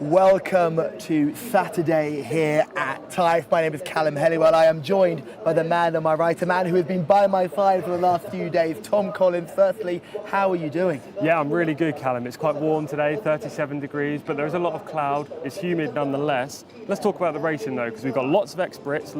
Welcome to Saturday here at Taif. My name is Callum Helliwell. I am joined by the man on my right, a man who has been by my side for the last few days, Tom Collins. Firstly, how are you doing? Yeah, I'm really good, Callum. It's quite warm today, 37 degrees, but there's a lot of cloud. It's humid nonetheless. Let's talk about the racing though, because we've got lots of ex-Brits,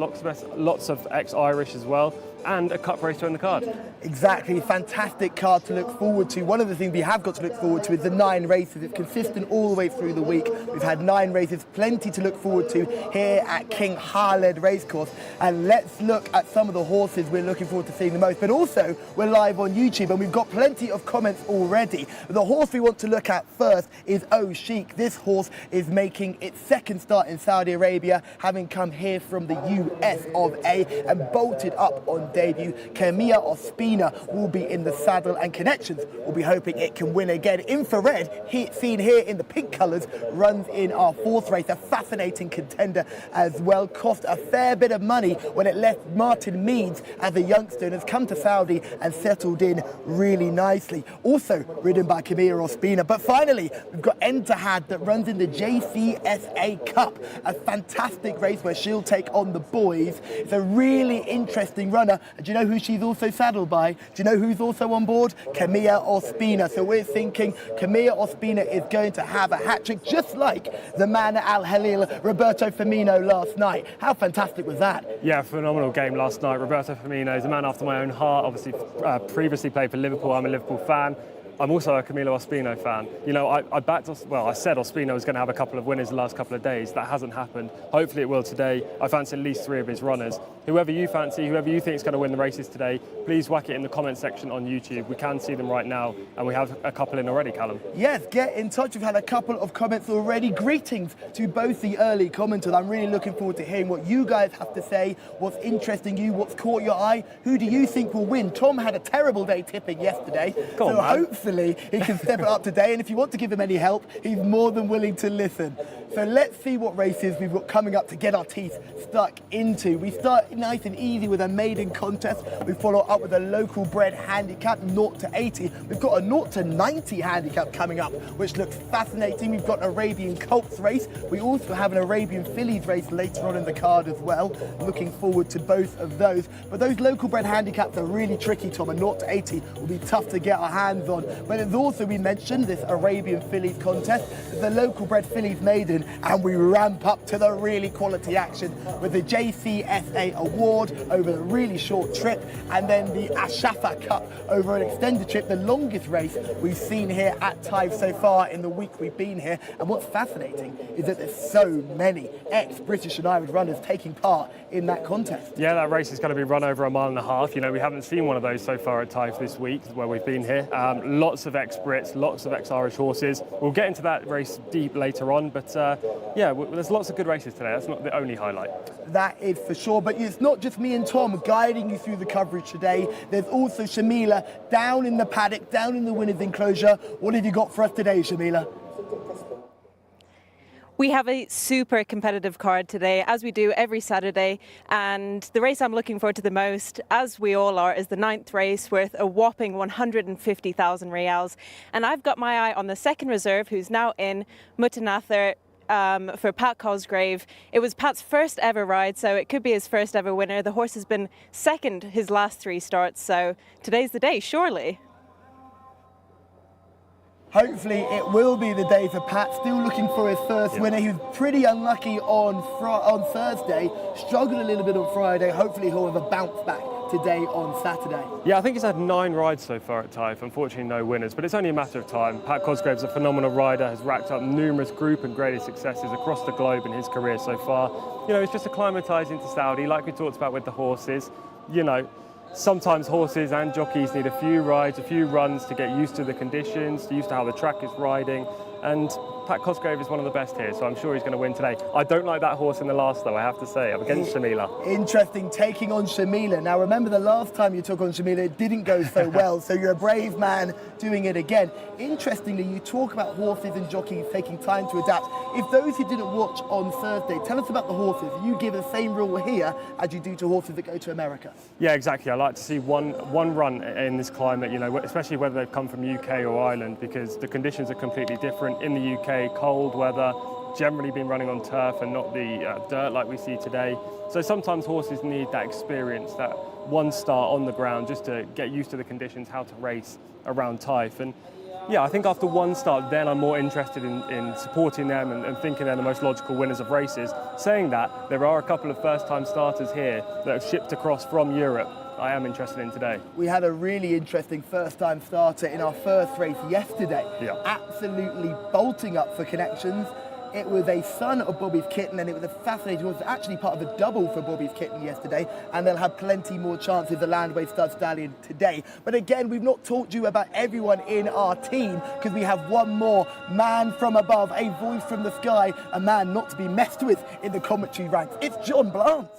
lots of ex-Irish as well, and a cup racer in the card. Exactly, fantastic card to look forward to. One of the things we have got to look forward to is the 9 races. It's consistent all the way through the week. We've had 9 races, plenty to look forward to here at King Khaled Racecourse. And let's look at some of the horses we're looking forward to seeing the most. But also, we're live on YouTube and we've got plenty of comments already. The horse we want to look at first is Oh Sheik. This horse is making its second start in Saudi Arabia, having come here from the US of A and bolted up on debut. Camilla Ospina will be in the saddle and Connections will be hoping it can win again. Infrared, seen here in the pink colours, runs in our 4th race, a fascinating contender as well. Cost a fair bit of money when it left Martin Meads as a youngster and has come to Saudi and settled in really nicely. Also ridden by Camilla Ospina. But finally, we've got Entahad that runs in the Jcsa Cup, a fantastic race where she'll take on the boys. It's a really interesting runner. And do you know who she's also saddled by? Do you know who's also on board? Camilla Ospina. So we're thinking Camilla Ospina is going to have a hat-trick, just like the man at Al Halil, Roberto Firmino, last night. How fantastic was that? Yeah, phenomenal game last night. Roberto Firmino is a man after my own heart. Obviously, previously played for Liverpool. I'm a Liverpool fan. I'm also a Camilo Ospino fan. You know, I said Ospino was going to have a couple of winners the last couple of days. That hasn't happened. Hopefully it will today. I fancy at least 3 of his runners. Whoever you fancy, whoever you think is going to win the races today, please whack it in the comment section on YouTube. We can see them right now, and we have a couple in already, Callum. Yes, get in touch. We've had a couple of comments already. Greetings to both the early commenters. I'm really looking forward to hearing what you guys have to say, what's interesting you, what's caught your eye. Who do you think will win? Tom had a terrible day tipping yesterday, so hopefully he can step it up today. And if you want to give him any help, he's more than willing to listen. So let's see what races we've got coming up to get our teeth stuck into. We start nice and easy with a maiden contest. We follow up with a local bred handicap, 0 to 80. We've got a 0 to 90 handicap coming up, which looks fascinating. We've got an Arabian Colts race. We also have an Arabian Fillies race later on in the card as well. Looking forward to both of those. But those local bred handicaps are really tricky, Tom. A 0 to 80 will be tough to get our hands on. But there's also, we mentioned, this Arabian Fillies contest, the local bred Fillies maiden, and we ramp up to the really quality action with the Jcsa Award over a really short trip, and then the Ashafa Cup over an extended trip, the longest race we've seen here at Taif so far in the week we've been here. And what's fascinating is that there's so many ex-British and Irish runners taking part in that contest. Yeah, that race is going to be run over 1.5 miles. You know, we haven't seen one of those so far at Taif this week where we've been here. Lots of ex-Brits, lots of ex-Irish horses. We'll get into that race deep later on, but yeah, there's lots of good races today. That's not the only highlight. That is for sure, but it's not just me and Tom guiding you through the coverage today. There's also Shamila down in the paddock, down in the winner's enclosure. What have you got for us today, Shamila? We have a super competitive card today, as we do every Saturday, and the race I'm looking forward to the most, as we all are, is the 9th race worth a whopping 150,000 reals. And I've got my eye on the second reserve, who's now in Mutanather, for Pat Cosgrave. It was Pat's first ever ride, so it could be his first ever winner. The horse has been second his last 3 starts, so today's the day, surely. Hopefully it will be the day for Pat, still looking for his first winner. He was pretty unlucky on Thursday, struggled a little bit on Friday. Hopefully he'll have a bounce back today on Saturday. Yeah, I think he's had 9 rides so far at Taif. Unfortunately, no winners, but it's only a matter of time. Pat Cosgrave's a phenomenal rider, has racked up numerous group and graded successes across the globe in his career so far. You know, it's just acclimatising to Saudi, like we talked about with the horses. You know, sometimes horses and jockeys need a few rides, a few runs to get used to the conditions, used to how the track is riding. And Pat Cosgrave is one of the best here, so I'm sure he's going to win today. I don't like that horse in the last, though, I have to say. I'm against Shamila. Interesting, taking on Shamila. Now, remember the last time you took on Shamila, it didn't go so well, so you're a brave man doing it again. Interestingly, you talk about horses and jockeys taking time to adapt. If those who didn't watch on Thursday, tell us about the horses. You give the same rule here as you do to horses that go to America. Yeah, exactly. I like to see one run in this climate, you know, especially whether they've come from UK or Ireland, because the conditions are completely different. In the UK, away, cold weather, generally been running on turf and not the dirt like we see today. So sometimes horses need that experience, that one start on the ground, just to get used to the conditions, how to race around Taif. And yeah, I think after one start, then I'm more interested in supporting them and thinking they're the most logical winners of races. Saying that, there are a couple of first-time starters here that have shipped across from Europe I am interested in today. We had a really interesting first-time starter in our first race yesterday. Yeah. Absolutely bolting up for connections. It was a son of Bobby's Kitten, and it was a fascinating horse, actually part of a double for Bobby's Kitten yesterday, and they'll have plenty more chances, the Landway Stud Stallion, today. But again, we've not talked to you about everyone in our team, because we have one more man from above, a voice from the sky, a man not to be messed with in the commentary ranks. It's John Blance.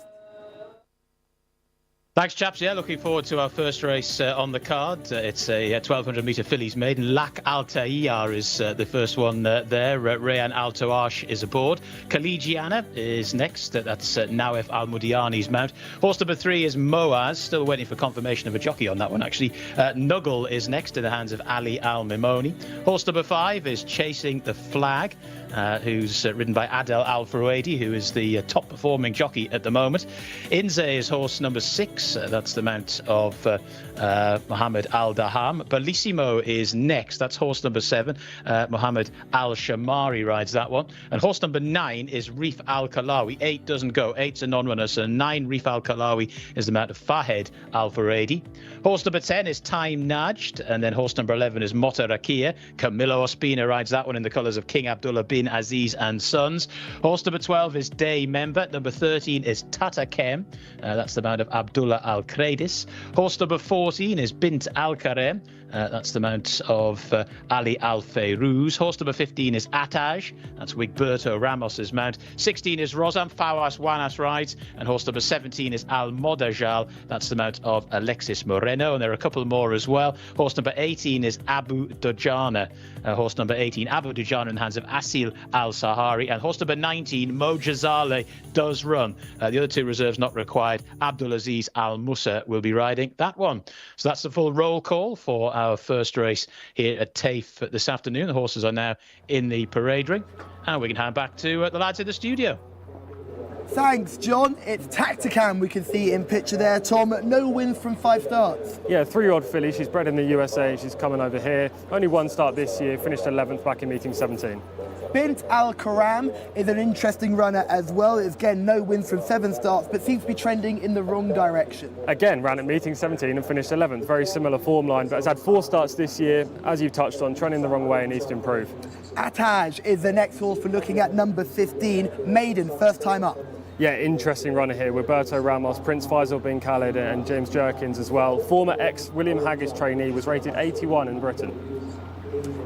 Thanks, chaps. Yeah, looking forward to our first race on the card. It's a 1,200-metre fillies maiden. Lac Altair is the first one there. Rayan Alto Arsh is aboard. Collegiana is next. That's Nawef Al-Mudiani's mount. Horse number 3 is Moaz. Still waiting for confirmation of a jockey on that one, actually. Nuggle is next in the hands of Ali Al-Mimoni. Horse number 5 is Chasing the Flag, who's ridden by Adel Al-Farouedi, who is the top-performing jockey at the moment. Inze is horse number 6. That's the mount of Mohammed Al-Daham. Bellissimo is next. That's horse number 7. Mohammed Al-Shamari rides that one. And horse number 9 is Reef Al-Kalawi. 8 doesn't go. 8's a non-runner. So 9 Reef Al-Kalawi is the mount of Fahed Al-Farouedi. Horse number 10 is Time Najd. And then horse number 11 is Mota Rakia. Camilo Ospina rides that one in the colours of King Abdullah bin Aziz and Sons. Horse number 12 is Day Member. Number 13 is Tata Kem. That's the mount of Abdullah Al-Kradis. Horse number 14 is Bint Al-Karem. That's the mount of Ali Al-Fayrouz. Horse number 15 is Ataj. That's Wigberto Ramos's mount. 16 is Rosam Fawas Wanas rides. And horse number 17 is Al-Modajal. That's the mount of Alexis Moreno. And there are a couple more as well. Horse number 18 is Abu Dujana. Horse number 18, Abu Dujana, in the hands of Asil Al-Sahari. And horse number 19, Mojazale, does run. The other 2 reserves not required. Abdulaziz Al-Musa will be riding that one. So that's the full roll call for our first race here at Taif this afternoon. The horses are now in the parade ring, and we can hand back to the lads in the studio. Thanks, John. It's Tacticam we can see in picture there, Tom. No wins from 5 starts. Yeah, 3-year-old filly. She's bred in the USA. She's coming over here. Only 1 start this year. Finished 11th back in meeting 17. Bint Al-Karam is an interesting runner as well. It's, again, no wins from 7 starts, but seems to be trending in the wrong direction. Again, ran at meeting 17 and finished 11th. Very similar form line, but has had 4 starts this year. As you've touched on, trending the wrong way and needs to improve. Ataj is the next horse for looking at, number 15, maiden, first time up. Yeah, interesting runner here. Wigberto Ramos, Prince Faisal bin Khaled and James Jerkins as well. Former ex-William Haggis trainee, was rated 81 in Britain.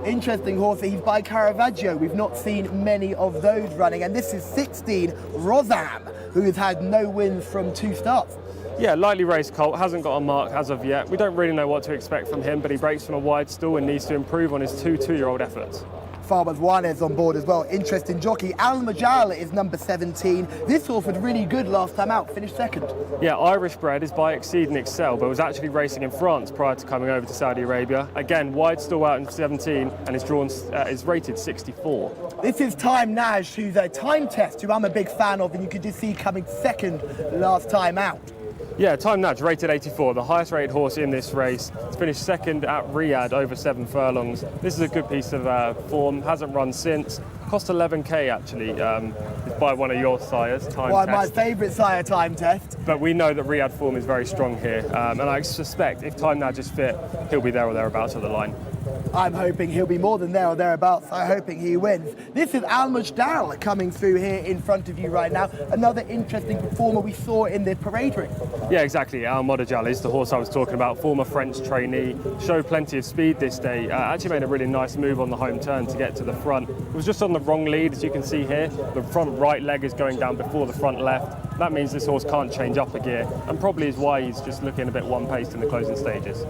Interesting horse. He's by Caravaggio. We've not seen many of those running. And this is 16, Rosam, who has had no wins from 2 starts. Yeah, lightly raced colt, hasn't got a mark as of yet. We don't really know what to expect from him, but he breaks from a wide stall and needs to improve on his 2 two-year-old efforts. Farmers Juanez on board as well. Interesting jockey. Al-Majal is number 17. This horse was really good last time out, finished 2nd. Yeah, Irish bred, is by Exceed and Excel, but was actually racing in France prior to coming over to Saudi Arabia. Again, wide stall out in 17 and is rated 64. This is Time Nash, who's a time test, who I'm a big fan of, and you could just see coming 2nd last time out. Yeah, Time Nudge, rated 84, the highest rated horse in this race. It's finished 2nd at Riyadh over 7 furlongs. This is a good piece of form, hasn't run since. Cost 11k actually, by one of your sires, Time Well, Test. my favourite sire, Time Test. But we know that Riyadh form is very strong here, and I suspect if Time Nudge is fit, he'll be there or thereabouts at the line. I'm hoping he'll be more than there or thereabouts. I'm hoping he wins. This is Al-Mujdal coming through here in front of you right now. Another interesting performer we saw in the parade ring. Yeah, exactly. Al-Modajal is the horse I was talking about, former French trainee. Showed plenty of speed this day. Actually made a really nice move on the home turn to get to the front. It was just on the wrong lead, as you can see here. The front right leg is going down before the front left. That means this horse can't change up a gear, and probably is why he's just looking a bit one-paced in the closing stages.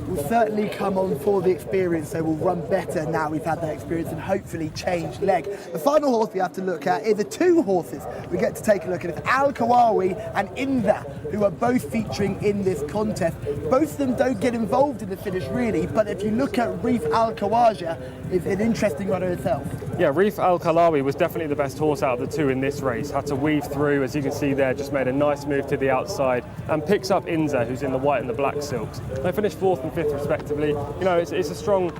Will certainly come on for the experience, so we'll run better now we've had that experience and hopefully change leg. The final horse we have to look at is the 2 horses we get to take a look at. It's Al-Kawawi and Inda, who are both featuring in this contest. Both of them don't get involved in the finish really, but if you look at Reef Al-Kawaja, it's an interesting runner itself. Yeah, Reef Al Kalawi was definitely the best horse out of the two in this race. Had to weave through, as you can see there, just made a nice move to the outside and picks up Inza, who's in the white and the black silks. They finished 4th and 5th respectively. You know, it's a strong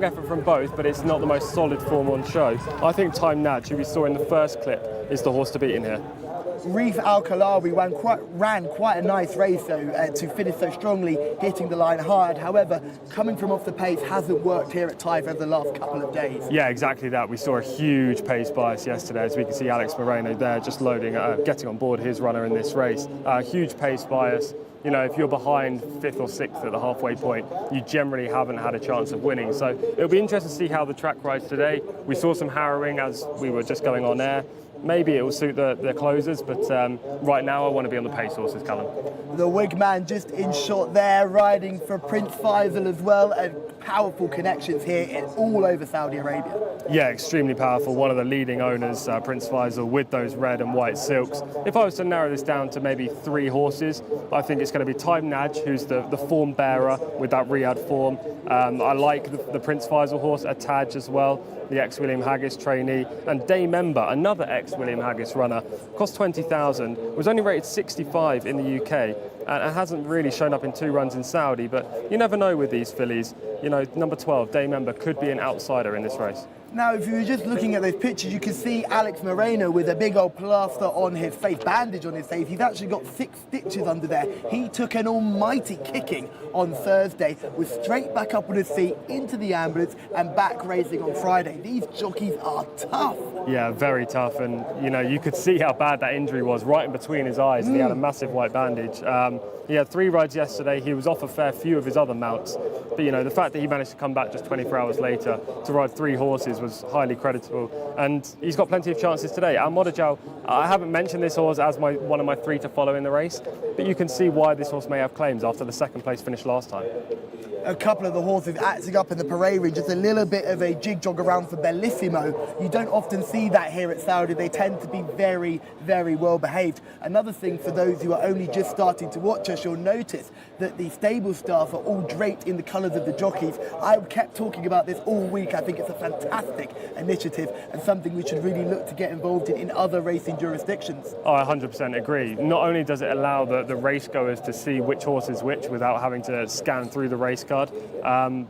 effort from both, but it's not the most solid form on show. I think Time Nudge, who we saw in the first clip, is the horse to beat in here. Reef Al Kalawi ran quite a nice race though to finish so strongly, hitting the line hard. However, coming from off the pace hasn't worked here at Taif over the last couple of days. Yeah, exactly that. We saw a huge pace bias yesterday, as we can see Alex Moreno there just getting on board his runner in this race. Huge pace bias. You know, if you're behind 5th or 6th at the halfway point, you generally haven't had a chance of winning. So it'll be interesting to see how the track rides today. We saw some harrowing as we were just going on air. Maybe it will suit the closers, but right now I want to be on the pace horses, Callum. The wig man just in shot there, riding for Prince Faisal as well, and powerful connections here all over Saudi Arabia. Yeah, extremely powerful. One of the leading owners, Prince Faisal, with those red and white silks. If I was to narrow this down to maybe 3 horses, I think it's going to be Time Nudge, who's the form bearer with that Riyadh form. I like the Prince Faisal horse, Taj as well, the ex-William Haggis trainee, and Day Member, another ex-William Haggis runner, cost 20,000, was only rated 65 in the UK, and hasn't really shown up in 2 runs in Saudi, but you never know with these fillies. You know, number 12, Day Member, could be an outsider in this race. Now, if you were just looking at those pictures, you can see Alex Moreno with a big old plaster on his face, bandage on his face. He's actually got 6 stitches under there. He took an almighty kicking on Thursday, was straight back up on his feet into the ambulance and back racing on Friday. These jockeys are tough. Yeah, very tough, and you know, you could see how bad that injury was right in between his eyes, and he had a massive white bandage. He had 3 rides yesterday. He was off a fair few of his other mounts, but you know, the fact that he managed to come back just 24 hours later to ride 3 horses was highly creditable, and he's got plenty of chances today. Almodajal, I haven't mentioned this horse as one of my 3 to follow in the race, but you can see why this horse may have claims after the 2nd place finish last time. A couple of the horses acting up in the parade ring, just a little bit of a jig jog around for Bellissimo. You don't often see that here at Saudi. They tend to be very, very well behaved. Another thing for those who are only just starting to watch us, you'll notice that the stable staff are all draped in the colours of the jockeys. I kept talking about this all week. I think it's a fantastic initiative and something we should really look to get involved in other racing jurisdictions. Oh, I 100% agree. Not only does it allow the race goers to see which horse is which without having to scan through the race card,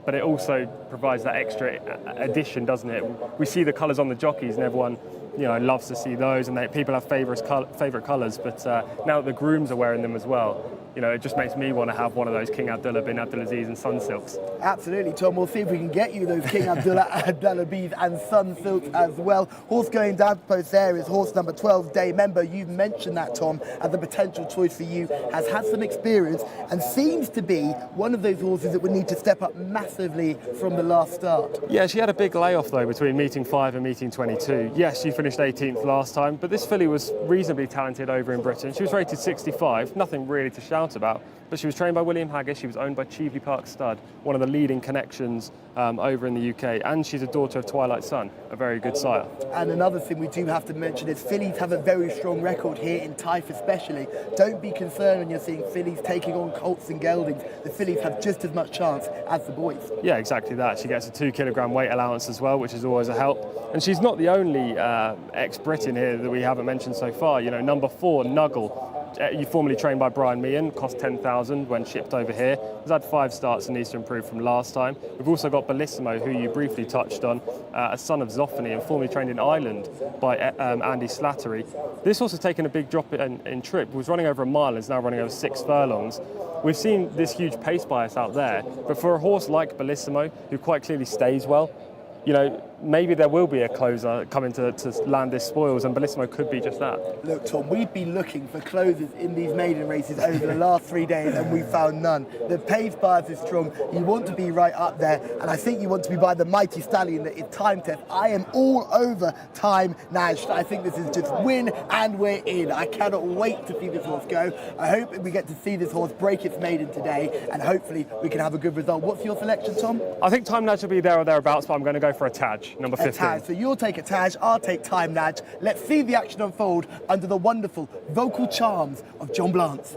but it also provides that extra addition, doesn't it? We see the colours on the jockeys and everyone, you know, loves to see those, and people have favourite colours, but now that the grooms are wearing them as well, you know, it just makes me want to have one of those King Abdullah bin Abdulaziz and Sun Silks. Absolutely, Tom. We'll see if we can get you those King Abdulaziz and Sun Silks as well. Horse going down to post there is horse number 12, Day Member. You've mentioned that, Tom, as a potential choice for you. Has had some experience and seems to be one of those horses that would need to step up massively from the last start. Yeah, she had a big layoff though between meeting 5 and meeting 22. Yes, she finished 18th last time, but this filly was reasonably talented over in Britain. She was rated 65, nothing really to shout about, but she was trained by William Haggis. She was owned by Cheveley Park Stud, one of the leading connections over in the UK, and she's a daughter of Twilight Sun, a very good sire. And another thing we do have to mention is fillies have a very strong record here in Taif especially. Don't be concerned when you're seeing fillies taking on colts and geldings. The fillies have just as much chance as the boys. Yeah, exactly that. She gets a 2 kilogram weight allowance as well, which is always a help. And she's not the only ex-Brit in here that we haven't mentioned so far. You know, number 4, Nuggle. You formerly trained by Brian Meehan, cost 10,000 when shipped over here. Has had 5 starts and needs to improve from last time. We've also got Bellissimo, who you briefly touched on, a son of Zoffany and formerly trained in Ireland by Andy Slattery. This horse has taken a big drop in trip, was running over a mile and is now running over 6 furlongs. We've seen this huge pace bias out there, but for a horse like Bellissimo, who quite clearly stays well, you know, maybe there will be a closer coming to land this spoils, and Bellissimo could be just that. Look, Tom, we've been looking for closers in these maiden races over the last 3 days, and we found none. The pace bias is strong. You want to be right up there, and I think you want to be by the mighty stallion that is Time Test. I am all over Time Nash. I think this is just win, and we're in. I cannot wait to see this horse go. I hope we get to see this horse break its maiden today, and hopefully we can have a good result. What's your selection, Tom? I think Time Nash will be there or thereabouts, but I'm going to go for a Taj, number 15. Taj. So you'll take a Taj, I'll take Time Nudge. Let's see the action unfold under the wonderful vocal charms of John Blance.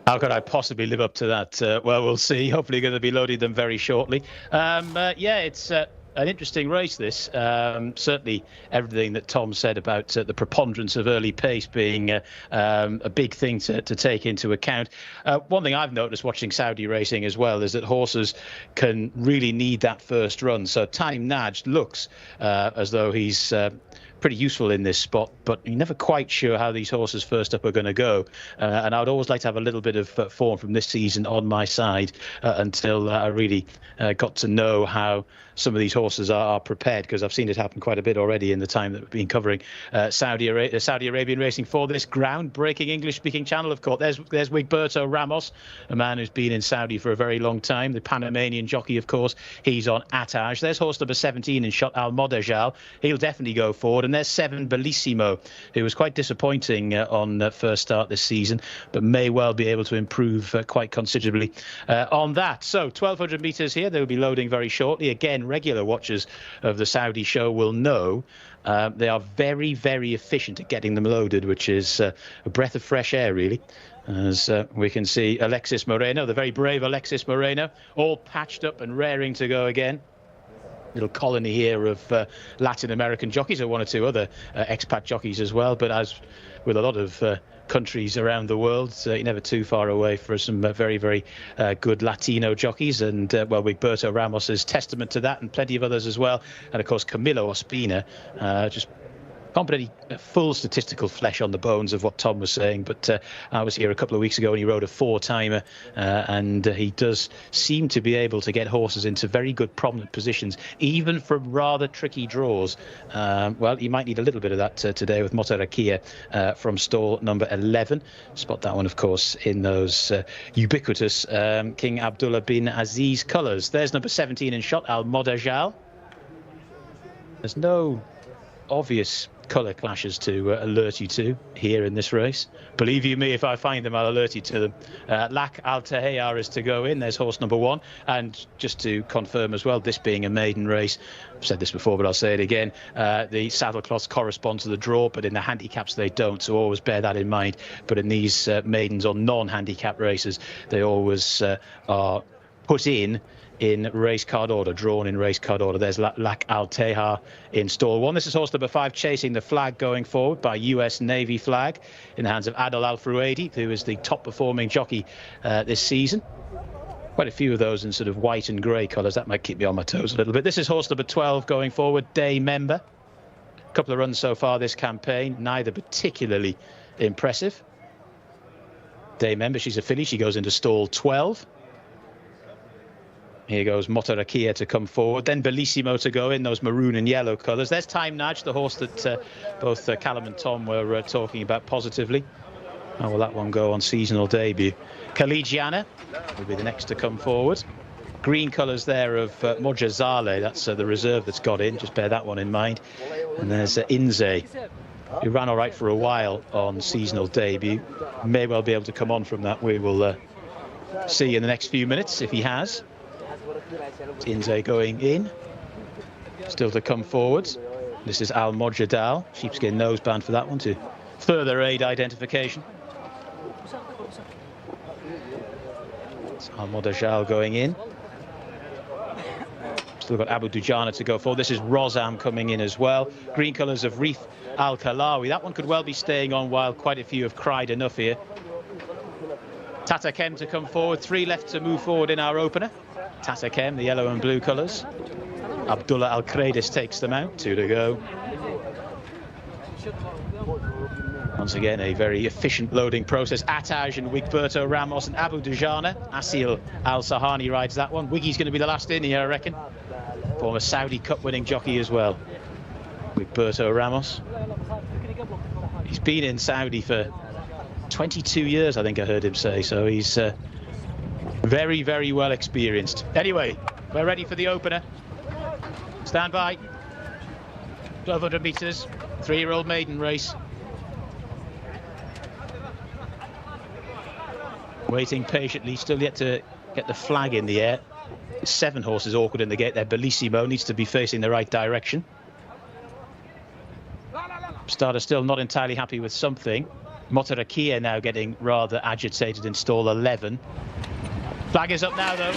How could I possibly live up to that? Well, we'll see. Hopefully going to be loading them very shortly. Yeah, it's an interesting race, this. Certainly everything that Tom said about the preponderance of early pace being a big thing to take into account. One thing I've noticed watching Saudi racing as well is that horses can really need that first run. So Time Naj looks as though he's pretty useful in this spot, but you're never quite sure how these horses first up are going to go. And I would always like to have a little bit of form from this season on my side until I really got to know how some of these horses are prepared, because I've seen it happen quite a bit already in the time that we've been covering Saudi Arabian racing for this groundbreaking English-speaking channel. Of course, there's Wigberto Ramos, a man who's been in Saudi for a very long time, the Panamanian jockey, of course. He's on Attaj. There's horse number 17 in Shot Al Modajal. He'll definitely go forward. And there's 7 Bellissimo, who was quite disappointing on first start this season, but may well be able to improve quite considerably on that. So 1,200 metres here. They'll be loading very shortly. Again, regular watchers of the Saudi show will know they are very, very efficient at getting them loaded, which is a breath of fresh air, really. As we can see Alexis Moreno, the very brave Alexis Moreno, all patched up and raring to go again. Little colony here of Latin American jockeys, or 1 or 2 other expat jockeys as well. But as with a lot of countries around the world, you're never too far away for some very, very good Latino jockeys. And, well, Wigberto Ramos is testament to that, and plenty of others as well. And, of course, Camilo Ospina, just completely full statistical flesh on the bones of what Tom was saying. But I was here a couple of weeks ago and he rode a 4-timer, and he does seem to be able to get horses into very good prominent positions, even from rather tricky draws. Well, you might need a little bit of that today with Motarakia from stall number 11. Spot that one, of course, in those ubiquitous King Abdullah bin Aziz colours. There's number 17 in Shot Al Modajal. There's no obvious colour clashes to alert you to here in this race. Believe you me, if I find them, I'll alert you to them. Lak Al Tahayar is to go in. There's horse number 1. And just to confirm as well, this being a maiden race, I've said this before, but I'll say it again, the saddle cloths correspond to the draw, but in the handicaps they don't, so always bear that in mind. But in these maidens or non-handicap races, they always are put in race card order, drawn in race card order. There's Lak Al Tahar in stall 1. This is horse number 5, Chasing the Flag, going forward by US Navy flag in the hands of Adel Al Fruedi, who is the top performing jockey this season. Quite a few of those in sort of white and grey colours. That might keep me on my toes a little bit. This is horse number 12 going forward, Day Member. A couple of runs so far this campaign, neither particularly impressive. Day Member, she's a filly. She goes into stall 12. Here goes Motarakia to come forward. Then Bellissimo to go in those maroon and yellow colours. There's Time Naj, the horse that both Callum and Tom were talking about positively. How will that one go on seasonal debut? Collegiana will be the next to come forward. Green colours there of Mojazale. That's the reserve that's got in. Just bear that one in mind. And there's Inze, who ran all right for a while on seasonal debut. May well be able to come on from that. We will see in the next few minutes if he has. Inze going in, still to come forwards. This is Al Mojadal, sheepskin noseband for that one to further aid identification. It's Al Mojadal going in. Still got Abu Dujana to go forward. This is Rosam coming in as well. Green colours of Reef Al Kalawi. That one could well be staying on while quite a few have cried enough here. Tata Kem to come forward. 3 left to move forward in our opener. Tata Kem, the yellow and blue colours. Abdullah Al Kredis takes them out. 2 to go. Once again, a very efficient loading process. Attaj and Wigberto Ramos and Abu Dujana. Asil Al Sahani rides that one. Wiggy's going to be the last in here, I reckon. Former Saudi Cup winning jockey as well. Wigberto Ramos. He's been in Saudi for 22 years, I think I heard him say, so he's very, very well experienced. Anyway, we're ready for the opener. Stand by. 1,200 metres, 3-year-old maiden race. Waiting patiently, still yet to get the flag in the air. 7 horses awkward in the gate there. Bellissimo needs to be facing the right direction. Starter still not entirely happy with something. Motarakia now getting rather agitated in stall 11. Flag is up now, though.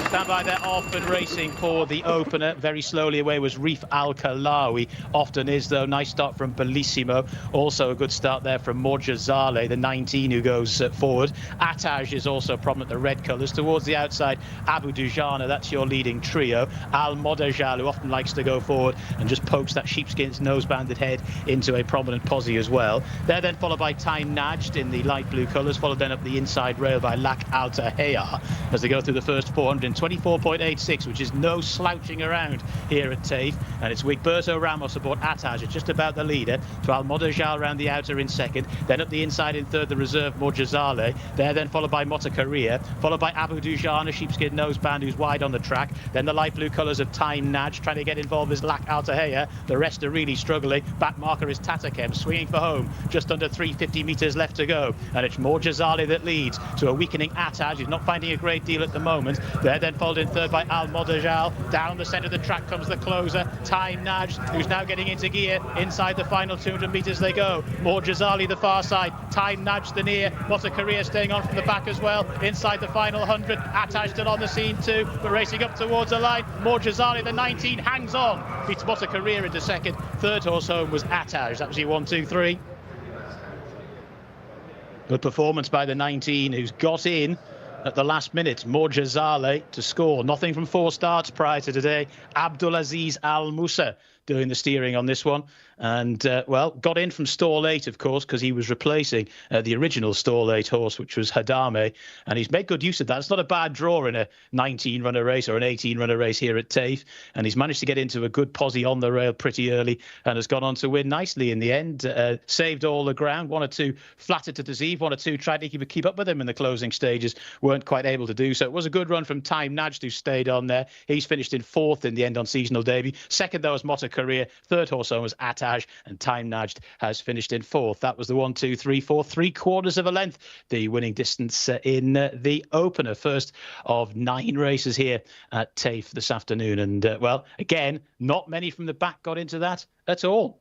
Stand by there, off and racing for the opener. Very slowly away was Reef Al-Khalawi. Often is, though. Nice start from Bellissimo. Also a good start there from Morjazale, the 19 who goes forward. Attaj is also prominent, the red colours. Towards the outside, Abu Dujana, that's your leading trio. Al-Modajal, who often likes to go forward and just pokes that sheepskin's nose-banded head into a prominent posse as well. They're then followed by Taif Najd in the light blue colours, followed then up the inside rail by Lak Al Tahiyah as they go through the first 424.86, which is no slouching around here at Taif. And it's Wigberto Ramos aboard Attaj, just about the leader, to Al-Modajal around the outer in second, then up the inside in third, the reserve Morjazale. They're then followed by Motokaria, followed by Abu Dujana, sheepskin noseband, who's wide on the track. Then the light blue colours of Taif Najd trying to get involved is Lak Al Tahiyah. The rest are really struggling. Back marker is Tatakem, swinging for home, just under 350 metres left to go. And it's Morjazale that leads to a weakening Attaj, who's not finding a great deal at the moment. They're then followed in third by Al-Modajal. Down the centre of the track comes the closer, Taif Najd, who's now getting into gear. Inside the final 200 metres they go. Morjazale the far side, Taif Najd the near. Motokaria staying on from the back as well. Inside the final 100, Attaj still on the scene too, but racing up towards the line. Morjazale the 19 hangs on, beats Motokaria into second. Third horse home was Attaj. That was your 1, 2, 3. Good performance by the 19, who's got in at the last minute. Morjazale to score. Nothing from 4 starts prior to today. Abdulaziz Al Musa doing the steering on this one. And, well, got in from stall 8, of course, because he was replacing the original stall 8 horse, which was Hadame. And he's made good use of that. It's not a bad draw in a 19-runner race or an 18-runner race here at Taif. And he's managed to get into a good posse on the rail pretty early and has gone on to win nicely in the end. Saved all the ground. 1 or 2 flattered to deceive. 1 or 2 tried to keep up with him in the closing stages. Weren't quite able to do so. It was a good run from Taif Najd, who stayed on there. He's finished in 4th in the end on seasonal debut. Second, though, was Motokaria. Third horse home was Attaj. And Taif Najd has finished in 4th. That was the 1, 2, 3, 4, 3/4 of a length, the winning distance in the opener. First of 9 races here at Taif this afternoon. And, well, again, not many from the back got into that at all.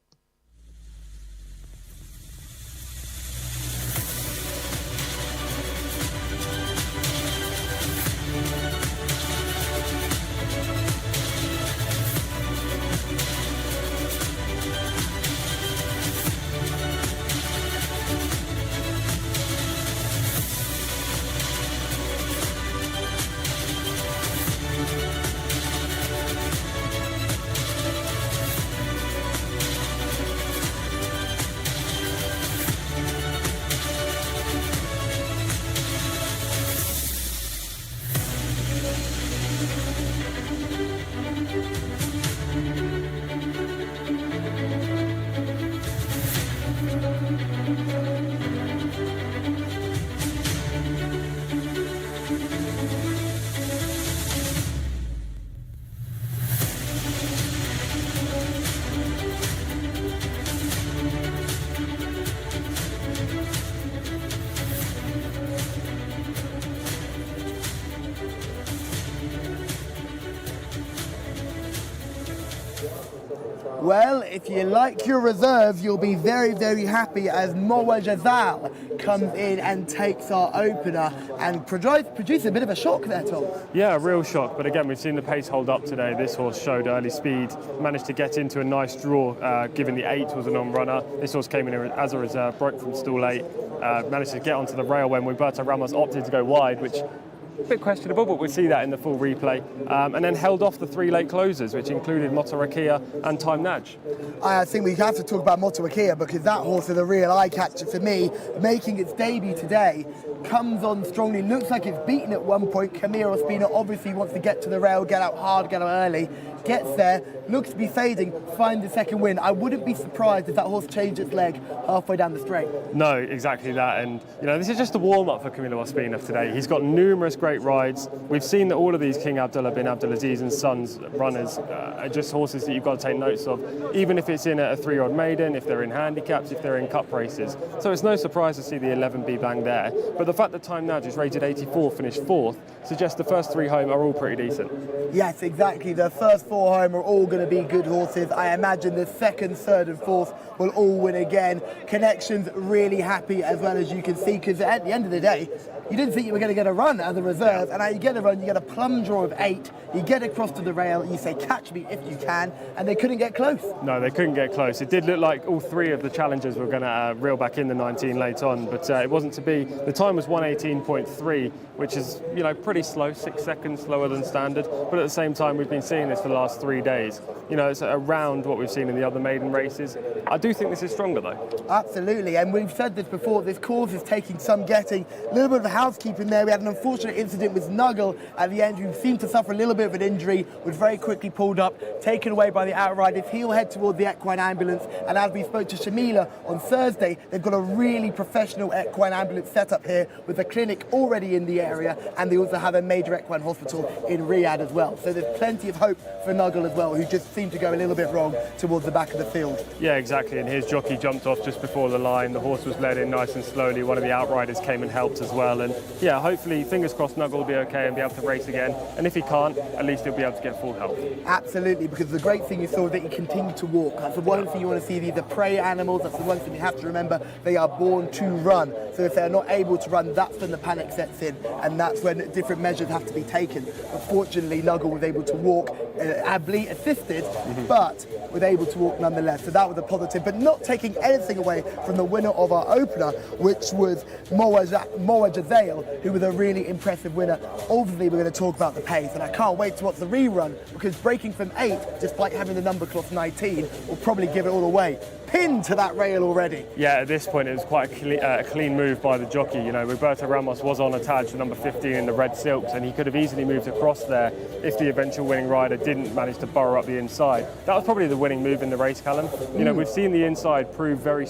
Well, if you like your reserve, you'll be very, very happy as Morjazale comes in and takes our opener and produces a bit of a shock there, Tom. Yeah, a real shock. But again, we've seen the pace hold up today. This horse showed early speed, managed to get into a nice draw, given the 8 was a non-runner. This horse came in as a reserve, broke from stall 8, managed to get onto the rail when Wigberto Ramos opted to go wide, which a bit questionable, but we'll see that in the full replay. And then held off the 3 late closers, which included Motorakia and Taif Najd. I think we have to talk about Motorakia because that horse is a real eye-catcher for me, making its debut today. Comes on strongly, looks like it's beaten at one point. Camille Ospina obviously wants to get to the rail, get out hard, get out early. Gets there, looks to be fading, finds the second win. I wouldn't be surprised if that horse changed its leg halfway down the straight. No, exactly that. And, you know, this is just a warm-up for Camilo Ospina today. He's got numerous great rides. We've seen that all of these King Abdullah bin Abdulaziz and Sons runners are just horses that you've got to take notice of, even if it's in a 3-year-old maiden, if they're in handicaps, if they're in cup races. So it's no surprise to see the 11B bang there. But the fact that Taif Najd is rated 84, finished 4th, suggests the first 3 home are all pretty decent. Yes, exactly. The first 4 home are all going to be good horses. I imagine the 2nd, 3rd and 4th will all win again. Connections really happy as well, as you can see, because at the end of the day, you didn't think you were going to get a run as a result. reserve, and now you get a run, you get a plum draw of 8, you get across to the rail, you say catch me if you can, and they couldn't get close. No, they couldn't get close. It did look like all three of the challengers were going to reel back in the 19 late on, but it wasn't to be. The time was 1:18.3, which is, you know, pretty slow, 6 seconds slower than standard, but at the same time we've been seeing this for the last 3 days. You know, it's around what we've seen in the other maiden races. I do think this is stronger though. Absolutely, and we've said this before, this course is taking some getting. A little bit of housekeeping there. We had an unfortunate incident with Nuggle at the end, who seemed to suffer a little bit of an injury, was very quickly pulled up, taken away by the outriders. He'll head toward the equine ambulance, and as we spoke to Shamila on Thursday, they've got a really professional equine ambulance set up here with a clinic already in the area, and they also have a major equine hospital in Riyadh as well. So there's plenty of hope for Nuggle as well, who just seemed to go a little bit wrong towards the back of the field. Yeah, exactly, and his jockey jumped off just before the line. The horse was led in nice and slowly. One of the outriders came and helped as well, and yeah, hopefully, fingers crossed, Nuggle will be okay and be able to race again, and if he can't, at least he'll be able to get full health. Absolutely, because the great thing you saw is that he continued to walk. That's the one thing you want to see. These are prey animals. That's the one thing you have to remember. They are born to run. So if they're not able to run, that's when the panic sets in, and that's when different measures have to be taken. But fortunately, Nuggle was able to walk, ably assisted, but was able to walk nonetheless. So that was a positive, but not taking anything away from the winner of our opener, which was Moa Jazale, who was a really impressive winner. Obviously, we're going to talk about the pace, and I can't wait to watch the rerun, because breaking from 8, despite having the number cloth 19, will probably give it all away. Pinned to that rail already. Yeah, at this point it was quite a clean move by the jockey. You know, Roberto Ramos was on a Taj, number 15 in the red silks, and he could have easily moved across there if the eventual winning rider didn't manage to burrow up the inside. That was probably the winning move in the race, Callum. You know, we've seen the inside prove very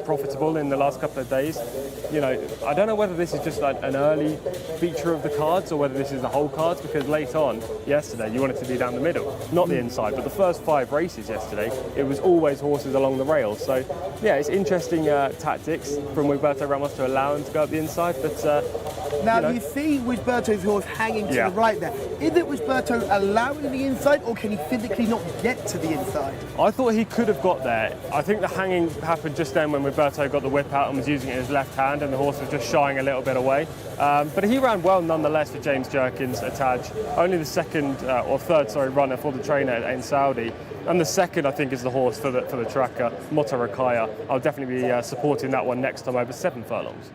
profitable in the last couple of days. You know, I don't know whether this is just like an early feature of the cards or whether this is the whole cards, because late on yesterday you wanted to be down the middle, not the inside, but the first 5 races yesterday it was always horses along the rails. So yeah, it's interesting tactics from Roberto Ramos to allow him to go up the inside, but now you see Wisberto's horse hanging to the right there. Is it Wisberto allowing the inside, or can he physically not get to the inside? I thought he could have got there. I think the hanging happened just then when Roberto got the whip out and was using it in his left hand, and the horse was just shying a little bit away. But he ran well nonetheless for James Jerkins at Taj. Only the second or third runner for the trainer in Saudi. And the second, I think, is the horse for the tracker, Motarakaya. I'll definitely be supporting that one next time over 7 furlongs.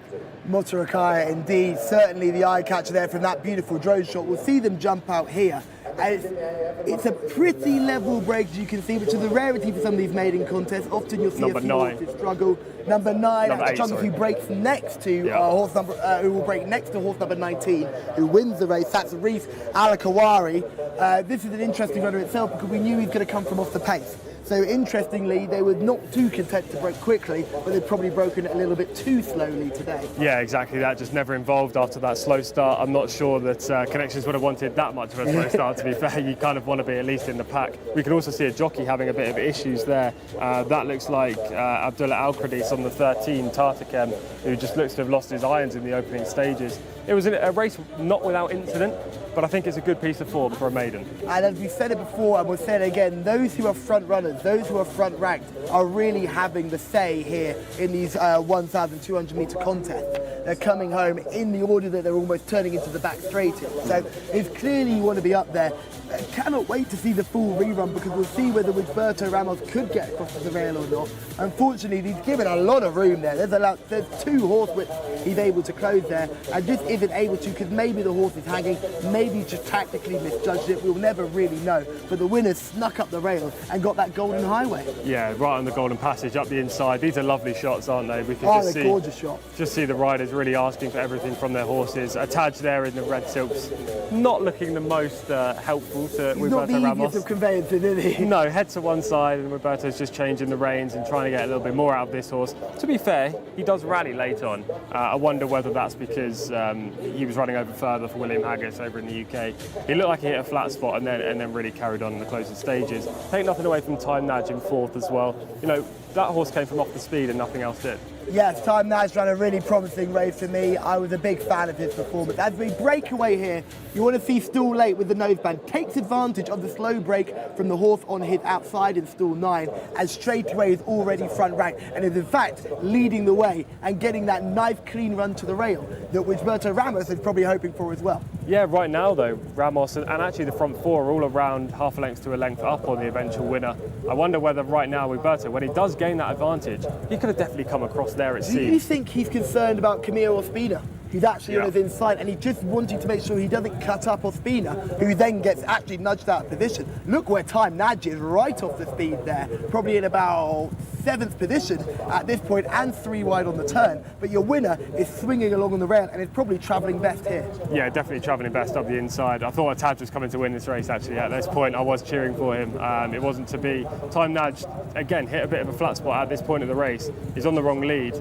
Motarakaya, indeed, certainly the eye catcher there from that beautiful drone shot. We'll see them jump out here. It's a pretty level break, as you can see, which is a rarity for some of these maiden contests. Often you'll see a few horses struggle. Number 9, that's Chung, who breaks next to horse number, who will break next to horse number 19, who wins the race. That's Reese Al-Kawari. This is an interesting runner itself, because we knew he's going to come from off the pace. So interestingly, they were not too content to break quickly, but they've probably broken it a little bit too slowly today. Yeah, exactly. That just never involved after that slow start. I'm not sure that Connections would have wanted that much of a slow start, to be fair. You kind of want to be at least in the pack. We can also see a jockey having a bit of issues there. That looks like Abdullah Al-Qadis on the 13, Tartakem, who just looks to have lost his irons in the opening stages. It was a race not without incident, but I think it's a good piece of form for a maiden. And as we said it before, and we'll say it again, those who are front runners, those who are front ranked, are really having the say here in these 1,200 metre contests. They're coming home in the order that they're almost turning into the back straight in. So it's clearly you want to be up there. I cannot wait to see the full rerun, because we'll see whether Wisberto Ramos could get across the rail or not. Unfortunately, he's given a lot of room there. There's 2 horse whips he's able to close there, and just isn't able to, because maybe the horse is hanging, maybe just tactically misjudged it. We'll never really know. But the winner snuck up the rail and got that golden highway. Yeah, right on the golden passage up the inside. These are lovely shots, aren't they? We can just see gorgeous shots. Just see the riders really asking for everything from their horses. A Taj there in the red silks, not looking the most helpful to Roberto Ramos. Not the easiest of conveyancing, is he? No, head to one side, and Roberto's just changing the reins and trying to get a little bit more out of this horse. To be fair, he does rally late on. I wonder whether that's because he was running over further for William Haggis over in the UK. He looked like he hit a flat spot and then really carried on in the closing stages. Take nothing away from Time Nudge in 4th as well. You know, that horse came from off the speed and nothing else did. Yes, Time Naj ran a really promising race for me. I was a big fan of his performance. As we break away here, you want to see Stool 8 with the noseband. Takes advantage of the slow break from the horse on his outside in Stool 9, and straightaway is already front rank, and is in fact leading the way and getting that nice clean run to the rail, that which Berto Ramos is probably hoping for as well. Yeah, right now though, Ramos and actually the front four are all around half a length to a length up on the eventual winner. I wonder whether right now with Berto, when he does gain that advantage, he could have definitely come across there at Do you think he's concerned about Camille Ospina, who's actually on his inside, and he just wanting to make sure he doesn't cut up Ospina, who then gets actually nudged out of position? Look where Time Naj is, right off the speed there, probably in about 7th position at this point and 3 wide on the turn, but your winner is swinging along on the rail and is probably travelling best here. Yeah, definitely travelling best up the inside. I thought Taj was coming to win this race actually. At this point I was cheering for him. It wasn't to be. Time Naj again hit a bit of a flat spot at this point of the race. He's on the wrong lead.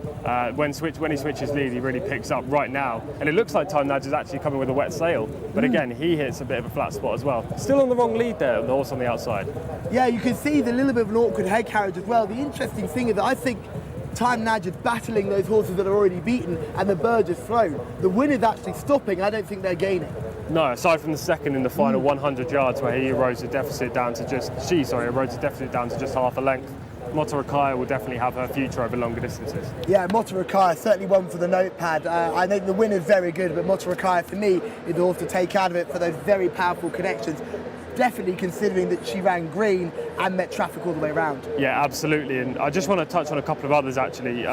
When he switches lead, he really picks up right now, and it looks like Time Naj is actually coming with a wet sail, but again he hits a bit of a flat spot as well. Still on the wrong lead there, the horse on the outside. Yeah, you can see the little bit of an awkward head carriage as well. The interesting thing is that I think Time Naj is battling those horses that are already beaten, and the bird is thrown. The winner's actually stopping. I don't think they're gaining. No, aside from the second in the final 100 yards where he erodes the deficit down to just half a length. Motorikaya will definitely have her future over longer distances. Yeah, Motorikaya certainly one for the notepad. I think the winner's very good, but Motorikaya for me is the horse to take out of it for those very powerful connections. Definitely considering that she ran green and met traffic all the way around. Yeah, absolutely. And I just want to touch on a couple of others actually.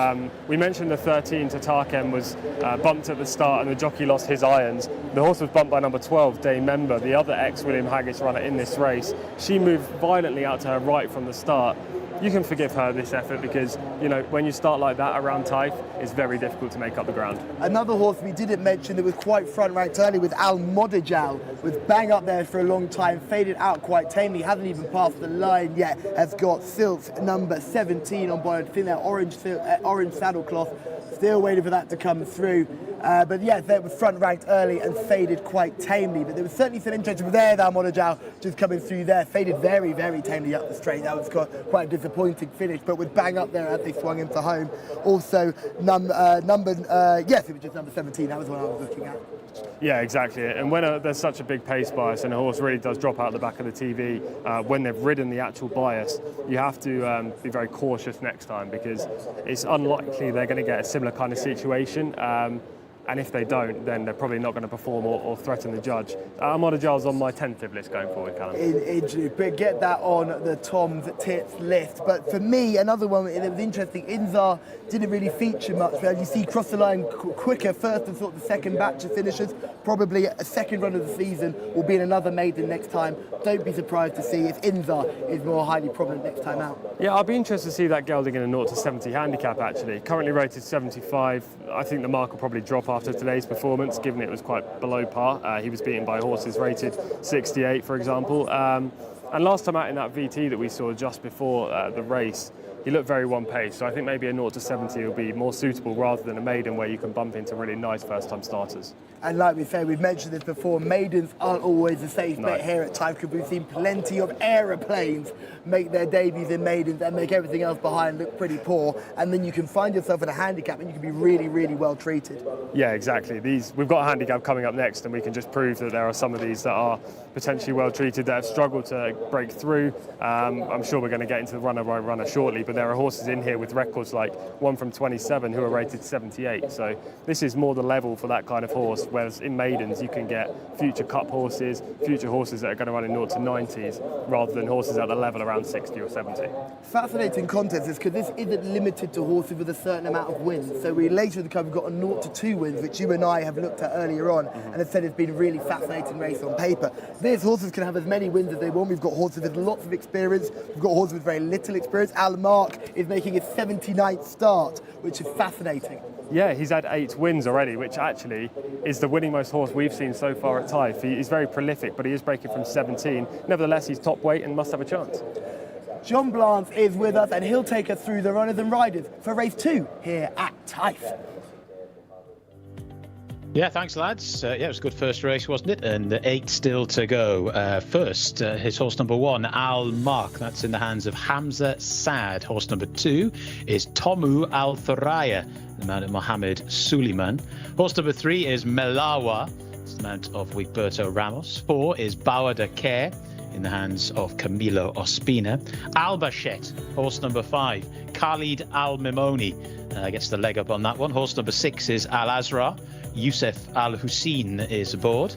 We mentioned the 13 to Tarkem was bumped at the start and the jockey lost his irons. The horse was bumped by number 12, Day Member, the other ex-William Haggas runner in this race. She moved violently out to her right from the start. You can forgive her this effort because, you know, when you start like that around Taif, it's very difficult to make up the ground. Another horse we didn't mention that was quite front ranked early with Al Modijal, was bang up there for a long time, faded out quite tamely, hasn't even passed the line yet, has got Silks number 17 on board, I think that orange saddlecloth, still waiting for that to come through. But yeah, they were front ranked early and faded quite tamely. But there was certainly some interest there. That Monajal just coming through there, faded very, very tamely up the straight. That was quite a disappointing finish, but would bang up there as they swung him for home. Also, yes, it was just number 17. That was what I was looking at. Yeah, exactly. And when there's such a big pace bias and a horse really does drop out the back of the TV, when they've ridden the actual bias, you have to be very cautious next time because it's unlikely they're going to get a similar kind of situation. And if they don't, then they're probably not going to perform or threaten the judge. Modajal's on my tentative list going forward, Callum. But get that on the Tom's Tips list. But for me, another one that was interesting, Inzar didn't really feature much. But you see cross the line quicker first and sort of the second batch of finishers. Probably a second run of the season will be in another maiden next time. Don't be surprised to see if Inzar is more highly prominent next time out. Yeah, I'll be interested to see that gelding in a 0 to 70 handicap actually. Currently rated 75. I think the mark will probably drop after today's performance, given it was quite below par. He was beaten by horses rated 68, for example. And last time out in that VT that we saw just before the race, he looked very one-paced. So I think maybe a 0 to 70 will be more suitable rather than a maiden where you can bump into really nice first-time starters. And like we say, we've mentioned this before, maidens aren't always a safe bet here at Taif because we've seen plenty of aeroplanes make their debuts in maidens and make everything else behind look pretty poor. And then you can find yourself in a handicap and you can be really, really well treated. Yeah, exactly. We've got a handicap coming up next and we can just prove that there are some of these that are potentially well treated that have struggled to break through. I'm sure we're going to get into the runner by runner shortly, but there are horses in here with records like one from 27 who are rated 78. So this is more the level for that kind of horse. Whereas in maidens, you can get future cup horses, future horses that are going to run in 0 to 90s, rather than horses at the level around 60 or 70. Fascinating contest is because this isn't limited to horses with a certain amount of wins. So we later in the cover got a 0 to 2 wins, which you and I have looked at earlier on, and have said it's been a really fascinating race on paper. These horses can have as many wins as they want. We've got horses with lots of experience. We've got horses with very little experience. Al Mark is making his 79th start, which is fascinating. Yeah, he's had 8 wins already, which actually is the winningmost horse we've seen so far at Taif. He's very prolific, but he is breaking from 17. Nevertheless, he's top weight and must have a chance. John Blance is with us, and he'll take us through the runners and riders for race 2 here at Taif. Yeah, thanks, lads. Yeah, it was a good first race, wasn't it? And 8 still to go. First, his horse number 1, Al Mark. That's in the hands of Hamza Saad. Horse number 2 is Tomu Al Thuraya, the mount of Mohammed Suleiman. Horse number 3 is Melawa. It's the mount of Wigberto Ramos. 4 is Bawa de Care, in the hands of Camilo Ospina. Albachet, horse number 5. Khalid Al Mimoni gets the leg up on that one. Horse number 6 is Al Azra. Youssef Al Hussein is aboard.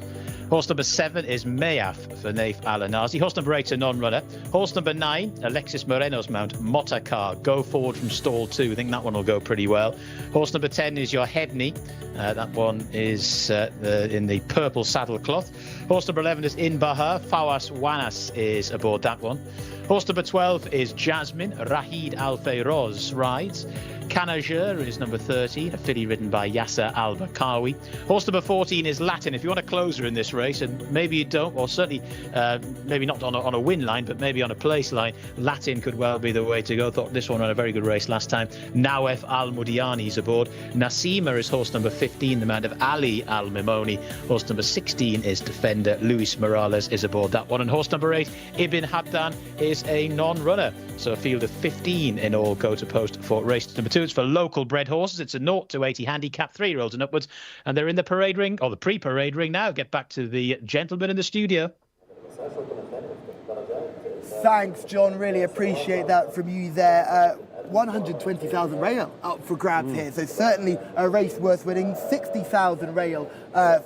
Horse number 7 is Mayaf for Naif Al Anazi. Horse number 8, a non-runner. Horse number 9, Alexis Moreno's mount, Motakar. Go forward from stall 2. I think that one will go pretty well. Horse number 10 is your Hedney. That one is in the purple saddle cloth. Horse number 11 is In Bahar. Fawas Wanas is aboard that one. Horse number 12 is Jasmine. Rahid Al Fayroz rides. Kanajer is number 13, a filly ridden by Yasser Al Bakawi. Horse number 14 is Latin. If you want a closer in this race, and maybe you don't, or certainly maybe not on a win line, but maybe on a place line, Latin could well be the way to go. Thought this one ran a very good race last time. Nawef Al Mudiani is aboard. Nasima is horse number 15, the mount of Ali Al Mimoni. Horse number 16 is defender Luis Morales is aboard that one. And horse number 8, Ibn Habdan, is a non-runner. So a field of 15 in all go to post for race number 2. It's for local bred horses. It's a 0 to 80 handicap, 3-year-olds and upwards. And they're in the parade ring, or the pre-parade ring now. Get back to the gentleman in the studio. Thanks, John. Really appreciate that from you there. 120,000 rail up for grabs here, so certainly a race worth winning. 60,000 rail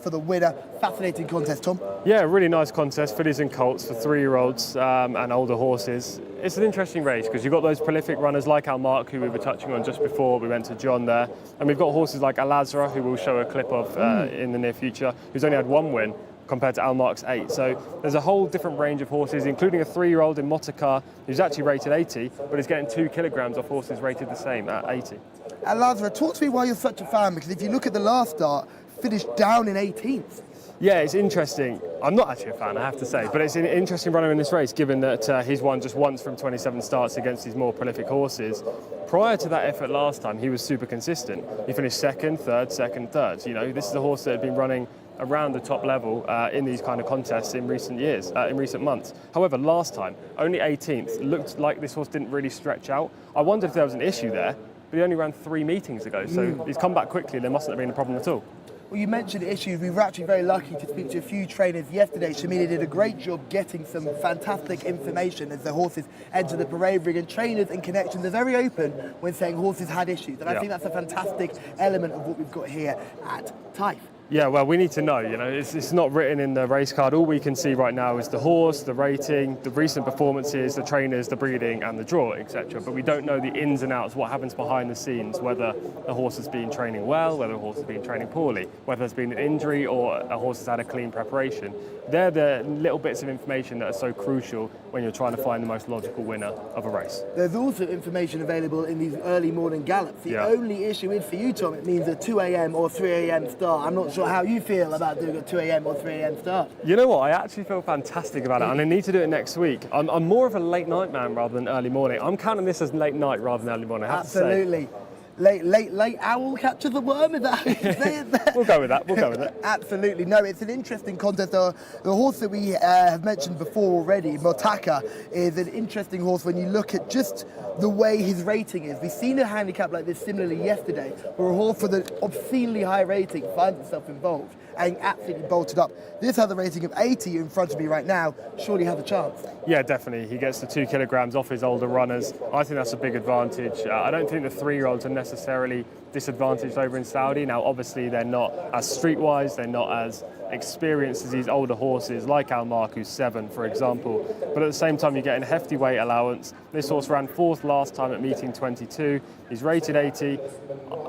for the winner. Fascinating contest, Tom. Yeah, really nice contest. Fillies and colts for 3-year-olds and older horses. It's an interesting race because you've got those prolific runners like Al Mark, who we were touching on just before we went to John there, and we've got horses like Al Azra, who we'll show a clip of in the near future, who's only had 1 win compared to Al Mark's 8. So there's a whole different range of horses, including a 3-year-old in Motakar, who's actually rated 80, but is getting 2 kilograms off horses rated the same at 80. Al Azra, talk to me why you're such a fan, because if you look at the last start, finished down in 18th. Yeah, it's interesting. I'm not actually a fan, I have to say, but it's an interesting runner in this race, given that he's won just once from 27 starts against these more prolific horses. Prior to that effort last time, he was super consistent. He finished second, third, second, third. You know, this is a horse that had been running around the top level in these kind of contests in recent years, in recent months. However, last time, only 18th, looked like this horse didn't really stretch out. I wondered if there was an issue there, but he only ran 3 meetings ago, so he's come back quickly. There mustn't have been a problem at all. Well, you mentioned issues. We were actually very lucky to speak to a few trainers yesterday. Shamina did a great job getting some fantastic information as the horses enter the parade ring, and trainers and connections are very open when saying horses had issues. And I think that's a fantastic element of what we've got here at Taif. Yeah, well, we need to know, you know, it's not written in the race card. All we can see right now is the horse, the rating, the recent performances, the trainers, the breeding and the draw, etc. But we don't know the ins and outs, what happens behind the scenes, whether the horse has been training well, whether the horse has been training poorly, whether there's been an injury or a horse has had a clean preparation. They're the little bits of information that are so crucial when you're trying to find the most logical winner of a race. There's also information available in these early morning gallops. The only issue is for you, Tom, it means a 2 a.m. or 3 a.m. start. I'm not sure how you feel about doing a 2 a.m. or 3 a.m. start. You know what, I actually feel fantastic about it, and I need to do it next week. I'm more of a late night man rather than early morning. I'm counting this as late night rather than early morning, I have Absolutely. to say. Late owl catches the worm, is that? We'll go with that, we'll go with it. Absolutely. No, it's an interesting contest. The horse that we have mentioned before already, Motaka, is an interesting horse when you look at just the way his rating is. We've seen a handicap like this similarly yesterday, where a horse with an obscenely high rating finds itself involved and absolutely bolted up. This has a rating of 80 in front of me right now. Surely has a chance. Yeah, definitely. He gets the 2 kilograms off his older runners. I think that's a big advantage. I don't think the 3-year-olds are necessarily disadvantaged over in Saudi. Now, obviously, they're not as streetwise, they're not as experienced as these older horses, like Al Mark, who's 7, for example. But at the same time, you're getting a hefty weight allowance. This horse ran 4th last time at meeting 22. He's rated 80.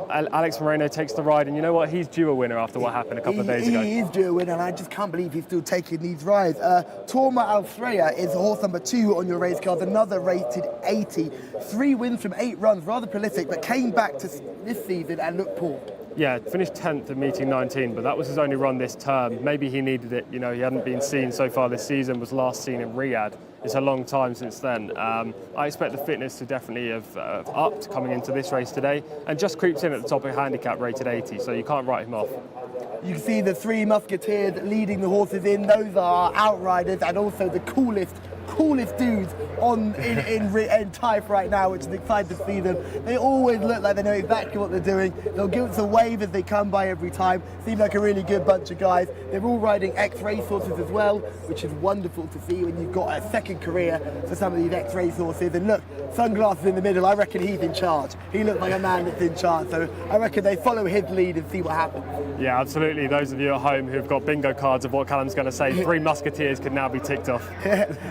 Alex Moreno takes the ride, and you know what? He's due a winner after what happened a couple of days ago. He is due a winner, and I just can't believe he's still taking these rides. Torma Al Freya is horse number 2 on your race card, another rated 80. 3 wins from 8 runs, rather prolific, but came back to this season and looked poor. Yeah, finished 10th at meeting 19, but that was his only run this term. Maybe he needed it. You know, he hadn't been seen so far this season, was last seen in Riyadh. It's a long time since then. I expect the fitness to definitely have upped coming into this race today, and just creeps in at the top of handicap rated 80, so you can't write him off. You can see the three musketeers leading the horses in. Those are outriders and also the coolest dudes in Taif right now, which is exciting to see them. They always look like they know exactly what they're doing. They'll give us a wave as they come by every time. Seem like a really good bunch of guys. They're all riding ex-race horses as well, which is wonderful to see when you've got a second career for some of these ex-race horses. And look, sunglasses in the middle, I reckon he's in charge. He looks like a man that's in charge, so I reckon they follow his lead and see what happens. Yeah, absolutely. Those of you at home who've got bingo cards of what Callum's going to say, three musketeers can now be ticked off.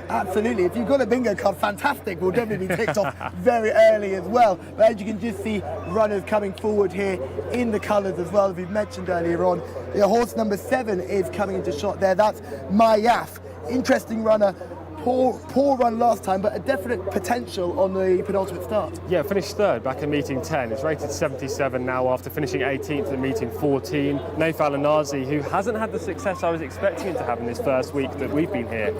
Absolutely. If you've got a bingo card, fantastic. We'll definitely be ticked off very early as well. But as you can just see, runners coming forward here in the colours as well, as we've mentioned earlier on. The horse number 7 is coming into shot there. That's Mayaf. Interesting runner. Poor run last time, but a definite potential on the penultimate start. Yeah, finished third back in meeting 10. It's rated 77 now after finishing 18th at meeting 14. Naif Al-Anazi, who hasn't had the success I was expecting him to have in his first week that we've been here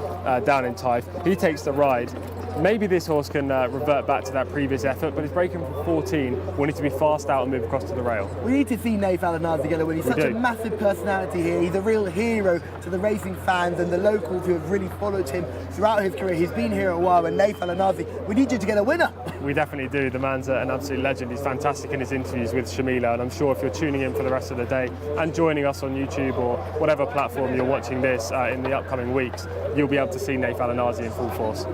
down in Taif, he takes the ride. Maybe this horse can revert back to that previous effort, but he's breaking from 14, wanting to be fast out and move across to the rail. We need to see Naif Al-Anazi get a win. He's such a massive personality here. He's a real hero to the racing fans and the locals who have really followed him throughout his career. He's been here a while, and Naif Al-Anazi, we need you to get a winner. We definitely do. The man's an absolute legend. He's fantastic in his interviews with Shamila, and I'm sure if you're tuning in for the rest of the day and joining us on YouTube or whatever platform you're watching this in the upcoming weeks, you'll be able to see Naif Al-Anazi in full force.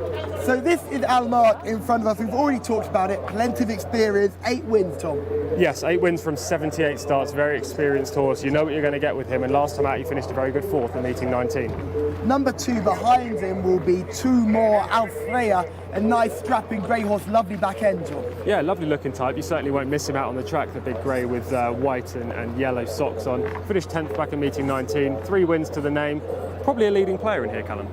So this is Al-Mark in front of us. We've already talked about it. Plenty of experience. 8 wins, Tom. Yes, 8 wins from 78 starts. Very experienced horse. You know what you're going to get with him, and last time out he finished a very good 4th in meeting 19. Number 2 behind him will be 2 more. Alfreya, a nice strapping grey horse, lovely back end, John. Yeah, lovely looking type. You certainly won't miss him out on the track, the big grey with white and yellow socks on. Finished 10th back in meeting 19. 3 wins to the name. Probably a leading player in here, Callum.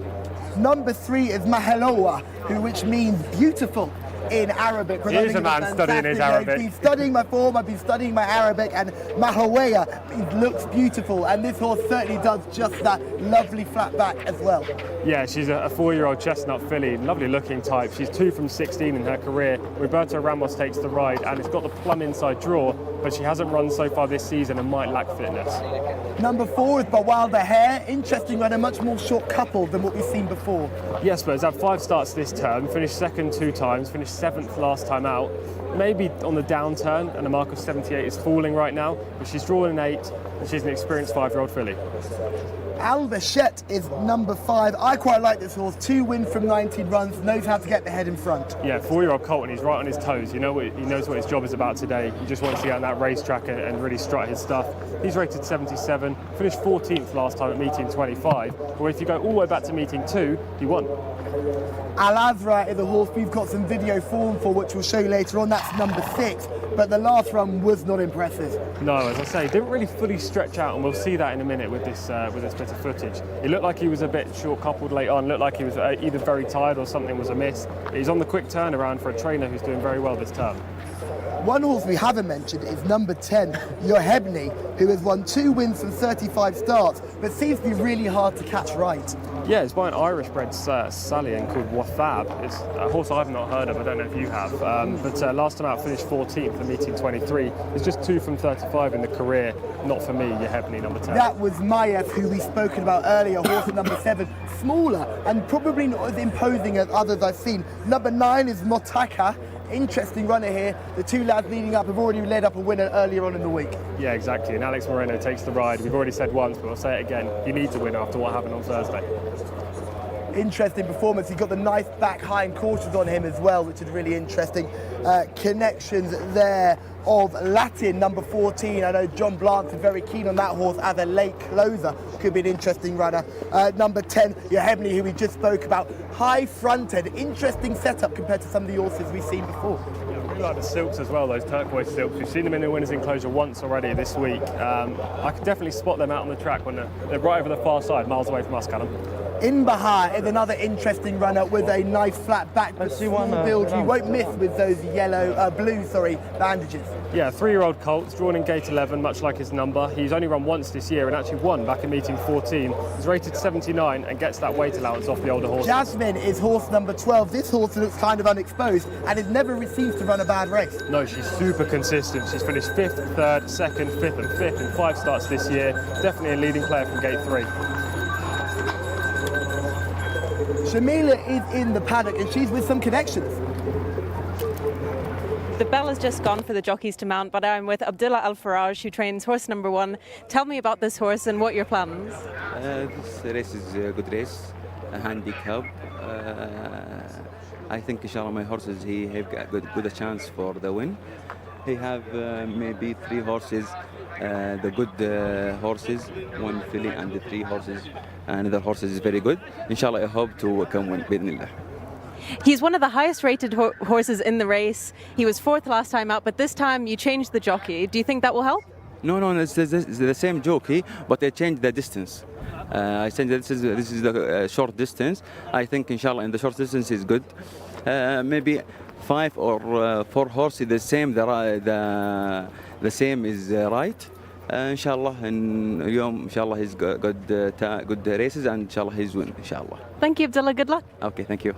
Number 3 is Maheloa, which means beautiful in Arabic. He is a man studying his Arabic. I've been studying my form, I've been studying my Arabic, and Maheloa, it looks beautiful, and this horse certainly does just that. Lovely flat back as well. Yeah, she's a 4-year-old chestnut filly, lovely looking type. She's 2 from 16 in her career. Roberto Ramos takes the ride, and it's got the plumb inside draw, but she hasn't run so far this season and might lack fitness. Number 4 is Bawalda Hare. Interesting runner, much more short coupled than what we've seen before. Yes, but he's had 5 starts this term, finished second 2 times, finished 7th last time out. Maybe on the downturn, and a mark of 78 is falling right now, but she's drawn an 8, and she's an experienced 5-year-old filly. Al-Bashet is number 5. I quite like this horse. 2 wins from 19 runs, knows how to get the head in front. Yeah, 4-year-old colt, and he's right on his toes. He knows what his job is about today. He just wants to get on that racetrack and really strut his stuff. He's rated 77, finished 14th last time at meeting 25. Or if you go all the way back to meeting 2, he won. Al-Azra is a horse we've got some video form for, which we'll show you later on. That's number 6, but the last run was not impressive. No, as I say, didn't really fully stretch out, and we'll see that in a minute with this bit of footage. It looked like he was a bit short coupled late on, looked like he was either very tired or something was amiss. He's on the quick turnaround for a trainer who's doing very well this term. One horse we haven't mentioned is number 10, Yohebni, who has won 2 wins from 35 starts, but seems to be really hard to catch right. Yeah, it's by an Irish-bred stallion called Wathab. It's a horse I've not heard of, I don't know if you have, but last time out finished 14th in meeting 23. It's just 2 from 35 in the career, not for me, Yohebni, number 10. That was Mayev, who we've spoken about earlier, horse number 7, smaller and probably not as imposing as others I've seen. Number 9 is Motaka. Interesting runner here. The 2 lads leading up have already led up a winner earlier on in the week. Yeah, exactly. And Alex Moreno takes the ride. We've already said once, but I'll say it again. He needs a winner after what happened on Thursday. Interesting performance. He's got the nice back hind quarters on him as well, which is really interesting. Connections there of Latin, number 14. I know John Blanc is very keen on that horse as a late closer. Could be an interesting runner. Number 10, Yohebni, who we just spoke about. High fronted, interesting setup compared to some of the horses we've seen before. Yeah, I really like the silks as well, those turquoise silks. We've seen them in the winners' enclosure once already this week. I can definitely spot them out on the track when they're right over the far side, miles away from us, Callum. Inbahar is another interesting runner with a nice flat back, but small build. You won't miss with those blue bandages. Yeah, 3-year-old colt, drawn in gate 11, much like his number. He's only run once this year and actually won back in meeting 14. He's rated 79 and gets that weight allowance off the older horse. Jasmine is horse number 12. This horse looks kind of unexposed and it never seems to run a bad race. No, she's super consistent. She's finished 5th, 3rd, 2nd, 5th and 5th in 5 starts this year. Definitely a leading player from gate 3. Shamila is in the paddock and she's with some connections. The bell has just gone for the jockeys to mount, but I'm with Abdullah Al Faraj, who trains horse number 1. Tell me about this horse and what your plans. This race is a good race, a handicap. I think inshallah my horses he have got good chance for the win. He have maybe 3 horses, the good horses, 1 filly and the 3 horses, and the horses is very good. Inshallah I hope to come win bidnillah. He's one of the highest rated horses in the race. He was 4th last time out, but this time you changed the jockey. Do you think that will help? No, it's the same jockey, but I changed the distance. I said this is the short distance. I think inshallah in the short distance is good. Maybe 5 or 4 horses the same. The same is right. Inshallah in اليوم inshallah he's good races and inshallah he's win inshallah. Thank you, Abdullah. Good luck. Okay, thank you.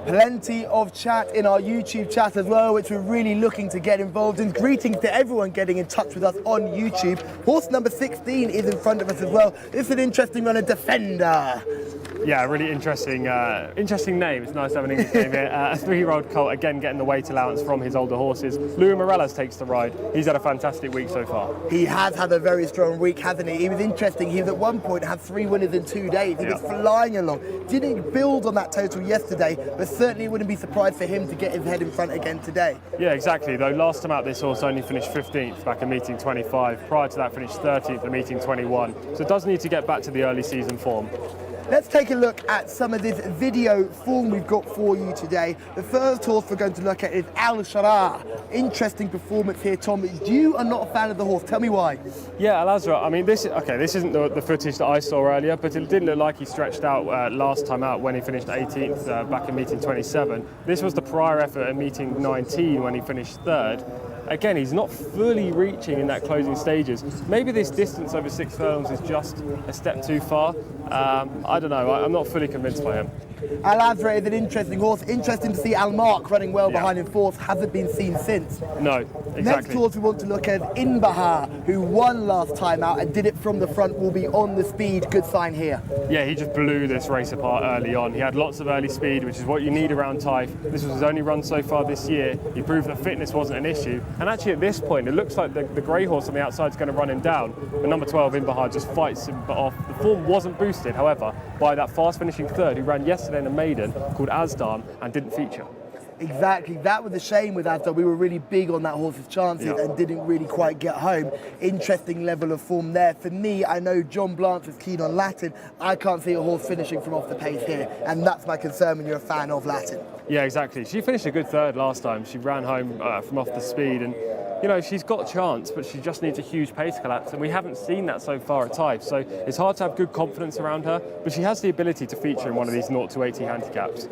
Plenty of chat in our YouTube chat as well, which we're really looking to get involved in. Greetings to everyone getting in touch with us on YouTube. Horse number 16 is in front of us as well. This is an interesting runner, Defender. Yeah, really interesting name. It's nice to have an English name here. A 3-year-old colt, again getting the weight allowance from his older horses. Louis Morales takes the ride. He's had a fantastic week so far. He has had a very strong week, hasn't he? He was interesting. He was at one point had 3 winners in 2 days. He was flying along. Didn't build on that total yesterday, but certainly wouldn't be surprised for him to get his head in front again today. Yeah, exactly. Though last time out, this horse only finished 15th back in meeting 25. Prior to that, finished 13th at meeting 21. So it does need to get back to the early season form. Let's take a look at some of this video form we've got for you today. The first horse we're going to look at is Al Shara. Interesting performance here, Tom. You are not a fan of the horse. Tell me why. Yeah, Al Azra. I mean, this isn't the footage that I saw earlier, but it didn't look like he stretched out last time out when he finished 18th back in meeting 27. This was the prior effort at meeting 19 when he finished 3rd. Again, he's not fully reaching in that closing stages. Maybe this distance over 6 furlongs is just a step too far. I don't know. I'm not fully convinced by him. Al Azra is an interesting horse. Interesting to see Al Mark running well behind him 4th. Hasn't been seen since. No, exactly. Next horse we want to look at Inbahar, who won last time out and did it from the front, will be on the speed. Good sign here. Yeah, he just blew this race apart early on. He had lots of early speed, which is what you need around Taif. This was his only run so far this year. He proved that fitness wasn't an issue. And actually at this point, it looks like the grey horse on the outside is going to run him down. But number 12, Inbahar, just fights him off. The form wasn't boosted, however, by that fast finishing 3rd who ran yesterday in a maiden called Asdam and didn't feature. Exactly, that was a shame with Asdam. We were really big on that horse's chances and didn't really quite get home. Interesting level of form there. For me, I know John Blanche is keen on Latin. I can't see a horse finishing from off the pace here, and that's my concern when you're a fan of Latin. Yeah, exactly. She finished a good 3rd last time. She ran home from off the speed, and you know, she's got a chance, but she just needs a huge pace collapse, and we haven't seen that so far at Taif. So it's hard to have good confidence around her, but she has the ability to feature in one of these 0 to 80 handicaps.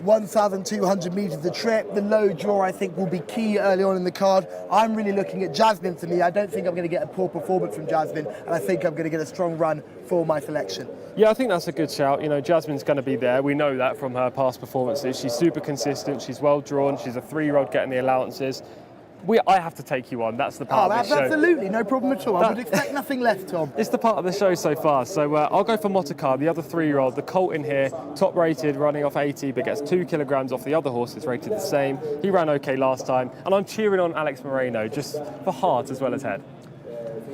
1,200 metres a trip. The low draw, I think, will be key early on in the card. I'm really looking at Jasmine to me. I don't think I'm going to get a poor performance from Jasmine, and I think I'm going to get a strong run for my selection. Yeah, I think that's a good shout. You know, Jasmine's going to be there. We know that from her past performances. She's super consistent. She's well drawn. She's a 3-year-old getting the allowances. I have to take you on. That's the part of the show. Absolutely, no problem at all. I would expect nothing less, Tom. It's the part of the show so far. So I'll go for Motorcar, the other 3-year-old. The colt in here, top rated, running off 80, but gets 2 kilograms off the other horses rated the same. He ran okay last time. And I'm cheering on Alex Moreno, just for heart as well as head.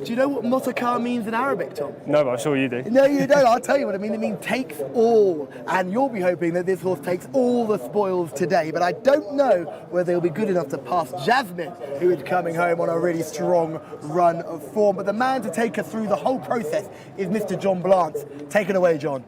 Do you know what Motorcar means in Arabic, Tom? No, but I'm sure you do. No, you don't. I'll tell you what I mean. It means takes all. And you'll be hoping that this horse takes all the spoils today. But I don't know whether he'll be good enough to pass Jasmine, who is coming home on a really strong run of form. But the man to take us through the whole process is Mr. John Blanche. Take it away, John.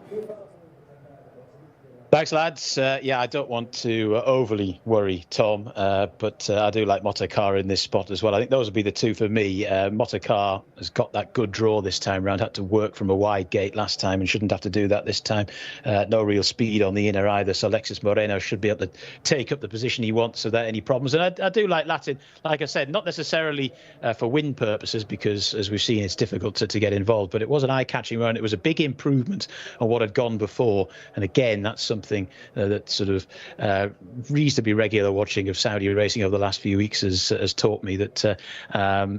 Thanks, lads. Yeah, I don't want to overly worry Tom, but I do like Motorcar in this spot as well. I think those would be the two for me. Motorcar has got that good draw this time round, had to work from a wide gate last time and shouldn't have to do that this time. No real speed on the inner either, so Alexis Moreno should be able to take up the position he wants without any problems. And I do like Latin, like I said, not necessarily for win purposes, because as we've seen, it's difficult to get involved, but it was an eye-catching run. It was a big improvement on what had gone before. And again, that's something that sort of reasonably regular watching of Saudi racing over the last few weeks has taught me that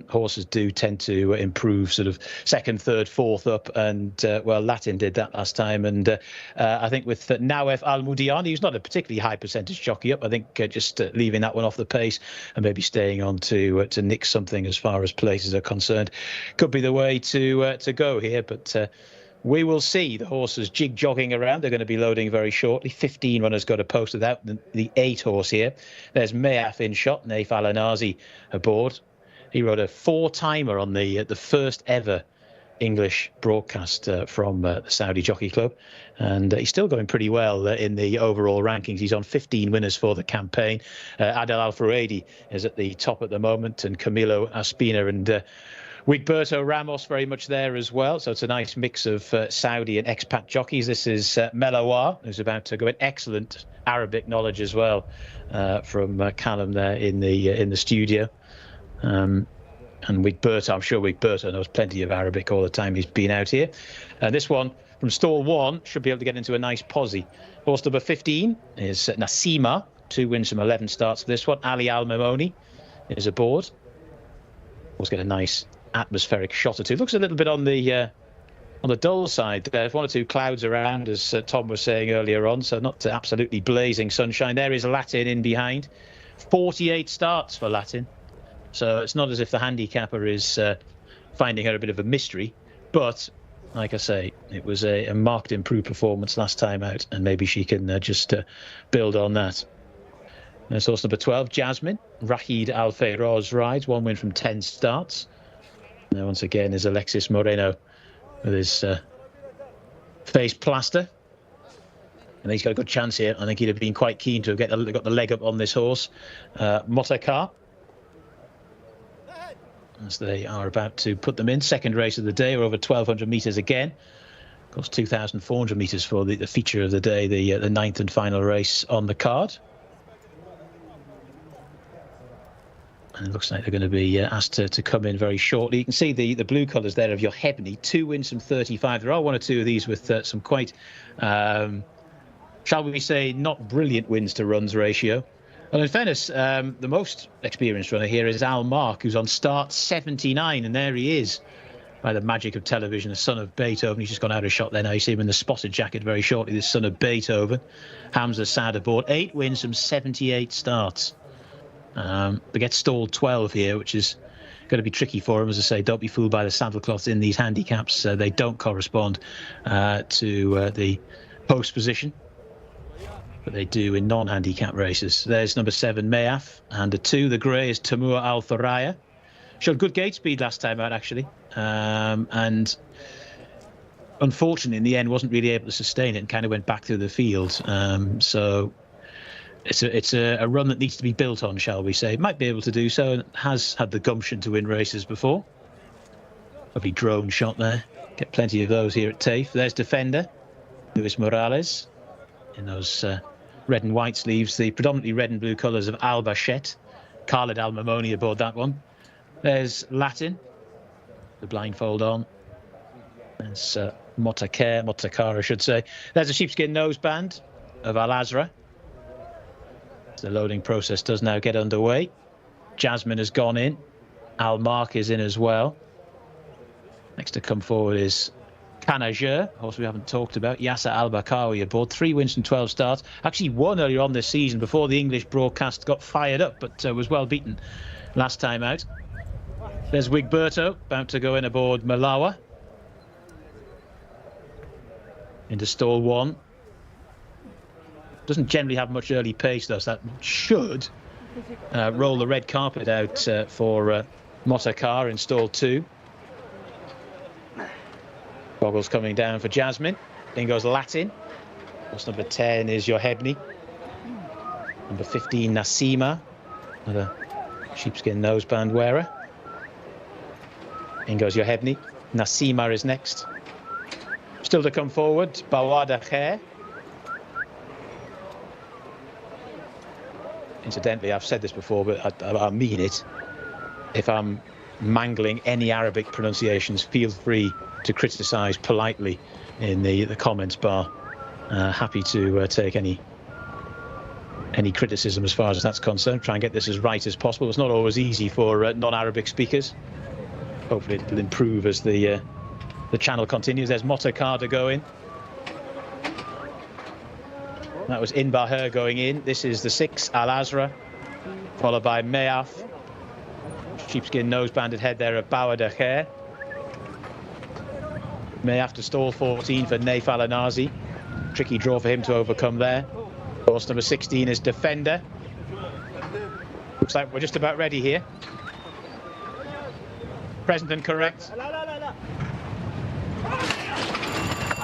horses do tend to improve sort of second, third, fourth up, and well, Latin did that last time. And I think with Nawef Al Mudiani, who's not a particularly high percentage jockey up, I think just leaving that one off the pace and maybe staying on to nick something as far as places are concerned could be the way to go here. But we will see. The horses jig-jogging around. They're going to be loading very shortly. 15 runners got a post without the 8 horse here. There's Mayaf in shot. Naif Al-Anazi aboard. He rode a 4-timer on the first ever English broadcast from the Saudi Jockey Club. And he's still going pretty well in the overall rankings. He's on 15 winners for the campaign. Adel Al-Furaidi is at the top at the moment, and Camilo Aspina and Wigberto Ramos very much there as well. So it's a nice mix of Saudi and expat jockeys. This is Melawar, who's about to go in. Excellent Arabic knowledge as well from Callum there in the studio. And Wigberto, I'm sure Wigberto knows plenty of Arabic all the time he's been out here. This one from stall 1 should be able to get into a nice posse. Horse number 15 is Nasima. 2 wins from 11 starts for this one. Ali Al-Mamoni is aboard. Horse get a nice atmospheric shot or two. Looks a little bit on the dull side. There's 1 or 2 clouds around, as Tom was saying earlier on, so not absolutely blazing sunshine. There is Latin in behind. 48 starts for Latin, so it's not as if the handicapper is finding her a bit of a mystery, but like I say, it was a marked improved performance last time out, and maybe she can just build on that. There's horse number 12, Jasmine. Rahid Al Fayroz rides, 1 win from 10 starts. Now, once again, is Alexis Moreno with his face plaster. And he's got a good chance here. I think he'd have been quite keen to have got the leg up on this horse. Motorcar, as they are about to put them in. Second race of the day, or over 1,200 metres again. Of course, 2,400 metres for the feature of the day, the 9th and final race on the card. And it looks like they're going to be asked to come in very shortly. You can see the blue colours there of Yohebni, 2 wins from 35. There are 1 or 2 of these with some quite, shall we say, not brilliant wins to runs ratio. Well, in fairness, the most experienced runner here is Al Mark, who's on start 79, and there he is, by the magic of television, the son of Beethoven. He's just gone out of shot there now. You see him in the spotted jacket very shortly, the son of Beethoven. Hamza Sad aboard, 8 wins from 78 starts. But gets stalled 12 here, which is going to be tricky for him. As I say, don't be fooled by the saddlecloths in these handicaps. They don't correspond to the post position, but they do in non-handicap races. There's number 7, Mayaf, and the 2, the grey, is Tamur Al Thuraya. Showed good gate speed last time out, actually, and unfortunately in the end wasn't really able to sustain it and kind of went back through the field. So it's a run that needs to be built on, shall we say. Might be able to do so, and has had the gumption to win races before. Lovely drone shot there. Get plenty of those here at Taif. There's Defender, Luis Morales, in those red and white sleeves, the predominantly red and blue colours of Al Bashet. Khalid Al Mamoni aboard that one. There's Latin, the blindfold on. There's Motorcar, I should say. There's a sheepskin noseband of Al Azra. The loading process does now get underway. Jasmine has gone in. Al Mark is in as well. Next to come forward is Kanajur, horse we haven't talked about. Yasser Al-Bakawi aboard, 3 wins from 12 starts. Actually won earlier on this season before the English broadcast got fired up, but was well beaten last time out. There's Wigberto, about to go in aboard Malawa. Into stall 1. Doesn't generally have much early pace, though, so that should roll the red carpet out for Motorcar in stall 2. Goggles coming down for Jasmine. Then goes Latin. Horse number 10 is Yohebni. Number 15, Nasima, another sheepskin noseband wearer. In goes Yohebni. Nasima is next. Still to come forward, Bawada Khair. Incidentally, I've said this before, but I mean it. If I'm mangling any Arabic pronunciations, feel free to criticise politely in the comments bar. Happy to take any criticism as far as that's concerned. Try and get this as right as possible. It's not always easy for non-Arabic speakers. Hopefully it'll improve as the channel continues. There's Motakar to go in. That was Inbahir going in. This is the 6, Al Azra, followed by Meaf. Sheepskin nose-banded head there of Bawada Khair. Meaf to stall 14 for Naif Al-Anazi. Tricky draw for him to overcome there. Horse number 16 is Defender. Looks like we're just about ready here. Present and correct.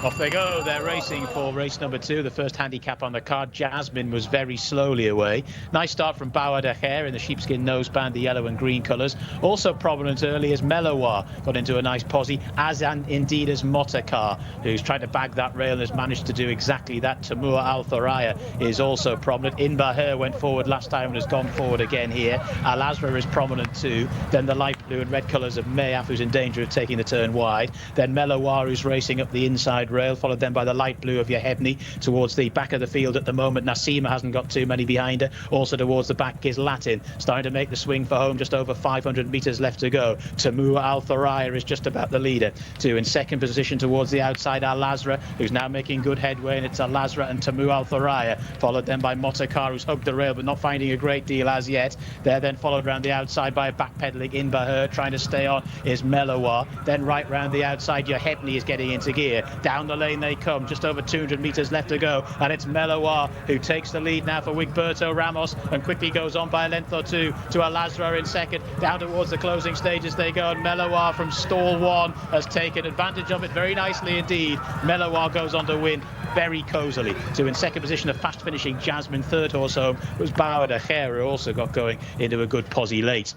Off they go. They're racing for race number 2. The first handicap on the card. Jasmine was very slowly away. Nice start from Bawada Khair in the sheepskin noseband, the yellow and green colours. Also prominent early as Melawar got into a nice posse, as and indeed as Motakar, who's tried to bag that rail and has managed to do exactly that. Tamur Al Thoraya is also prominent. Inbahir went forward last time and has gone forward again here. Al Azra is prominent too. Then the light blue and red colours of Meaf, who's in danger of taking the turn wide. Then Melawar, who's racing up the inside rail, followed then by the light blue of Yohebni towards the back of the field at the moment. Nasima hasn't got too many behind her. Also towards the back is Latin, starting to make the swing for home. Just over 500 metres left to go. Tamur Al Thoraya is just about the leader. 2 in second position towards the outside, Al Azra, who's now making good headway, and it's Al Azra and Tamur Al Thoraya, followed then by Motakar, who's hugged the rail but not finding a great deal as yet. They're then followed round the outside by a backpedaling Inbahir, trying to stay on is Melawar. Then right round the outside, Yohebni is getting into gear. Down the lane they come, just over 200 metres left to go, and it's Melawar who takes the lead now for Wigberto Ramos and quickly goes on by a length or two to Al Azra in second. Down towards the closing stages they go, and Melawar from stall 1 has taken advantage of it very nicely indeed. Melawar goes on to win very cosily. 2 in second position, a fast finishing Jasmine. Third horse home was Bawada Khair, who also got going into a good posse late.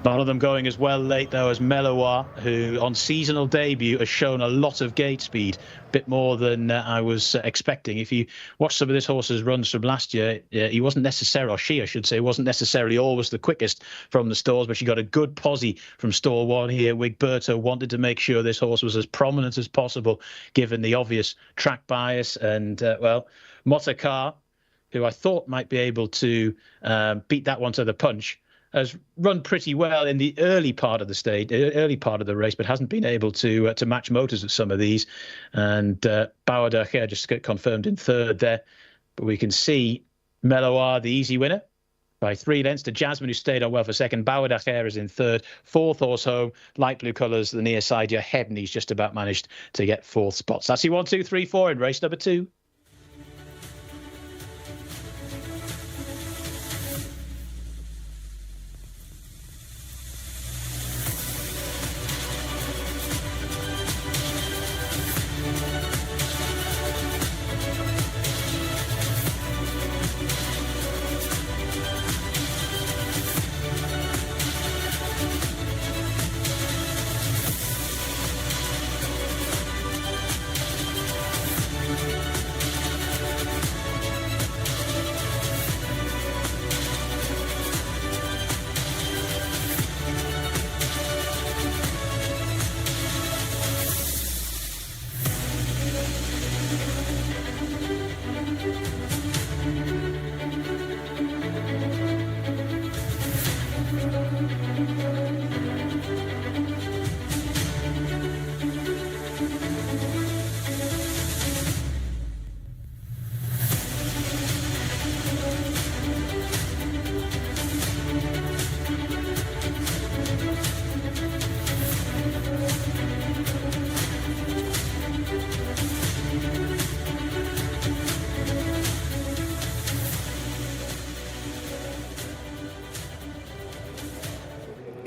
None of them going as well late, though, as Melawar, who on seasonal debut has shown a lot of gate speed, a bit more than I was expecting. If you watch some of this horse's runs from last year, he wasn't necessarily, or she, I should say, wasn't necessarily always the quickest from the stalls, but she got a good posse from stall 1 here. Wigberto wanted to make sure this horse was as prominent as possible, given the obvious track bias. And, well, Motakar, who I thought might be able to beat that one to the punch, has run pretty well in the early part of the race, but hasn't been able to match motors at some of these. And Bawada Khair just got confirmed in third there. But we can see Melawar, the easy winner, by 3 lengths to Jasmine, who stayed on well for second. Bawada Khair is in third. Fourth horse home, light blue colours, the near side. Yohebni's just about managed to get 4th spots. That's 1, 2, 3, 4 in race number 2.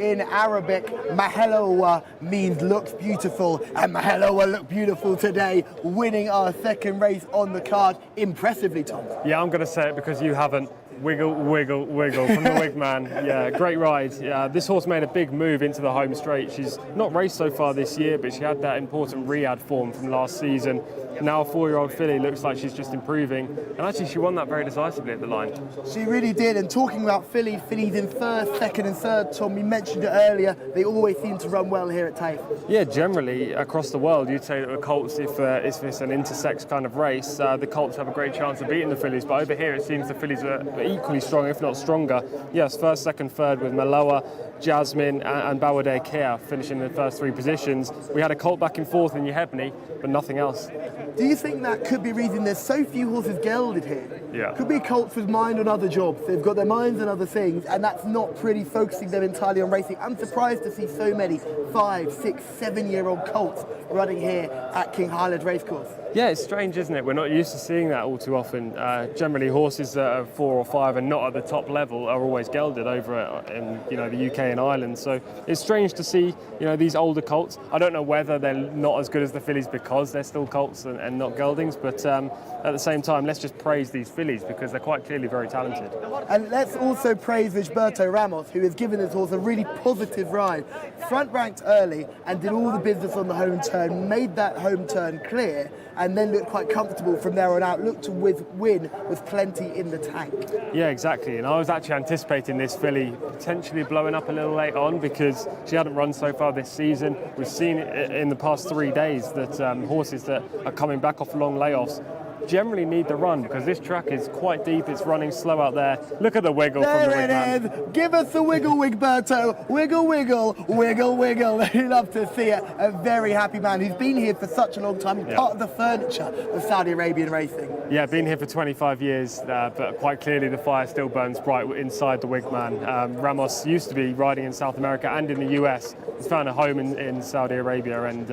in Arabic, Mahelowa means looks beautiful, and Mahelowa looked beautiful today, winning our second race on the card impressively, Tom. Yeah, I'm going to say it because you haven't. Wiggle, wiggle, wiggle from the Wigman. Yeah, great ride. Yeah, this horse made a big move into the home straight. She's not raced so far this year, but she had that important Riyadh form from last season. Now a 4-year-old filly looks like she's just improving. And actually she won that very decisively at the line. She really did. And talking about fillies in first, second and third, Tom, you mentioned it earlier, they always seem to run well here at Taif. Yeah, generally across the world you'd say that the colts, if it's an intersex kind of race, the colts have a great chance of beating the fillies. But over here it seems the fillies are equally strong, if not stronger. Yes, first, second, third with Maloa, Jasmine and Bawadeh Kia finishing in the first three positions. We had a colt back and forth in Yehebni, but nothing else. Do you think that could be a reason there's so few horses gelded here? Yeah. Could be colts with mind on other jobs. They've got their minds on other things, and that's not really focusing them entirely on racing. I'm surprised to see so many 5, 6, 7-year-old colts running here at King Khalid Racecourse. Yeah, it's strange, isn't it? We're not used to seeing that all too often. Generally, horses that are 4 or 5 and not at the top level are always gelded over in the UK and Ireland. So it's strange to see these older colts. I don't know whether they're not as good as the fillies because they're still colts and not geldings, but at the same time, let's just praise these fillies because they're quite clearly very talented. And let's also praise Gilberto Ramos, who has given this horse a really positive ride. Front ranked early and did all the business on the home turn, made that home turn clear, and then looked quite comfortable from there on out, looked to win with plenty in the tank. Yeah, exactly. And I was actually anticipating this filly potentially blowing up a little late on because she hadn't run so far this season. We've seen it in the past 3 days that horses that are coming back off long layoffs generally need the run because this track is quite deep, it's running slow out there. Look at the wiggle from the Wigman. There it is! Give us the wiggle, Wigberto! Wiggle, wiggle, wiggle, wiggle. You love to see it. A very happy man who's been here for such a long time, part of the furniture of Saudi Arabian racing. Yeah, been here for 25 years, but quite clearly the fire still burns bright inside the Wigman. Ramos used to be riding in South America and in the US. He's found a home in Saudi Arabia and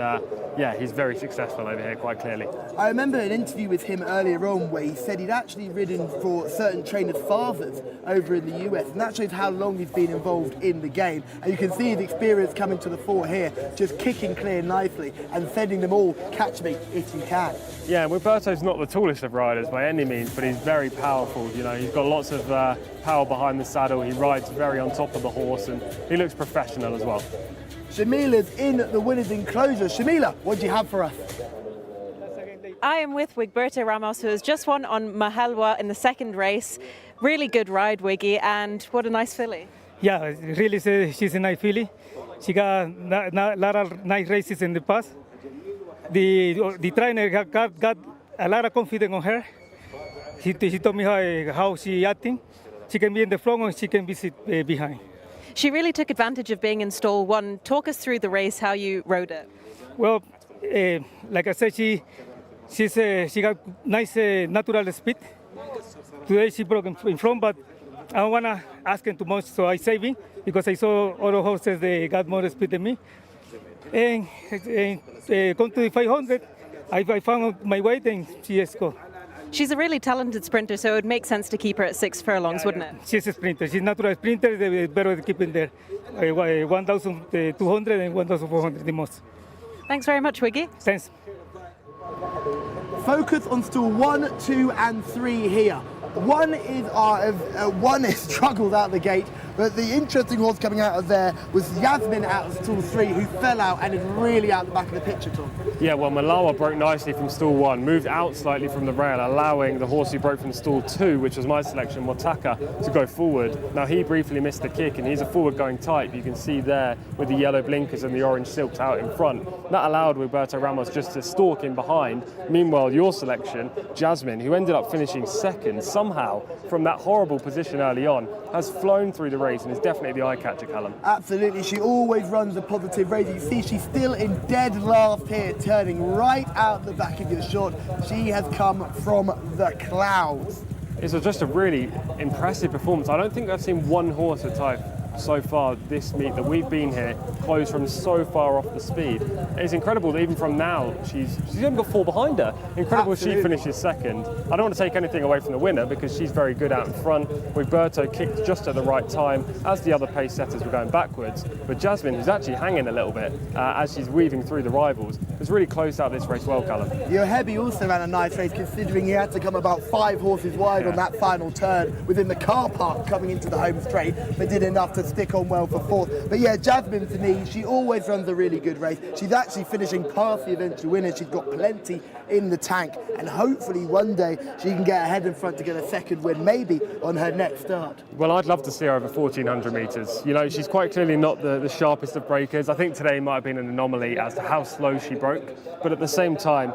he's very successful over here, quite clearly. I remember an interview with him earlier on where he said he'd actually ridden for certain trainers' fathers over in the US, and that shows how long he's been involved in the game. And you can see his experience coming to the fore here, just kicking clear nicely and sending them all, catch me if you can. Yeah, Gilberto's not the tallest of riders by any means, but he's very powerful. He's got lots of power behind the saddle. He rides very on top of the horse, and he looks professional as well. Shamila's in the winner's enclosure. Shamila, what do you have for us? I am with Gilberto Ramos, who has just won on Mahalwa in the second race. Really good ride, Wiggy, and what a nice filly. Yeah, really, she's a nice filly. She got a lot of nice races in the past. The trainer got a lot of confidence on her. She told me how she acting. She can be in the front and she can be sit behind. She really took advantage of being in stall one. Talk us through the race, how you rode it. Well, like I said, she got nice natural speed. Today she broke in front, but I don't want to ask him too much, so I saving because I saw other horses they got more speed than me. And come to the 500, I found my weight and she scored. She's a really talented sprinter, so it would make sense to keep her at 6 furlongs, wouldn't it? She's a sprinter. She's a natural sprinter. They better keep in there. 1,200 and 1,400 the most. Thanks very much, Wiggy. Thanks. Focus on stool 1, 2 and 3 here. One is struggled out the gate, but the interesting horse coming out of there was Yasmin out of stall 3, who fell out and is really out the back of the picture, Tom. Yeah, well, Malawa broke nicely from stall 1, moved out slightly from the rail, allowing the horse who broke from stall 2, which was my selection, Wataka, to go forward. Now, he briefly missed the kick, and he's a forward-going type. You can see there with the yellow blinkers and the orange silks out in front. That allowed Gilberto Ramos just to stalk in behind. Meanwhile, your selection, Jasmine, who ended up finishing second, somehow, from that horrible position early on, has flown through the race and is definitely the eye-catcher, Callum. Absolutely, she always runs a positive race. You see she's still in dead last here, turning right out the back of your shot. She has come from the clouds. It was just a really impressive performance. I don't think I've seen one horse at Taif so far this meet that we've been here closed from so far off the speed. It's incredible that even from now, she's only got 4 behind her. Incredible she finishes second. I don't want to take anything away from the winner because she's very good out in front. Roberto kicked just at the right time as the other pace setters were going backwards. But Jasmine, who's actually hanging a little bit as she's weaving through the rivals, has really closed out this race well, Callum. Yohebi also ran a nice race considering he had to come about 5 horses wide on that final turn within the car park coming into the home straight, but did enough to stick on well for 4th. But yeah, Jasmine to me, she always runs a really good race. She's actually finishing past the eventual winner. She's got plenty in the tank, and hopefully one day she can get ahead in front to get a second win, maybe on her next start. Well, I'd love to see her over 1,400 metres. You know, she's quite clearly not the sharpest of breakers. I think today might have been an anomaly as to how slow she broke, but at the same time,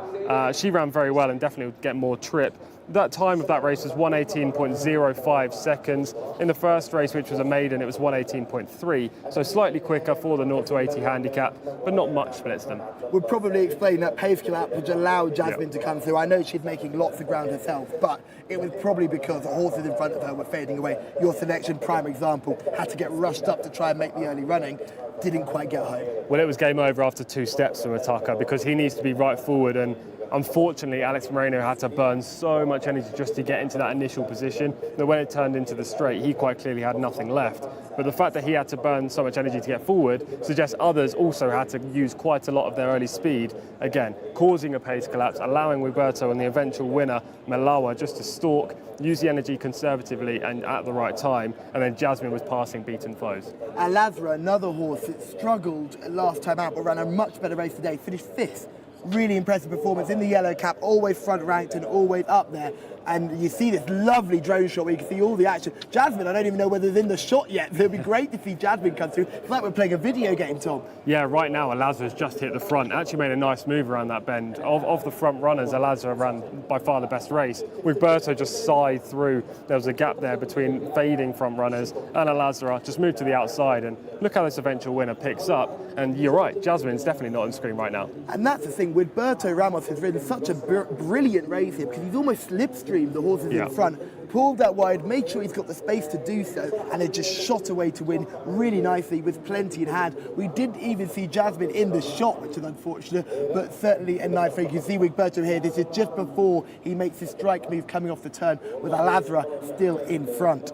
she ran very well and definitely would get more trip. That time of that race was 1:18.05 seconds. In the first race, which was a maiden, it was 1:18.3, so slightly quicker for the 0 to 80 handicap, but not much splits them. We'll probably explain that pace collapse which allowed Jasmine to come through. I know she's making lots of ground herself, but it was probably because the horses in front of her were fading away. Your Selection, prime example, had to get rushed up to try and make the early running. Didn't quite get home. Well, it was game over after 2 steps from Ataka because he needs to be right forward, and unfortunately Alex Moreno had to burn so much energy just to get into that initial position that when it turned into the straight he quite clearly had nothing left. But the fact that he had to burn so much energy to get forward suggests others also had to use quite a lot of their early speed, again causing a pace collapse, allowing Roberto and the eventual winner Malawa just to stalk, use the energy conservatively and at the right time, and then Jasmine was passing beaten foes. Alazra, another horse that struggled last time out but ran a much better race today, finished 5th. Really impressive performance in the yellow cap, always front ranked and always up there. And you see this lovely drone shot where you can see all the action. Jasmine, I don't even know whether it's in the shot yet. It'll be great to see Jasmine come through. It's like we're playing a video game, Tom. Yeah, right now Alazra's just hit the front. Actually made a nice move around that bend. Of the front runners, Alazra ran by far the best race. Roberto just sighed through. There was a gap there between fading front runners, and Alazra just moved to the outside. And look how this eventual winner picks up. And you're right, Jasmine's definitely not on screen right now. And that's the thing, Roberto Ramos has ridden such a brilliant race here because he's almost slipstreamed the horses in front, pulled that wide, made sure he's got the space to do so, and it just shot away to win really nicely with plenty in hand. We didn't even see Jasmine in the shot, which is unfortunate, but certainly a nice race. You can see Roberto here, this is just before he makes his strike move coming off the turn with Alazra still in front.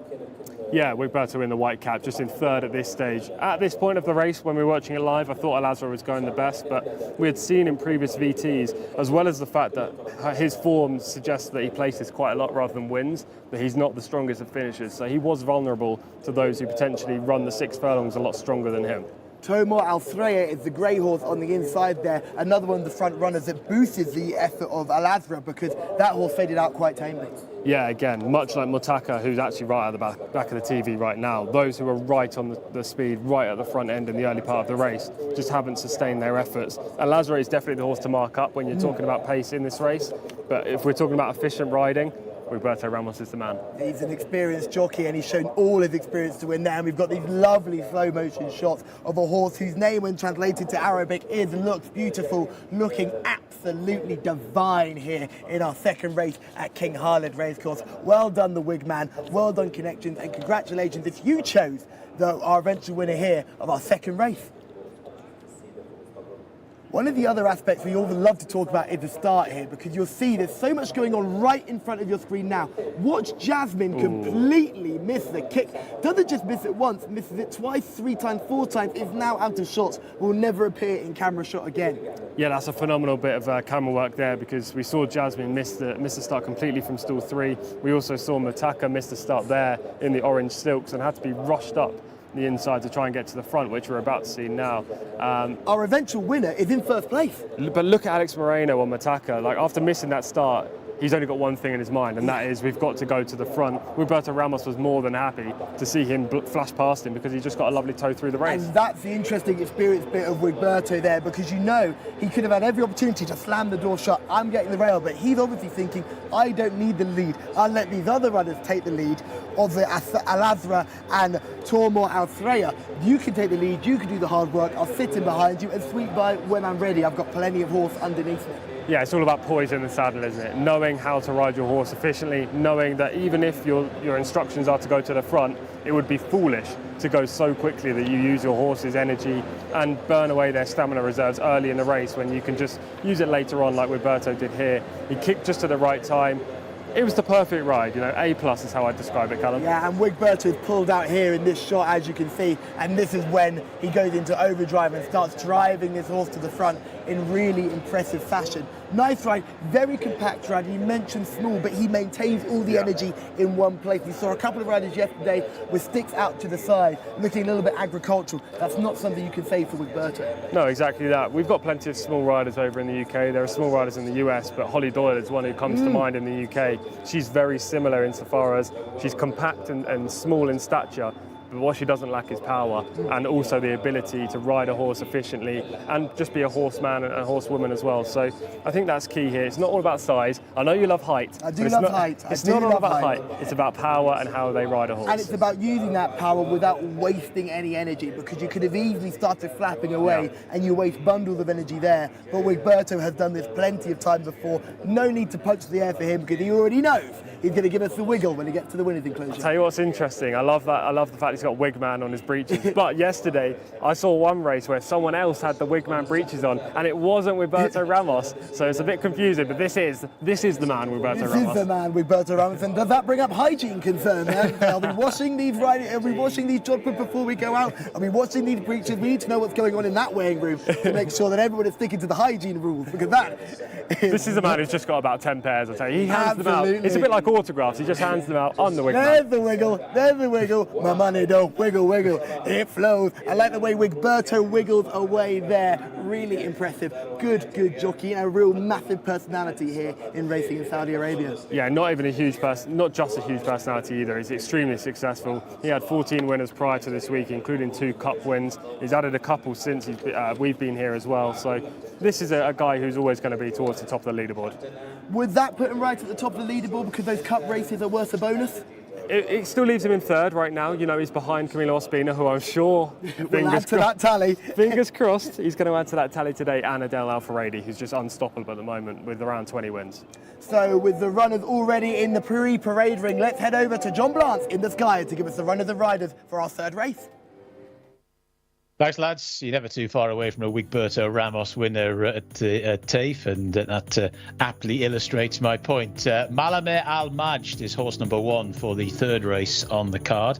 Yeah, Roberto in the white cap, just in 3rd at this stage. At this point of the race, when we were watching it live, I thought Alazra was going the best, but we had seen in previous VTs, as well as the fact that his form suggests that he places quite a lot rather than wins, that he's not the strongest of finishers, so he was vulnerable to those who potentially run the 6 furlongs a lot stronger than him. Tomor Althrea is the grey horse on the inside there, another one of the front runners that boosted the effort of Alazra because that horse faded out quite tamely. Yeah, again, much like Mutaka, who's actually right at the back of the TV right now, those who are right on the speed, right at the front end in the early part of the race, just haven't sustained their efforts. Alazra is definitely the horse to mark up when you're talking about pace in this race, but if we're talking about efficient riding, Roberto Ramos is the man. He's an experienced jockey and he's shown all his experience to win now. And we've got these lovely slow motion shots of a horse whose name when translated to Arabic is looks beautiful, looking absolutely divine here in our 2nd race at King Khalid Racecourse. Well done the Wig Man, well done Connections, and congratulations if you chose our eventual winner here of our 2nd race. One of the other aspects we all love to talk about is the start here because you'll see there's so much going on right in front of your screen now. Watch Jasmine completely miss the kick. Doesn't just miss it once, misses it twice, 3 times, 4 times, is now out of shots, will never appear in camera shot again. Yeah, that's a phenomenal bit of camera work there because we saw Jasmine miss the start completely from stall 3. We also saw Mutaka miss the start there in the orange silks and had to be rushed up the inside to try and get to the front, which we're about to see now. Our eventual winner is in 1st place. But look at Alex Moreno on Mutaka. Like, after missing that start, he's only got one thing in his mind, and that is we've got to go to the front. Roberto Ramos was more than happy to see him flash past him because he just got a lovely toe through the race. And that's the interesting experience bit of Roberto there because you know he could have had every opportunity to slam the door shut. I'm getting the rail, but he's obviously thinking, I don't need the lead. I'll let these other runners take the lead of the Alazra and Tomor Althrea. You can take the lead, you can do the hard work. I'll sit in behind you and sweep by when I'm ready. I've got plenty of horse underneath me. Yeah, it's all about poise in the saddle, isn't it? Knowing how to ride your horse efficiently, knowing that even if your instructions are to go to the front, it would be foolish to go so quickly that you use your horse's energy and burn away their stamina reserves early in the race when you can just use it later on like Wigberto did here. He kicked just at the right time. It was the perfect ride, you know, A+ is how I describe it, Callum. Yeah, and Wigberto is pulled out here in this shot, as you can see, and this is when he goes into overdrive and starts driving his horse to the front in really impressive fashion. Nice ride, very compact ride. You mentioned small, but he maintains all the energy in one place. We saw a couple of riders yesterday with sticks out to the side, looking a little bit agricultural. That's not something you can say for Wigberto. No, exactly that. We've got plenty of small riders over in the UK. There are small riders in the US, but Holly Doyle is one who comes to mind in the UK. She's very similar insofar as she's compact and small in stature, but what she doesn't lack is power and also the ability to ride a horse efficiently and just be a horseman and a horsewoman as well. So I think that's key here. It's not all about size. I know you love height. I do love height. It's not all about height. It's about power and how they ride a horse. And it's about using that power without wasting any energy, because you could have easily started flapping away and you waste bundles of energy there. But Wigberto has done this plenty of times before. No need to punch the air for him, because he already knows he's going to give us the wiggle when he gets to the winner's enclosure. I'll tell you what's interesting. I love that. I love the fact he's got Wigman on his breeches. But yesterday, I saw one race where someone else had the Wigman breeches on, and it wasn't Wigberto Ramos. So it's a bit confusing. But this is the man, Wigberto Ramos. This is the man, Wigberto Ramos. And does that bring up hygiene concern? Are we washing these Are we washing these jodhpurs before we go out? Are we washing these breeches? We need to know what's going on in that weighing room to make sure that everyone is sticking to the hygiene rules. Because this is a man who's just got about 10 pairs. I tell you, he hands them out. It's a bit like autographs. He just hands them out on the Wigman. There's the wiggle. There's the wiggle. My money don't wiggle, wiggle. It flows. I like the way Wigberto wiggles away there. Really impressive. Good jockey, and a real massive personality here in racing in Saudi Arabia. Yeah, not just a huge personality either. He's extremely successful. He had 14 winners prior to this week, including 2 cup wins. He's added a couple since we've been here as well. So this is a guy who's always going to be towards the top of the leaderboard. Would that put him right at the top of the leaderboard because those cup races are worth a bonus? It still leaves him in third right now. You know, he's behind Camilo Ospina, who I'm sure will add to that tally. Fingers crossed, he's going to add to that tally today, and Adel Alfaredi, who's just unstoppable at the moment with around 20 wins. So with the runners already in the pre-parade ring, let's head over to John Blance in the sky to give us the runners and riders for our third race. Thanks, lads. You're never too far away from a Wigberto Ramos winner at Taif, and that aptly illustrates my point. Malame Al Majd is horse number 1 for the third race on the card.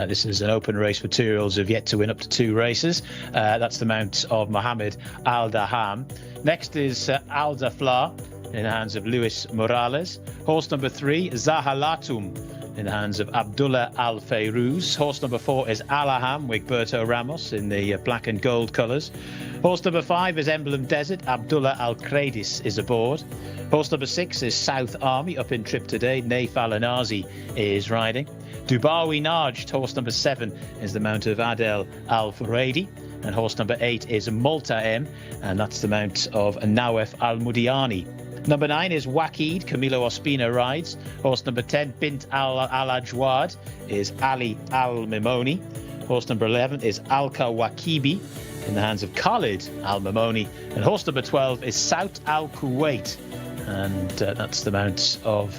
This is an open race for 2-year-olds who have yet to win up to 2 races. That's the mount of Mohammed Al Daham. Next is Al Dafla in the hands of Luis Morales. Horse number 3, Zahalatum, in the hands of Abdullah Al Fayrouz. Horse number 4 is Alaham, Wigberto Ramos, in the black and gold colours. Horse number 5 is Emblem Desert. Abdullah Al Kradis is aboard. Horse number 6 is South Army, up in trip today. Naif Al Anazi is riding. Dubawi Najd, horse number 7, is the mount of Adel Al Furedi. And horse number 8 is Malta M, and that's the mount of Nawef Al Mudiani. Number 9 is Wakid, Camilo Ospina rides. Horse number 10, Bint Al Ajwad, is Ali Al Mimoni. Horse number 11 is Alka Wakibi, in the hands of Khalid Al Mimoni. And horse number 12 is Saut Al Kuwait, and that's the mount of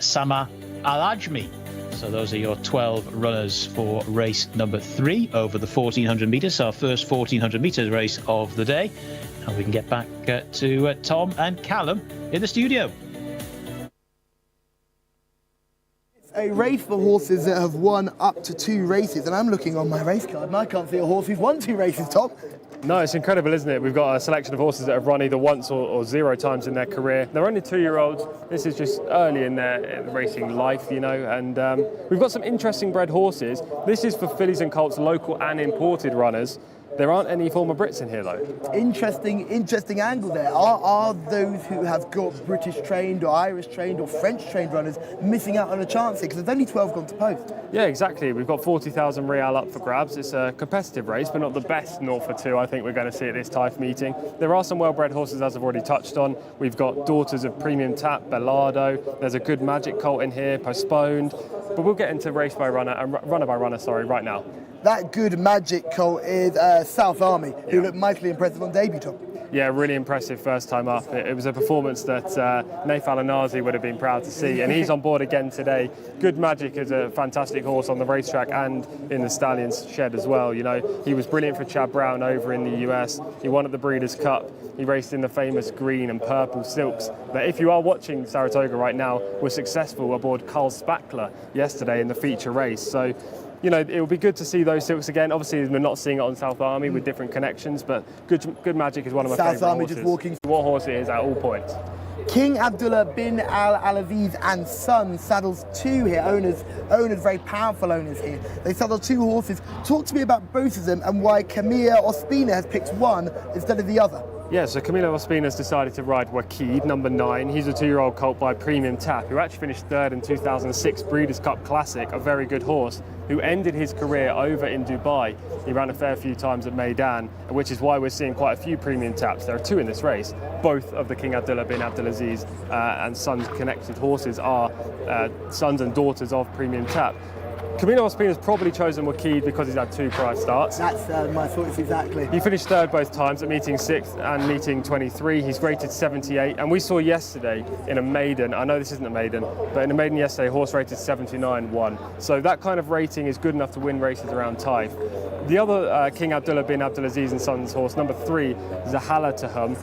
Sama Al Ajmi. So those are your 12 runners for race number 3 over the 1400 metres, our first 1400 metres race of the day. And we can get back to Tom and Callum in the studio. It's a race for horses that have won up to 2 races, and I'm looking on my race card and I can't see a horse who's won 2 races, Tom. No, it's incredible, isn't it? We've got a selection of horses that have run either once or 0 times in their career. They're only 2-year-olds. This is just early in their racing life, you know, and we've got some interesting bred horses. This is for fillies and colts, local and imported runners. There aren't any former Brits in here, though. Interesting angle there. Are those who have got British trained or Irish trained or French trained runners missing out on a chance here? Because there's only 12 gone to post. Yeah, exactly. We've got 40,000 Real up for grabs. It's a competitive race, but not the best 0 for 2 I think we're going to see at this Taif meeting. There are some well-bred horses, as I've already touched on. We've got Daughters of Premium Tap, Bellardo. There's a good Magic Colt in here, Postponed. But we'll get into runner by runner, right now. That good Magic Colt is South Army, who looked mightily impressive on debut, Tom. Yeah, really impressive first time up. It was a performance that Naif Al-Anazi would have been proud to see, and he's on board again today. Good Magic is a fantastic horse on the racetrack and in the Stallions shed as well. You know, he was brilliant for Chad Brown over in the US. He won at the Breeders' Cup. He raced in the famous green and purple silks. But if you are watching Saratoga right now, was successful aboard Carl Spackler yesterday in the feature race. So, you know, it will be good to see those silks again. Obviously, we're not seeing it on South Army with different connections, but Good Magic is one of my favourite horses. Just walking. What horse it is at all points. King Abdullah bin Al-Aziz and Son saddles 2 here. Owners, very powerful owners here. They saddle 2 horses. Talk to me about both of them and why Camilla Ospina has picked one instead of the other. Yeah, so Camilo Ospina has decided to ride Wakid, number 9. He's a 2-year-old colt by Premium Tap, who actually finished 3rd in 2006 Breeders' Cup Classic, a very good horse, who ended his career over in Dubai. He ran a fair few times at Meydan, which is why we're seeing quite a few Premium Taps. There are 2 in this race. Both of the King Abdullah bin Abdulaziz and Sons connected horses are sons and daughters of Premium Tap. Camilo Ospina's probably chosen Wakid because he's had 2 prior starts. That's my thoughts exactly. He finished 3rd both times at meeting 6th and meeting 23. He's rated 78, and we saw yesterday in a maiden, I know this isn't a maiden, but in a maiden yesterday, a horse rated 79 won. So that kind of rating is good enough to win races around Taif. The other King Abdullah bin Abdulaziz and Sons horse, number 3, Zahala Tahum.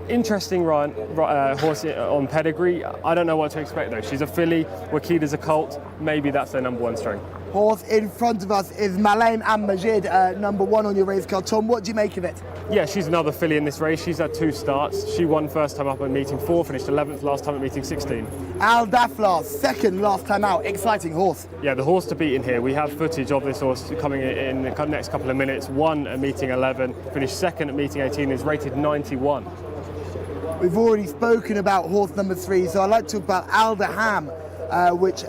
Interesting horse on pedigree. I don't know what to expect though. She's a filly, Wakid is a colt. Maybe that's their number 1 strength. Horse in front of us is Malaim and Majid, number 1 on your race card. Tom, what do you make of it? Yeah, she's another filly in this race. She's had 2 starts. She won first time up at meeting 4, finished 11th last time at meeting 16. Al Daflar, 2nd last time out. Exciting horse. Yeah, the horse to beat in here. We have footage of this horse coming in the next couple of minutes. Won at meeting 11, finished 2nd at meeting 18, is rated 91. We've already spoken about horse number 3, so I'd like to talk about Al Daham, which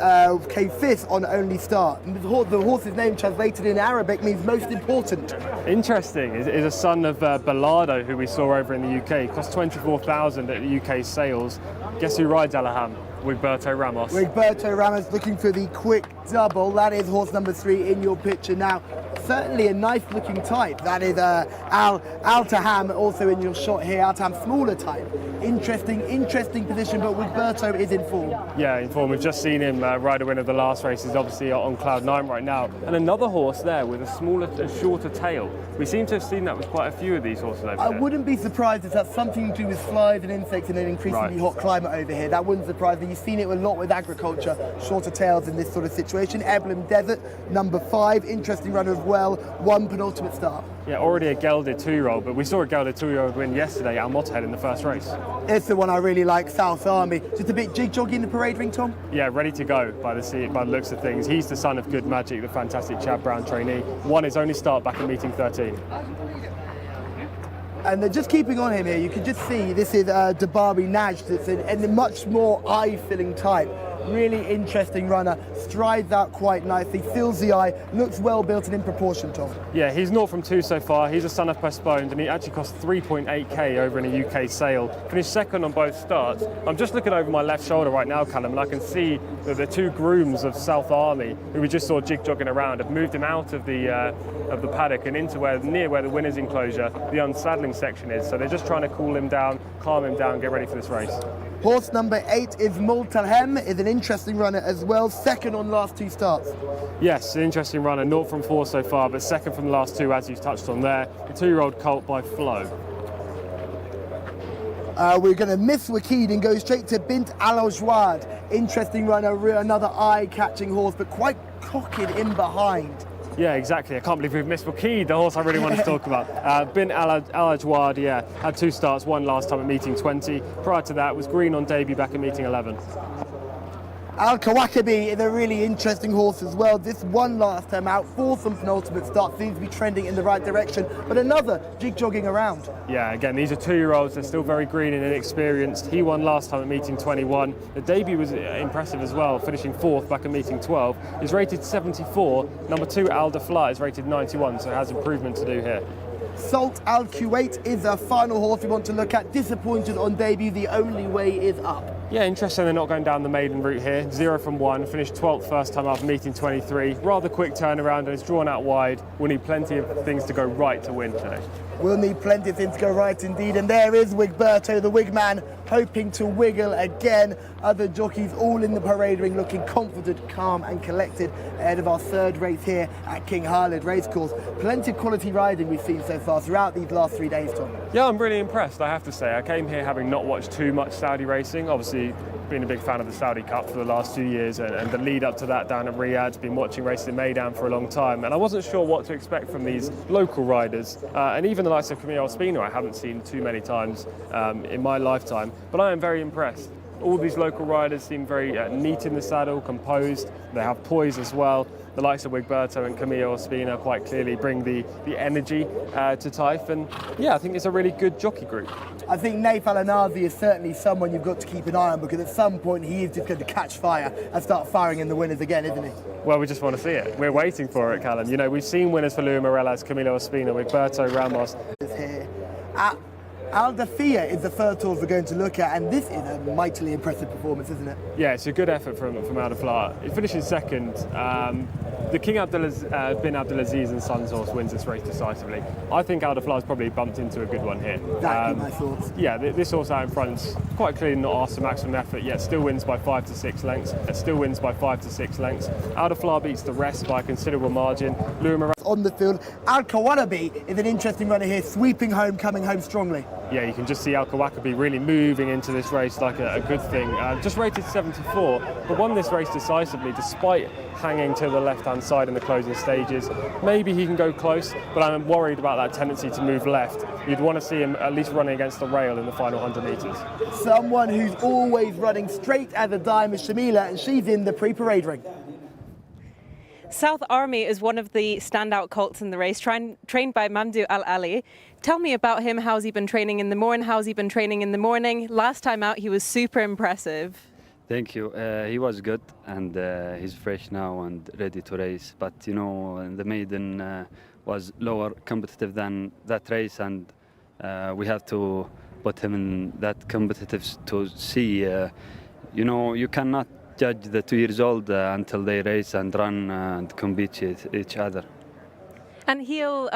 came 5th on only start. And the horse's name translated in Arabic means most important. Interesting. Is a son of Bellardo, who we saw over in the UK. Cost 24,000 at the UK sales. Guess who rides Al Daham? Wigberto Ramos. Wigberto Ramos looking for the quick double. That is horse number 3 in your picture now. Certainly a nice looking type. That is Al Taham also in your shot here. Al Taham, smaller type. Interesting position, but Wigberto is in form. Yeah, in form. We've just seen him ride a win of the last race. He's obviously on cloud 9 right now. And another horse there with a smaller and shorter tail. We seem to have seen that with quite a few of these horses over I here. wouldn't be surprised if that's something to do with flies and insects in an increasingly hot climate over here. That wouldn't surprise me. You've seen it a lot with agriculture, shorter tails in this sort of situation. Eblem Desert, number 5, interesting runner as well, 1 penultimate start. Yeah, already a gelded 2-year-old, but we saw a gelded 2-year-old win yesterday at Motorhead in the first race. It's the one I really like, South Army. Just a bit jig-jogging in the parade ring, Tom? Yeah, ready to go by the looks of things. He's the son of Good Magic, the fantastic Chad Brown trainee. Won his only start back in meeting 13. And they're just keeping on him here. You can just see this is Dabari Najd. It's a much more eye-filling type. Really interesting runner, strides out quite nicely, fills the eye, looks well built and in proportion, Tom. Yeah, he's 0 from 2 so far. He's a son of Postponed, and he actually cost 3.8k over in a UK sale. Finished 2nd on both starts. I'm just looking over my left shoulder right now, Callum, and I can see that the 2 grooms of South Army, who we just saw jig-jogging around, have moved him out of the paddock and into near where the winner's enclosure, the unsaddling section is. So they're just trying to cool him down, calm him down, get ready for this race. Horse number 8 is Multalhem, is an interesting runner as well, 2nd on last 2 starts. Yes, an interesting runner, 0 from 4 so far, but 2nd from the last 2, as you've touched on there. The 2-year-old colt by Flo. We're going to miss Wakid and go straight to Bint Al-Ojwad. Interesting runner, another eye-catching horse, but quite cocked in behind. Yeah, exactly. I can't believe we've missed Wakid, the horse I really wanted to talk about. Bin Al-Ajwad, yeah, had 2 starts, 1 last time at meeting 20. Prior to that was green on debut back at meeting 11. Al-Kawakabi is a really interesting horse as well. This one last time out, 4th from penultimate start, seems to be trending in the right direction, but another jig-jogging around. Yeah, again, these are 2-year-olds. They're still very green and inexperienced. He won last time at meeting 21. The debut was impressive as well, finishing 4th back at meeting 12. He's rated 74. Number 2, Al Dafla, is rated 91, so has improvement to do here. Salt Al Kuwait is a final horse we want to look at. Disappointed on debut, the only way is up. Yeah, interesting they're not going down the maiden route here. 0 from 1, finished 12th first time after meeting 23. Rather quick turnaround and it's drawn out wide. We'll need plenty of things to go right to win today. We'll need plenty of things to go right indeed. And there is Wigberto, the wig man, hoping to wiggle again. Other jockeys all in the parade ring looking confident, calm and collected ahead of our third race here at King Khalid Racecourse. Plenty of quality riding we've seen so far throughout these last 3 days, Tom. Yeah, I'm really impressed, I have to say. I came here having not watched too much Saudi racing. Obviously, been a big fan of the Saudi Cup for the last 2 years and the lead up to that down at Riyadh. Been watching races in Meydan for a long time and I wasn't sure what to expect from these local riders and even the likes of Camille Ospina I haven't seen too many times in my lifetime, but I am very impressed. All these local riders seem very neat in the saddle, composed, they have poise as well. The likes of Wigberto and Camille Ospina quite clearly bring the energy to Taif and yeah, I think it's a really good jockey group. I think Naif Al-Anazi is certainly someone you've got to keep an eye on because at some point he is just going to catch fire and start firing in the winners again, isn't he? Well, we just want to see it. We're waiting for it, Callum. You know, we've seen winners for Lua Morelas, Camilo Ospina, Wigberto, Ramos. Here. Al-Dafia is the first horse we're going to look at, and this is a mightily impressive performance, isn't it? Yeah, it's a good effort from Al-Dafla. He finished in second. The King bin Abdulaziz and Sons horse wins this race decisively. I think Al-Dafla's probably bumped into a good one here. Exactly my thoughts. Yeah, this horse out in front's quite clearly not asked for maximum effort, yet still wins by 5 to 6 lengths. Al-Dafla beats the rest by a considerable margin. Lua Morelas on the field. Al-Kawarabi is an interesting runner here, sweeping home, coming home strongly. Yeah, you can just see Al-Kawakabi really moving into this race like a good thing. Just rated 74, but won this race decisively despite hanging to the left-hand side in the closing stages. Maybe he can go close, but I'm worried about that tendency to move left. You'd want to see him at least running against the rail in the final 100 metres. Someone who's always running straight as a dime is Shamila, and she's in the pre-parade ring. South Army is one of the standout colts in the race, trained by Mamdou Al-Ali. Tell me about him. How's he been training in the morning? Last time out, he was super impressive. Thank you. He was good and he's fresh now and ready to race. But, you know, the maiden was lower competitive than that race and we have to put him in that competitive to see, you know, you cannot judge the 2 years old until they race and run and compete each other. And he'll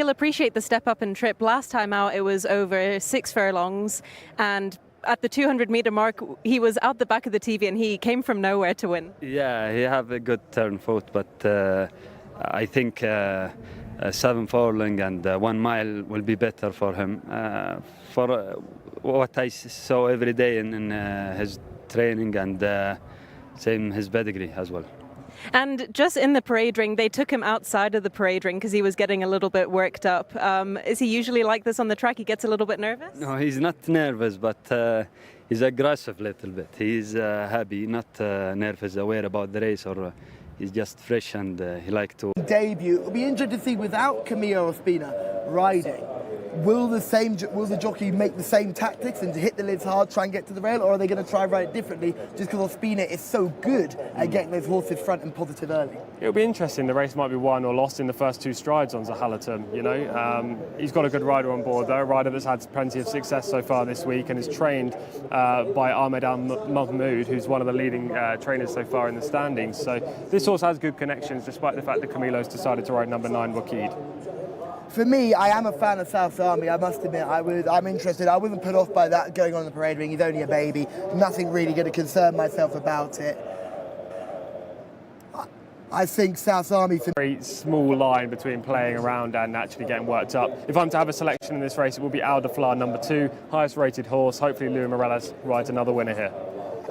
appreciate the step up and trip. Last time out, it was over 6 furlongs, and at the 200-meter mark, he was out the back of the TV, and he came from nowhere to win. Yeah, he have a good turn foot, but I think 7 furlong and 1 mile will be better for him. For what I saw every day in his training and same his pedigree as well. And just in the parade ring, they took him outside of the parade ring because he was getting a little bit worked up. Is he usually like this on the track? He gets a little bit nervous? No, he's not nervous, but he's aggressive a little bit. He's happy, not nervous, aware about the race, or he's just fresh and he like to debut. It'll be interesting to see without Camille Ospina riding. Will the jockey make the same tactics and to hit the lids hard, try and get to the rail, or are they going to try ride it differently just because Ospina is so good at getting those horses front and positive early? It'll be interesting. The race might be won or lost in the first 2 strides on Zahalatum, you know. He's got a good rider on board, though, a rider that's had plenty of success so far this week and is trained by Ahmed Al-Mahmoud, who's one of the leading trainers so far in the standings. So this horse has good connections, despite the fact that Camilo's decided to ride number 9, Wakid. For me, I am a fan of South Army, I must admit. I'm interested. I wasn't put off by that going on in the parade ring. He's only a baby. Nothing really going to concern myself about it. I think South Army... Very small line between playing around and actually getting worked up. If I'm to have a selection in this race, it will be Al-Dafla, number 2, highest rated horse. Hopefully Lua Morelas rides another winner here.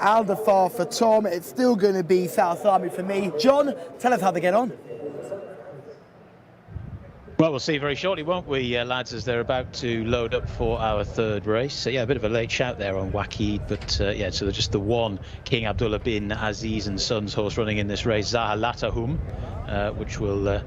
Al-Dafla for Tom. It's still going to be South Army for me. John, tell us how they get on. Well, we'll see very shortly, won't we, lads, as they're about to load up for our third race. So, yeah, a bit of a late shout there on Wakid, but yeah, so just the one King Abdullah bin Aziz and Sons horse running in this race, Zahalatahum, which will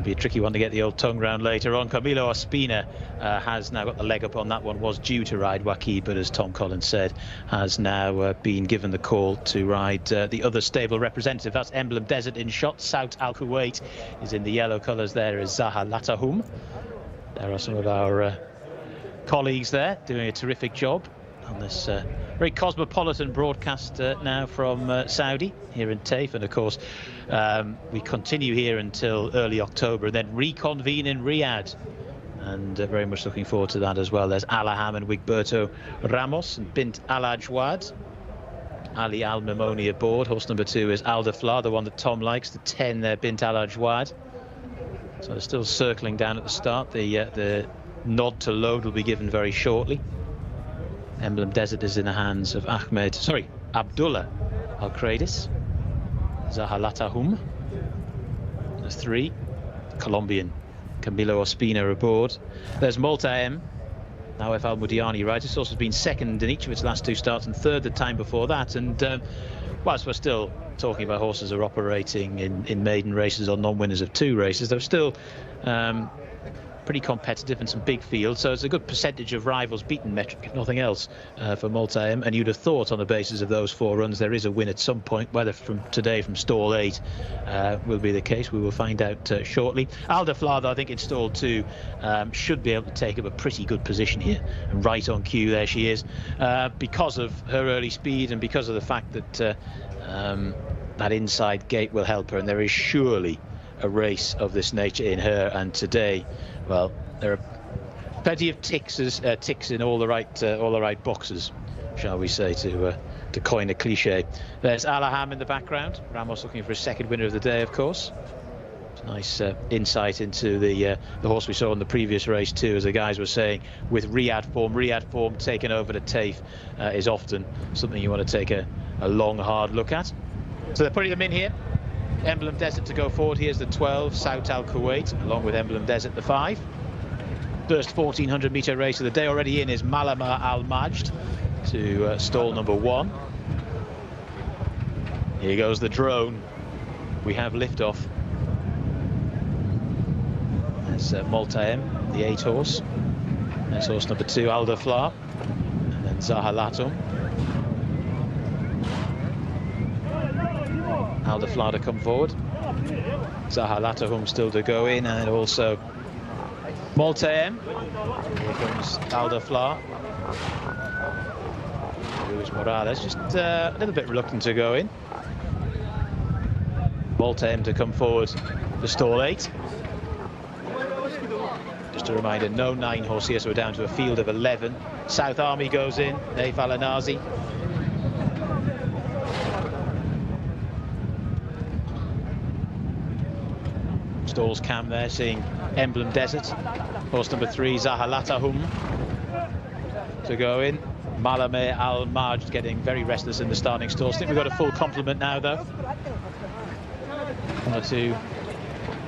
be a tricky one to get the old tongue round later on. Camilo Ospina has now got the leg up on that one, was due to ride Wakid, but as Tom Collins said, has now been given the call to ride the other stable representative. That's Emblem Desert in shot. Saut Al Kuwait is in the yellow colours. There is Zahalatahum. There are some of our colleagues there doing a terrific job on this very cosmopolitan broadcast now from Saudi here in Taif. And of course we continue here until early October and then reconvene in Riyadh, and very much looking forward to that as well. There's Alaham and Wigberto Ramos and Bint Al Ajwad. Ali Al Mimoni aboard. Horse number 2 is Aldafla, the one that Tom likes, the 10 there, Bint Al Ajwad. So they're still circling down at the start. The nod to load will be given very shortly. Emblem Desert is in the hands of Abdullah Al Kradis. Zahalatahum, the 3, Colombian Camilo Ospina aboard. There's Malta M. Now F. Al Mudiani rides. This horse has been second in each of its last 2 starts and third the time before that. And whilst we're still talking about horses who are operating in maiden races or non-winners of 2 races, they're still pretty competitive in some big fields, so it's a good percentage of rivals beaten metric, if nothing else, for Malta M. And you'd have thought on the basis of those 4 runs there is a win at some point. Whether from today from stall 8 will be the case, we will find out shortly. Aldafla, I think in stall 2 should be able to take up a pretty good position here, and right on cue there she is, because of her early speed and because of the fact that that inside gate will help her, and there is surely a race of this nature in her. And today, well, there are plenty of ticks in all the right boxes, shall we say, to coin a cliche. There's Alaham in the background. Ramos looking for his 2nd winner of the day, of course. It's a nice insight into the horse we saw in the previous race too, as the guys were saying, with Riyadh form taken over to Taif is often something you want to take a long, hard look at. So they're putting them in here. Emblem Desert to go forward. Here's the 12, Saut Al Kuwait, along with Emblem Desert, the 5. First 1400 metre race of the day already in is Malama Al Majd to stall number 1. Here goes the drone. We have liftoff. There's Malta M, the 8 horse. There's horse number 2, Aldafla, and then Zahalatum. Aldafla to come forward. Zahalatahum still to go in, and also Malta M. Here comes Aldafla. Luis Morales just a little bit reluctant to go in. Malta M to come forward for stall 8. Just a reminder, no 9 horse here, so we're down to a field of 11. South Army goes in, Naif Alanazi. Stalls cam there, seeing Emblem Desert. Horse number 3, Zahalatahum to go in. Malame Al Majd getting very restless in the starting stalls. I think we've got a full complement now, though. 1 or 2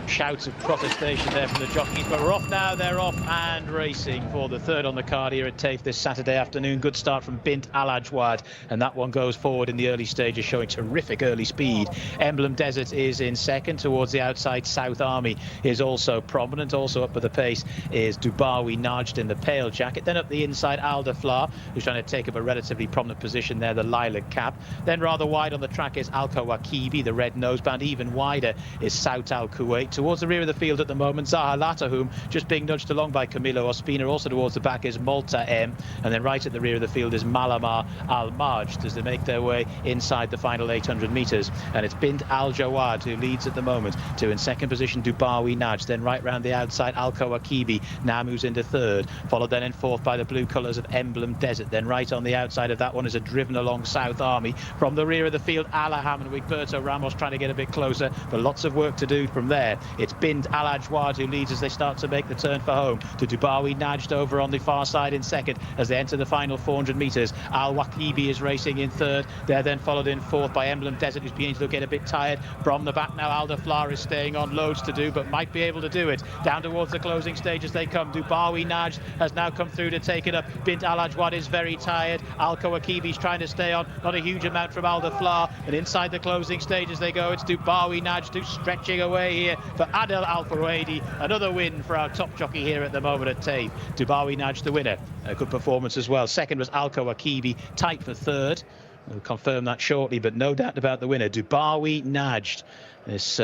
shouts of protestation there from the jockeys, but we're off now. They're off and racing for the 3rd on the card here at Taif this Saturday afternoon. Good start from Bint Al Ajwad, and that one goes forward in the early stages, showing terrific early speed. Emblem Desert is in 2nd. Towards the outside, South Army is also prominent. Also up at the pace is Dubawi Najd in the pale jacket. Then up the inside, Aldafla, who's trying to take up a relatively prominent position there, the lilac cap. Then rather wide on the track is Alka Wakibi, the red noseband. Even wider is Saut Al Kuwait. Towards the rear of the field at the moment, Zahalatahum just being nudged along by Camilo Ospina. Also towards the back is Malta M, and then right at the rear of the field is Malama Al Majd as they make their way inside the final 800 metres. And it's Bint Al Jawad who leads at the moment. To in 2nd position, Dubawi Najd. Then right round the outside, Al Kawakibi now moves into 3rd, followed then in 4th by the blue colours of Emblem Desert. Then right on the outside of that one is a driven along South Army. From the rear of the field, Alaham and Wigberto Ramos trying to get a bit closer, but lots of work to do from there. It's Bint Al Ajwad who leads as they start to make the turn for home. To Dubawi Najd over on the far side in 2nd as they enter the final 400 metres. Al Wakibi is racing in 3rd. They're then followed in 4th by Emblem Desert, who's beginning to get a bit tired. From the back now, Aldafla is staying on, loads to do, but might be able to do it. Down towards the closing stage as they come. Dubawi Najd has now come through to take it up. Bint Al Ajwad is very tired. Al Kawakibi's trying to stay on, not a huge amount from Aldafla. And inside the closing stage as they go, it's Dubawi Najd who's stretching away here for Adel Al Farouedi. Another win for our top jockey here at the moment at Taif. Dubawi Najd the winner. A good performance as well. 2nd was Al Kawakibi, tight for 3rd. We'll confirm that shortly, but no doubt about the winner, Dubawi Najd. This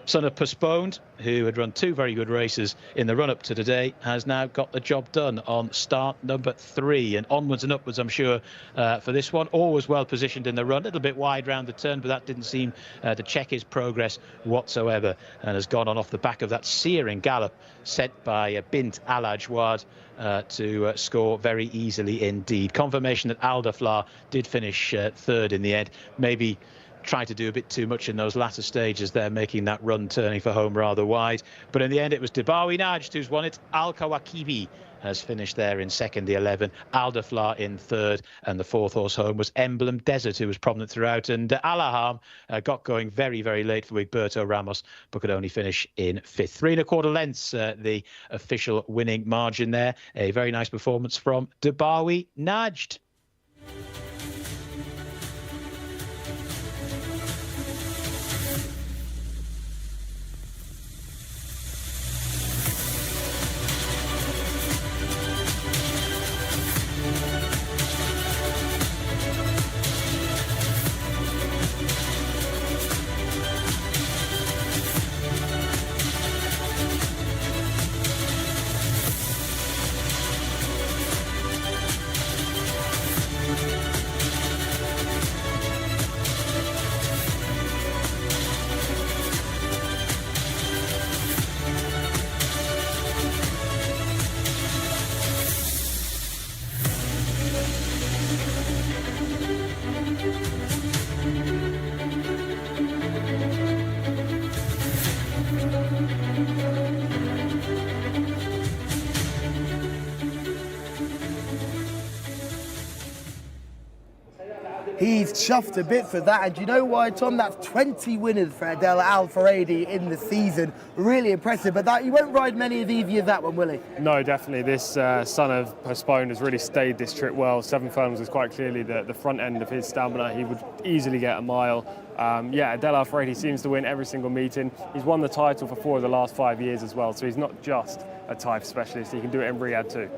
Son of Postponed, who had run 2 very good races in the run-up to today, has now got the job done on start number 3. And onwards and upwards, I'm sure, for this one. Always well positioned in the run, a little bit wide round the turn, but that didn't seem to check his progress whatsoever, and has gone on off the back of that searing gallop set by Bint Al Ajwad to score very easily indeed. Confirmation that Aldaflar did finish 3rd in the end. Maybe tried to do a bit too much in those latter stages there, making that run turning for home rather wide. But in the end, it was Dubawi Najd who's won it. Al Kawakibi has finished there in 2nd, the 11. Aldaflar in 3rd, and the 4th horse home was Emblem Desert, who was prominent throughout. And Alaham got going very, very late for Wigberto Ramos, but could only finish in 5th. 3 1/4 lengths, the official winning margin there. A very nice performance from Dubawi Najd. He's chuffed a bit for that, and do you know why, Tom? That's 20 winners for Adel Al Faradi in the season. Really impressive, but he won't ride many of these years, that one, will he? No, definitely. This son of Postponed has really stayed this trip well. 7 Furlongs is quite clearly the front end of his stamina. He would easily get a mile. Adel Al Faradi seems to win every single meeting. He's won the title for 4 of the last 5 years as well, so he's not just a Taif specialist. He can do it in Riyadh too.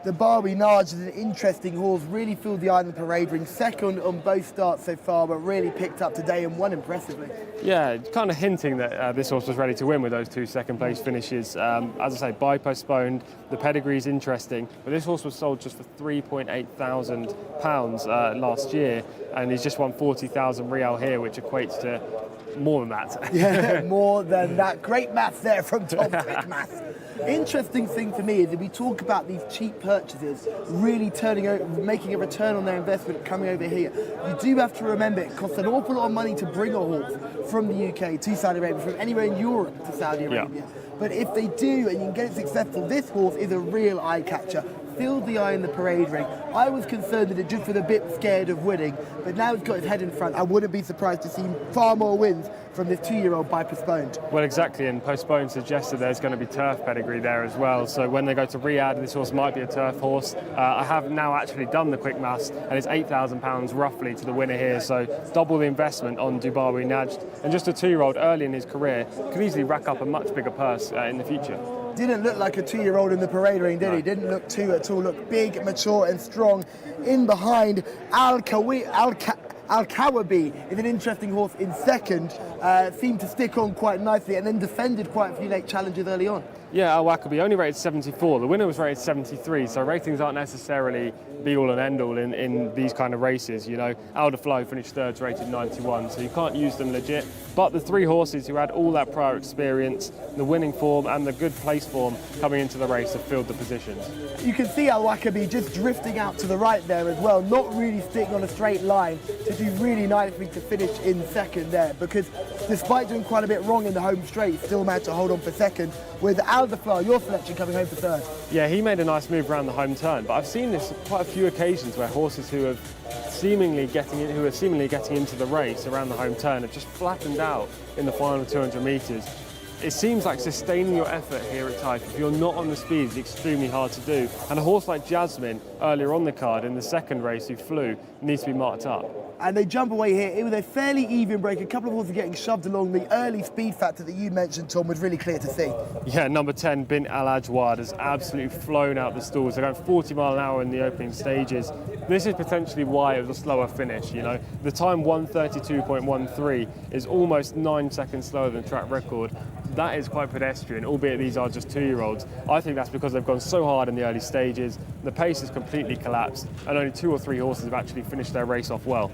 Dubawi Najd is an interesting horse, really filled the eye in the parade ring, 2nd on both starts so far, but really picked up today and won impressively. Yeah, kind of hinting that this horse was ready to win with those 2 second-place finishes. As I say, by Postponed, the pedigree's interesting, but this horse was sold just for £3,800 last year, and he's just won 40,000 Real here, which equates to more than that. Yeah, more than that. Great maths there from Tom. Quick maths. Interesting thing for me is that we talk about these cheap purchases really turning over, making a return on their investment coming over here. You do have to remember it costs an awful lot of money to bring a horse from the UK to Saudi Arabia, from anywhere in Europe to Saudi Arabia. Yeah. But if they do and you can get it successful, this horse is a real eye catcher. Filled the eye in the parade ring. I was concerned that it just was a bit scared of winning, but now he's got his head in front. I wouldn't be surprised to see far more wins from this 2-year-old by Postponed. Well, exactly, and Postponed suggested there's going to be turf pedigree there as well. So when they go to Riyadh, this horse might be a turf horse. I have now actually done the quick maths, and it's £8,000 roughly to the winner here. So double the investment on Dubawi Najd, and just a 2-year-old early in his career can easily rack up a much bigger purse in the future. Didn't look like a 2-year-old in the parade ring, did he? Didn't look 2 at all. Looked big, mature and strong. In behind, Al-Kawabi is an interesting horse in 2nd. Seemed to stick on quite nicely and then defended quite a few late challenges early on. Yeah, Al-Wakabi only rated 74. The winner was rated 73, so ratings aren't necessarily be-all and end-all in these kind of races. You know, Aldaflar finished 3rd, rated 91, so you can't use them legit. But the 3 horses who had all that prior experience, the winning form and the good place form coming into the race have filled the positions. You can see Al-Wakabi just drifting out to the right there as well, not really sticking on a straight line, to do really nicely to finish in 2nd there, because despite doing quite a bit wrong in the home straight, still managed to hold on for 2nd, with Aldaflar, your selection, coming home for 3rd. Yeah, he made a nice move around the home turn, but I've seen this quite a few occasions where horses who are seemingly getting into the race around the home turn have just flattened out in the final 200 metres. It seems like sustaining your effort here at Taif, if you're not on the speed, is extremely hard to do. And a horse like Jasmine, earlier on the card in the 2nd race who flew, needs to be marked up. And they jump away here. It was a fairly even break. A couple of horses getting shoved along. The early speed factor that you mentioned, Tom, was really clear to see. Yeah, number 10, Bint Al Ajwad, has absolutely flown out the stalls. They're going 40 mile an hour in the opening stages. This is potentially why it was a slower finish. You know, the time 1:32.13 is almost 9 seconds slower than track record. That is quite pedestrian, albeit these are just 2-year-olds. I think that's because they've gone so hard in the early stages. The pace has completely collapsed, and only 2 or 3 horses have actually finished their race off well.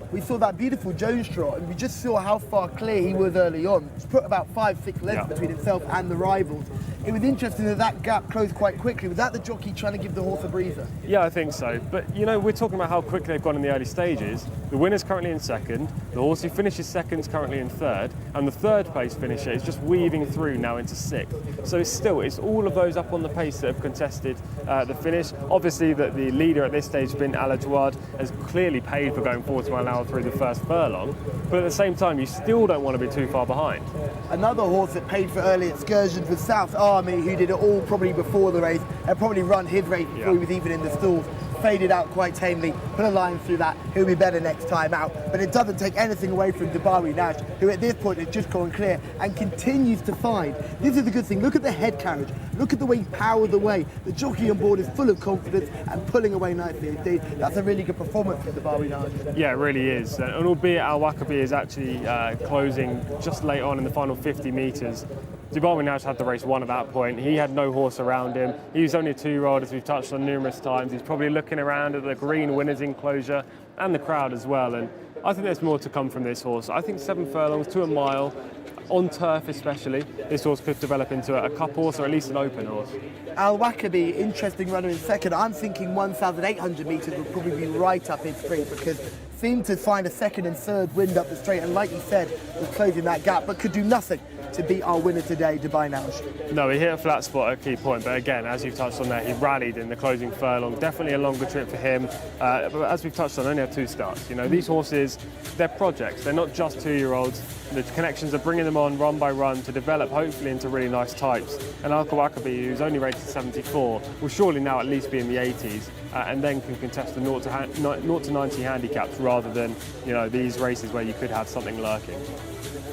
We saw that beautiful Jones trot, and we just saw how far clear he was early on. He's put about 5-6 lengths between himself and the rivals. It was interesting that gap closed quite quickly. Was that the jockey trying to give the horse a breather? Yeah, I think so. But, you know, we're talking about how quickly they've gone in the early stages. The winner's currently in second, the horse who finishes second is currently in third, and the third place finisher is just weaving through now into sixth. So it's all of those up on the pace that have contested the finish. Obviously, that the leader at this stage, Bint Al Ajwad, has clearly paid for going 40 mile an hour through the first furlong, but at the same time, you still don't want to be too far behind. Another horse that paid for early excursions was South Army, who did it all probably before the race, had probably run his race before he was even in the stalls. Faded out quite tamely, put a line through that, he'll be better next time out. But it doesn't take anything away from Dubawi Nash, who at this point has just gone clear and continues to find. This is a good thing. Look at the head carriage. Look at the way he powered away. The jockey on board is full of confidence and pulling away nicely indeed. That's a really good performance from Dubawi Nash. Yeah, it really is. And albeit Al Wakabi is actually closing just late on in the final 50 metres, Dubawi Nash had the race won at that point. He had no horse around him. He was only a 2-year-old, as we've touched on numerous times. He's probably looking around at the green winners enclosure and the crowd as well. And I think there's more to come from this horse. I think 7 furlongs to a mile, on turf especially, this horse could develop into a cup horse or at least an open horse. Al Wakabi, interesting runner in second. I'm thinking 1,800 metres would probably be right up his street, because seemed to find a second and third wind up the straight, and like you said, was closing that gap, but could do nothing to beat our winner today, Dubai Nash. No, he hit a flat spot at a key point, but again, as you've touched on there, he rallied in the closing furlong. Definitely a longer trip for him, but as we've touched on, only had 2 starts. You know, these horses, they're projects. They're not just 2-year-olds. The connections are bringing them on run by run to develop, hopefully, into really nice types. And Al Wakabi, who's only rated 74, will surely now at least be in the 80s, and then can contest the 0 to 90 handicaps rather than, you know, these races where you could have something lurking.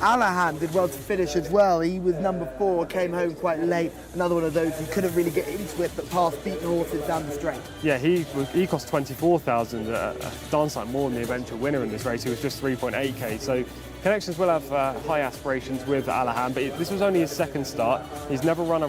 Alahan did well to finish as well. He was number 4, came home quite late. Another one of those who couldn't really get into it, but passed beaten horses down the straight. Yeah, he cost 24,000, a darn sight more than the eventual winner in this race. He was just 3.8k. So Connections will have high aspirations with Alahan, but this was only his second start. He's never won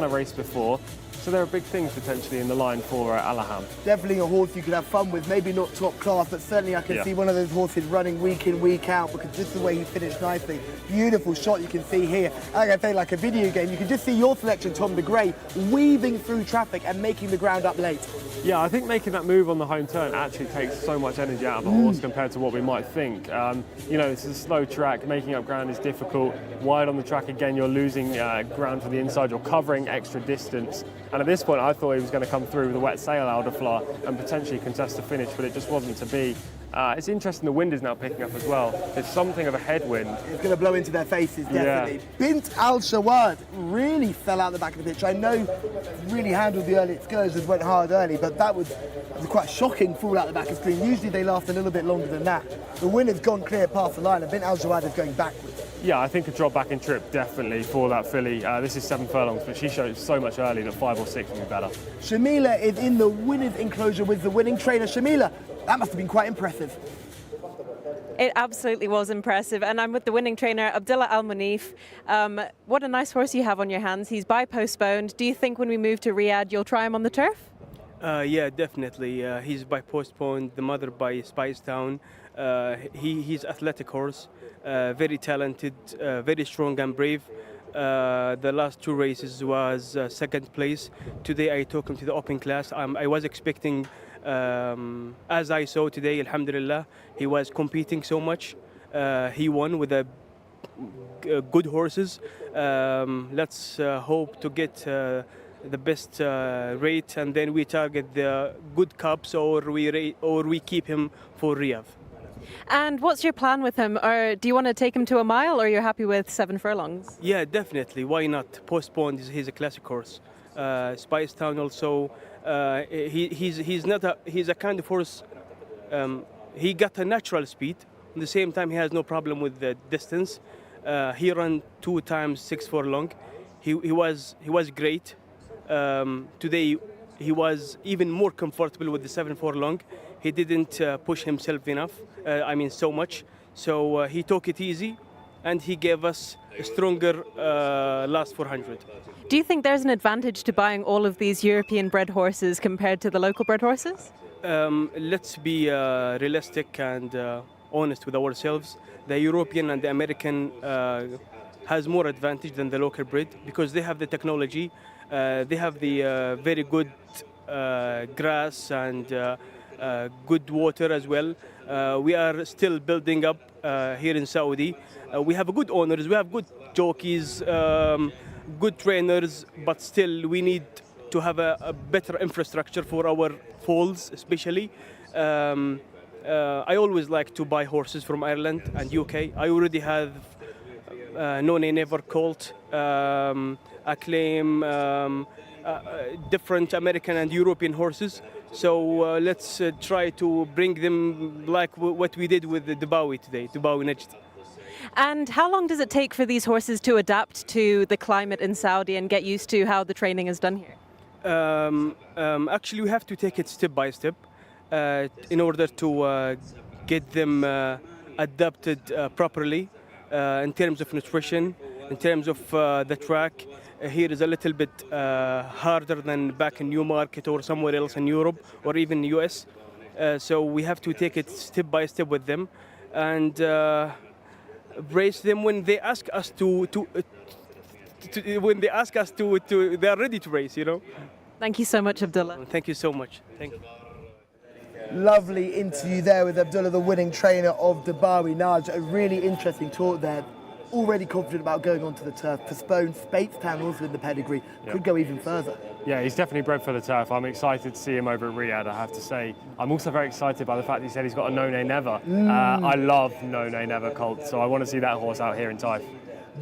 a race before. So there are big things potentially in the line for Alahan. Definitely a horse you could have fun with, maybe not top class, but certainly I can see one of those horses running week in, week out, because just the way he finished nicely. Beautiful shot you can see here. Like I say, like a video game, you can just see your selection, Tom de Grey, weaving through traffic and making the ground up late. Yeah, I think making that move on the home turn actually takes so much energy out of a horse compared to what we might think. You know, it's a slow track, making up ground is difficult. Wide on the track again, you're losing ground to the inside, you're covering extra distance. And at this point, I thought he was going to come through with a wet sail Aldeflar and potentially contest the finish, but it just wasn't to be. It's interesting the wind is now picking up as well. There's something of a headwind. It's going to blow into their faces, definitely. Yeah. Bint Al Shawad really fell out the back of the pitch. I know really handled the early excursions, went hard early, but that was quite a shocking fall out the back of the screen. Usually they last a little bit longer than that. The winner's gone clear past the line, and Bint Al Shawad is going backwards. Yeah, I think a drop back in trip definitely for that filly. This is 7 furlongs, but she showed so much early that 5 or 6 would be better. Shamila is in the winner's enclosure with the winning trainer. Shamila, that must have been quite impressive. It absolutely was impressive, and I'm with the winning trainer, Abdullah Al Munif. What a nice horse you have on your hands. He's postponed. Do you think when we move to Riyadh, you'll try him on the turf? Yeah, definitely. He's postponed. The mother by Spice Town. He's athletic horse, very talented, very strong and brave. The last 2 races was second place. Today I took him to the open class. I was expecting, as I saw today, alhamdulillah, he was competing so much. He won with good horses. Let's hope to get the best rate, and then we target the good cups, or we keep him for Riyadh. And what's your plan with him? Or do you want to take him to a mile, or are you happy with 7 furlongs? Yeah, definitely. Why not? Postponed. He's a classic horse. Spice Town also. He's a kind of horse. He got a natural speed. At the same time, he has no problem with the distance. He ran 2 times 6 furlong. He was great. Today he was even more comfortable with the 7 furlong. He didn't push himself enough. So much. So he took it easy, and he gave us a stronger last 400. Do you think there's an advantage to buying all of these European-bred horses compared to the local-bred horses? Let's be realistic and honest with ourselves. The European and the American has more advantage than the local breed because they have the technology, they have the very good grass and good water as well. We are still building up here in Saudi. We have good owners, we have good jockeys, good trainers, but still we need to have a better infrastructure for our foals, especially. I always like to buy horses from Ireland and UK. I already have No Nay Never colt, Acclaim, different American and European horses. So let's try to bring them like what we did with the Dubawi today, Dubawi Najd. And how long does it take for these horses to adapt to the climate in Saudi and get used to how the training is done here? Actually, we have to take it step by step in order to get them adapted properly in terms of nutrition, in terms of the track. Here is a little bit harder than back in Newmarket or somewhere else in Europe or even US. So we have to take it step by step with them and race them when they ask us when they ask us to they are ready to race, you know. Thank you so much, Abdullah. Thank you so much. Thank you. Lovely interview there with Abdullah, the winning trainer of Dubawi Najd. A really interesting talk there. Already confident about going onto the turf. Postponed, Speightstown also in the pedigree. Could go even further. Yeah, he's definitely bred for the turf. I'm excited to see him over at Riyadh, I have to say. I'm also very excited by the fact that he said he's got a No Nay Never. I love No Nay Never colt, so I want to see that horse out here in Taif.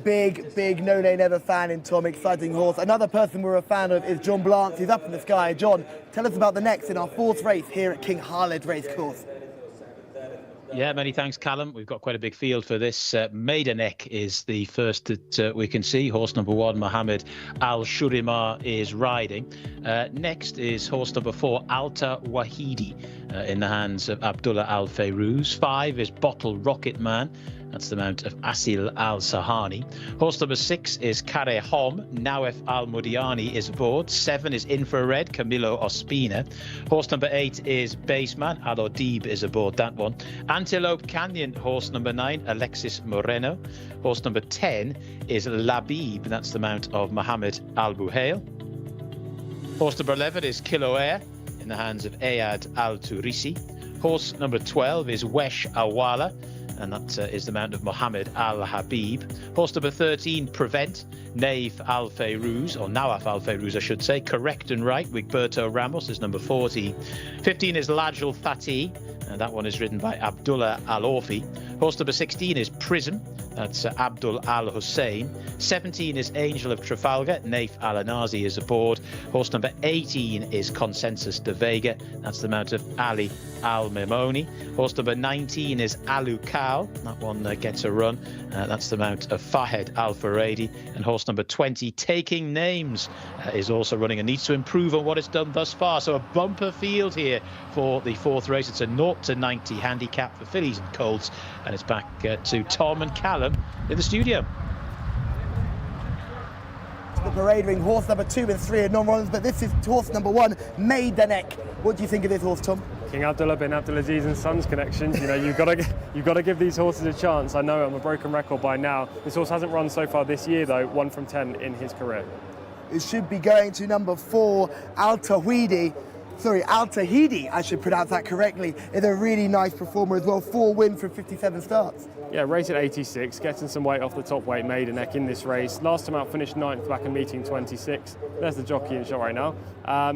Big No Nay Never fan in Tom. Exciting horse. Another person we're a fan of is John Blance. He's up in the sky. John, tell us about the next in our fourth race here at King Khalid Racecourse. Yeah, many thanks, Callum. We've got quite a big field for this. Maidanek is the first that we can see. Horse number 1, Mohammed Al Shurimar, is riding. Next is horse number 4, Alta Wahidi, in the hands of Abdullah Al Fayrouz. 5 is Bottle Rocket Man. That's the mount of Asil Al Sahani. Horse number 6 is Kare Hom. Nawef Al Mudiani is aboard. 7 is Infrared, Camilo Ospina. Horse number 8 is Baseman. Al Odib is aboard that one. Antelope Canyon, horse number 9, Alexis Moreno. Horse number 10 is Labib. That's the mount of Mohammed Al Buhail. Horse number 11 is Kilo Air in the hands of Ayad Al Turisi. Horse number 12 is Wesh Awala, and that is the mount of Mohammed Al Habib. Horse number 13, Prevent, Naif Al Fayrouz, or Nawaf Al Fayrouz, I should say. Correct and Right, Wigberto Ramos is number 14. 15 is Lajal Fatih, and that one is ridden by Abdullah Al Orfi. Horse number 16 is Prism, that's Abdul Al Hussein. 17 is Angel of Trafalgar, Naif Al Anazi is aboard. Horse number 18 is Consensus de Vega, that's the mount of Ali Al Memoni. Horse number 19 is Alu Kal, that one gets a run, that's the mount of Fahed Al Faradi. And horse number 20, Taking Names, is also running and needs to improve on what it's done thus far. So a bumper field here for the fourth race. It's a 0-90 handicap for fillies and colts, and it's back to Tom and Callum in the studio. The parade ring, horse number 2 and 3 are non-runners, but this is horse number 1, Maidanek. What do you think of this horse, Tom? King Abdullah bin Abdulaziz and Sons connections. You know, you've got to give these horses a chance. I know I'm a broken record by now. This horse hasn't run so far this year, though. 1 from 10 in his career. It should be going to number 4, Al Tahidi, I should pronounce that correctly. It's a really nice performer as well. 4 wins from 57 starts. Yeah, rated 86, getting some weight off the top weight Maidanek in this race. Last time out finished 9th back in meeting 26. There's the jockey in shot right now.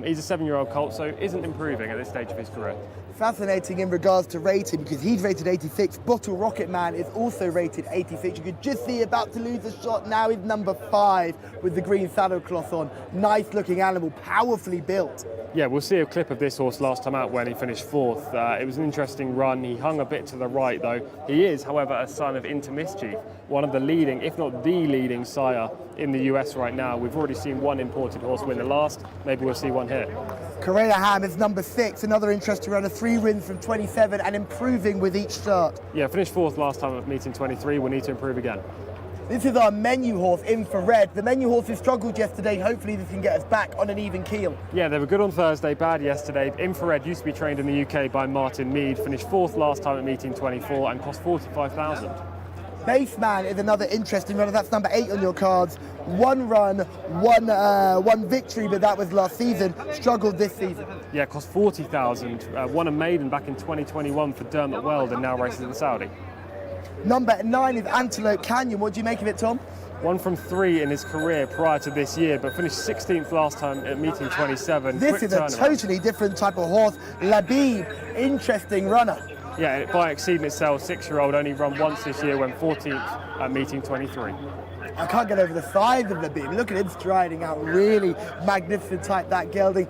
He's a 7-year-old colt, so isn't improving at this stage of his career. Fascinating in regards to rating because he's rated 86. Bottle Rocket Man is also rated 86. You could just see about to lose a shot. Now he's number 5 with the green saddle cloth on. Nice looking animal, powerfully built. Yeah, we'll see clip of this horse last time out when he finished fourth. It was an interesting run. He hung a bit to the right though. He is, however, a son of Into Mischief, one of the leading, if not the leading sire in the US right now. We've already seen one imported horse win the last. Maybe we'll see one here. Correa Ham is number 6, another interesting runner, 3 wins from 27 and improving with each start. Yeah, finished fourth last time at meeting 23. We'll need to improve again. This is our menu horse, Infrared. The menu horses struggled yesterday. Hopefully this can get us back on an even keel. Yeah, they were good on Thursday, bad yesterday. Infrared used to be trained in the UK by Martin Mead, finished fourth last time at meeting 24 and cost 45,000. Baseman is another interesting runner. That's number 8 on your cards. 1 run, one victory, but that was last season. Struggled this season. Yeah, cost 40,000. Won a maiden back in 2021 for Dermot Weld and now races in Saudi. Number 9 is Antelope Canyon. What do you make of it, Tom? 1 from 3 in his career prior to this year, but finished 16th last time at meeting 27. This Quick is a turnaround. totally different type of horse. Labib, interesting runner. Yeah, by exceeding itself, 6-year-old, only run once this year, went 14th at meeting 23. I can't get over the size of Labib. Look at him striding out, really magnificent type, that gelding.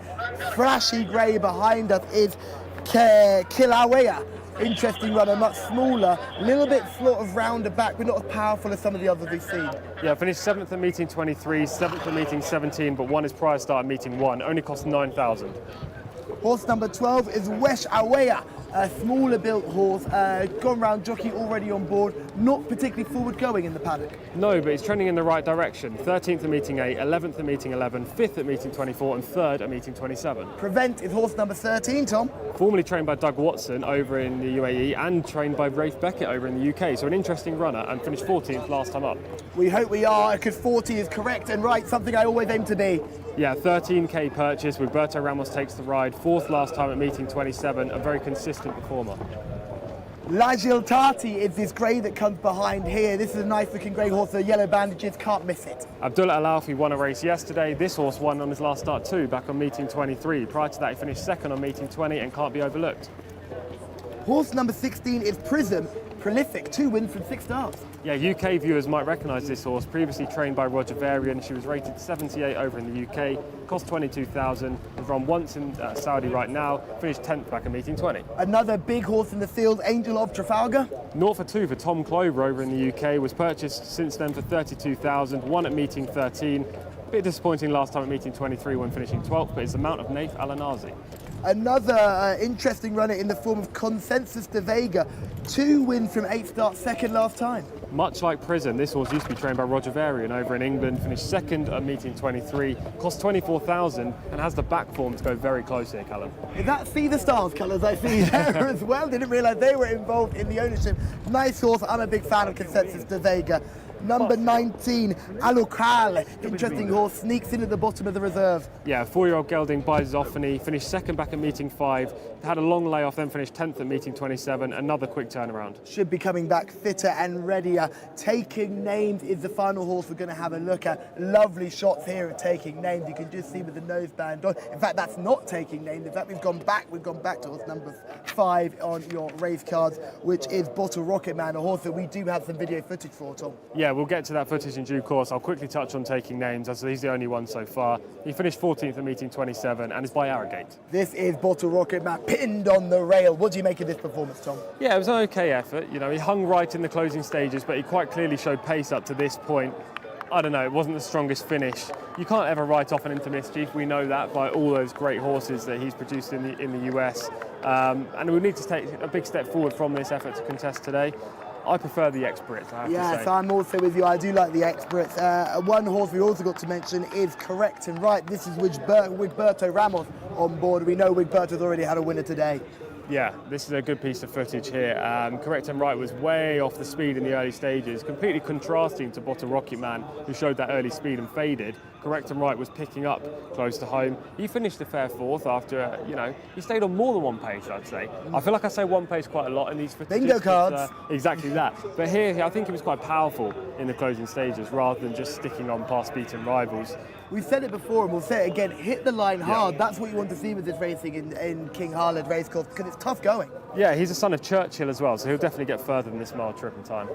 Flashy grey behind us is Kilauea. Interesting runner, much smaller, a little bit sort of rounder back, but not as powerful as some of the others we've seen. Yeah, finished 7th at meeting 23, 7th at meeting 17, but won his prior start at meeting 1. Only cost 9,000. Horse number 12 is Wesh Awea, a smaller built horse, gone round jockey already on board, not particularly forward going in the paddock. No, but he's trending in the right direction. 13th at meeting 8, 11th at meeting 11, 5th at meeting 24 and 3rd at meeting 27. Prevent is horse number 13, Tom. Formerly trained by Doug Watson over in the UAE and trained by Rafe Beckett over in the UK, so an interesting runner and finished 14th last time up. We hope we are, because 40 is correct and right, something I always aim to be. Yeah, 13k purchase. Roberto Ramos takes the ride. 4th last time at meeting 27. A very consistent performer. La Giltati is this grey that comes behind here. This is a nice looking grey horse, the yellow bandages, can't miss it. Abdullah Al-Alfi won a race yesterday. This horse won on his last start too, back on meeting 23. Prior to that, he finished 2nd on meeting 20 and can't be overlooked. Horse number 16 is Prism, prolific, 2 wins from 6 starts. Yeah, UK viewers might recognise this horse. Previously trained by Roger Varian, she was rated 78 over in the UK, cost 22,000, has run once in Saudi right now, finished 10th back at meeting 20. Another big horse in the field, Angel of Trafalgar. 0 for 2 for Tom Clover over in the UK, was purchased since then for 32,000, won at meeting 13. Bit disappointing last time at meeting 23 when finishing 12th, but it's the mount of Naif Al-Anazi. Another interesting runner in the form of Consensus de Vega, 2 wins from 8 starts, 2nd last time. Much like Prison, this horse used to be trained by Roger Varian over in England, finished 2nd at meeting 23, cost 24,000 and has the back form to go very close here, Callum. Is that See the Stars colours I see there as well? Didn't realise they were involved in the ownership. Nice horse, I'm a big fan of Consensus de Vega. Number 19, Alokal, interesting horse, sneaks in at the bottom of the reserve. Yeah, 4-year-old gelding by Zoffany, finished 2nd back at meeting 5, had a long layoff, then finished 10th at meeting 27, another quick turnaround. Should be coming back fitter and readier. Taking Names is the final horse we're going to have a look at. Lovely shots here at Taking Names. You can just see with the noseband on. In fact, that's not Taking Names. In fact, we've gone back to horse number 5 on your race cards, which is Bottle Rocket Man, a horse that we do have some video footage for, Tom. Yeah, we'll get to that footage in due course. I'll quickly touch on Taking Names, as he's the only one so far. He finished 14th at meeting 27 and is by Arrogate. This is Bottle Rocket Man, pinned on the rail. What do you make of this performance, Tom? Yeah, it was an okay effort. You know, he hung right in the closing stages, but he quite clearly showed pace up to this point. I don't know, it wasn't the strongest finish. You can't ever write off an Into Mischief. We know that by all those great horses that he's produced in the US. And we need to take a big step forward from this effort to contest today. I prefer the Experts, I have to say. Yes, I'm also with you. I do like the Experts. One horse we also got to mention is Correct and Right. This is Wigberto Ramos on board. We know Wigberto's already had a winner today. Yeah, this is a good piece of footage here. Correct and Right was way off the speed in the early stages, completely contrasting to Bottle Rocket Man, who showed that early speed and faded. Correct and Right was picking up close to home. He finished a fair 4th after, he stayed on more than one pace, I'd say. I feel like I say one pace quite a lot in these footages. Bingo cards. Exactly that. But here, I think he was quite powerful in the closing stages rather than just sticking on past beaten rivals. We've said it before and we'll say it again, hit the line hard. That's what you want to see with this racing in King Harled Racecourse, because it's tough going. Yeah, he's a son of Churchill as well, so he'll definitely get further than this mile trip in time.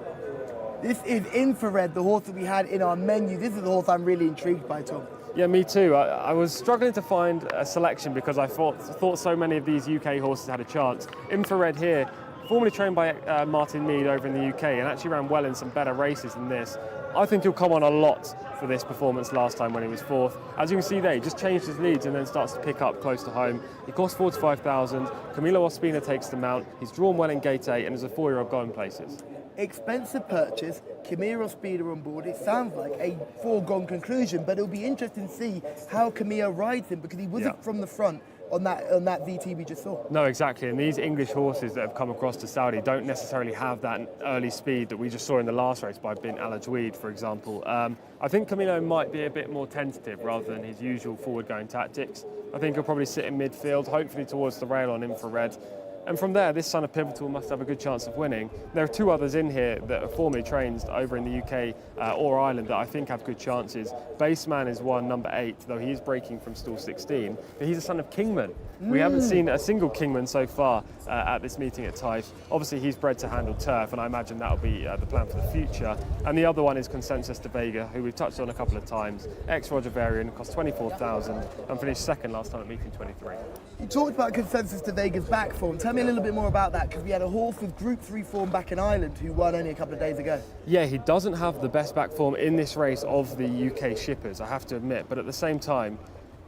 This is Infrared, the horse that we had in our menu. This is the horse I'm really intrigued by, Tom. Yeah, me too. I was struggling to find a selection because I thought so many of these UK horses had a chance. Infrared here, formerly trained by Martin Mead over in the UK and actually ran well in some better races than this. I think he'll come on a lot for this performance last time when he was fourth. As you can see there, he just changed his leads and then starts to pick up close to home. He cost 45,000. Camilo Ospina takes the mount. He's drawn well in gate 8 and is a 4-year-old going places. Expensive purchase, Camilo Ospina on board. It sounds like a foregone conclusion, but it'll be interesting to see how Camilo rides him because he wasn't from the front on that VT we just saw. No, exactly. And these English horses that have come across to Saudi don't necessarily have that early speed that we just saw in the last race by Bint Al Ajweed, for example. I think Camilo might be a bit more tentative rather than his usual forward-going tactics. I think he'll probably sit in midfield, hopefully towards the rail on Infrared. And from there, this son of Pivotal must have a good chance of winning. There are 2 others in here that are formerly trained over in the UK or Ireland that I think have good chances. Baseman is one, number 8, though he is breaking from stall 16. But he's a son of Kingman. We haven't seen a single Kingman so far at this meeting at Taif. Obviously, he's bred to handle turf, and I imagine that'll be the plan for the future. And the other one is Consensus de Vega, who we've touched on a couple of times. Ex-Roger Varian, cost 24,000 and finished second last time at meeting 23. You talked about Consensus de Vega's back form. Tell me a little bit more about that, because we had a horse with Group 3 form back in Ireland who won only a couple of days ago. Yeah, he doesn't have the best back form in this race of the UK shippers, I have to admit, but at the same time,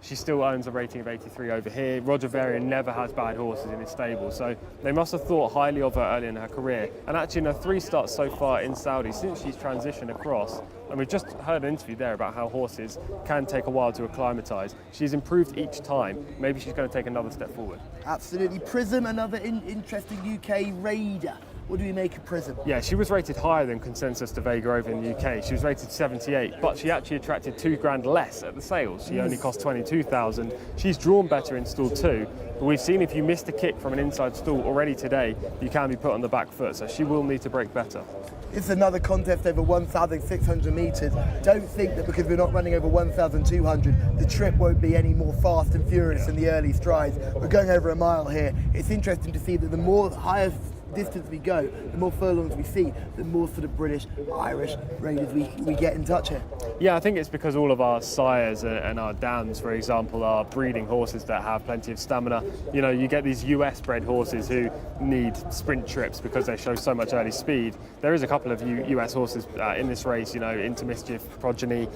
she still owns a rating of 83 over here. Roger Varian never has bad horses in his stable, so they must have thought highly of her early in her career. And actually in her 3 starts so far in Saudi, since she's transitioned across, and we've just heard an interview there about how horses can take a while to acclimatise. She's improved each time. Maybe she's going to take another step forward. Absolutely. Prism, another interesting UK raider. What do we make of Prism? Yeah, she was rated higher than Consensus de Vega over in the UK. She was rated 78, but she actually attracted £2,000 less at the sales. She only cost 22,000. She's drawn better in stall 2, but we've seen if you missed a kick from an inside stall already today, you can be put on the back foot, so she will need to break better. It's another contest over 1,600 metres. Don't think that because we're not running over 1,200, the trip won't be any more fast and furious in the early strides. We're going over a mile here. It's interesting to see that the more higher distance we go, the more furlongs we see, the more sort of British, Irish raiders we get in touch here. Yeah, I think it's because all of our sires and our dams, for example, are breeding horses that have plenty of stamina. You know, you get these US bred horses who need sprint trips because they show so much early speed. There is a couple of US horses in this race, you know, Into Mischief progeny,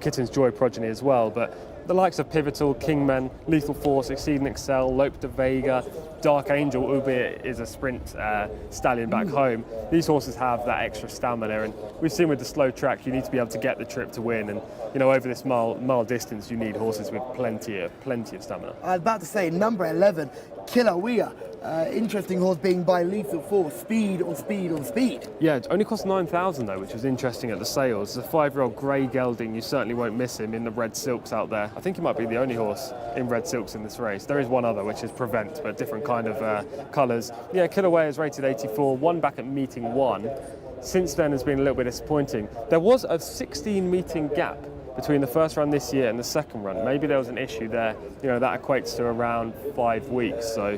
Kitten's Joy progeny as well, but the likes of Pivotal, Kingman, Lethal Force, Exceed and Excel, Lope de Vega, Dark Angel, albeit is a sprint stallion back home. These horses have that extra stamina, and we've seen with the slow track, you need to be able to get the trip to win. And you know, over this mile distance, you need horses with plenty of stamina. I was about to say number 11, Kilauea. Interesting horse being by Lethal Force. Speed on speed on speed. Yeah, it only cost 9,000 though, which was interesting at the sales. It's a 5-year-old grey gelding. You certainly won't miss him in the red silks out there. I think he might be the only horse in red silks in this race. There is one other, which is Prevent, but different kind of colours. Yeah, Kilauea is rated 84, won back at meeting 1. Since then has been a little bit disappointing. There was a 16 meeting gap between the first run this year and the second run. Maybe there was an issue there. You know, that equates to around 5 weeks. So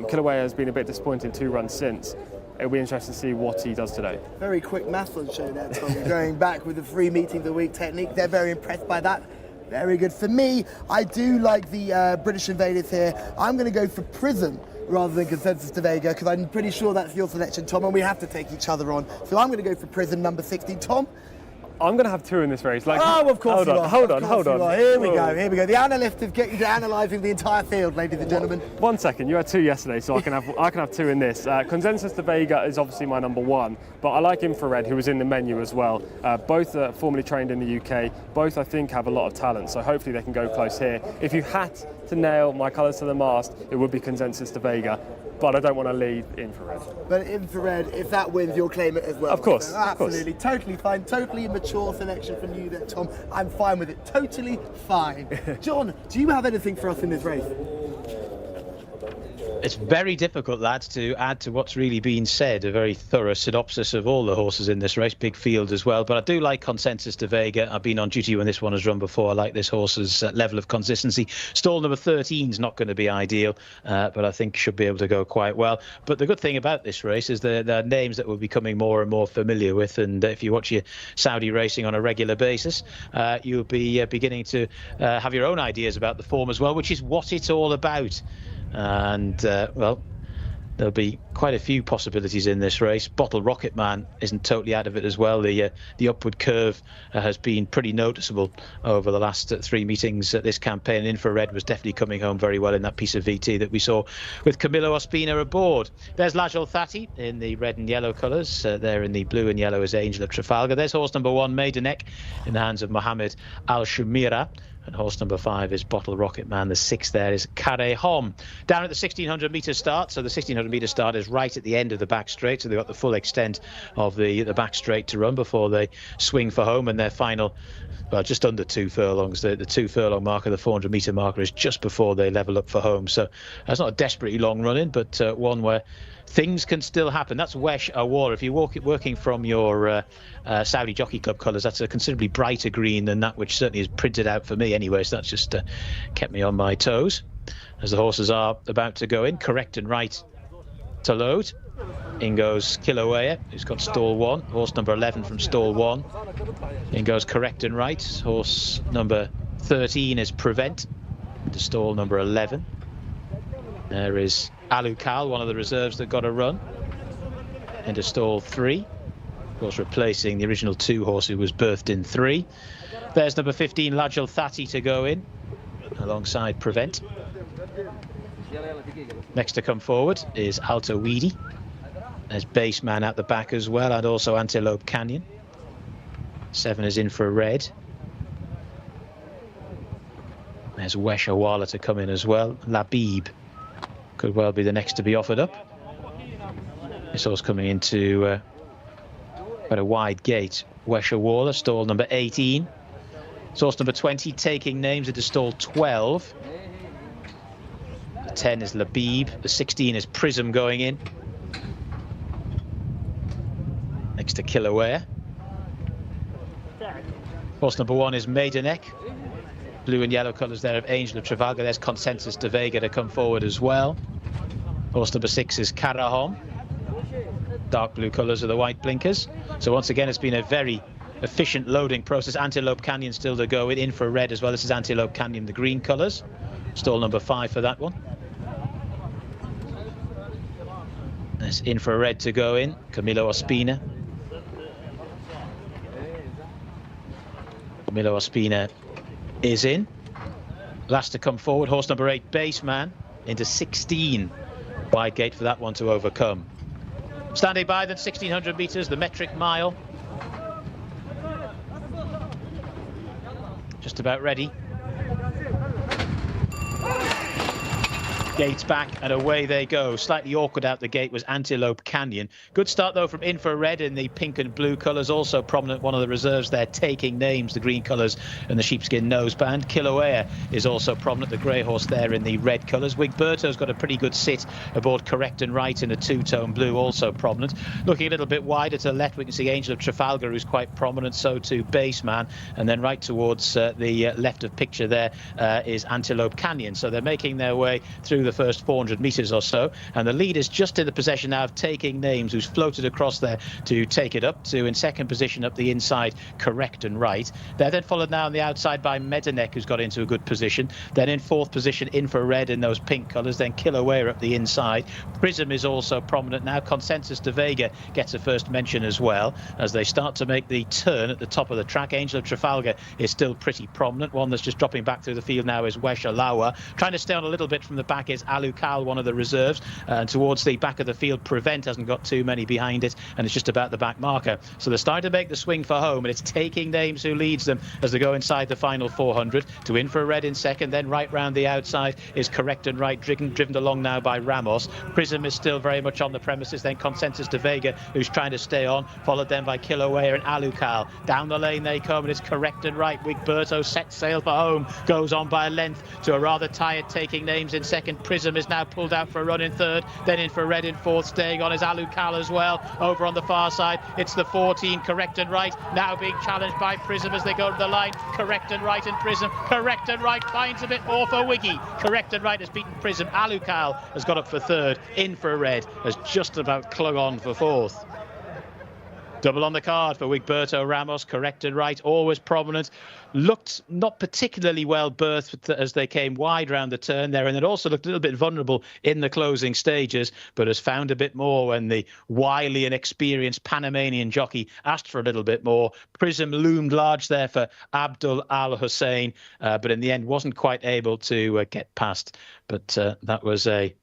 Kilauea has been a bit disappointing 2 runs since. It'll be interesting to see what he does today. Very quick maths on show there, Tom. Going back with the 3 meetings a week technique. They're very impressed by that. Very good. For me, I do like the British Invaders here. I'm going to go for Prism rather than Consensus de Vega, because I'm pretty sure that's your selection, Tom, and we have to take each other on. So I'm going to go for Prism, number 16. Tom? I'm going to have 2 in this race. Like, oh, of course you are. Hold on. Here we go. The analyst is getting to analysing the entire field, ladies and gentlemen. 1 second. You had 2 yesterday, so I can have 2 in this. Consensus de Vega is obviously my number 1, but I like Infrared, who was in the menu as well. Both are formerly trained in the UK. Both, I think, have a lot of talent, so hopefully they can go close here. If you had to nail my colours to the mast, it would be Consensus de Vega. But I don't want to lead Infrared. But Infrared, if that wins, you'll claim it as well. Of course. So absolutely. Of course. Totally fine. Totally mature selection from you there, Tom. I'm fine with it. Totally fine. John, do you have anything for us in this race? It's very difficult, lads, to add to what's really been said. A very thorough synopsis of all the horses in this race, big field as well. But I do like Consensus de Vega. I've been on duty when this one has run before. I like this horse's level of consistency. Stall number 13 is not going to be ideal, but I think should be able to go quite well. But the good thing about this race is there are names that we're becoming more and more familiar with. And if you watch your Saudi racing on a regular basis, you'll be beginning to have your own ideas about the form as well, which is what it's all about. And well, there'll be quite a few possibilities in this race. Bottle Rocket Man isn't totally out of it as well. The upward curve has been pretty noticeable over the last 3 meetings at this campaign. Infrared was definitely coming home very well in that piece of VT that we saw with Camilo Ospina aboard. There's Lajol Thati in the red and yellow colours. There in the blue and yellow is Angel of Trafalgar. There's horse number 1, Maidenek, in the hands of Mohammed Al Shumira. And horse number 5 is Bottle Rocket Man. The 6th there is Kare Hom. Down at the 1600 metre start. So the 1600 metre start is right at the end of the back straight. So they've got the full extent of the back straight to run before they swing for home. And their final, well, just under 2 furlongs. The 2 furlong marker, the 400 metre marker, is just before they level up for home. So that's not a desperately long run in, but one where things can still happen. That's Wesh Awar. If you're working from your Saudi Jockey Club colours, that's a considerably brighter green than that which certainly is printed out for me anyway. So that's just kept me on my toes as the horses are about to go in. Correct and right to load. In goes Kilauea, who's got stall 1. Horse number 11 from stall 1. In goes Correct and Right. Horse number 13 is Prevent to stall number 11. There is Alukal, one of the reserves that got a run, into stall 3. Of course, replacing the original 2 horse who was berthed in 3. There's number 15, Lajol Thati, to go in alongside Prevent. Next to come forward is Alto Weedy. There's Baseman at the back as well, and also Antelope Canyon. 7 is Infrared. There's Wesh Awala to come in as well. Labib could well be the next to be offered up. This horse coming into quite a wide gate. Wesh Awala, stall number 18. Horse number 20 taking names into stall 12. The 10 is Labib. The 16 is Prism going in. Next to Kilauea. Horse number 1 is Maidenek. Blue and yellow colours there of Angel of Trafalgar. There's Consensus de Vega to come forward as well. Horse number 6 is Karahom. Dark blue colours are the white blinkers. So once again, it's been a very efficient loading process. Antelope Canyon still to go in Infrared as well. This is Antelope Canyon, the green colours. Stall number 5 for that one. There's Infrared to go in. Camilo Ospina. Camilo Ospina is in. Last to come forward, horse number 8, Baseman, into 16. Wide gate for that one to overcome. Standing by then, 1600 metres, the metric mile. Just about ready. Gates back and away they go. Slightly awkward out the gate was Antelope Canyon. Good start though from Infrared in the pink and blue colours. Also prominent, one of the reserves there taking names, the green colours and the sheepskin noseband. Kilauea is also prominent, the grey horse there in the red colours. Wigberto's got a pretty good sit aboard Correct and Right in a 2-tone blue, also prominent. Looking a little bit wider to the left, we can see Angel of Trafalgar, who's quite prominent, so too Baseman. And then right towards the left of picture there is Antelope Canyon. So they're making their way through the first 400 metres or so, and the lead is just in the possession now of Taking Names, who's floated across there to take it up to in second position up the inside, Correct and Right. They're then followed now on the outside by Maidenek, who's got into a good position. Then in 4th position, Infrared in those pink colours. Then Kilauea up the inside. Prism is also prominent now. Consensus de Vega gets a first mention as well as they start to make the turn at the top of the track. Angel of Trafalgar is still pretty prominent. One that's just dropping back through the field now is Wesh Alawa. Trying to stay on a little bit from the back is Alukal, one of the reserves, and towards the back of the field Prevent hasn't got too many behind it, and it's just about the back marker. So they're starting to make the swing for home, and it's Taking Names who leads them as they go inside the final 400 to Infrared in second. Then right round the outside is Correct and Right, driven along now by Ramos. Prism is still very much on the premises. Then Consensus de Vega, who's trying to stay on, followed then by Kilauea and Alukal. Down the lane they come, and it's Correct and Right. Wigberto sets sail for home, goes on by a length to a rather tired Taking Names in second Prism is now pulled out for a run in third, then in for red in fourth. Staying on is Alucal as well. Over on the far side, it's the 14, Correct and Right, now being challenged by Prism as they go to the line. Correct and Right and Prism. Correct and Right finds a bit more for Wiggy. Correct and Right has beaten Prism. Alucal has got up for third. In for red has just about clung on for fourth. Double on the card for Wigberto Ramos. Correct and Right, always prominent. Looked not particularly well berthed as they came wide round the turn there, and it also looked a little bit vulnerable in the closing stages, but has found a bit more when the wily and experienced Panamanian jockey asked for a little bit more. Prism loomed large there for Abdul Al Hussein, but in the end wasn't quite able to get past. But that was a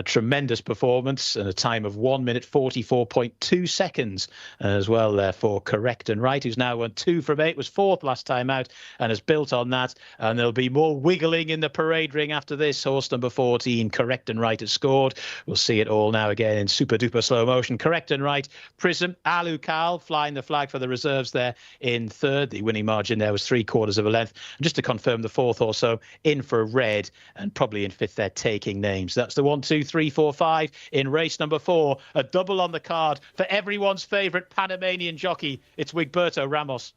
tremendous performance and a time of 1 minute 44.2 seconds as well there for Correct and Right, who's now won 2 from 8, was fourth last time out and has built on that. And there'll be more wiggling in the parade ring after this. Horse number 14, Correct and Right, has scored. We'll see it all now again in super duper slow motion. Correct and Right, Prism, Alucal flying the flag for the reserves there in third. The winning margin there was 3/4 of a length. And just to confirm, the fourth or so in for red, and probably in fifth they're taking names. That's the 1, 2, 3, 4, 5 in race number 4. A double on the card for everyone's favourite Panamanian jockey. It's Wigberto Ramos.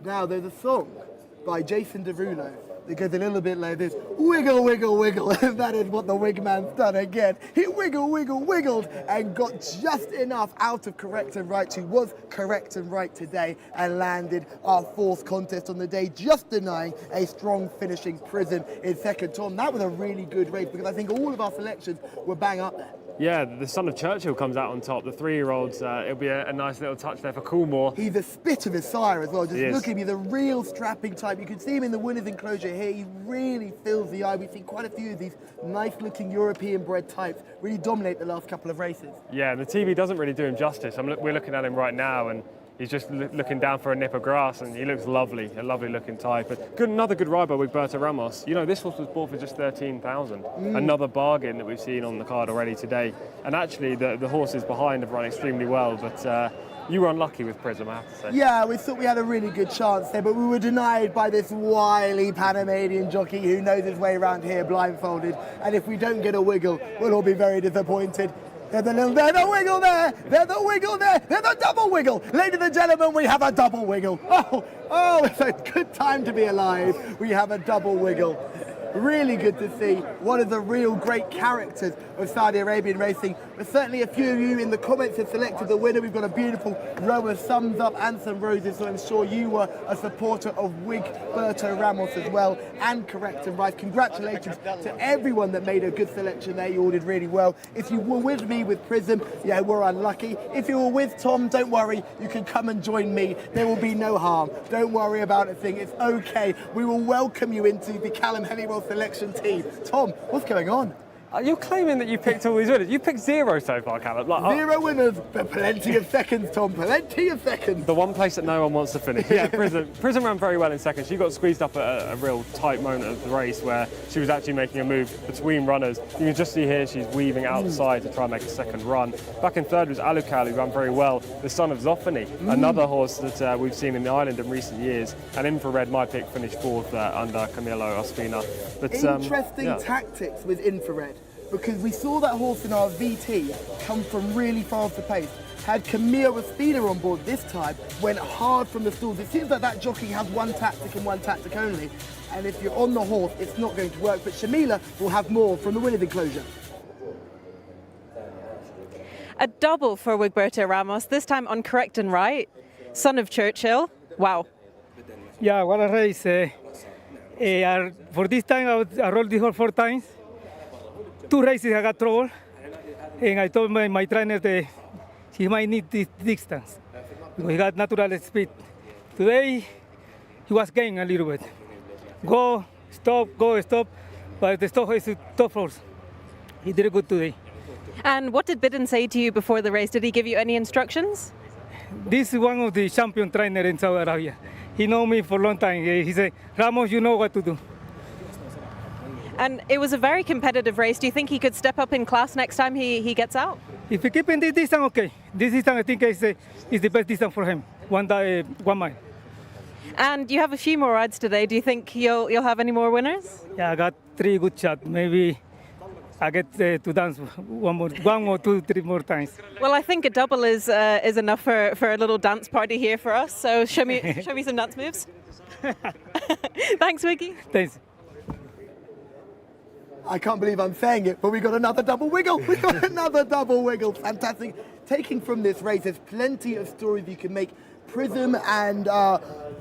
Now, there's a song by Jason Derulo that goes a little bit like this: wiggle, wiggle, wiggle. And that is what the Wigman's done again. He wiggled and got just enough out of Correct and Right, who was Correct and Right today, and landed our fourth contest on the day, just denying a strong finishing Prism in second. Tom, that was a really good race because I think all of our selections were bang up there. Yeah, the son of Churchill comes out on top. The 3-year-olds, it'll be a nice little touch there for Coolmore. He's a spit of his sire as well. Just He is. look at me, the real strapping type. You can see him in the winner's enclosure here. He really fills the eye. We've seen quite a few of these nice-looking European-bred types really dominate the last couple of races. Yeah, and the TV doesn't really do him justice. We're looking at him right now, and he's just looking down for a nip of grass, and he looks lovely, a lovely-looking type. But another good ride by Wigberto Ramos. You know, this horse was bought for just 13,000. Another bargain that we've seen on the card already today. And actually, the horses behind have run extremely well, but you were unlucky with Prism, I have to say. Yeah, we thought we had a really good chance there, but we were denied by this wily Panamanian jockey who knows his way around here blindfolded. And if we don't get a wiggle, we'll all be very disappointed. There's a wiggle there, there's a wiggle there, there's a double wiggle. Ladies and gentlemen, we have a double wiggle. Oh, it's a good time to be alive. We have a double wiggle. Really good to see one of the real great characters of Saudi Arabian racing. But certainly a few of you in the comments have selected the winner. We've got a beautiful row of thumbs up and some roses, so I'm sure you were a supporter of Wigberto Ramos as well, and Correct and Right. Congratulations to everyone that made a good selection there. You all did really well. If you were with me with Prism, yeah, we're unlucky. If you were with Tom, don't worry, you can come and join me. There will be no harm. Don't worry about a thing. It's okay. We will welcome you into the Callum Hellywell selection team. Tom, what's going on? You're claiming that you picked all these winners. You picked 0 so far, Callum. Zero winners, but plenty of seconds, Tom. Plenty of seconds. The one place that no one wants to finish. Yeah, Prism ran very well in second. She got squeezed up at a real tight moment of the race where she was actually making a move between runners. You can just see here she's weaving outside to try and make a second run. Back in third was Alukal, who ran very well. The son of Zoffany, another horse that we've seen in the island in recent years. And Infrared, my pick, finished fourth under Camilo Ospina. But, interesting tactics with Infrared, because we saw that horse in our VT come from really fast a pace. Had Camilo Ospina on board this time, went hard from the stalls. It seems like that jockey has one tactic and one tactic only, and if you're on the horse, it's not going to work. But Shamila will have more from the winner's enclosure. A double for Wigberto Ramos, this time on Correct and Right, son of Churchill. Wow. Yeah, what a race. For this time, I rode this horse 4 times. 2 races I got trouble, and I told my trainer that he might need this distance because he got natural speed. Today, he was gaining a little bit. Go, stop, but the stop is a tough horse. He did good today. And what did Bidden say to you before the race? Did he give you any instructions? This is one of the champion trainers in Saudi Arabia. He knows me for a long time. He said, Ramos, you know what to do. And it was a very competitive race. Do you think he could step up in class next time he gets out? If he keeps in this distance, okay. This distance, I think, is the best distance for him, 1 mile. And you have a few more rides today. Do you think you'll have any more winners? Yeah, I got 3 good shots. Maybe I get to dance one or 2, 3 more times. Well, I think a double is enough for a little dance party here for us. So show me some dance moves. Thanks, Wiggy. Thanks. I can't believe I'm saying it, but we got another double wiggle. We got another double wiggle. Fantastic. Taking from this race, there's plenty of stories you can make. Prism and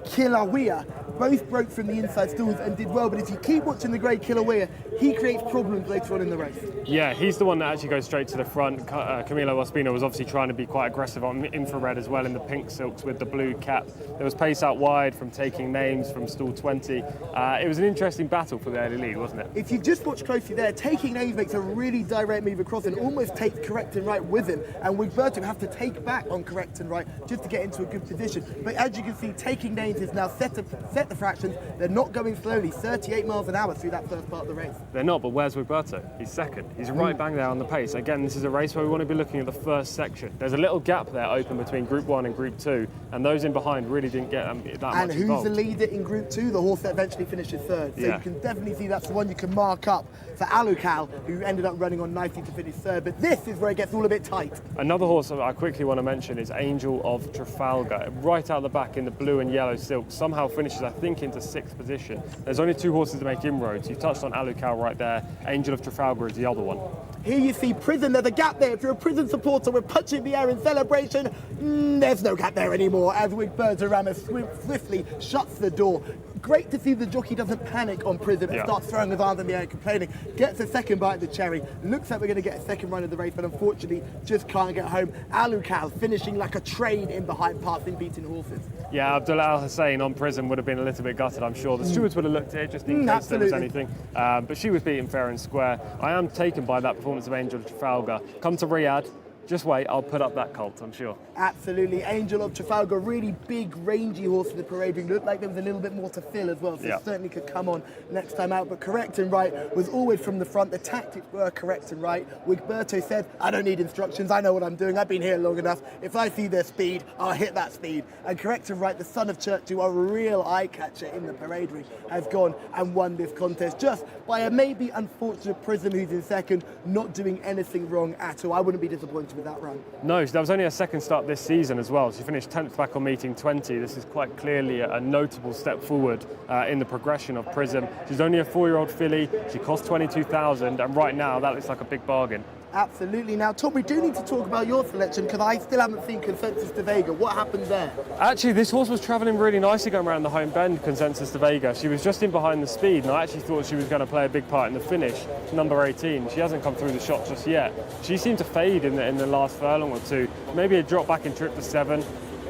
Kilauea both broke from the inside stalls and did well, but if you keep watching the great Kilauea, he creates problems later on in the race. Yeah, he's the one that actually goes straight to the front. Camilo Ospina was obviously trying to be quite aggressive on Infrared as well in the pink silks with the blue cap. There was pace out wide from Taking Names from stall 20. It was an interesting battle for the early lead, wasn't it? If you just watch closely there, Taking Names makes a really direct move across and almost takes Correct and Right with him, and Wigberto have to take back on Correct and Right just to get into a good position. But as you can see, Taking Names is now set the fractions. They're not going slowly, 38 miles an hour through that first part of the race. They're not, but where's Wigberto? He's second. He's right bang there on the pace. Again, this is a race where we want to be looking at the first section. There's a little gap there open between Group 1 and Group 2, and those in behind really didn't get that much And who's involved. the leader in Group 2? The horse that eventually finishes third. So Yeah. you can definitely see that's the one you can mark up for Alukal, who ended up running on nicely to finish third. But this is where it gets all a bit tight. Another horse that I quickly want to mention is Angel of Trafalgar. Right out the back in the blue and yellow silk, somehow finishes, I think, into 6th position. There's only 2 horses to make inroads. You touched on Alukal right there. Angel of Trafalgar is the other one. Here you see Prism, there's a gap there. If you're a Prism supporter, we're punching the air in celebration. There's no gap there anymore as Wigberto Ramos swiftly shuts the door. Great to see the jockey doesn't panic on Prism and starts throwing his arms in the air and complaining. Gets a second bite of the cherry. Looks like we're going to get a second run of the race, but unfortunately just can't get home. Alukal finishing like a train in behind, passing beating horses. Yeah, Abdullah Al Hussein on Prism would have been a little bit gutted, I'm sure. The stewards would have looked at it just in case there was anything. But she was beaten fair and square. I am taken by that performance of Angel of Trafalgar. Come to Riyadh. Just wait, I'll put up that colt, I'm sure. Absolutely. Angel of Trafalgar, really big, rangy horse in the parade ring. Looked like there was a little bit more to fill as well, so it certainly could come on next time out. But Correct and Right was always from the front. The tactics were Correct and Right. Wigberto said, I don't need instructions. I know what I'm doing. I've been here long enough. If I see their speed, I'll hit that speed. And Correct and Right, the son of Churchill, a real eye-catcher in the parade ring, has gone and won this contest just by a maybe unfortunate Prism who's in second, not doing anything wrong at all. I wouldn't be disappointed forward with that run. No, that was only her second start this season as well. She finished 10th back on meeting 20. This is quite clearly a notable step forward in the progression of Prism. She's only a 4-year-old filly. She cost 22,000, and right now that looks like a big bargain. Absolutely. Now, Tom, we do need to talk about your selection because I still haven't seen Consensus de Vega. What happened there? Actually, this horse was travelling really nicely going around the home bend, Consensus de Vega. She was just in behind the speed, and I actually thought she was going to play a big part in the finish, number 18. She hasn't come through the shot just yet. She seemed to fade in the last furlong or two. Maybe a drop back in trip to 7.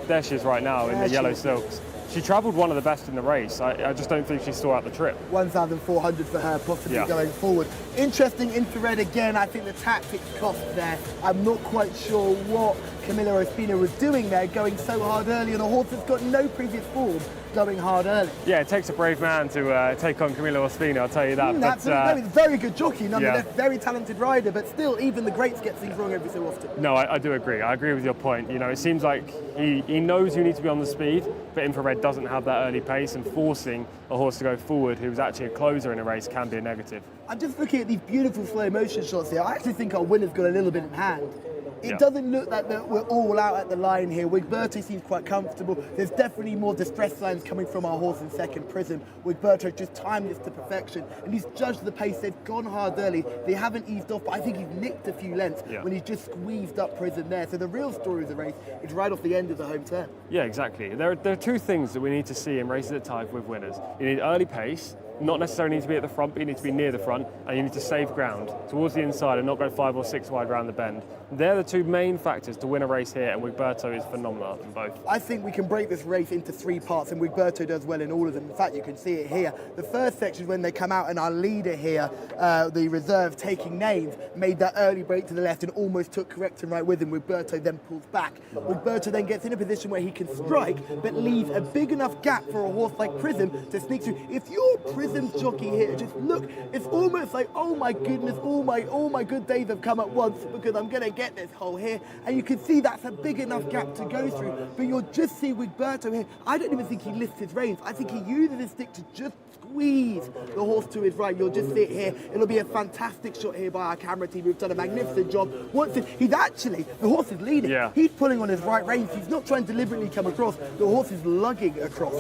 There she is right now in the yellow silks. She travelled one of the best in the race. I just don't think she saw out the trip. 1,400 for her, possibly going forward. Interesting infrared again. I think the tactics cost there. I'm not quite sure what Camilla Ospina was doing there, going so hard early on a horse that's got no previous form, going hard early. Yeah, it takes a brave man to take on Camilla Ospina, I'll tell you that. Absolutely. He's a very good jockey, nonetheless, very talented rider, but still, even the greats get things wrong every so often. No, I do agree. I agree with your point. You know, it seems like he knows you need to be on the speed, but infrared doesn't have that early pace, and forcing a horse to go forward who's actually a closer in a race can be a negative. I'm just looking at these beautiful slow motion shots here. I actually think our winner's got a little bit in hand. It doesn't look like we're all out at the line here. Wigberto seems quite comfortable. There's definitely more distress signs coming from our horse in second, Prism. Wigberto just timed this to perfection, and he's judged the pace. They've gone hard early. They haven't eased off, but I think he's nicked a few lengths when he's just squeezed up Prism there. So the real story of the race is right off the end of the home turn. Yeah, exactly. There are two things that we need to see in races at Taif with winners. You need early pace. Not necessarily need to be at the front, but you need to be near the front, and you need to save ground towards the inside and not go 5 or 6 wide around the bend. They're the two main factors to win a race here, and Wigberto is phenomenal in both. I think we can break this race into 3 parts, and Wigberto does well in all of them. In fact, you can see it here. The first section is when they come out, and our leader here, the reserve, Taking Names, made that early break to the left and almost took correct and right with him. Wigberto then pulls back. Wigberto then gets in a position where he can strike, but leaves a big enough gap for a horse like Prism to sneak through. If you're Prism's jockey here, just look, it's almost like, oh my goodness, all my good days have come at once because I'm going to get this hole here. And you can see that's a big enough gap to go through. But you'll just see Wigberto here. I don't even think he lifts his reins. I think he uses his stick to just squeeze the horse to his right. You'll just see it here. It'll be a fantastic shot here by our camera team who've done a magnificent job. He's actually, the horse is leading. He's pulling on his right reins. He's not trying to deliberately come across. The horse is lugging across.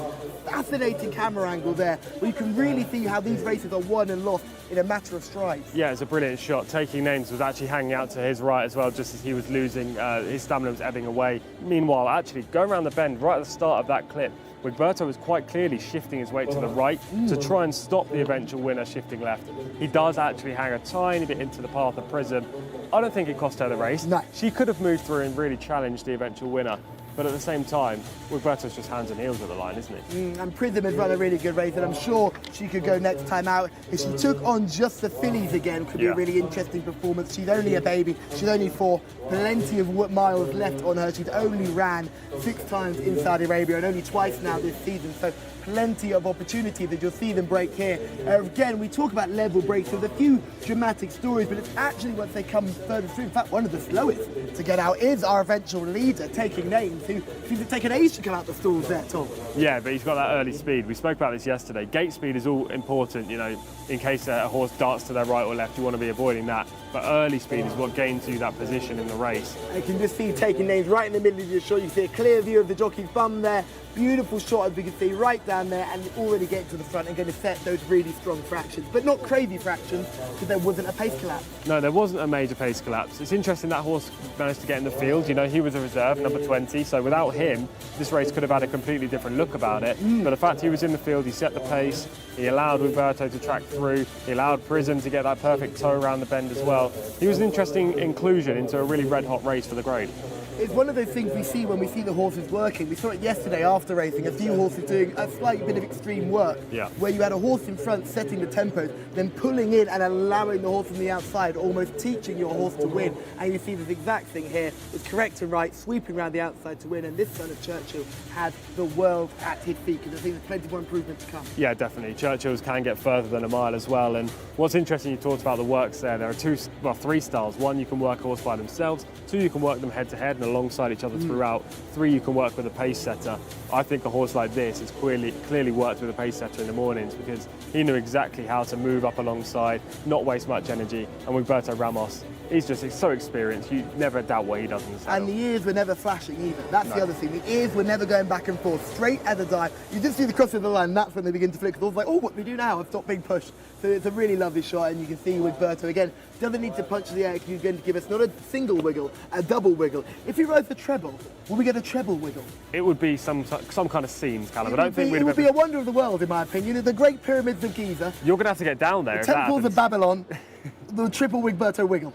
Fascinating camera angle there, where you can really see how these races are won and lost in a matter of strides. Yeah, it's a brilliant shot. Taking Names was actually hanging out to his right as well, just as he was losing, his stamina was ebbing away. Meanwhile, actually, going around the bend right at the start of that clip, Wigberto was quite clearly shifting his weight to the right to try and stop the eventual winner shifting left. He does actually hang a tiny bit into the path of Prism. I don't think it cost her the race. No. She could have moved through and really challenged the eventual winner. But at the same time, Wigberto's just hands and heels at the line, isn't he? And Prism has run a really good race, and I'm sure she could go next time out. If she took on just the fillies again, could be a really interesting performance. She's only a baby. She's only 4. Plenty of miles left on her. She's only ran 6 times in Saudi Arabia and only twice now this season. So plenty of opportunity that you'll see them break here. Again, we talk about level breaks. There's a few dramatic stories, but it's actually once they come further through. In fact, one of the slowest to get out is our eventual leader, Taking Names, who seems to take an age to come out the stalls there, Tom. Yeah, but he's got that early speed. We spoke about this yesterday. Gate speed is all important, you know, in case a horse darts to their right or left, you want to be avoiding that. But early speed is what gains you that position in the race. You can just see Taking Names right in the middle of your shot. You see a clear view of the jockey's bum there. Beautiful shot, as we can see, right down there, and already getting to the front and going to set those really strong fractions. But not crazy fractions, because there wasn't a pace collapse. No, there wasn't a major pace collapse. It's interesting that horse managed to get in the field. You know, he was a reserve, number 20, so without him, this race could have had a completely different look about it. But the fact he was in the field, he set the pace, he allowed Wigberto to track through, he allowed Prism to get that perfect toe around the bend as well. He was an interesting inclusion into a really red-hot race for the grade. It's one of those things we see when we see the horses working. We saw it yesterday after racing, a few horses doing a slight bit of extreme work, where you had a horse in front setting the tempos, then pulling in and allowing the horse on the outside, almost teaching your horse to win. And you see this exact thing here, it's correct and right, sweeping around the outside to win, and this son of Churchill had the world at his feet, because I think there's plenty more improvement to come. Yeah, definitely. Churchill's can get further than a mile as well, and what's interesting, you talked about the works there. There are 3 styles. 1, you can work a horse by themselves. 2, you can work them head to head. working alongside each other throughout. 3, you can work with a pace setter. I think a horse like this has clearly worked with a pace setter in the mornings because he knew exactly how to move up alongside, not waste much energy. And with Berto Ramos, he's so experienced, you never doubt what he does in the saddle. And the ears were never flashing either. That's the other thing. The ears were never going back and forth, straight as a dive. You just see the cross of the line, and that's when they begin to flick. The horse like, oh, what do we do now? I've stopped being pushed. So it's a really lovely shot, and you can see with Berto again, doesn't need to punch the air. He's going to give us not a single wiggle, a double wiggle. If he rides the treble, will we get a treble wiggle? It would be some kind of scenes, Callum. It would be a wonder of the world, in my opinion. The Great Pyramids of Giza. You're going to have to get down there. The temples of Babylon. The triple Wigberto wiggle.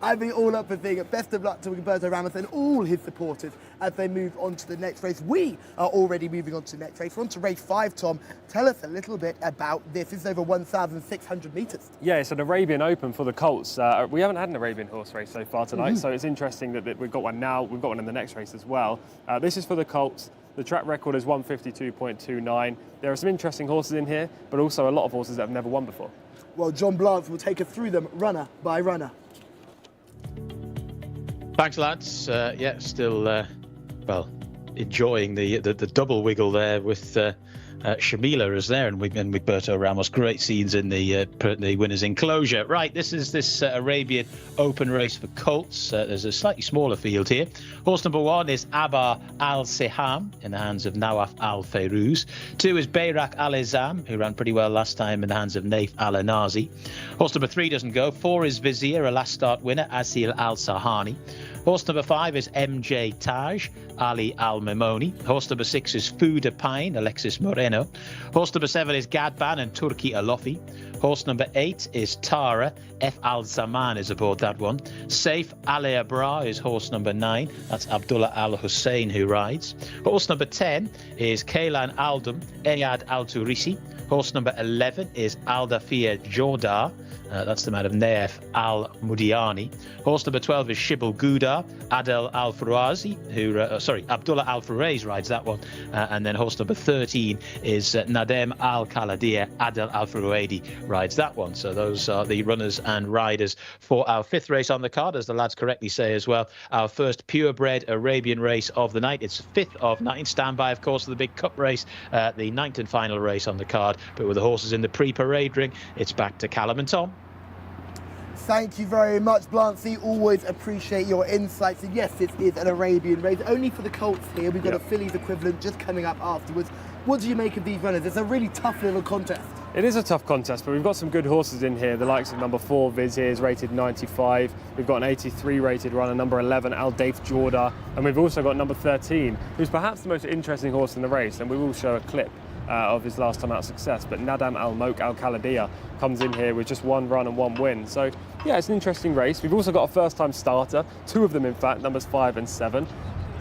I'd be all up for seeing it. Best of luck to Wigberto Ramos and all his supporters as they move on to the next race. We are already moving on to the next race. We're on to race 5, Tom. Tell us a little bit about this. This is over 1,600 metres. Yeah, it's an Arabian Open for the colts. We haven't had an Arabian horse race so far tonight, so it's interesting that we've got one now. We've got one in the next race as well. This is for the colts. The track record is 152.29. There are some interesting horses in here, but also a lot of horses that have never won before. Well, John Blance will take us through them runner by runner. Thanks, lads. Still, enjoying the double wiggle there with Shamila is there and Wigberto Ramos. Great scenes in the winner's enclosure. Right, this is this Arabian Open race for colts. There's a slightly smaller field here. Horse number 1 is Abar Al-Siham in the hands of Nawaf Al-Fayrouz. 2 is Bayrak Al-Izam, who ran pretty well last time in the hands of Naif Al-Anazi. Horse number 3 doesn't go. 4 is Vizier, a last start winner, Asil Al-Sahani. Horse number 5 is MJ Taj, Ali Al-Memoni. Horse number 6 is Fuda Pine, Alexis Moreno. Horse number 7 is Gadban and Turki Alofi. Horse number 8 is Tara, F. Al-Zaman is aboard that one. Saif Ali Abra is horse number 9. That's Abdullah Al-Hussein who rides. Horse number 10 is Kaylan Aldum, Eyad Al-Turisi. Horse number 11 is Aldafia Jordar. That's the man of Naif Al-Mudiani. Horse number 12 is Shibul Gudar, Adel Al-Farazi, Abdullah Al-Faraiz rides that one. And then horse number 13 is Nadem Al-Kaladir, Adel Al-Farouedi rides that one. So those are the runners and riders for our 5th race on the card, as the lads correctly say as well. Our first purebred Arabian race of the night. It's 5th of 9. Stand by, of course, for the big cup race, the 9th and final race on the card. But with the horses in the pre-parade ring, it's back to Callum and Tom. Thank you very much, Blancy. Always appreciate your insights. And yes, this is an Arabian race, only for the colts here. We've got a fillies equivalent just coming up afterwards. What do you make of these runners? It's a really tough little contest. It is a tough contest, but we've got some good horses in here. The likes of number 4, Viz here, is rated 95. We've got an 83 rated runner, number 11, Al Daif Jorda. And we've also got number 13, who's perhaps the most interesting horse in the race. And we will show a clip of his last time out success, but Nadam Al-Mouk Al-Kaladia comes in here with just 1 run and 1 win. So yeah, it's an interesting race. We've also got a first-time starter, 2 of them in fact, numbers 5 and 7.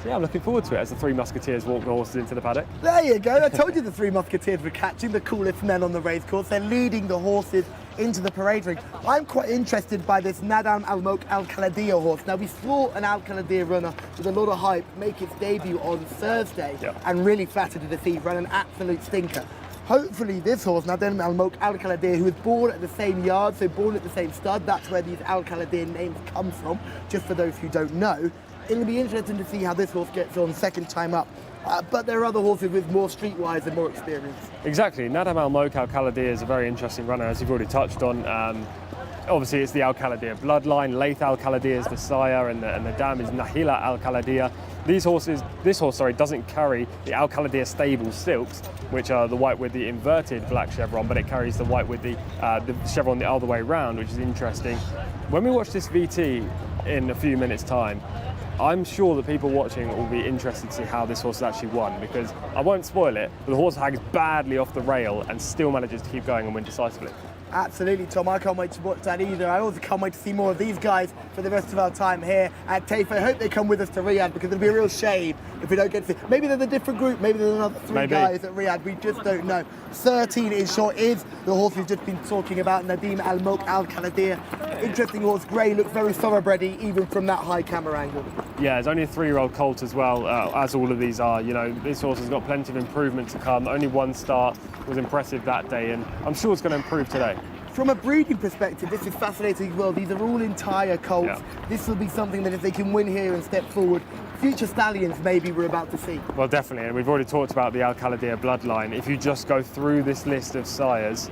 So yeah, I'm looking forward to it as the 3 Musketeers walk the horses into the paddock. There you go. I told you the 3 Musketeers were catching the coolest men on the race course. They're leading the horses into the parade ring. I'm quite interested by this Nadam Al-Mouk Al-Kaladia horse. Now, we saw an Al-Kaladia runner with a lot of hype make its debut on Thursday and really flattered to deceive, ran an absolute stinker. Hopefully this horse, Nadam Al-Mouk Al-Kaladia, who was born at the same yard, so born at the same stud, that's where these Al-Kaladia names come from, just for those who don't know. It'll be interesting to see how this horse gets on second time up. But there are other horses with more streetwise and more experience. Exactly. Nadam Al-Mouk Al-Kaladia is a very interesting runner, as you've already touched on. Obviously, it's the Al-Kaladia bloodline. Laith Al-Kaladia is the sire, and the dam is Nahila Al-Kaladia. This horse doesn't carry the Al-Kaladia stable silks, which are the white with the inverted black chevron, but it carries the white with the chevron the other way around, which is interesting. When we watch this VT in a few minutes' time, I'm sure that people watching will be interested to see how this horse has actually won, because I won't spoil it, but the horse hangs badly off the rail and still manages to keep going and win decisively. Absolutely, Tom. I can't wait to watch that either. I also can't wait to see more of these guys for the rest of our time here at Taif. I hope they come with us to Riyadh, because it'll be a real shame if we don't get to see. Maybe they're a different group. Maybe there's another 3 guys at Riyadh. We just don't know. 13 in short is the horse we've just been talking about, Nadam Al-Mouk Al-Kaladia. Interesting horse. Grey looks very thoroughbredy even from that high camera angle. Yeah, it's only a 3-year-old colt as well, as all of these are. You know, this horse has got plenty of improvement to come. Only 1 start was impressive that day, and I'm sure it's going to improve today. From a breeding perspective, this is fascinating as well. These are all entire colts. Yeah. This will be something that if they can win here and step forward, future stallions maybe we're about to see. Well, definitely, and we've already talked about the Al Khaladia bloodline. If you just go through this list of sires,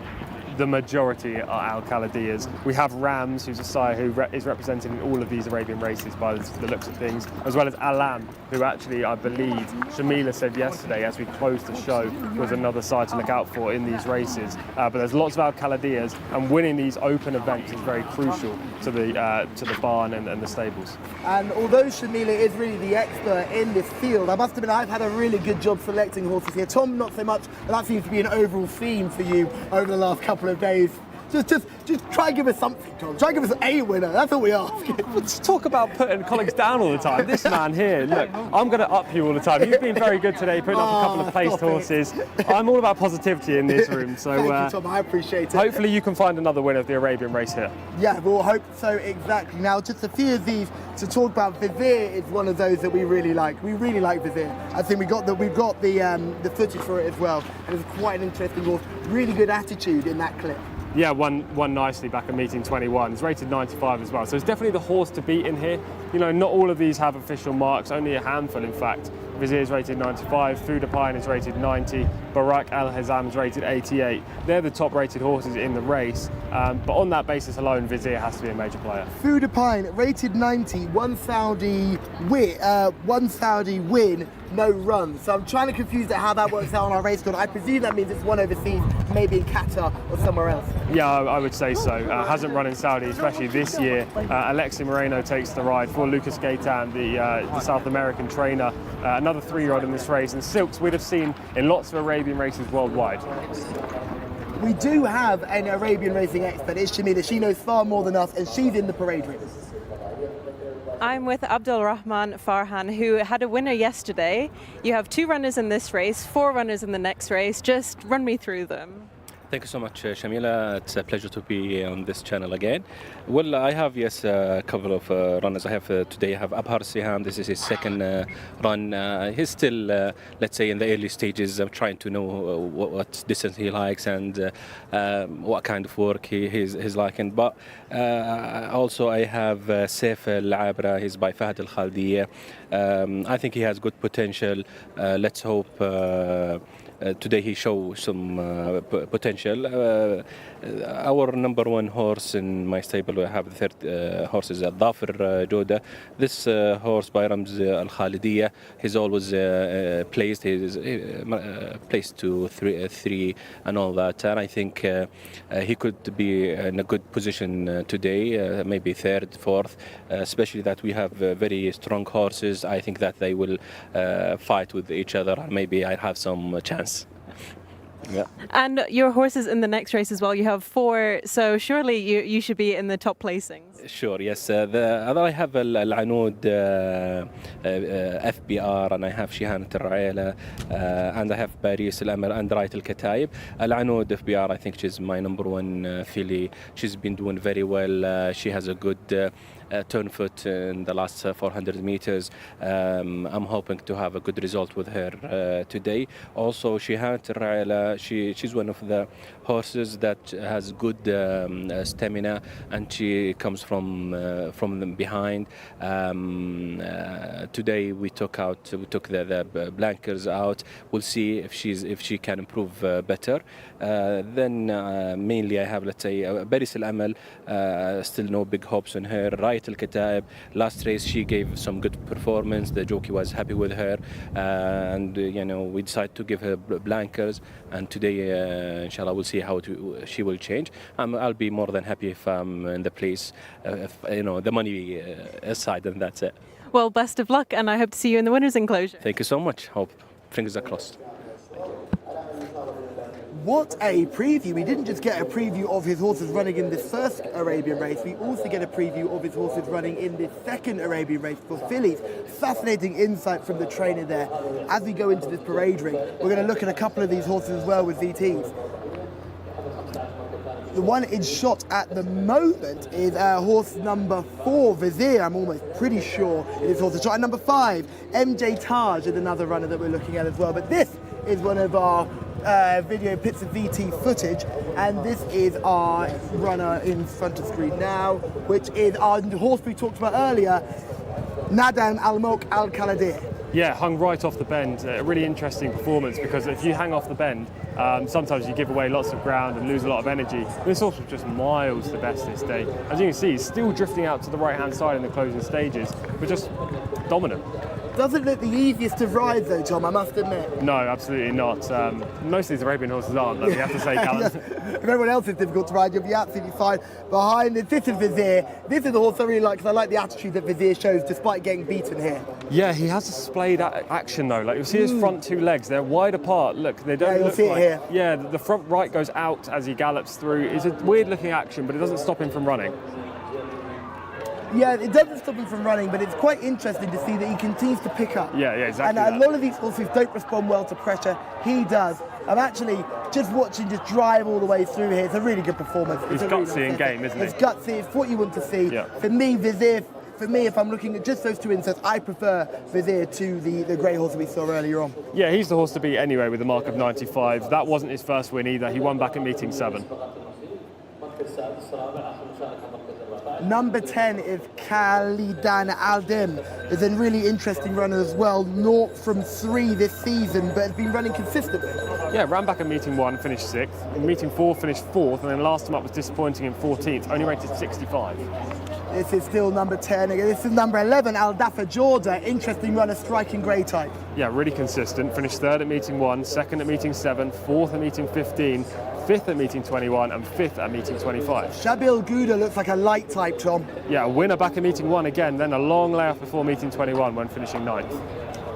the majority are Al Khaladias. We have Rams, who's a sire who is represented in all of these Arabian races by the looks of things, as well as Alam, who actually, I believe, Shamila said yesterday as we closed the show, was another sire to look out for in these races. But there's lots of Al Khaladias, and winning these open events is very crucial to the barn and the stables. And although Shamila is really the expert in this field, I must admit I've had a really good job selecting horses here. Tom, not so much, but that seems to be an overall theme for you over the last couple of days. Just try and give us something, Tom. Try and give us a winner. That's all we ask. Let's talk about putting colleagues down all the time. This man here, look, I'm going to up you all the time. You've been very good today, putting up a couple of placed horses. I'm all about positivity in this room. So Thank you, Tom. I appreciate it. Hopefully you can find another winner of the Arabian race here. Yeah, we'll hope so, exactly. Now, just a few of these to talk about. Vizier is one of those that we really like. We really like Vizier. I think we've got the footage for it as well. And it's quite an interesting horse. Really good attitude in that clip. Yeah, won nicely back at meeting 21. It's rated 95 as well. So it's definitely the horse to beat in here. You know, not all of these have official marks, only a handful in fact. Vizier is rated 95, Fuda Pine is rated 90, Barak Al Hazam is rated 88. They're the top rated horses in the race, but on that basis alone, Vizier has to be a major player. Fuda Pine rated 90, one Saudi win, no run. So I'm trying to confuse how that works out on our race card. I presume that means it's one overseas, maybe in Qatar or somewhere else. Yeah, I would say so. Hasn't run in Saudi, especially this year. Alexi Moreno takes the ride for Lucas Gaitan, the South American trainer. Another 3-year-old in this race, and Silks we'd have seen in lots of Arabian races worldwide. We do have an Arabian racing expert, it's Shamila. She knows far more than us, and she's in the parade ring. I'm with Abdul Rahman Farhan, who had a winner yesterday. You have 2 runners in this race, 4 runners in the next race. Just run me through them. Thank you so much, Shamila. It's a pleasure to be on this channel again. Well, I have, yes, a couple of runners. I have today I have Abhar Siham. This is his second run. He's still, let's say, in the early stages of trying to know what distance he likes and what kind of work he's liking. But also I have Saif Al-Abra. He's by Fahad Al-Khaldiyya. I think he has good potential. Let's hope today he shows some potential. Our number 1 horse in my stable, I have the 3rd horse is Dhafir Joda. This horse by Rams Al-Khalidiyya, he's always placed. He's placed to 3 and all that. And I think he could be in a good position today, maybe 3rd, 4th, especially that we have very strong horses. I think that they will fight with each other, and maybe I have some chance. Yeah. And your horses in the next race as well, you have 4, so surely you should be in the top placings. Sure, yes. I have Al-Anud FBR, and I have Shihanat Al-Raila, and I have Paris Al-Amr and Right Al-Kataib. Al-Anud FBR, I think she's my number 1 filly. She's been doing very well. She has a good turn foot in the last 400 meters. I'm hoping to have a good result with her today. Also, Shihanat Al-Raila, she's one of the horses that has good stamina, and she comes from them behind. Today we took the blankers out. We'll see if she can improve better. Then mainly I have, let's say, Paris Al-Amal. Still no big hopes on her. Right Al-Kataib, last race she gave some good performance. The jockey was happy with her, and we decided to give her blankers. And today, inshallah, we'll see how she will change. I'll be more than happy if I'm in the place, the money aside, and that's it. Well, best of luck, and I hope to see you in the winners' enclosure. Thank you so much. Hope fingers are crossed. What a preview. We didn't just get a preview of his horses running in this first Arabian race, we also get a preview of his horses running in this second Arabian race for fillies. Fascinating insight from the trainer there. As we go into this parade ring, we're going to look at a couple of these horses as well with ZTs. The one in shot at the moment is horse number 4, Vizier. I'm almost pretty sure it is horse in shot. And number 5, MJ Taj is another runner that we're looking at as well. But this is one of our video bits of VT footage, and this is our runner in front of screen now, which is our horse we talked about earlier, Nadam Al Mulk Al Kaladir. Yeah, hung right off the bend. A really interesting performance, because if you hang off the bend, sometimes you give away lots of ground and lose a lot of energy. This horse was just miles the best this day. As you can see, he's still drifting out to the right-hand side in the closing stages, but just dominant. Doesn't look the easiest to ride though, Tom, I must admit. No, absolutely not. Most of these Arabian horses aren't, but you have to say, Callum. Yes. If everyone else is difficult to ride, you'll be absolutely fine. Behind it, this is Vizier. This is the horse I really like, because I like the attitude that Vizier shows despite getting beaten here. Yeah, he has displayed action though. Like, you'll see his front two legs, they're wide apart. Look, they don't you'll look see like... it here. Yeah, the front right goes out as he gallops through. It's a weird looking action, but it doesn't stop him from running. Yeah, it doesn't stop him from running, but it's quite interesting to see that he continues to pick up. Yeah, exactly. And a lot of these horses don't respond well to pressure. He does. I'm actually just watching just drive all the way through here. It's a really good performance. He's gutsy in game, isn't he? It's gutsy. It's what you want to see. Yeah. For me, Vizier, if I'm looking at just those two inserts, I prefer Vizier to the grey horse we saw earlier on. Yeah, he's the horse to beat anyway with a mark of 95. That wasn't his first win either. He won back at meeting 7. Number 10 is Khalidan Aldim. Is a really interesting runner as well. 0 from 3 this season, but has been running consistently. Yeah, ran back at meeting 1, finished 6th. In meeting 4, finished 4th, and then last time up was disappointing in 14th, only rated 65. This is still number 10. This is number 11, Al Dafa Jorda. Interesting runner, striking grey type. Yeah, really consistent. Finished 3rd at meeting 1, 2nd at meeting 7, 4th at meeting 15, 5th at meeting 21, and 5th at meeting 25. Shabil Gouda looks like a light type, Tom. Yeah, a winner back at meeting 1 again, then a long layoff before meeting 21 when finishing 9th.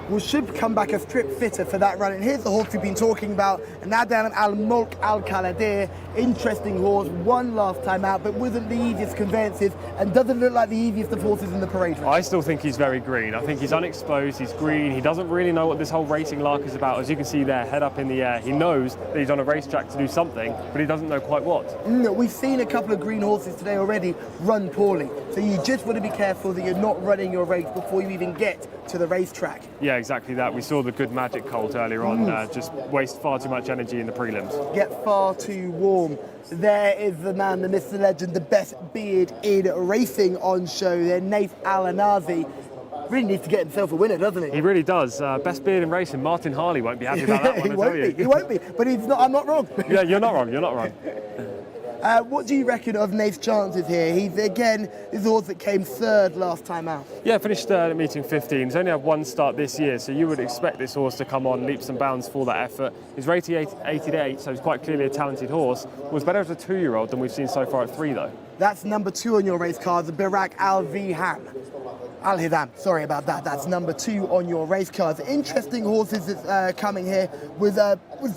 Well, should come back a strip fitter for that run. And here's the horse we've been talking about, Nadam Al Mulk Al Kaladir. Interesting horse, won last time out, but wasn't the easiest conveyances and doesn't look like the easiest of horses in the parade race. I still think he's very green. I think he's unexposed, he's green, he doesn't really know what this whole racing lark is about. As you can see there, head up in the air. He knows that he's on a racetrack to do something, but he doesn't know quite what. We've seen a couple of green horses today already run poorly. So you just want to be careful that you're not running your race before you even get to the racetrack. Yeah, exactly that. We saw the good Magic colt earlier on, just waste far too much energy in the prelims. Get far too warm. There is the man, the myth, the legend, the best beard in racing on show there, Naif Al-Anazi. Really needs to get himself a winner, doesn't he? He really does. Best beard in racing. Martin Harley won't be happy about that one, I tell you. He won't be, but he's not. I'm not wrong. Yeah, you're not wrong, you're not wrong. What do you reckon of Naif's chances here? He's, again, this horse that came 3rd last time out. Yeah, finished 3rd at meeting 15. He's only had 1 start this year, so you would expect this horse to come on leaps and bounds for that effort. He's rated 88, so he's quite clearly a talented horse. Was better as a 2-year-old than we've seen so far at 3, though. That's number 2 on your race card, the Birak Al-Hidam. Sorry about that. That's number 2 on your race cards. Interesting horses that's coming here with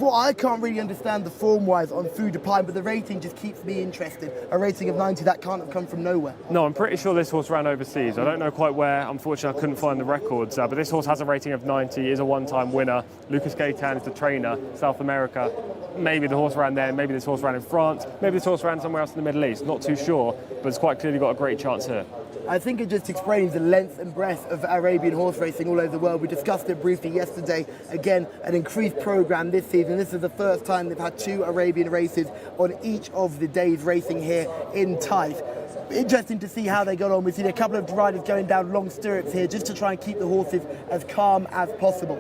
what I can't really understand the form-wise on Food de Pine, but the rating just keeps me interested. A rating of 90, that can't have come from nowhere. No, I'm pretty sure this horse ran overseas. I don't know quite where. Unfortunately, I couldn't find the records, but this horse has a rating of 90, is a one-time winner. Lucas Gaetan is the trainer, South America. Maybe the horse ran there, maybe this horse ran in France, maybe this horse ran somewhere else in the Middle East. Not too sure, but it's quite clearly got a great chance here. I think it just explains the length and breadth of Arabian horse racing all over the world. We discussed it briefly yesterday. Again, an increased program this season. This is the first time they've had 2 Arabian races on each of the days racing here in Taif. Interesting to see how they got on. We've seen a couple of riders going down long stirrups here just to try and keep the horses as calm as possible.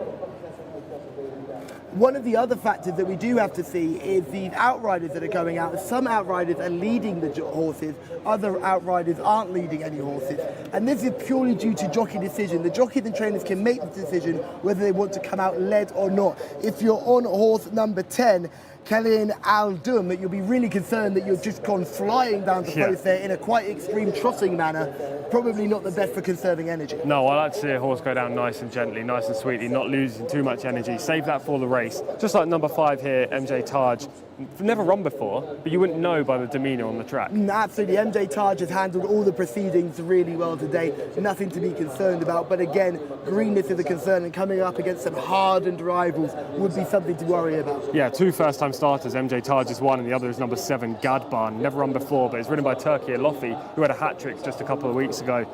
One of the other factors that we do have to see is these outriders that are going out. Some outriders are leading the horses, other outriders aren't leading any horses. And this is purely due to jockey decision. The jockeys and trainers can make the decision whether they want to come out led or not. If you're on horse number 10, Khalil Al-Dum, that you'll be really concerned that you've just gone flying down the post there in a quite extreme trotting manner. Probably not the best for conserving energy. No, I like to see a horse go down nice and gently, nice and sweetly, not losing too much energy. Save that for the race. Just like number 5 here, MJ Taj. never run before, but you wouldn't know by the demeanour on the track. Absolutely, MJ Taj has handled all the proceedings really well today. Nothing to be concerned about, but again, greenness is a concern, and coming up against some hardened rivals would be something to worry about. Yeah, 2 first-time starters. MJ Taj is one, and the other is number 7, Gadban. Never run before, but it's ridden by Turkey Alofi, who had a hat-trick just a couple of weeks ago.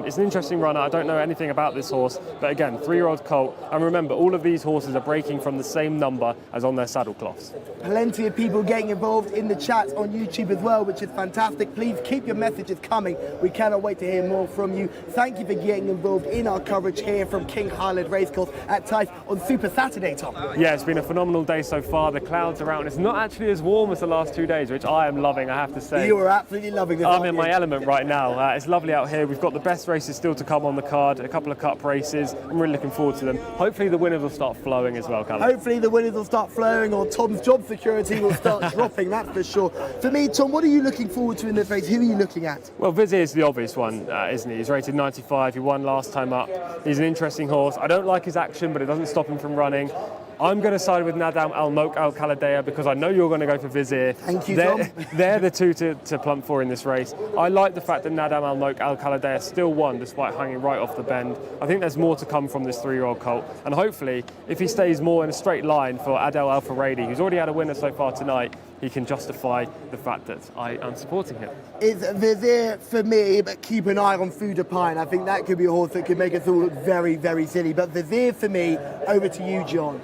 It's an interesting runner. I don't know anything about this horse, but again, 3-year-old colt. And remember, all of these horses are breaking from the same number as on their saddle cloths. Plenty of people getting involved in the chat on YouTube as well, which is fantastic. Please keep your messages coming. We cannot wait to hear more from you. Thank you for getting involved in our coverage here from King Khalid Racecourse at Taif on Super Saturday, Tom. Yeah, it's been a phenomenal day so far. The clouds are out, and it's not actually as warm as the last 2 days, which I am loving, I have to say. You are absolutely loving this. I'm in my element right now. It's lovely out here. We've got the best races still to come on the card, a couple of cup races. I'm really looking forward to them. Hopefully the winners will start flowing as well, Callum. Hopefully the winners will start flowing, or Tom's job security will start dropping, that's for sure. For me, Tom, what are you looking forward to in this race? Who are you looking at? Well, Vizier is the obvious one, isn't he? He's rated 95, he won last time up. He's an interesting horse. I don't like his action, but it doesn't stop him from running. I'm going to side with Nadam Al Mouk Al Khaladea because I know you're going to go for Vizier. Thank you, Tom. They're the two to plump for in this race. I like the fact that Nadam Al Mouk Al Khaladea still won despite hanging right off the bend. I think there's more to come from this 3-year-old colt. And hopefully, if he stays more in a straight line for Adel Al Faradi, who's already had a winner so far tonight, he can justify the fact that I am supporting him. It's Vizier for me, but keep an eye on Fuda Pine. I think that could be a horse that could make us all look very, very silly. But Vizier for me. Over to you, John.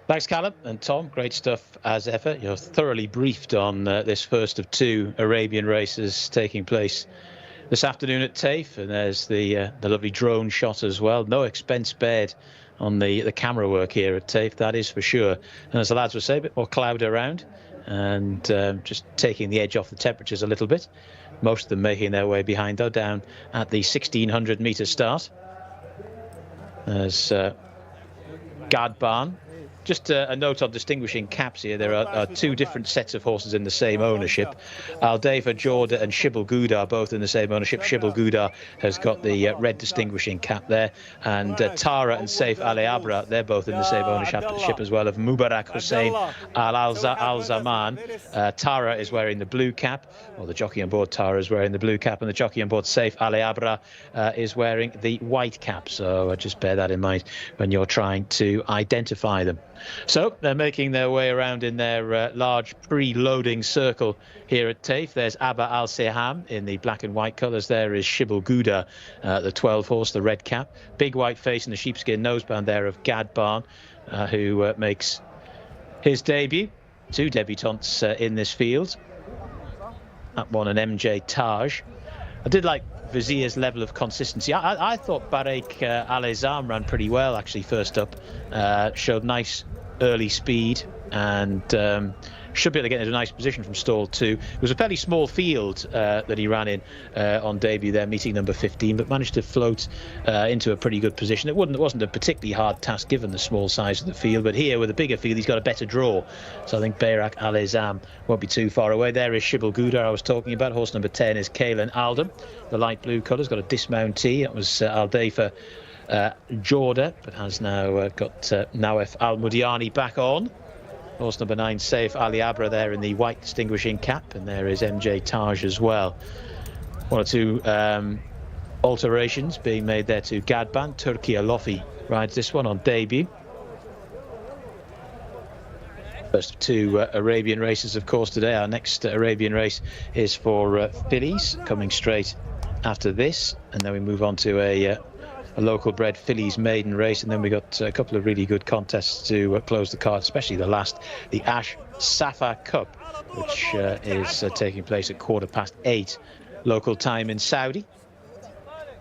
Thanks, Callum and Tom. Great stuff as ever. You're thoroughly briefed on this first of 2 Arabian races taking place this afternoon at Taif, and there's the lovely drone shot as well. No expense spared on the camera work here at Taif, that is for sure. And as the lads would say, a bit more cloud around, and just taking the edge off the temperatures a little bit. Most of them making their way behind, though, down at the 1600-metre start. There's Gadban. Just a note on distinguishing caps here. There are 2 different sets of horses in the same ownership. Aldeva Jorda and Shibble Gouda both in the same ownership. Shibble Gouda has got the red distinguishing cap there. And Tara and Saif Ali Abra, they're both in the same ownership as well, of Mubarak Hussein Al-Zaman. Tara is wearing the blue cap, or the jockey on board Tara is wearing the blue cap, and the jockey on board Saif Ali Abra is wearing the white cap. So just bear that in mind when you're trying to identify them. So they're making their way around in their large pre-loading circle here at Taif. There's Abba Al Seham in the black and white colours. There is Shibble Gouda, the 12 horse, the red cap. Big white face and the sheepskin noseband there of Gadban, who makes his debut. 2 debutantes in this field. That one an MJ Taj. I did like Vizier's level of consistency. I thought Barek Alezam ran pretty well actually first up. Showed nice early speed and should be able to get into a nice position from stall 2. It was a fairly small field that he ran in on debut there, meeting number 15, but managed to float into a pretty good position. It wasn't a particularly hard task given the small size of the field, but here with a bigger field he's got a better draw. So I think Bayrak Alezam won't be too far away. There is Shibble Gouda I was talking about. Horse number 10 is Kalen Aldam. The light blue colours, got a dismountee. It was Aldefa Jorda, but has now got Nawef Al-Mudiani back on. Horse number 9, Saif Ali Abra there in the white distinguishing cap, and there is MJ Taj as well. 1 or 2 alterations being made there to Gadban. Turkey Alofi rides this one on debut. First of 2 Arabian races, of course, today. Our next Arabian race is for fillies, coming straight after this, and then we move on to a local bred fillies maiden race, and then we got a couple of really good contests to close the card, especially the last, the Ash Safa Cup, which is taking place at 8:15 local time in Saudi,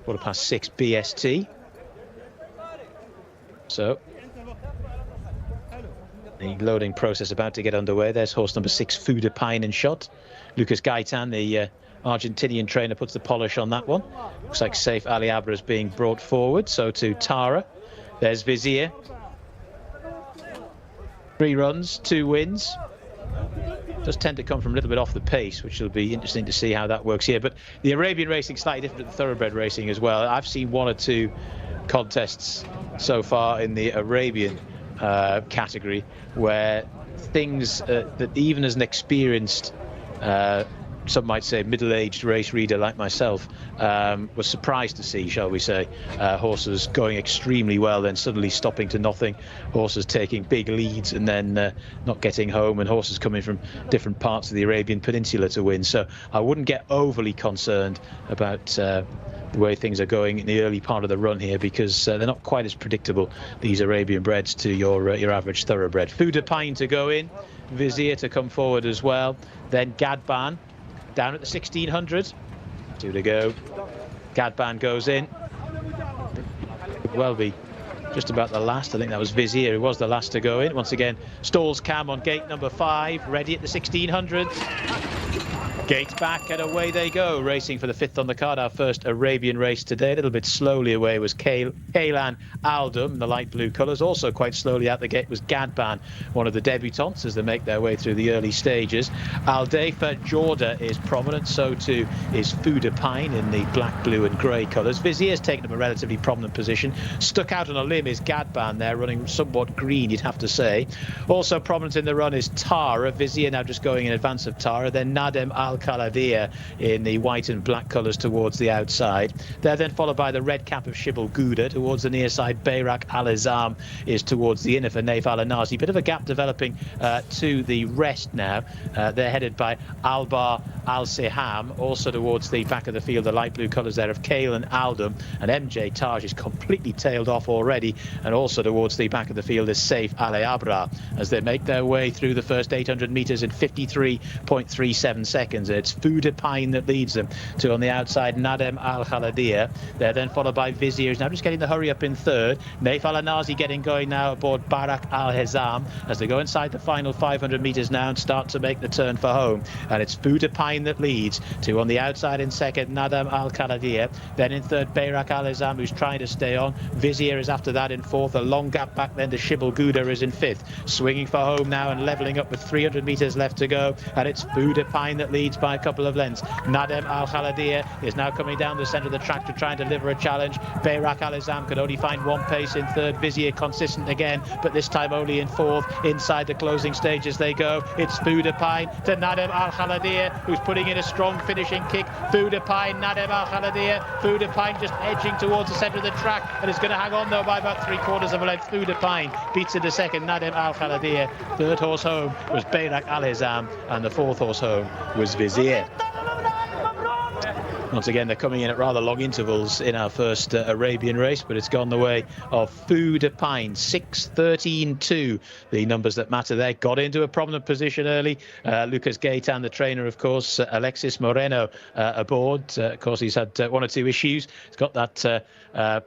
6:15 BST. So the loading process about to get underway. There's horse number 6, Fuda Pine in shot. Lucas Gaitan, the Argentinian trainer, puts the polish on that one. Looks like Saif Ali Abra is being brought forward. So to Tara. There's Vizier. 3 runs, 2 wins. Does tend to come from a little bit off the pace, which will be interesting to see how that works here. But the Arabian racing slightly different to the thoroughbred racing as well. I've seen 1 or 2 contests so far in the Arabian category, where things that even as an experienced, some might say middle-aged race reader like myself, was surprised to see, shall we say, horses going extremely well, then suddenly stopping to nothing, horses taking big leads and then not getting home, and horses coming from different parts of the Arabian Peninsula to win. So I wouldn't get overly concerned about the way things are going in the early part of the run here, because they're not quite as predictable, these Arabian breds, to your average thoroughbred. Fuda Pine to go in, Vizier to come forward as well, then Gadban down at the 1600, 2 to go. Gadban goes in. Could well be just about the last. I think that was Vizier who was the last to go in. Once again, stalls cam on gate number 5, ready at the 1600. Gate back and away they go, racing for the 5th on the card, our first Arabian race today. A little bit slowly away was Kaylan Aldum, the light blue colours. Also quite slowly out the gate was Gadban, one of the debutants, as they make their way through the early stages. Aldeifa Jorda is prominent, so too is Fuda Pine in the black, blue and grey colours. Vizier's taken up a relatively prominent position. Stuck out on a limb is Gadban there, running somewhat green, you'd have to say. Also prominent in the run is Tara. Vizier now just going in advance of Tara. Then Nadem Al-Khaladia in the white and black colours towards the outside. They're then followed by the red cap of Shibal Gouda towards the near side. Bayrak Al-Izam is towards the inner for Naif Al-Anazi. Bit of a gap developing to the rest now. They're headed by Albar Al-Siham, also towards the back of the field, the light blue colours there of Kale and Aldum, and MJ Taj is completely tailed off already, and also towards the back of the field is Saif Al-Abra as they make their way through the first 800 metres in 53.37 seconds. It's Fuda Pine that leads them to, on the outside, Nadem Al-Khaladia. They're then followed by Vizier, who's now just getting the hurry up in 3rd. Naif Al-Anazi getting going now aboard Barak Al-Hezam as they go inside the final 500 metres now and start to make the turn for home. And it's Fuda Pine that leads to, on the outside in 2nd, Nadem Al-Khaladia. Then in 3rd, Bayrak Al-Hezam, who's trying to stay on. Vizier is after that in 4th. A long gap back then to Shibal Gouda is in 5th. Swinging for home now and levelling up with 300 metres left to go. And it's Fuda Pine that leads by a couple of lengths. Nadem Al-Khaladia is now coming down the centre of the track to try and deliver a challenge. Bayrak Al-Hezam could only find one pace in 3rd. Vizier consistent again, but this time only in 4th. Inside the closing stages they go. It's Fuda Pine to Nadem Al-Khaladia, who's putting in a strong finishing kick. Fuda Pine, Nadem Al-Khaladia. Fuda Pine just edging towards the centre of the track and is going to hang on though by about 3/4 of a length. Fuda Pine beats into 2nd, Nadem Al-Khaladia. 3rd horse home was Bayrak Al-Hezam, and the 4th horse home was Vizier. Once again, they're coming in at rather long intervals in our first Arabian race, but it's gone the way of Fuda Pine. 6:13.2, the numbers that matter there. Got into a prominent position early. Lucas Gaitan, the trainer, of course. Alexis Moreno aboard. Of course, he's had 1 or 2 issues. He's got that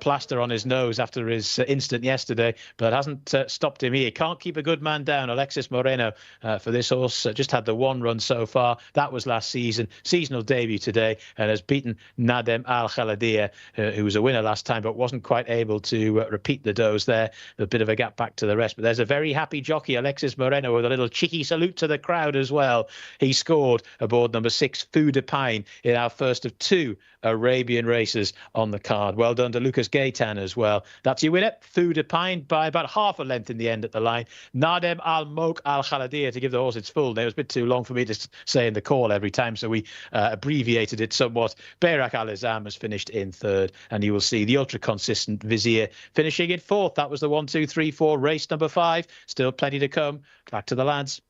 plaster on his nose after his incident yesterday, but it hasn't stopped him here. Can't keep a good man down. Alexis Moreno for this horse just had the 1 run so far. That was last season. Seasonal debut today, and has beaten Nadem Al-Khaladia, who was a winner last time but wasn't quite able to repeat the dose there. A bit of a gap back to the rest, but there's a very happy jockey, Alexis Moreno, with a little cheeky salute to the crowd as well. He scored aboard number 6, Fuda Pine, in our first of 2 Arabian races on the card. Well done to Lucas Gaitan as well. That's your winner, Fuda Pine, by about half a length in the end at the line. Nadem Al-Mouk Al-Khaladia, to give the horse its full name. It was a bit too long for me to say in the call every time, so we abbreviated it somewhat. Bayrak Al-Izam has finished in 3rd, and you will see the ultra-consistent Vizier finishing in 4th. That was the 1, 2, 3, 4 race number 5. Still plenty to come. Back to the lads.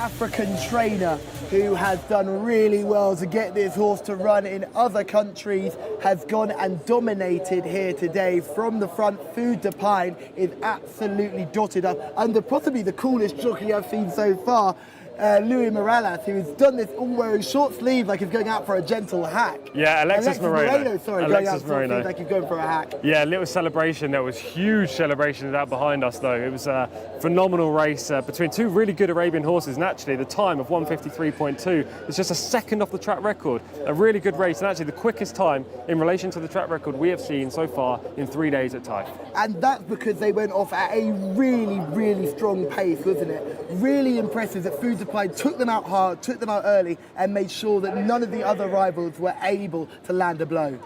African trainer who has done really well to get this horse to run in other countries, has gone and dominated here today. From the front, Food de Pine is absolutely dotted up under possibly the coolest jockey I've seen so far, Louis Morales, who has done this all wearing short sleeves like he's going out for a gentle hack. Yeah, Alexis Moreno. Going out short sleeves like he's going for a hack. Yeah, little celebration. There was huge celebrations out behind us, though. It was a phenomenal race between two really good Arabian horses, and actually the time of 1:53.2 is just a second off the track record. A really good race, and actually the quickest time in relation to the track record we have seen so far in 3 days at Taif. And that's because they went off at a really, really strong pace, wasn't it? Really impressive that Food de Pine took them out hard, took them out early, and made sure that none of the other rivals were able to land a blow.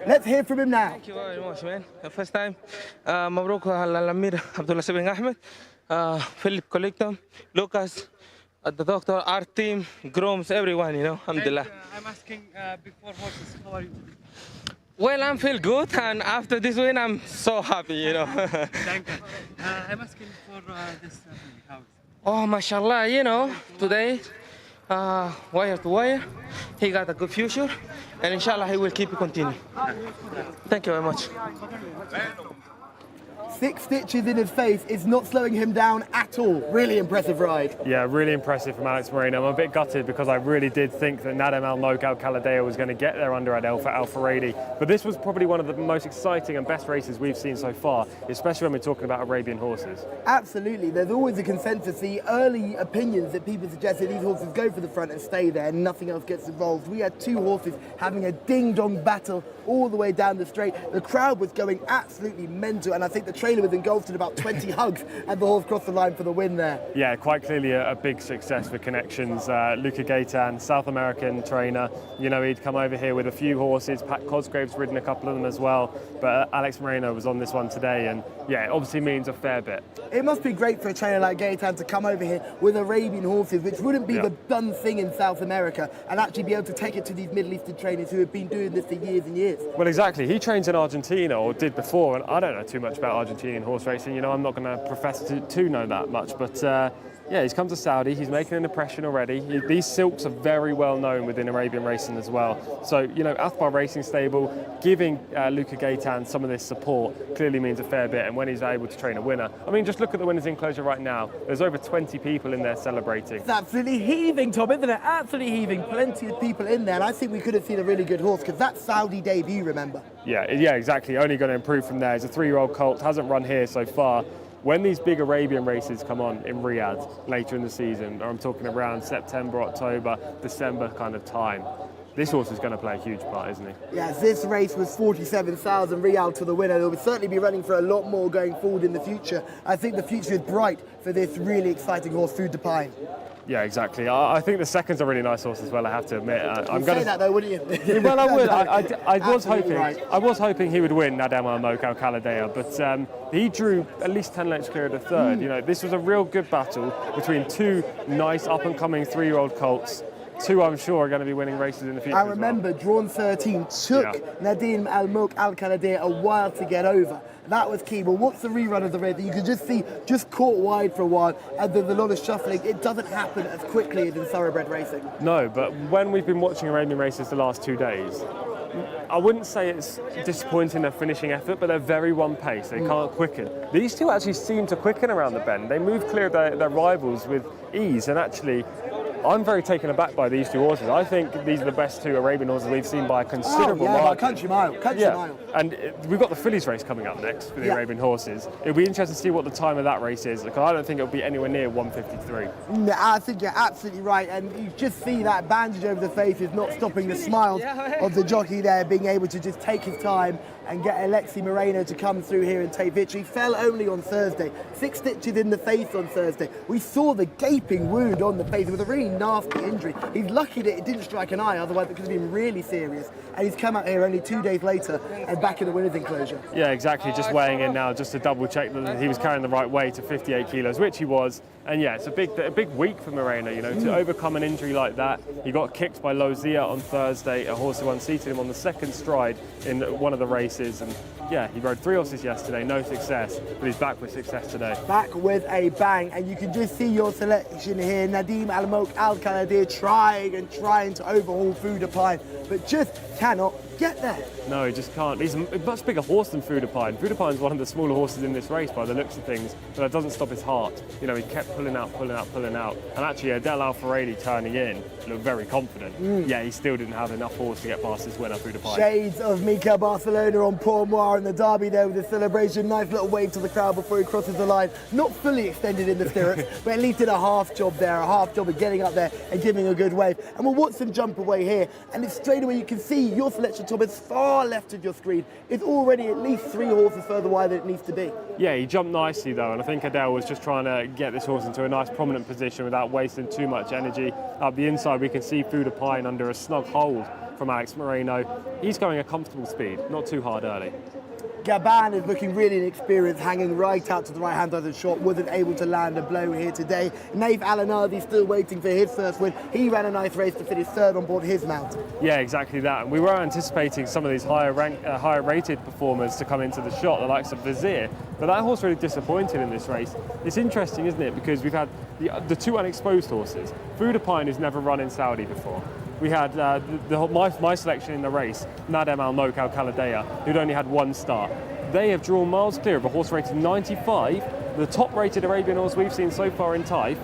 Let's hear from him now. Thank you very much, man. First time, Mabruk al-Amir, Abdullah Sabin Ahmed, Philip Collectum, Lucas, the doctor, our team, grooms, everyone, alhamdulillah. I'm asking before horses, how are you? Well, I feel good, and after this win, I'm so happy, Thank you. I'm asking for this house. Oh, mashallah, today, wire to wire, he got a good future, and inshallah, he will keep it continuing. Thank you very much. 6 stitches in his face is not slowing him down at all. Really impressive ride. Yeah, really impressive from Alex Moreno. I'm a bit gutted because I really did think that Nadem Al Mouk Al Khaladea was going to get there under Adel for Al Faradi. But this was probably one of the most exciting and best races we've seen so far, especially when we're talking about Arabian horses. Absolutely. There's always a consensus. The early opinions that people suggested these horses go for the front and stay there and nothing else gets involved. We had 2 horses having a ding-dong battle all the way down the straight. The crowd was going absolutely mental, and I think the trailer was engulfed in about 20 hugs and the horse crossed the line for the win there. Yeah, quite clearly a big success for Connections. Luca Gaitan, South American trainer, he'd come over here with a few horses. Pat Cosgrave's ridden a couple of them as well, but Alex Moreno was on this one today, and yeah, it obviously means a fair bit. It must be great for a trainer like Gaitan to come over here with Arabian horses, which wouldn't be the done thing in South America, and actually be able to take it to these Middle Eastern trainers who have been doing this for years and years. Well, exactly. He trains in Argentina, or did before, and I don't know too much about Argentinian horse racing. I'm not going to profess to know that much, but yeah, he's come to Saudi. He's making an impression already. These silks are very well known within Arabian racing as well. So, Athbar Racing Stable giving Luca Gaitan some of this support clearly means a fair bit. And when he's able to train a winner, I mean, just look at the winners' enclosure right now. There's over 20 people in there celebrating. It's absolutely heaving, Tom, isn't it? Absolutely heaving. Plenty of people in there. And I think we could have seen a really good horse because that's Saudi debut, remember? Yeah, exactly. Only going to improve from there. It's a 3-year-old colt, hasn't run here so far. When these big Arabian races come on in Riyadh later in the season, or I'm talking around September, October, December kind of time, this horse is going to play a huge part, isn't he? Yes, this race was 47,000 Riyal to the winner. He'll certainly be running for a lot more going forward in the future. I think the future is bright for this really exciting horse, Food de Pine. Yeah, exactly. I think the second's a really nice horse as well, I have to admit. You'd say that though, wouldn't you? Well, I would. I was hoping. Right. I was hoping he would win Nadem Al Mouk Al Khaladea, but he drew at least 10 lengths clear of the third. This was a real good battle between 2 nice up-and-coming 3-year-old colts. 2, I'm sure, are going to be winning races in the future. I remember drawn 13 took Nadem Al Mouk Al Khaladea a while to get over. That was key. But what's the rerun of the race? You could just see, just caught wide for a while, and there's a lot of shuffling. It doesn't happen as quickly as in thoroughbred racing. No, but when we've been watching Arabian races the last 2 days, I wouldn't say it's disappointing their finishing effort, but they're very one pace. They can't quicken. These 2 actually seem to quicken around the bend. They move clear of their rivals with ease, and actually, I'm very taken aback by these 2 horses. I think these are the best 2 Arabian horses we've seen by a considerable margin. By country mile. Mile. And we've got the fillies race coming up next for the Arabian horses. It'll be interesting to see what the time of that race is, because I don't think it'll be anywhere near 1:53. No, I think you're absolutely right, and you just see that bandage over the face is not stopping the smiles of the jockey there, being able to just take his time and get Alexi Moreno to come through here and take victory. He fell only on Thursday. 6 stitches in the face on Thursday. We saw the gaping wound on the face. It was a really nasty injury. He's lucky that it didn't strike an eye, otherwise it could have been really serious. And he's come out here only 2 days later and back in the winner's enclosure. Yeah, exactly. Just weighing in now just to double check that he was carrying the right weight to 58 kilos, which he was. And yeah, it's a big week for Moreno, to overcome an injury like that. He got kicked by Lozia on Thursday, a horse who unseated him on the second stride in one of the races. And Yeah, he rode 3 horses yesterday, no success, but he's back with success today. Back with a bang, and you can just see your selection here. Nadim Al Mouk Al Kaladir trying to overhaul Fuda Pine, but just cannot get there. No, he just can't. He's a much bigger horse than Fuda Pine. Fuda Pine's one of the smaller horses in this race by the looks of things, but that doesn't stop his heart. You know, he kept pulling out. And actually, Adel Al-Faradi turning in looked very confident. Yeah, he still didn't have enough horse to get past his winner, Fuda Pine. Shades of Mika Barcelona on Port Noir in the derby there with the celebration. Nice little wave to the crowd before he crosses the line. Not fully extended in the stirrups, but at least did a half job there, a half job of getting up there and giving a good wave. And we'll watch them jump away here, and it's straight away you can see your selection, Tom, is far left of your screen. It's already at least 3 horses further wide than it needs to be. Yeah, he jumped nicely though, and I think Adele was just trying to get this horse into a nice prominent position without wasting too much energy. Up the inside we can see Fuda Pine under a snug hold from Alex Moreno. He's going a comfortable speed, not too hard early. Gaban is looking really inexperienced, hanging right out to the right-hand side of the shot, wasn't able to land a blow here today. Naif Al-Anadi still waiting for his first win. He ran a nice race to finish 3rd on board his mount. Yeah, exactly that. And we were anticipating some of these higher rated performers to come into the shot, the likes of Vizier, but that horse really disappointed in this race. It's interesting, isn't it, because we've had the 2 unexposed horses. Fuda Pine has never run in Saudi before. We had my selection in the race, Nadem Al Mouk Al Kaladeya, who'd only had 1 start. They have drawn miles clear of a horse rated 95, the top rated Arabian horse we've seen so far in Taif.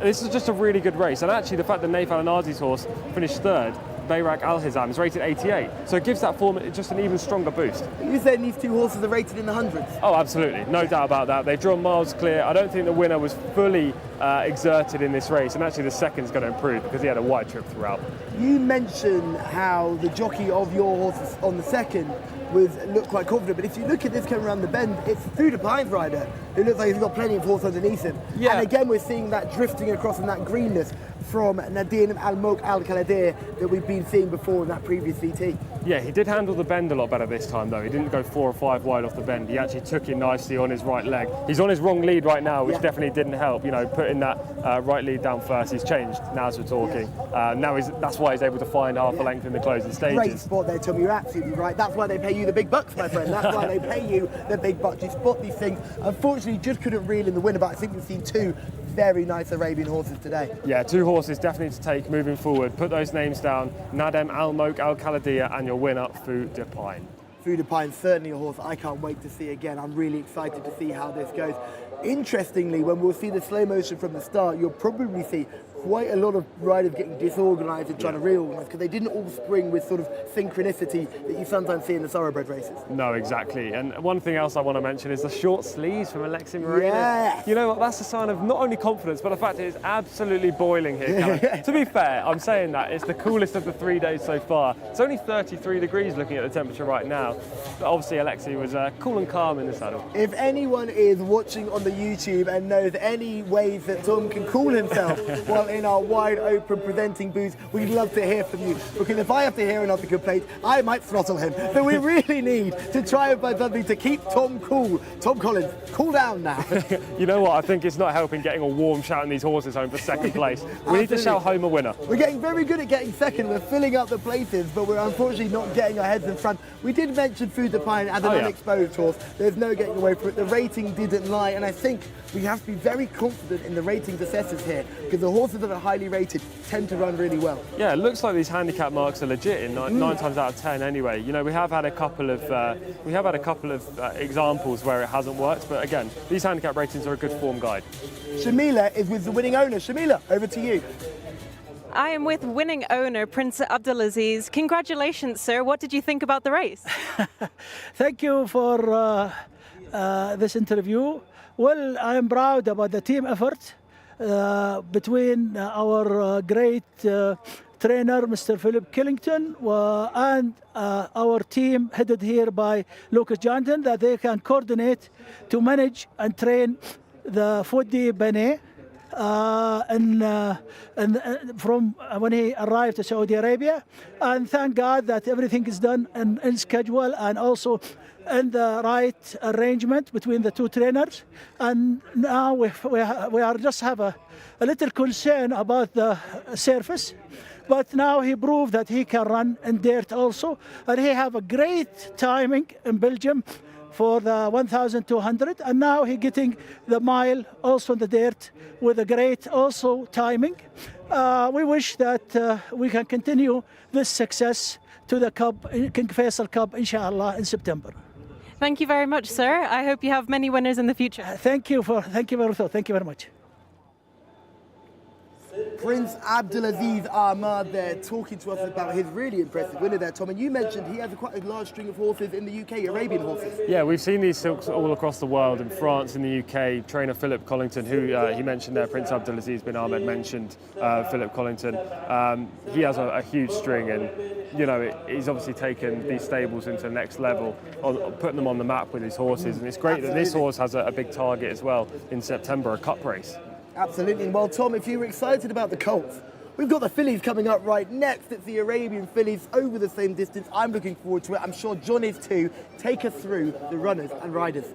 This is just a really good race, and actually the fact that Naif Al-Anadi's horse finished 3rd, Bayrak Al-Hizam, is rated 88, so it gives that form just an even stronger boost. You said these 2 horses are rated in the hundreds? Oh, absolutely, no doubt about that. They've drawn miles clear. I don't think the winner was fully exerted in this race, and actually the second's going to improve because he had a wide trip throughout. You mentioned how the jockey of your horses on the second looked quite confident, but if you look at this coming around the bend, it's Fuda Pine's rider who looks like he's got plenty of horse underneath him. Yeah. And again, we're seeing that drifting across and that greenness from Nadim Al Mouk Al Kaladir that we've been seeing before in that previous VT. Yeah, he did handle the bend a lot better this time though. He didn't go 4 or 5 wide off the bend. He actually took it nicely on his right leg. He's on his wrong lead right now, which definitely didn't help. You know, putting that right lead down first. He's changed now as we're talking. Now that's why he's able to find half a length in the closing stages. Great spot there, Tom. You're absolutely right. That's why they pay you the big bucks, my friend. That's why they pay you the big bucks. You spot these things. Unfortunately, just couldn't reel in the winner, but I think we've seen 2 very nice Arabian horses today. Yeah, 2 horses definitely to take moving forward. Put those names down, Nadem Al Mouk Al Kaladir, and your winner, Fuda Pine. Fuda Pine, certainly a horse I can't wait to see again. I'm really excited to see how this goes. Interestingly, when we'll see the slow motion from the start, you'll probably see quite a lot of riders getting disorganised and trying to reorganise because they didn't all spring with sort of synchronicity that you sometimes see in the thoroughbred races. No, exactly. And one thing else I want to mention is the short sleeves from Alexi Moreno. Yes. You know what, that's a sign of not only confidence, but the fact it is absolutely boiling here. To be fair, I'm saying that it's the coolest of the 3 days so far. It's only 33 degrees looking at the temperature right now. But obviously Alexi was cool and calm in the saddle. If anyone is watching on the YouTube and knows any ways that Tom can cool himself while in our wide open presenting booth, we'd love to hear from you, because if I have to hear another complaint, I might throttle him. So we really need to try and find something to keep Tom cool. Tom Collins, cool down now. You know what, I think it's not helping getting a warm shouting these horses home for 2nd place. We need to shout home a winner. We're getting very good at getting 2nd. We're filling up the places, but we're unfortunately not getting our heads in front. We did mention Fuda Pine as an unexposed horse. There's no getting away from it. The rating didn't lie, and I think we have to be very confident in the ratings assessors here, because the horses that are highly rated tend to run really well. Yeah, it looks like these handicap marks are legit in 9 times out of 10 anyway. You know, we have had a couple of examples where it hasn't worked, but again, these handicap ratings are a good form guide. Shamila is with the winning owner. Shamila, over to you. I am with winning owner Prince Abdulaziz. Congratulations, sir. What did you think about the race? Thank you for this interview. Well, I am proud about the team effort between our great trainer, Mr. Philip Killington, and our team headed here by Lucas Johnson, that they can coordinate to manage and train the Foddi Bene. From when he arrived to Saudi Arabia, and thank God that everything is done in schedule and also in the right arrangement between the 2 trainers. And now we are just have a little concern about the surface, but now he proved that he can run in dirt also, and he have a great timing in Belgium for the 1,200, and now he getting the mile also in the dirt with a great also timing. We wish that we can continue this success to the Cup, King Faisal Cup, inshallah, in September. Thank you very much, sir. I hope you have many winners in the future. Thank you very much. Prince Abdulaziz Ahmad there talking to us about his really impressive winner there, Tom. And you mentioned he has quite a large string of horses in the UK, Arabian horses. Yeah, we've seen these silks all across the world, in France, in the UK. Trainer Philip Collington, who he mentioned there, Prince Abdulaziz bin Ahmed mentioned Philip Collington. He has a huge string, and you know he's obviously taken these stables into the next level, putting them on the map with his horses. And it's great that this horse has a big target as well in September, a cup race. Absolutely. Well, Tom, if you were excited about the colts, we've got the fillies coming up right next. It's the Arabian fillies over the same distance. I'm looking forward to it. I'm sure John is too. Take us through the runners and riders.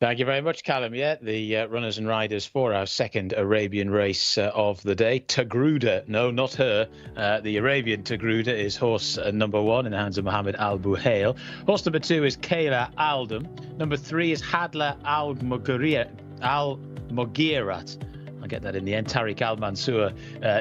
Thank you very much, Callum. Yeah, the runners and riders for our second Arabian race of the day. Tagruda, no, not her. The Arabian Tagruda is horse number 1 in the hands of Mohammed Al Buhail. Horse number 2 is Kayla Aldam. Number 3 is Hadla Al Mogirat. I'll get that in the end. Tariq Al Mansour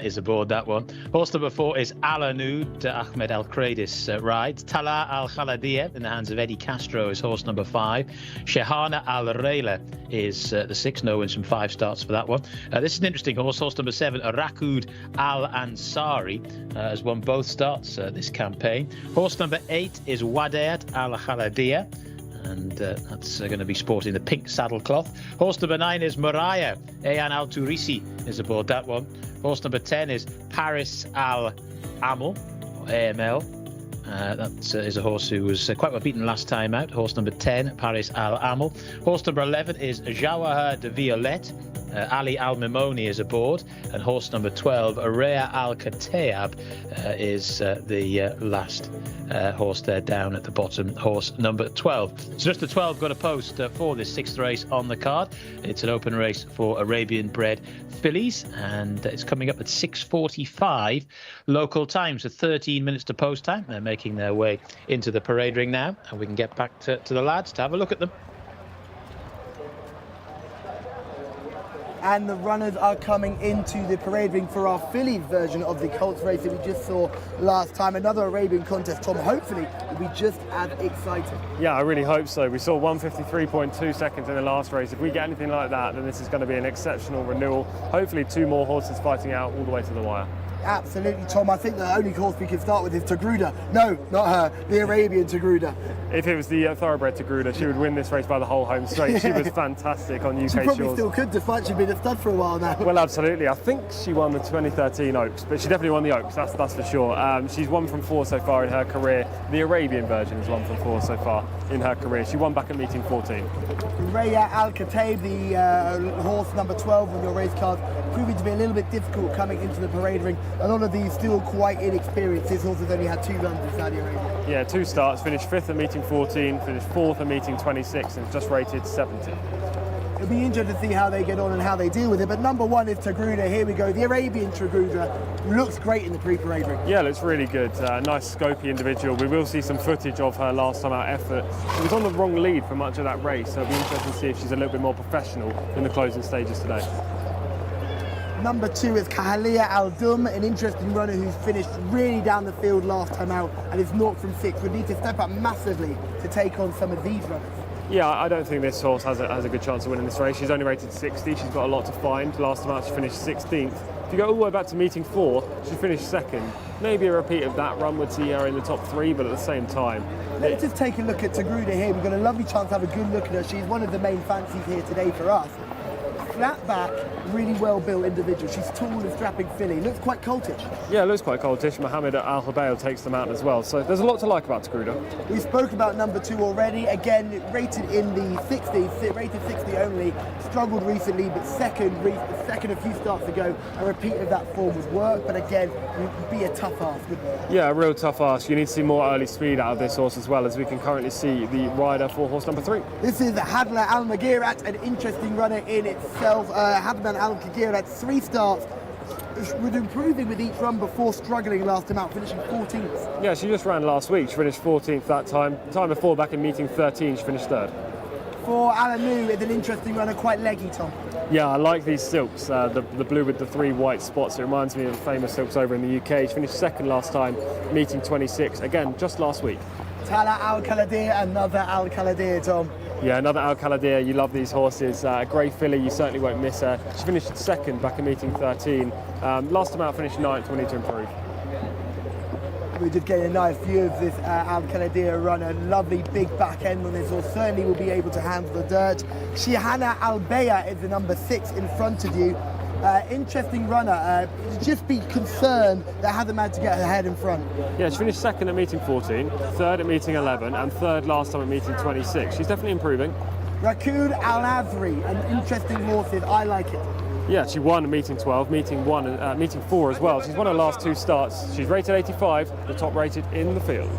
is aboard that one. Horse number 4 is Alanud. Ahmed Al Kradis rides. Tala Al Khaladia in the hands of Eddie Castro is horse number 5. Shehana Al Rayla is the 6. No wins from 5 starts for that one. This is an interesting horse. Horse number 7, Rakud Al Ansari, has won both starts this campaign. Horse number 8 is Wadayat Al Khaladia, and that's going to be sporting the pink saddle cloth. Horse number 9 is Mariah Ayan Al Turisi is aboard that one. Horse number 10 is Paris Al Amel, or AML. That is a horse who was quite well beaten last time out. Horse number 10, Paris Al Amel. Horse number 11 is Jawahar de Violette. Ali Al Mimoni is aboard, and horse number 12, Area Al Kataab, is the last horse there down at the bottom, horse number 12. So just the 12 got a post for this 6th race on the card. It's an open race for Arabian bred fillies, and it's coming up at 6:45 local time, so 13 minutes to post time. They're making their way into the parade ring now, and we can get back to the lads to have a look at them. And the runners are coming into the parade ring for our fillies version of the colts race that we just saw last time. Another Arabian contest, Tom. Hopefully it'll be just as exciting. Yeah, I really hope so. We saw 1:53.2 seconds in the last race. If we get anything like that, then this is going to be an exceptional renewal. Hopefully 2 more horses fighting out all the way to the wire. Absolutely, Tom. I think the only horse we can start with is Tagruda. No, not her. The Arabian Tagruda. If it was the thoroughbred Tagruda, she would win this race by the whole home straight. She was fantastic on UK She probably shores. still could, despite she'd been a stud for a while now. Well, absolutely. I think she won the 2013 Oaks, but she definitely won the Oaks, that's for sure. She's 1 from 4 so far in her career. The Arabian version is 1 from 4 so far in her career. She won back at meeting 14. Raya Al Kataib, the horse number 12 on your race card, proving to be a little bit difficult coming into the parade ring. A lot of these still quite inexperienced. This horse has only had 2 runs in Saudi Arabia. Yeah, 2 starts, finished 5th at meeting 14, finished 4th at meeting 26, and just rated 70. It'll be interesting to see how they get on and how they deal with it. But number 1 is Tagruda. Here we go. The Arabian Tagruda looks great in the pre-parade ring. Yeah, looks really good. Nice scopy individual. We will see some footage of her last time out effort. She was on the wrong lead for much of that race, so it'll be interesting to see if she's a little bit more professional in the closing stages today. Number 2 is Kahalia Al-Dum, an interesting runner who's finished really down the field last time out and is 0 from 6. We need to step up massively to take on some of these runners. Yeah, I don't think this horse has a good chance of winning this race. She's only rated 60. She's got a lot to find. Last time out she finished 16th. If you go all the way back to meeting 4, she finished 2nd. Maybe a repeat of that run would see her in the top 3, but at the same time. Let's just take a look at Tagruda here. We've got a lovely chance to have a good look at her. She's one of the main fancies here today for us. Flat back, really well built individual. She's tall and strapping filly. Looks quite coltish. Yeah, it looks quite coltish. Mohammed Al Habail takes them out as well. So there's a lot to like about Tagruda. We spoke about number 2 already. Again, rated in the 60s, rated 60 only. Struggled recently, but second a few starts ago. A repeat of that form would work, but again, it would be a tough ask, wouldn't it? Yeah, a real tough ask. You need to see more early speed out of this horse as well, as we can currently see the rider for horse number 3. This is Hadla Al Maghirat, an interesting runner in itself. Hadla Al Maghirat, 3 starts. was improving with each run before struggling last time out, finishing 14th. Yeah, she just ran last week. She finished 14th that time. The time before, back in meeting 13, she finished 3rd. For Alanu, it's an interesting runner, quite leggy, Tom. Yeah, I like these silks, the blue with the 3 white spots. It reminds me of the famous silks over in the UK. She finished 2nd last time, meeting 26, again, just last week. Tala Al Kaladir, another Al Kaladir, Tom. Yeah, another Al Kaladir. You love these horses. A grey filly, you certainly won't miss her. She finished 2nd back in meeting 13. Last time out, finished 9th. We need to improve. We're just getting a nice view of this Al Kaladir runner. Lovely big back end on this horse. Certainly will be able to handle the dirt. Shihana Al Beya is the number 6 in front of you. Interesting runner. Just be concerned that hasn't managed to get her head in front. Yeah, she finished 2nd at meeting 14, 3rd at meeting 11, and 3rd last time at meeting 26. She's definitely improving. Rakud Al Azri, an interesting horse. I like it. Yeah, she won at meeting 12, meeting 4 as well. She's won her last 2 starts. She's rated 85, the top rated in the field.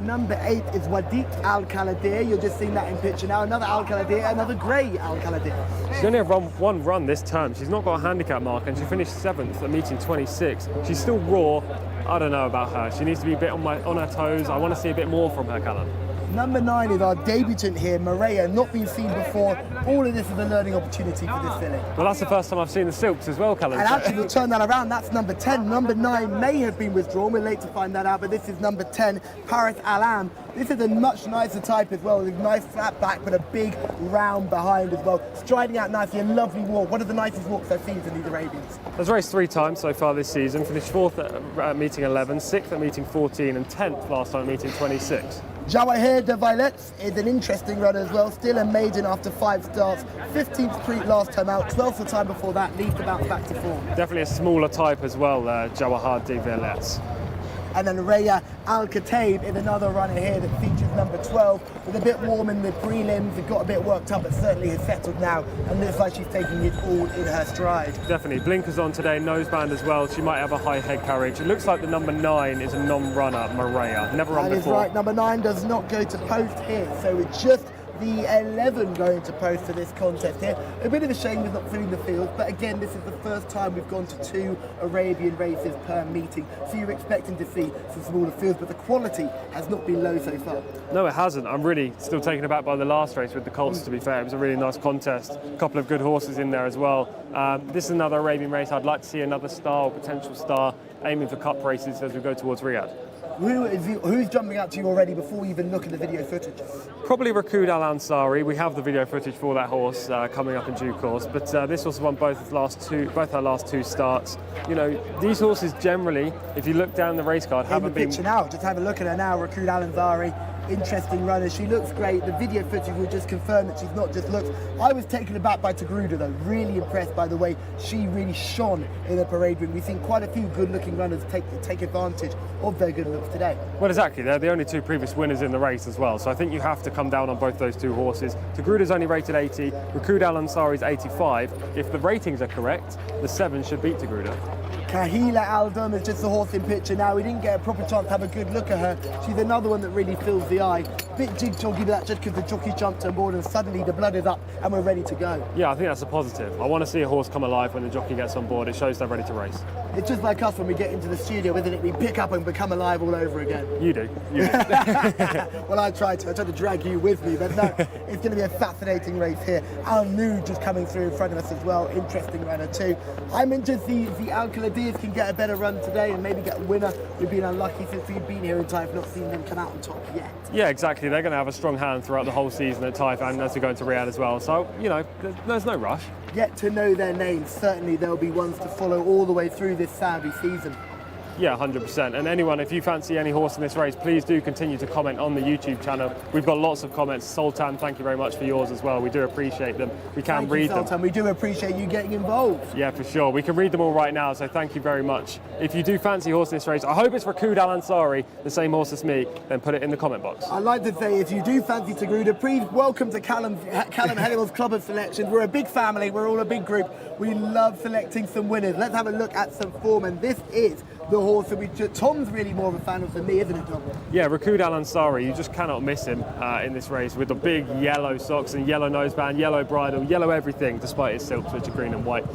Number 8 is Wadiq Al Kaladir. You're just seeing that in picture now. Another Al Kaladir, another grey Al Kaladir. She's only had one run this term. She's not got a handicap mark, and she finished 7th at meeting 26. She's still raw. I don't know about her. She needs to be a bit on her toes. I want to see a bit more from her, Callum. Number 9 is our debutant here, Maria, not been seen before. All of this is a learning opportunity for this filly. Well, that's the first time I've seen the silks as well, Callum. And actually, we'll turn that around. That's number 10. Number 9 may have been withdrawn. We're late to find that out, but this is number 10, Paris Alam. This is a much nicer type as well, with a nice flat back, but a big round behind as well. Striding out nicely, a lovely walk. One of the nicest walks I've seen in these Arabians. Has raced 3 times so far this season. Finished 4th at meeting 11, 6th at meeting 14, and 10th last time at meeting 26. Jawahir de Violettes is an interesting runner as well, still a maiden after 5 starts, 15th pre last time out, 12th the time before that, leads to bounce back to form. Definitely a smaller type as well, Jawahir de Violettes. And then Raya Al Kataib is another runner here that features number 12, with a bit warm in the prelims. It got a bit worked up, but certainly has settled now and looks like she's taking it all in her stride. Definitely. Blinkers on today, noseband as well. She might have a high head carriage. It looks like the number 9 is a non-runner, Maria. Never run before. That is right. Number 9 does not go to post here, so it's just the 11 going to post for this contest here. A bit of a shame with not filling the field, but again, this is the first time we've gone to 2 Arabian races per meeting, so you're expecting to see some smaller fields, but the quality has not been low so far. No, it hasn't. I'm really still taken aback by the last race with the Colts, to be fair. It was a really nice contest. A couple of good horses in there as well. This is another Arabian race. I'd like to see another star or potential star aiming for cup races as we go towards Riyadh. Who's jumping out to you already before we even look at the video footage? Probably Rakud Al Ansari. We have the video footage for that horse coming up in due course. But this horse won both her last 2 starts. You know, these horses generally, if you look down the race card, haven't been. Picture now. Just have a look at her now. Rakud Al Ansari. Interesting runner. She looks great. The video footage will just confirm that she's not just looks. I was taken aback by Tagruda though. Really impressed by the way she really shone in the parade ring. We've seen quite a few good-looking runners take advantage of their good looks today. Well, exactly. They're the only 2 previous winners in the race as well. So I think you have to come down on both those 2 horses. Tagruda's only rated 80. Rakud Al Ansari's 85. If the ratings are correct, the 7 should beat Tagruda. Kahila Aldum is just the horse in picture now. We didn't get a proper chance to have a good look at her. She's another one that really fills the eye. Bit jig-joggy that just because the jockey jumped on board and suddenly the blood is up and we're ready to go. Yeah, I think that's a positive. I want to see a horse come alive when the jockey gets on board. It shows they're ready to race. It's just like us when we get into the studio, isn't it? We pick up and become alive all over again. You do. Well, I tried to drag you with me, but no, it's going to be a fascinating race here. Al Nuj just coming through in front of us as well. Interesting runner too. I'm interested if the Al Khaladirs can get a better run today and maybe get a winner. We've been unlucky since we've been here in Taif, not seen them come out on top yet. Yeah, exactly. They're going to have a strong hand throughout the whole season at Taif and as we go into Riyadh as well. So, you know, there's no rush. Get to know their names. Certainly there'll be ones to follow all the way through this Saudi season. Yeah, 100%. And anyone, if you fancy any horse in this race, please do continue to comment on the YouTube channel. We've got lots of comments. Sultan, thank you very much for yours as well. We do appreciate them. We can read them. Sultan, we do appreciate you getting involved. Yeah, for sure. We can read them all right now, so thank you very much. If you do fancy a horse in this race, I hope it's Rakud Al Ansari, the same horse as me, then put it in the comment box. I'd like to say, if you do fancy Tagruda, please welcome to Callum Hellewell's Club of Selections. We're a big family. We're all a big group. We love selecting some winners. Let's have a look at some form, and this is the horse that Tom's really more of a fan of than me, isn't it, Tom? Yeah, Rakud Al Ansari, you just cannot miss him in this race with the big yellow socks and yellow noseband, yellow bridle, yellow everything, despite his silks, which are green and white.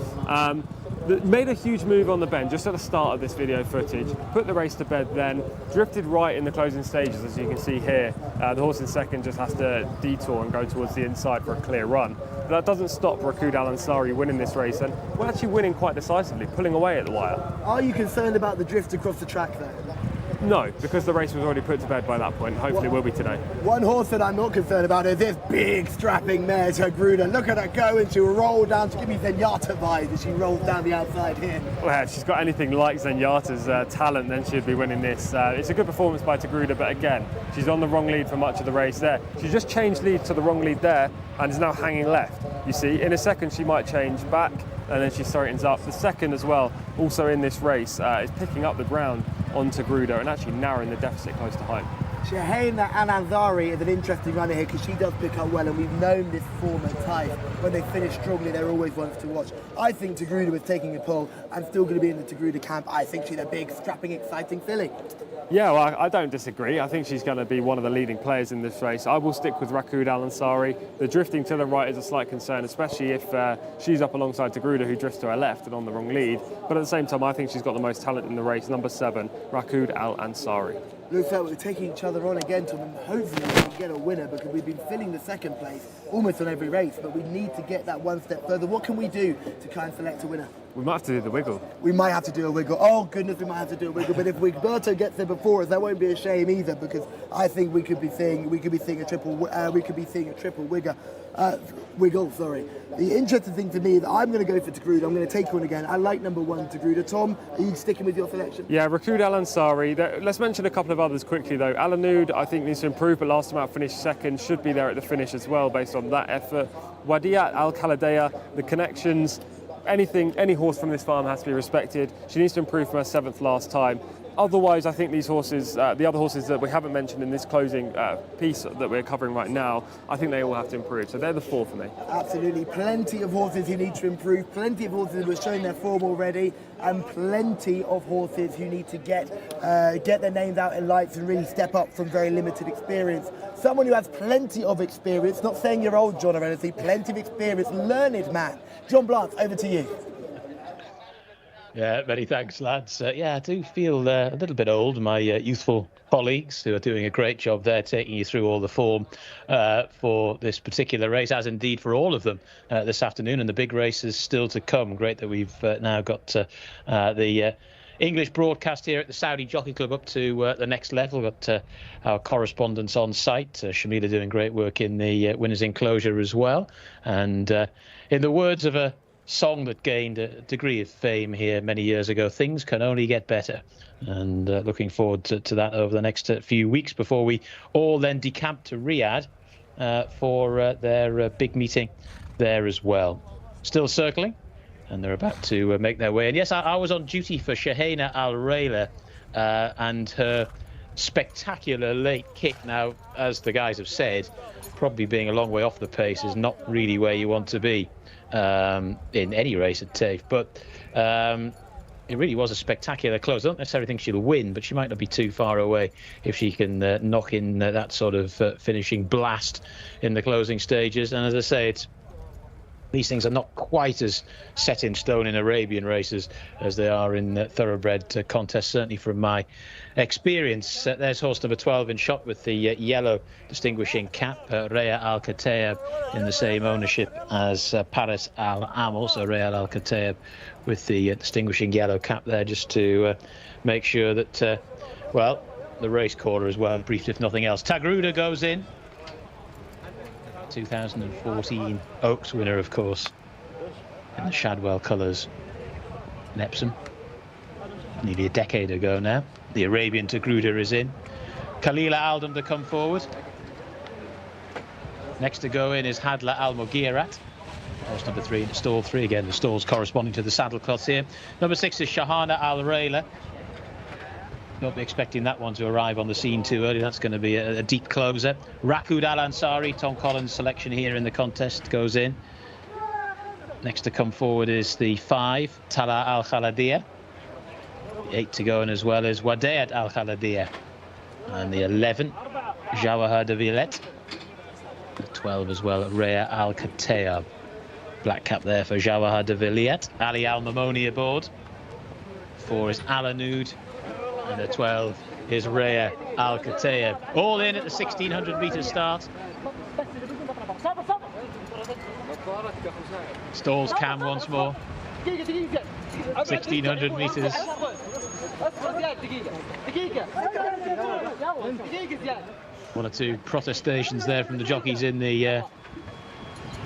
Made a huge move on the bend just at the start of this video footage, put the race to bed then, drifted right in the closing stages as you can see here. The horse in second just has to detour and go towards the inside for a clear run. But that doesn't stop Rakud Al Ansari winning this race, and we're actually winning quite decisively, pulling away at the wire. Are you concerned about the drift across the track there? No, because the race was already put to bed by that point. Hopefully it will be today. One horse that I'm not concerned about is this big strapping mare, Gruder. Look at her go, and she'll roll down. She give me Zenyatta vibes as she rolls down the outside here. Well, if she's got anything like Zenyatta's talent, then she'd be winning this. It's a good performance by Tagruda, but again, she's on the wrong lead for much of the race there. She just changed lead to the wrong lead there and is now hanging left. You see, in a second she might change back and then she straightens up. The second as well, also in this race, is picking up the ground on Tagruda and actually narrowing the deficit close to home. Jcsa Al Ansari is an interesting runner here because she does pick up well, and we've known this form at Taif. When they finish strongly, they're always ones to watch. I think Tagruda was taking a pull. I'm still going to be in the Tagruda camp. I think she's a big, strapping, exciting filly. Yeah, well, I don't disagree. I think she's going to be one of the leading players in this race. I will stick with Rakud Al Ansari. The drifting to the right is a slight concern, especially if she's up alongside Tagruda, who drifts to her left and on the wrong lead. But at the same time, I think she's got the most talent in the race. Number 7, Rakud Al Ansari. Looks like we're taking each other on again to hopefully we can get a winner, because we've been filling the second place almost on every race, but we need to get that one step further. What can we do to try and select a winner? We might have to do the wiggle. We might have to do a wiggle. Oh goodness, we might have to do a wiggle. But if Wigberto gets there before us, that won't be a shame either, because I think we could be seeing a triple wiggle. Sorry. The interesting thing to me is that I'm going to go for Tagruda. I'm going to take one again. I like number 1, Tagruda. Tom, are you sticking with your selection? Yeah, Rakud Al Ansari. Let's mention a couple of others quickly though. Alanud, I think, needs to improve, but last time out finished second, should be there at the finish as well based on that effort. Wadiat Al Khaladea, the connections. Any horse from this farm has to be respected. She needs to improve from her 7th last time. Otherwise, I think these horses, the other horses that we haven't mentioned in this closing piece that we're covering right now, I think they all have to improve. So they're the 4 for me. Absolutely. Plenty of horses who need to improve, plenty of horses who are showing their form already, and plenty of horses who need to get their names out in lights and really step up from very limited experience. Someone who has plenty of experience, not saying you're old, John, or anything, plenty of experience, learned man. John Blanc, over to you. Yeah, many thanks, lads. I do feel a little bit old. My youthful colleagues who are doing a great job there, taking you through all the form for this particular race, as indeed for all of them this afternoon, and the big races still to come. Great that we've now got the English broadcast here at the Saudi Jockey Club up to the next level. Got our correspondents on site, Shamila doing great work in the winners' enclosure as well. And in the words of a song that gained a degree of fame here many years ago, things can only get better. And looking forward to that over the next few weeks before we all then decamp to Riyadh for their big meeting there as well. Still circling, and they're about to make their way. And yes, I was on duty for Shahena Al Rayla and her spectacular late kick. Now, as the guys have said, probably being a long way off the pace is not really where you want to be in any race at Taif, but it really was a spectacular close. I don't necessarily think she'll win, but she might not be too far away if she can knock in that sort of finishing blast in the closing stages. And as I say, these things are not quite as set in stone in Arabian races as they are in thoroughbred contests, certainly from my experience. There's horse number 12 in shot with the yellow distinguishing cap, Rhea Al Kataeb, in the same ownership as Paris Al Amal. So Rhea Al Kataeb with the distinguishing yellow cap there, just to make sure that, well, the race caller as well briefed if nothing else. Tagruda goes in. 2014 Oaks winner, of course, in the Shadwell colours in Epsom, nearly a decade ago now. The Arabian Tagruda is in. Khalila Aldam to come forward. Next to go in is Hadla Al Mugirat. Horse number 3 in stall 3, again the stalls corresponding to the saddle cloths here. Number 6 is Shahana Al Rayla. Don't be expecting that one to arrive on the scene too early. That's going to be a deep closer. Rakud Al Ansari, Tom Collins' selection here in the contest, goes in. Next to come forward is the 5, Tala Al Khaladiyah. The 8 to go in as well as Wadayat Al Khaladiyah. And the 11, Jawahar de Villette. The 12 as well, Rhea Al Kataeb. Black cap there for Jawahar de Villiers. Ali Al Mamoni aboard. 4 is Alanoud. And the 12 is Rhea Al Khatayeb. All in at the 1600 metre start. Stalls cam once more. 1600 metres. One or two protestations there from the jockeys in the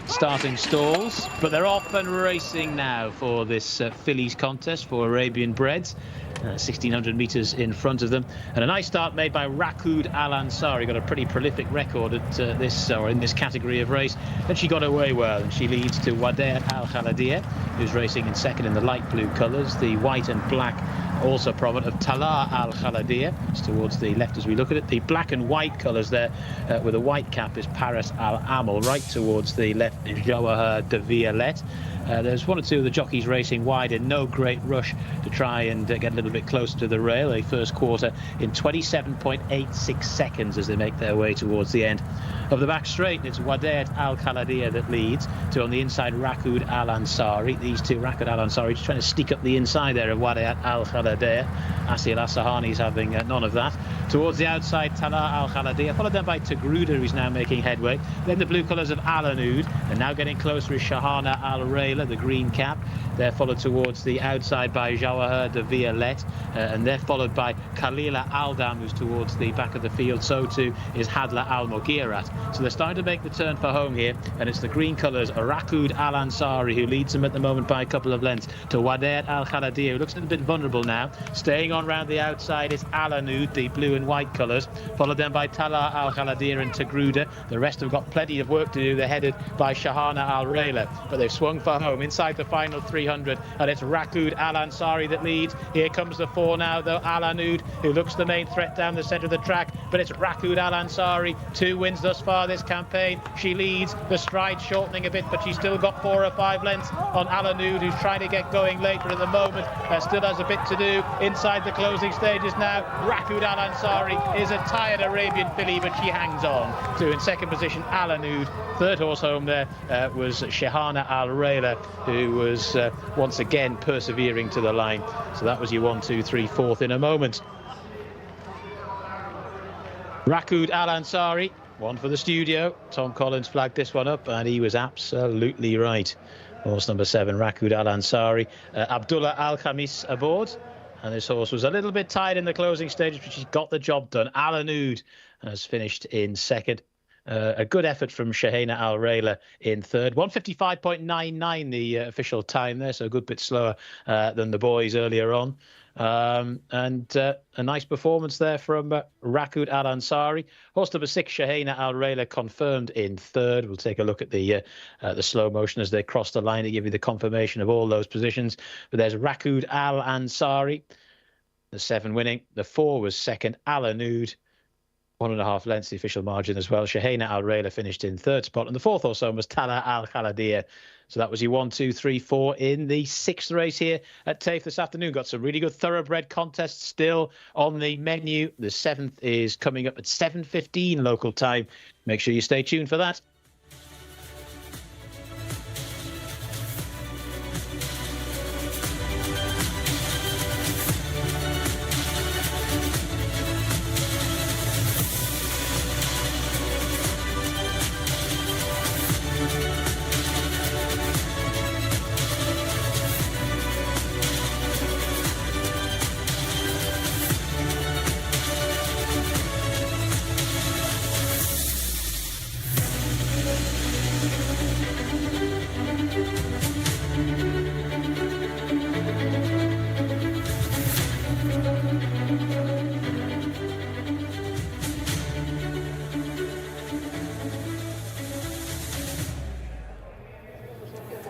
starting stalls, but they're off and racing now for this fillies contest for Arabian breds. 1600 metres in front of them, and a nice start made by Rakoud Al Ansari. Got a pretty prolific record at this, or in this category of race, and she got away well, and she leads to Wadea Al Khaladia, who's racing in second in the light blue colours. The white and black also prominent of Talar Al Khaladia. It's towards the left as we look at it. The black and white colours there with a white cap is Paris Al Amal. Right towards the left is Jawahar de Villiers. There's one or two of the jockeys racing wide in no great rush to try and get a little bit closer to the rail. A first quarter in 27.86 seconds as they make their way towards the end of the back straight. It's Wadea Al Khaladia that leads, to on the inside Rakoud Al Ansari. These two, Rakoud Al Ansari, just trying to sneak up the inside there of Wadea Al Khaladia. Asil Asahani's having none of that. Towards the outside, Talar Al Khaladia, followed then by Tagruda, who's now making headway. Then the blue colours of Alanoud, and now getting closer is Shahana Al Rayla, the green cap. They're followed towards the outside by Jawahar de Villiers, and they're followed by Khalila Aldam, who's towards the back of the field. So too is Hadla Al Moghirat. So they're starting to make the turn for home here, and it's the green colours, Rakoud Al Ansari, who leads them at the moment by a couple of lengths to Wadea Al Khaladia, who looks a little bit vulnerable now. Staying on round the outside is Alanoud, the blue and white colours, followed then by Talar Al Khaladia and Tagruda. The rest have got plenty of work to do. They're headed by Shahana Al Rayla, but they've swung for home inside the final 300, and it's Rakoud Al Ansari that leads. Here comes the 4 now, though, Alanoud, who looks the main threat down the centre of the track, but it's Rakoud Al Ansari. 2 wins thus far this campaign. She leads, the stride shortening a bit, but she's still got 4 or 5 lengths on Alanoud, who's trying to get going later at the moment. Still has a bit to do inside the closing stages now. Rakoud Al Ansari is a tired Arabian filly, but she hangs on to, in second position, Alanoud. Third horse home there was Shahana Al Rayla, who was once again persevering to the line. So that was your 1, 2, 3, 4th in a moment. Rakoud Al Ansari, one for the studio. Tom Collins flagged this one up, and he was absolutely right. Horse number 7, Rakoud Al Ansari. Abdullah Al Khamis aboard, and this horse was a little bit tired in the closing stages, but she's got the job done. Alanoud has finished in second. A good effort from Shahana Al Rayla in third. 155.99 the official time there, so a good bit slower than the boys earlier on. And a nice performance there from Rakoud Al Ansari. Horse number 6, Shahana Al Rayla, confirmed in third. We'll take a look at the slow motion as they cross the line to give you the confirmation of all those positions. But there's Rakoud Al Ansari, the 7 winning. The 4 was second, Alanoud. 1.5 lengths, the official margin as well. Shahana Al Rayla finished in third spot, and the 4th or so was Talar Al Khaladia. So that was your 1, 2, 3, 4 in the 6th race here at Taif this afternoon. Got some really good thoroughbred contests still on the menu. The 7th is coming up at 7:15 local time. Make sure you stay tuned for that.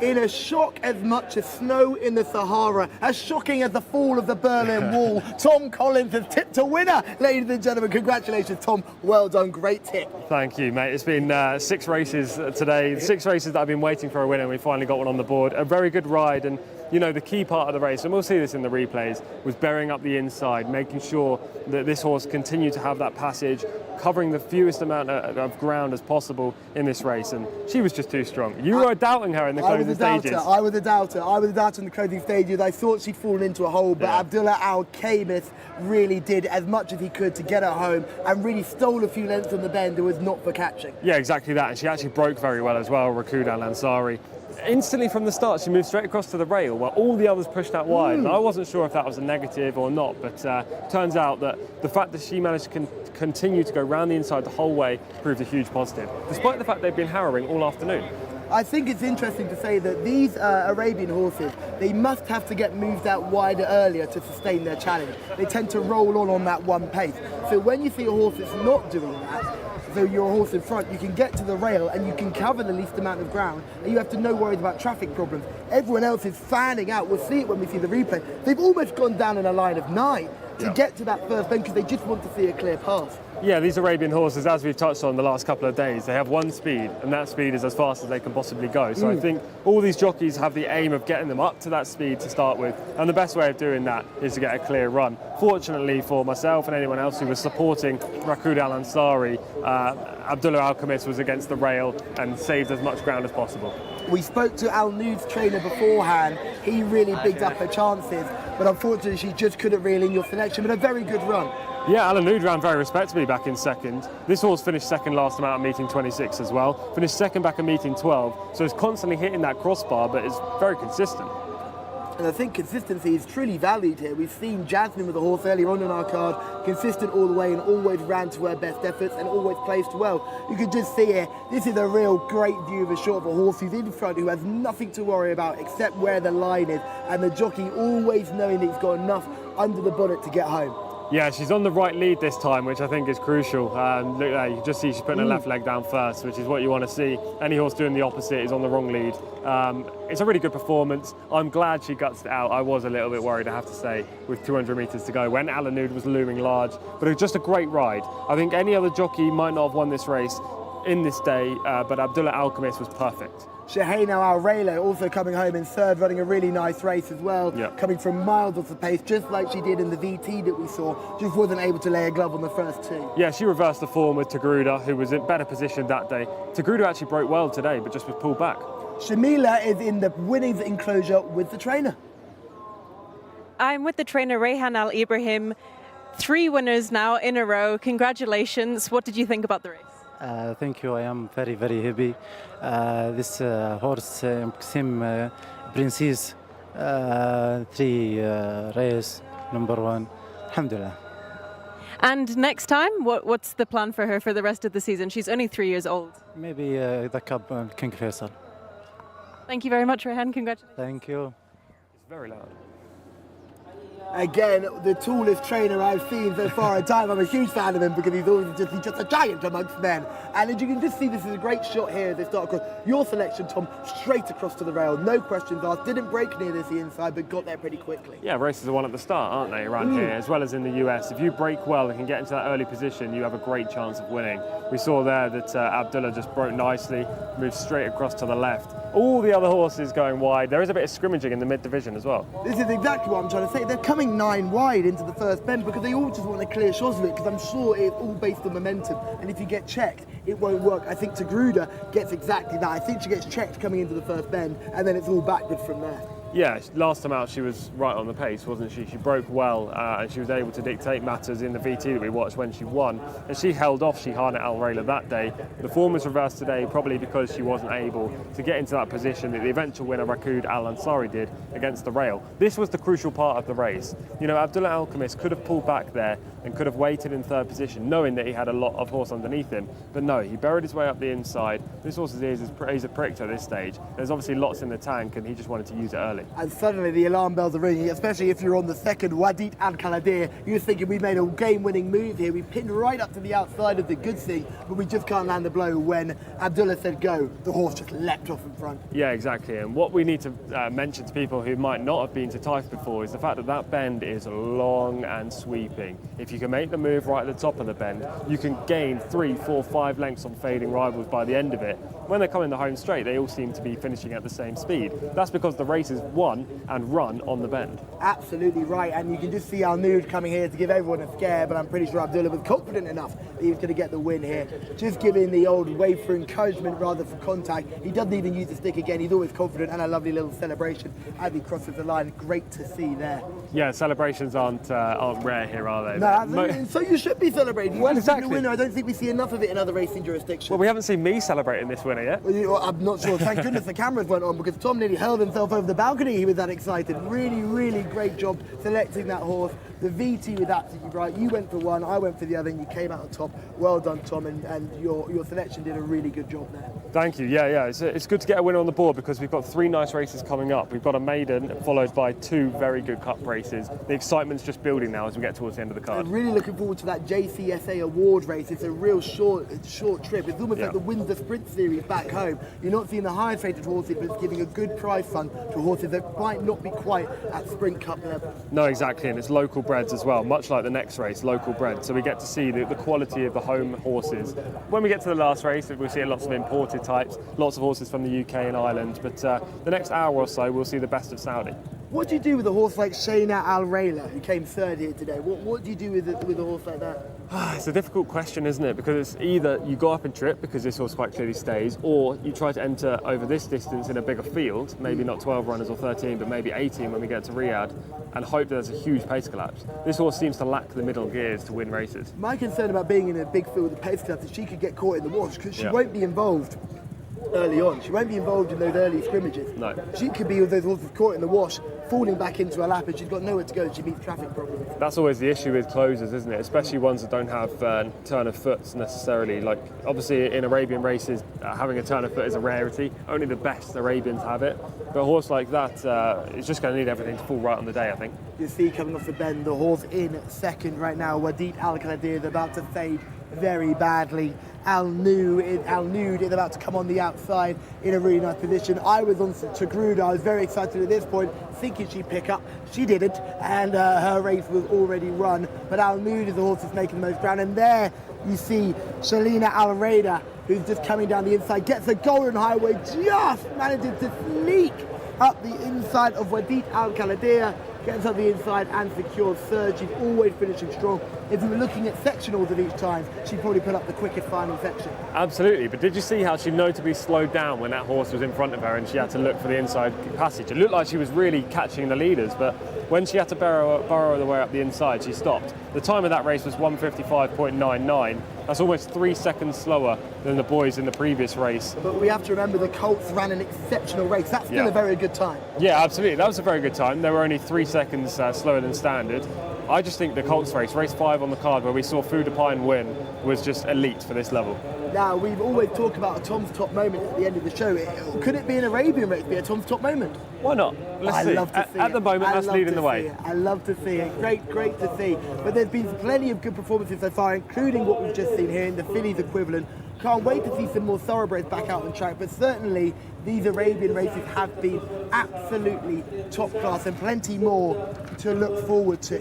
In a shock as much as snow in the Sahara, as shocking as the fall of the Berlin Wall, Tom Collins has tipped a winner, ladies and gentlemen. Congratulations, Tom. Well done. Great tip. Thank you, mate. It's been 6 races today, 6 races that I've been waiting for a winner, and we finally got one on the board. A very good ride, and you know, the key part of the race, and we'll see this in the replays, was burying up the inside, making sure that this horse continued to have that passage, covering the fewest amount of ground as possible in this race, and she was just too strong. You were doubting her in the closing stages. I was a doubter in the closing stages. I thought she'd fallen into a hole, but Abdullah Al-Khamis really did as much as he could to get her home and really stole a few lengths on the bend. It was not for catching. Yeah, exactly that, and she actually broke very well as well, Rakud Al-Ansari. Instantly from the start, she moved straight across to the rail where all the others pushed out wide. And I wasn't sure if that was a negative or not, but turns out that the fact that she managed to continue to go round the inside the whole way proved a huge positive, despite the fact they've been harrowing all afternoon. I think it's interesting to say that these Arabian horses, they must have to get moved out wider earlier to sustain their challenge. They tend to roll on that one pace. So when you see a horse that's not doing that, so you're a horse in front, you can get to the rail and you can cover the least amount of ground and you have to no worries about traffic problems. Everyone else is fanning out. We'll see it when we see the replay. They've almost gone down in a line of 9 to get to that first bend because they just want to see a clear path. Yeah, these Arabian horses, as we've touched on the last couple of days, they have one speed, and that speed is as fast as they can possibly go. So I think all these jockeys have the aim of getting them up to that speed to start with, and the best way of doing that is to get a clear run. Fortunately for myself and anyone else who was supporting Rakud Al-Ansari, Abdullah Al-Khamis was against the rail and saved as much ground as possible. We spoke to Al Nude's trainer beforehand. He really bigged up her chances, but unfortunately she just couldn't reel in your selection, but a very good run. Yeah, Al Nude ran very respectably back in second. This horse finished second last time out at meeting 26 as well. Finished second back at meeting 12, so it's constantly hitting that crossbar, but it's very consistent. And I think consistency is truly valued here. We've seen Jasmine with the horse earlier on in our card, consistent all the way and always ran to her best efforts and always placed well. You can just see here, this is a real great view of a shot of a horse who's in front, who has nothing to worry about except where the line is, and the jockey always knowing that he's got enough under the bonnet to get home. Yeah, she's on the right lead this time, which I think is crucial. Look there, you can just see she's putting her left leg down first, which is what you want to see. Any horse doing the opposite is on the wrong lead. It's a really good performance. I'm glad she guts it out. I was a little bit worried, I have to say, with 200 metres to go when Al Nude was looming large. But it was just a great ride. I think any other jockey might not have won this race in this day, but Abdullah Al-Khamis was perfect. Shaheen Al-Rayla also coming home in third, running a really nice race as well, coming from miles off the pace, just like she did in the VT that we saw. Just wasn't able to lay a glove on the first two. Yeah, she reversed the form with Tagruda, who was in better position that day. Tagruda actually broke well today, but just was pulled back. Shamila is in the winnings enclosure with the trainer. I'm with the trainer Rayhan Al Ibrahim. 3 winners now in a row. Congratulations. What did you think about the race? Thank you. I am very, very happy. This horse, Sim Princess, 3 race, number 1. Alhamdulillah. And next time, what's the plan for her for the rest of the season? She's only 3 years old. Maybe the Cup King Faisal. Thank you very much, Rayhan. Congratulations. Thank you. It's very loud. Again, the tallest trainer I've seen so far in time. I'm a huge fan of him because he's just a giant amongst men. And as you can just see, this is a great shot here as they start across. Your selection, Tom, straight across to the rail, no questions asked. Didn't break near this the inside, but got there pretty quickly. Yeah, races are one at the start, aren't they, around here, as well as in the US. If you break well and can get into that early position, you have a great chance of winning. We saw there that Abdullah just broke nicely, moved straight across to the left. All the other horses going wide. There is a bit of scrimmaging in the mid-division as well. This is exactly what I'm trying to say. They're coming 9 wide into the first bend because they all just want a clear shot of it, because I'm sure it's all based on momentum, and if you get checked it won't work. I think Tagruda gets exactly that. I think she gets checked coming into the first bend and then it's all backwards from there. Yeah, last time out she was right on the pace, wasn't she? She broke well and she was able to dictate matters in the VT that we watched when she won. And she held off Shaheen Al-Rayla that day. The form was reversed today, probably because she wasn't able to get into that position that the eventual winner Rakud Al-Ansari did against the rail. This was the crucial part of the race. You know, Abdullah Al-Khamis could have pulled back there and could have waited in third position, knowing that he had a lot of horse underneath him. But no, he buried his way up the inside. This horse's ears is a pricked at this stage. There's obviously lots in the tank and he just wanted to use it early. And suddenly the alarm bells are ringing, especially if you're on the second Wadid Al-Khaladir. You're thinking we made a game-winning move here. We pinned right up to the outside of the good thing, but we just can't land the blow. When Abdullah said go, the horse just leapt off in front. Yeah, exactly. And what we need to mention to people who might not have been to Taif before is the fact that that bend is long and sweeping. If you can make the move right at the top of the bend, you can gain 3, 4, 5 lengths on fading rivals by the end of it. When they come in the home straight, they all seem to be finishing at the same speed. That's because the race is won and run on the bend. Absolutely right, and you can just see Al Nood coming here to give everyone a scare, but I'm pretty sure Abdullah was confident enough that he was going to get the win here. Just giving the old wave for encouragement rather for contact. He doesn't even use the stick again, he's always confident, and a lovely little celebration as he crosses the line. Great to see there. Yeah, celebrations aren't rare here, are they? No, absolutely. So you should be celebrating. Well, You should be exactly. the winner. I don't think we see enough of it in other racing jurisdictions. Well, we haven't seen me celebrating this winner yet. Well, I'm not sure. Thank goodness the cameras weren't on, because Tom nearly hurled himself over the balcony. He was that excited. Really, really great job selecting that horse. The VT was absolutely right. You went for one, I went for the other, and you came out on top. Well done, Tom, and your selection did a really good job there. Thank you. Yeah. It's good to get a winner on the board because we've got 3 nice races coming up. We've got a maiden followed by 2 very good cup races. The excitement's just building now as we get towards the end of the card. I'm really looking forward to that Jcsa award race. It's a real short trip. It's almost like the Windsor Sprint Series back home. You're not seeing the highest rated horses, but it's giving a good prize fund to horses that might not be quite at Sprint Cup level. No, exactly, and it's local breds as well, much like the next race, local bred. So we get to see the quality of the home horses. When we get to the last race, we'll see lots of imported types, lots of horses from the UK and Ireland, but the next hour or so, we'll see the best of Saudi. What do you do with a horse like Shayna Al Rayla, who came third here today? What do you do with a horse like that? It's a difficult question, isn't it? Because it's either you go up and trip, because this horse quite clearly stays, or you try to enter over this distance in a bigger field, maybe not 12 runners or 13, but maybe 18 when we get to Riyadh, and hope there's a huge pace collapse. This horse seems to lack the middle gears to win races. My concern about being in a big field with pace collapse is she could get caught in the wash, because she won't be involved early on. She won't be involved in those early scrimmages. No. She could be with those horses caught in the wash, falling back into her lap, and she's got nowhere to go. She meets traffic problems. That's always the issue with closers, isn't it? Especially ones that don't have turn of foot necessarily. Like, obviously in Arabian races, having a turn of foot is a rarity. Only the best Arabians have it. But a horse like that is just going to need everything to fall right on the day, I think. You see coming off the bend, the horse in second right now. Wadid Al Qadir is about to fade very badly. Al Nood is about to come on the outside in a really nice position. I was on Tagruda. I was very excited at this point, thinking she'd pick up. She didn't, and her race was already run. But Al Nood is the horse that's making the most ground. And there you see Shalina Al Rayda, who's just coming down the inside, gets the golden highway, just manages to sneak up the inside of Wadid Al Qadir, gets up the inside and secures third. She's always finishing strong. If we were looking at sectionals of each time, she'd probably put up the quickest final section. Absolutely, but did you see how she notably slowed down when that horse was in front of her and she had to look for the inside passage? It looked like she was really catching the leaders, but when she had to burrow the way up the inside, she stopped. The time of that race was 1:55.99. That's almost 3 seconds slower than the boys in the previous race. But we have to remember the Colts ran an exceptional race. That's still a very good time. Yeah, absolutely. That was a very good time. They were only 3 seconds slower than standard. I just think the Colts race 5 on the card, where we saw Fuda Pine win, was just elite for this level. Now, we've always talked about a Tom's top moment at the end of the show. Could it be an Arabian race, be a Tom's top moment? Why not? Let's see. Love to see at the moment, that's leading the way. I love to see it. Great to see. But there's been plenty of good performances so far, including what we've just seen here in the fillies equivalent. Can't wait to see some more thoroughbreds back out on track, but certainly these Arabian races have been absolutely top class, and plenty more to look forward to.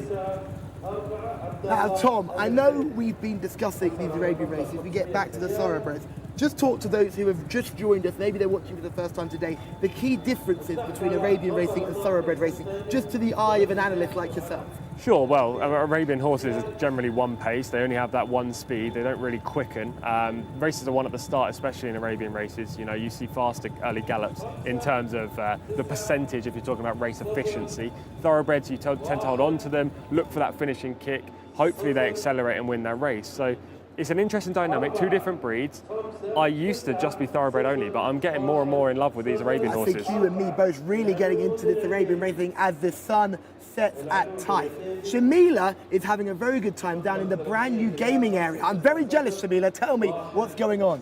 Now, Tom, I know we've been discussing these Arabian races. We get back to the thoroughbreds. Just talk to those who have just joined us, maybe they're watching for the first time today, the key differences between Arabian racing and thoroughbred racing, just to the eye of an analyst like yourself. Sure, well, Arabian horses are generally one pace. They only have that one speed. They don't really quicken. Races are won at the start, especially in Arabian races. You know, you see faster early gallops in terms of the percentage, if you're talking about race efficiency. Thoroughbreds, you tend to hold on to them, look for that finishing kick. Hopefully they accelerate and win their race. So it's an interesting dynamic, 2 different breeds. I used to just be thoroughbred only, but I'm getting more and more in love with these Arabian horses. I think you and me both really getting into this Arabian racing as the sun sets at Taif. Shamila is having a very good time down in the brand new gaming area. I'm very jealous, Shamila. Tell me what's going on.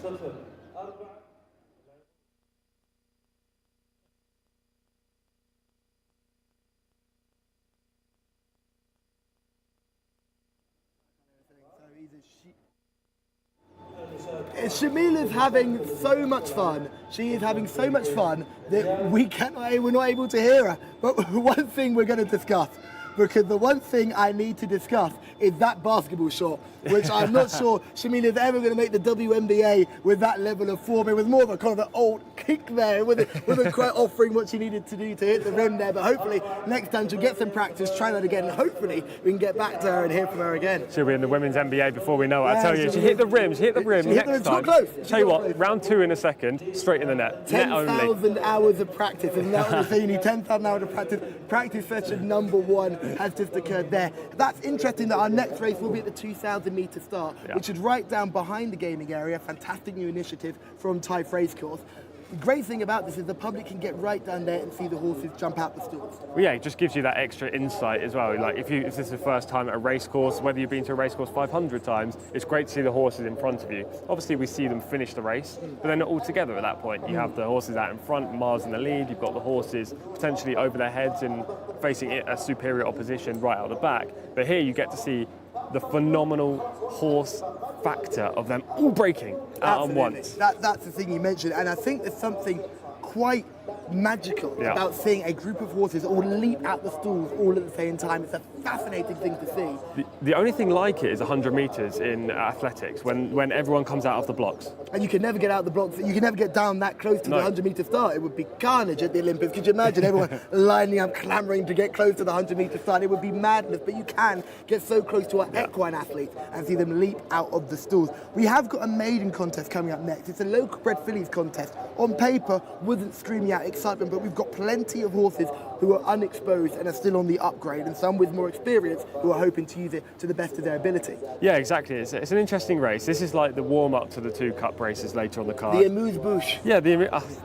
Shamila's having so much fun. She is having so much fun that we're not able to hear her. But one thing we're going to discuss, because the one thing I need to discuss is that basketball shot, which I'm not sure Shamila's ever going to make the WNBA with that level of form. It was more of a kind of an old kick there. Wasn't quite offering what she needed to do to hit the rim there, but hopefully next time she'll get some practice, try that again, and hopefully we can get back to her and hear from her again. She'll be in the women's NBA before we know it. I tell you, she hit the rim. She hit the rim. She hit the rim. Next time. Close. Tell you what, round 2 in a second, straight in the net. Net only. 10,000 hours of practice, and that was saying 10,000 hours of practice. Practice session number 1 has just occurred there. That's interesting that our next race will be at the 2,000 metre start, which is right down behind the gaming area. Fantastic new initiative from Taif Racecourse. The great thing about this is the public can get right down there and see the horses jump out the stalls. Well, yeah, it just gives you that extra insight as well. Like if this is the first time at a race course, whether you've been to a race course 500 times, it's great to see the horses in front of you. Obviously, we see them finish the race, but they're not all together at that point. You have the horses out in front, miles in the lead. You've got the horses potentially over their heads and facing a superior opposition right out the back. But here you get to see the phenomenal horse factor of them all breaking out at once. That's the thing you mentioned, and I think there's something quite magical about seeing a group of horses all leap out the stalls all at the same time. It's a fascinating thing to see. The only thing like it is 100 metres in athletics when everyone comes out of the blocks. And you can never get out of the blocks, you can never get down that close to the 100 metre start. It would be carnage at the Olympics. Could you imagine everyone lining up, clamouring to get close to the 100 metre start? It would be madness, but you can get so close to our equine athletes and see them leap out of the stalls. We have got a maiden contest coming up next. It's a local bred fillies contest. On paper, wouldn't scream you out excitement, but we've got plenty of horses who are unexposed and are still on the upgrade, and some with more experience who are hoping to use it to the best of their ability. Yeah, exactly. It's an interesting race. This is like the warm-up to the 2 cup races later on the card. The amuse-bouche. Yeah,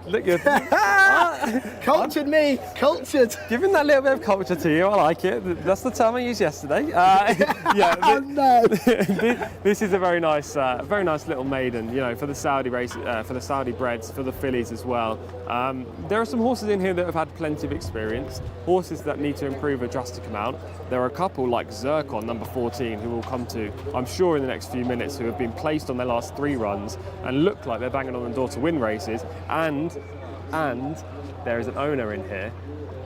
look, you're cultured me, cultured. Giving that little bit of culture to you, I like it. That's the term I used yesterday. This is a very nice little maiden. You know, for the Saudi race, for the Saudi breds, for the fillies as well. There are some horses in here that have had plenty of experience, horses that need to improve a drastic amount. There are a couple like Zircon, number 14, who will come to, I'm sure, in the next few minutes, who have been placed on their last 3 runs and look like they're banging on the door to win races. And there is an owner in here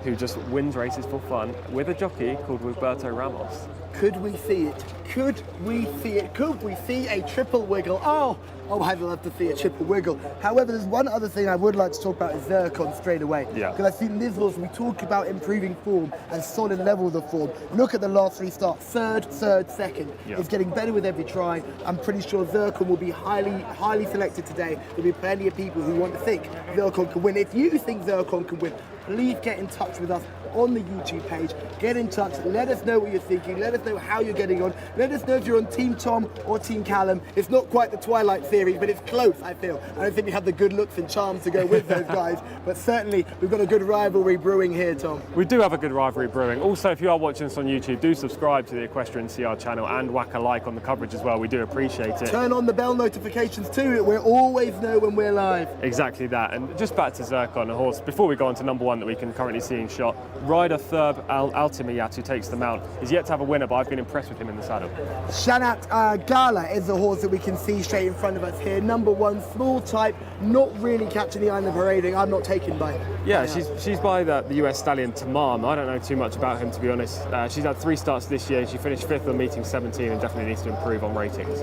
who just wins races for fun with a jockey called Roberto Ramos. Could we see it? Could we see it? Could we see a triple wiggle? Oh, I'd love to see a triple wiggle. However, there's one other thing I would like to talk about is Zircon straight away. Because I think this horse, we talk about improving form and solid levels of form. Look at the last 3 starts, third, second. It's getting better with every try. I'm pretty sure Zircon will be highly selected today. There'll be plenty of people who want to think Zircon can win. If you think Zircon can win, please get in touch with us on the YouTube page. Get in touch, let us know what you're thinking, let us know how you're getting on, let us know if you're on Team Tom or Team Callum. It's not quite the Twilight series, but it's close, I feel. I don't think we have the good looks and charms to go with those guys, but certainly we've got a good rivalry brewing here, Tom. We do have a good rivalry brewing. Also, if you are watching us on YouTube, do subscribe to the Equestrian CR channel and whack a like on the coverage as well. We do appreciate it. Turn on the bell notifications too. We'll always know when we're live. Exactly that. And just back to Zircon, a horse, before we go on to number 1 that we can currently see in shot, rider Thurb Altimiyat, who takes the mount, is yet to have a winner, but I've been impressed with him in the saddle. Shanat Gala is the horse that we can see straight in front of us here. Number 1, small type, not really catching the eye in the parading. I'm not taken by him. Yeah, she's by the US stallion Tamam. I don't know too much about him, to be honest. She's had 3 starts this year. She finished 5th on meeting 17 and definitely needs to improve on ratings.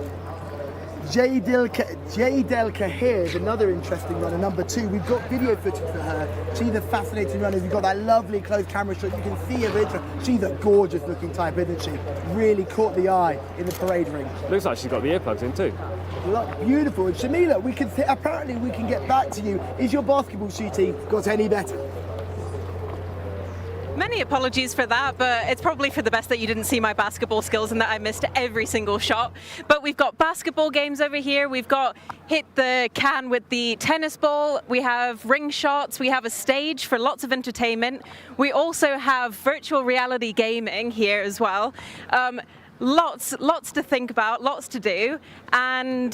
Jadel Kahir is another interesting runner, number 2. We've got video footage for her. She's a fascinating runner. We've got that lovely close camera shot. You can see her. She's a gorgeous looking type, isn't she? Really caught the eye in the parade ring. Looks like she's got the earplugs in too. Look, beautiful. And Shamila, apparently we can get back to you. Is your basketball shooting got any better? Many apologies for that, but it's probably for the best that you didn't see my basketball skills and that I missed every single shot. But we've got basketball games over here. We've got hit the can with the tennis ball. We have ring shots. We have a stage for lots of entertainment. We also have virtual reality gaming here as well. Lots to think about, lots to do, and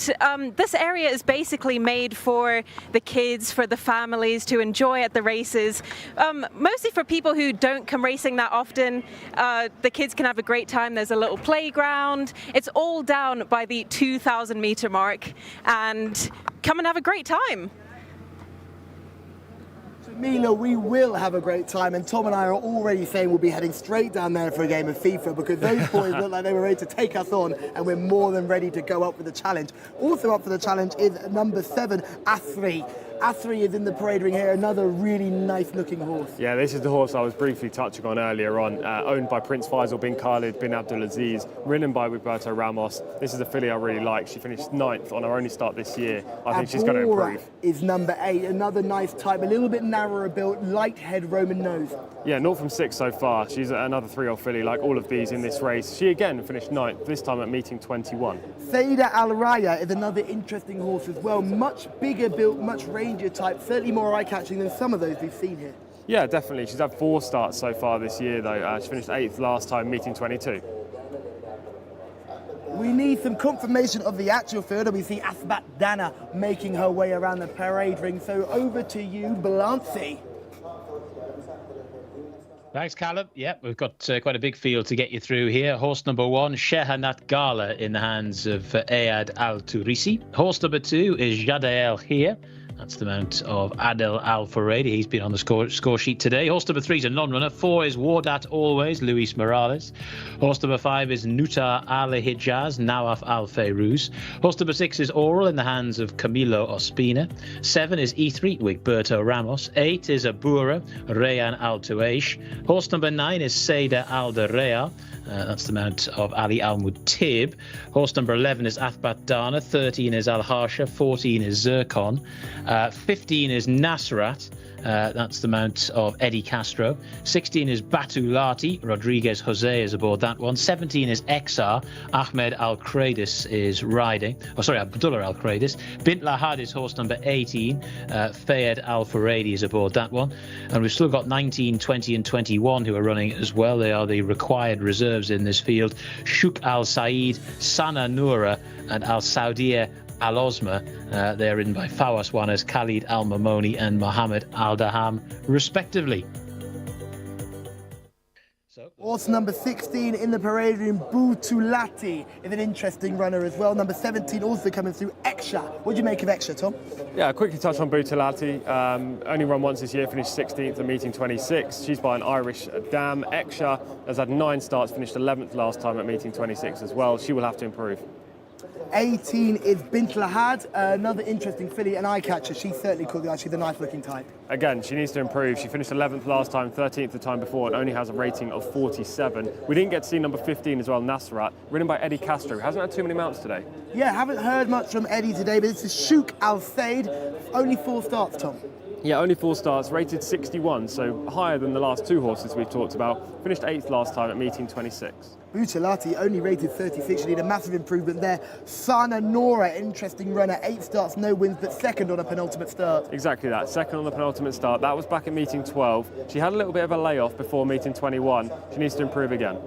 this area is basically made for the kids, for the families to enjoy at the races, mostly for people who don't come racing that often. The kids can have a great time. There's a little playground. It's all down by the 2,000 meter mark, and come and have a great time. Mila, we will have a great time, and Tom and I are already saying we'll be heading straight down there for a game of FIFA, because those boys look like they were ready to take us on, and we're more than ready to go up for the challenge. Also up for the challenge is number 7, Asri. Asri is in the parade ring here, another really nice looking horse. Yeah, this is the horse I was briefly touching on earlier on, owned by Prince Faisal bin Khalid bin Abdulaziz, ridden by Roberto Ramos. This is a filly I really like. She finished 9th on her only start this year. I think she's going to improve. Is number 8, another nice type, a little bit narrower built, light head Roman nose. Yeah, 0 from 6 so far. She's another 3-year-old filly, like all of these in this race. She again finished 9th, this time at meeting 21. Sayda Al Raya is another interesting horse as well, much bigger built, much rangier type, certainly more eye-catching than some of those we've seen here. Yeah, definitely. She's had 4 starts so far this year, though. She finished 8th last time, meeting 22. We need some confirmation of the actual field, and we see Asbat Dana making her way around the parade ring. So over to you, Balanci. Thanks, Callum. Yep, we've got quite a big field to get you through here. Horse number 1, Shehanat Gala, in the hands of Ayad Al Turisi. Horse number 2 is Jadael here. That's the mount of Adel Al Furedi. He's been on the score sheet today. Horse number 3 is a non-runner. 4 is Wardat Always, Luis Morales. Horse number 5 is Nuta Al Hijaz, Nawaf Al Fayrouz. Horse number 6 is Oral, in the hands of Camilo Ospina. 7 is E3, Wigberto Ramos. 8 is Abura, Rayan Al Tuaish. Horse number 9 is Seda Al Derea. That's the mount of Ali Al Mutib. Horse number 11 is Athbat Dana. 13 is Al Harsha. 14 is Zircon. 15 is Nasrat. That's the mount of Eddie Castro. 16 is Batulati. Rodriguez Jose is aboard that one. 17 is Exar. Ahmed Al Kradis is riding. Oh, sorry, Abdullah Al Kradis. Bint Lahad is horse number 18. Fayed Al Furedi is aboard that one. And we've still got 19, 20 and 21 who are running as well. They are the required reserves in this field. Shuk Al Said, Sana Noura and Al Saudia Al Osma. They're ridden by Fawas Wanas, Khalid Al Mamoni and Mohammed Al Daham, respectively. Horse number 16 in the parade room, Butulati, is an interesting runner as well. Number 17 also coming through, Jcsa. What do you make of Jcsa, Tom? Yeah, quickly touch on Butulati. Only run once this year, finished 16th at meeting 26. She's by an Irish dam. Jcsa has had 9 starts, finished 11th last time at meeting 26 as well. She will have to improve. 18 is Bint Lahad, another interesting filly, an eye-catcher. She certainly caught the eye. She's a nice-looking type. Again, she needs to improve. She finished 11th last time, 13th the time before, and only has a rating of 47. We didn't get to see number 15 as well, Nasrat, ridden by Eddie Castro. Hasn't had too many mounts today. Yeah, haven't heard much from Eddie today, but this is Shuk Al Said. Only 4 starts, Tom. Yeah, only 4 starts, rated 61, so higher than the last 2 horses we've talked about. Finished 8th last time at meeting 26. Butulati only rated 36. You need a massive improvement there. Sana Nora, interesting runner. 8 starts, no wins, but second on a penultimate start. Exactly that, second on the penultimate start. That was back at meeting 12. She had a little bit of a layoff before meeting 21. She needs to improve again.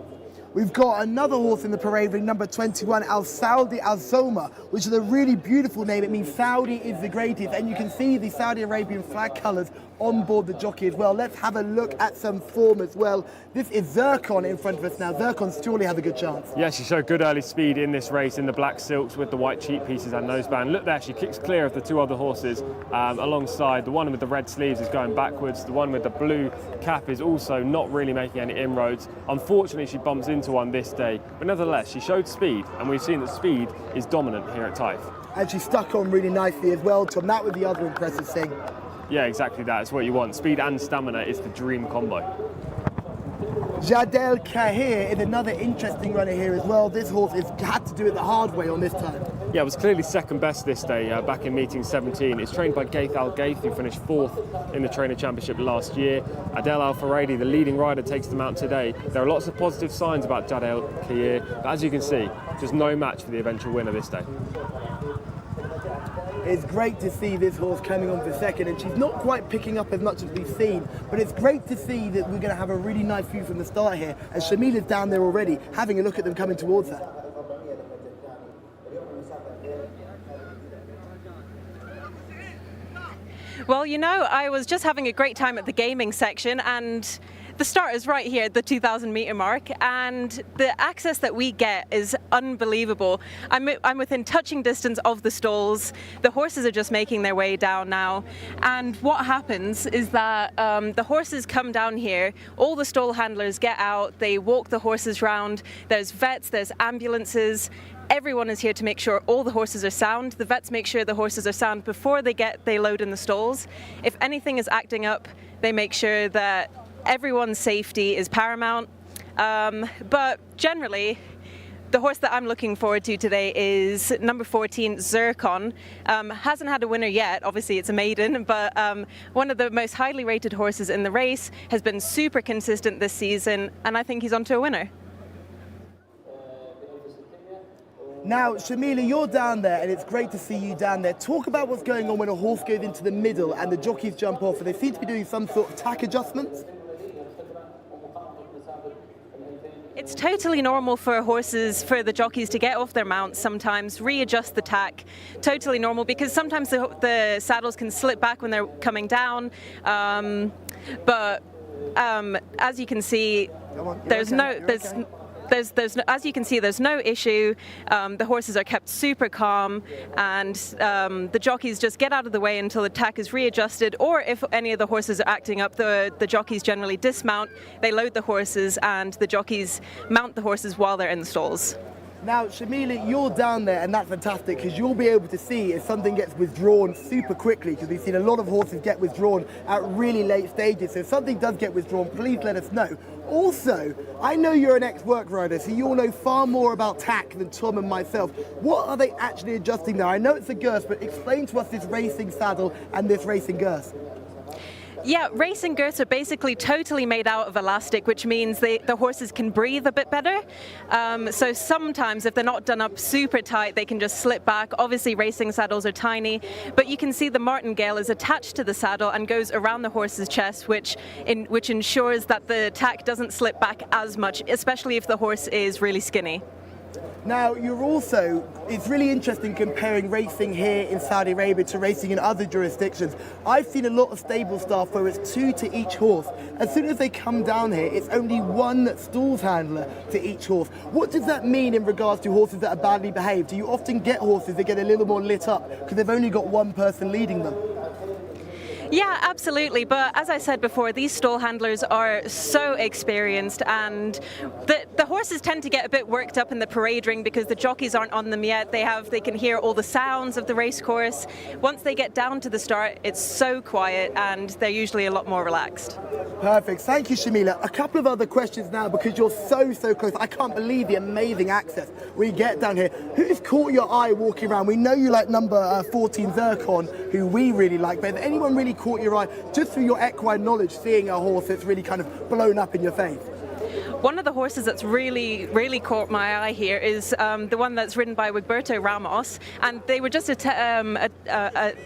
We've got another horse in the parade ring, number 21, Al Saudi Al Zoma, which is a really beautiful name. It means Saudi is the greatest, and you can see the Saudi Arabian flag colours on board the jockey as well. Let's have a look at some form as well. This is Zircon in front of us now. Zircon surely has a good chance. Yeah, she showed good early speed in this race in the black silks with the white cheek pieces and noseband. Look there, she kicks clear of the 2 other horses alongside. The one with the red sleeves is going backwards. The one with the blue cap is also not really making any inroads. Unfortunately, she bumps into one this day, but nevertheless, she showed speed, and we've seen that speed is dominant here at Taif. And she stuck on really nicely as well, Tom. That was the other impressive thing. Yeah, exactly that. It's what you want. Speed and stamina is the dream combo. Jadel Kahir is another interesting runner here as well. This horse had to do it the hard way on this time. Yeah, it was clearly second best this day back in meeting 17. It's trained by Gaith Al Gaith, who finished 4th in the Trainer Championship last year. Adel Al Furedi, the leading rider, takes them out today. There are lots of positive signs about Jadel Kahir, but as you can see, just no match for the eventual winner this day. It's great to see this horse coming on for second, and she's not quite picking up as much as we've seen, but it's great to see that we're going to have a really nice view from the start here, and Shamila's down there already, having a look at them coming towards her. Well, you know, I was just having a great time at the gaming section, and the start is right here at the 2,000 metre mark, and the access that we get is unbelievable. I'm within touching distance of the stalls. The horses are just making their way down now, and what happens is that the horses come down here, all the stall handlers get out, they walk the horses round, there's vets, there's ambulances. Everyone is here to make sure all the horses are sound. The vets make sure the horses are sound before they load in the stalls. If anything is acting up, they make sure that everyone's safety is paramount. But generally, the horse that I'm looking forward to today is number 14, Zircon. Hasn't had a winner yet, obviously it's a maiden, but one of the most highly rated horses in the race, has been super consistent this season, and I think he's onto a winner. Now, Shamila, you're down there, and it's great to see you down there. Talk about what's going on when a horse goes into the middle and the jockeys jump off, and they seem to be doing some sort of tack adjustments. It's totally normal for the jockeys to get off their mounts sometimes, readjust the tack. Totally normal, because sometimes the saddles can slip back when they're coming down. But as you can see, there's no issue. The horses are kept super calm, and the jockeys just get out of the way until the tack is readjusted, or if any of the horses are acting up, the jockeys generally dismount, they load the horses, and the jockeys mount the horses while they're in the stalls. Now, Shamila, you're down there, and that's fantastic, because you'll be able to see if something gets withdrawn super quickly, because we've seen a lot of horses get withdrawn at really late stages. So if something does get withdrawn, please let us know. Also, I know you're an ex-work rider, so you'll know far more about tack than Tom and myself. What are they actually adjusting there? I know it's a girth, but explain to us this racing saddle and this racing girth. Yeah, racing girths are basically totally made out of elastic, which means the horses can breathe a bit better. So sometimes if they're not done up super tight, they can just slip back. Obviously racing saddles are tiny, but you can see the martingale is attached to the saddle and goes around the horse's chest, which ensures that the tack doesn't slip back as much, especially if the horse is really skinny. Now, it's really interesting comparing racing here in Saudi Arabia to racing in other jurisdictions. I've seen a lot of stable staff where it's 2 to each horse. As soon as they come down here, it's only 1 stalls handler to each horse. What does that mean in regards to horses that are badly behaved? Do you often get horses that get a little more lit up because they've only got 1 person leading them? Yeah, absolutely. But as I said before, these stall handlers are so experienced, and the horses tend to get a bit worked up in the parade ring because the jockeys aren't on them yet. They can hear all the sounds of the race course. Once they get down to the start, it's so quiet, and they're usually a lot more relaxed. Perfect. Thank you, Shamila. A couple of other questions now, because you're so close. I can't believe the amazing access we get down here. Who's caught your eye walking around? We know you like number 14 Zircon, who we really like, but has anyone really caught your eye just through your equine knowledge, seeing a horse that's really kind of blown up in your face? One of the horses that's really caught my eye here is the one that's ridden by Wigberto Ramos, and they were just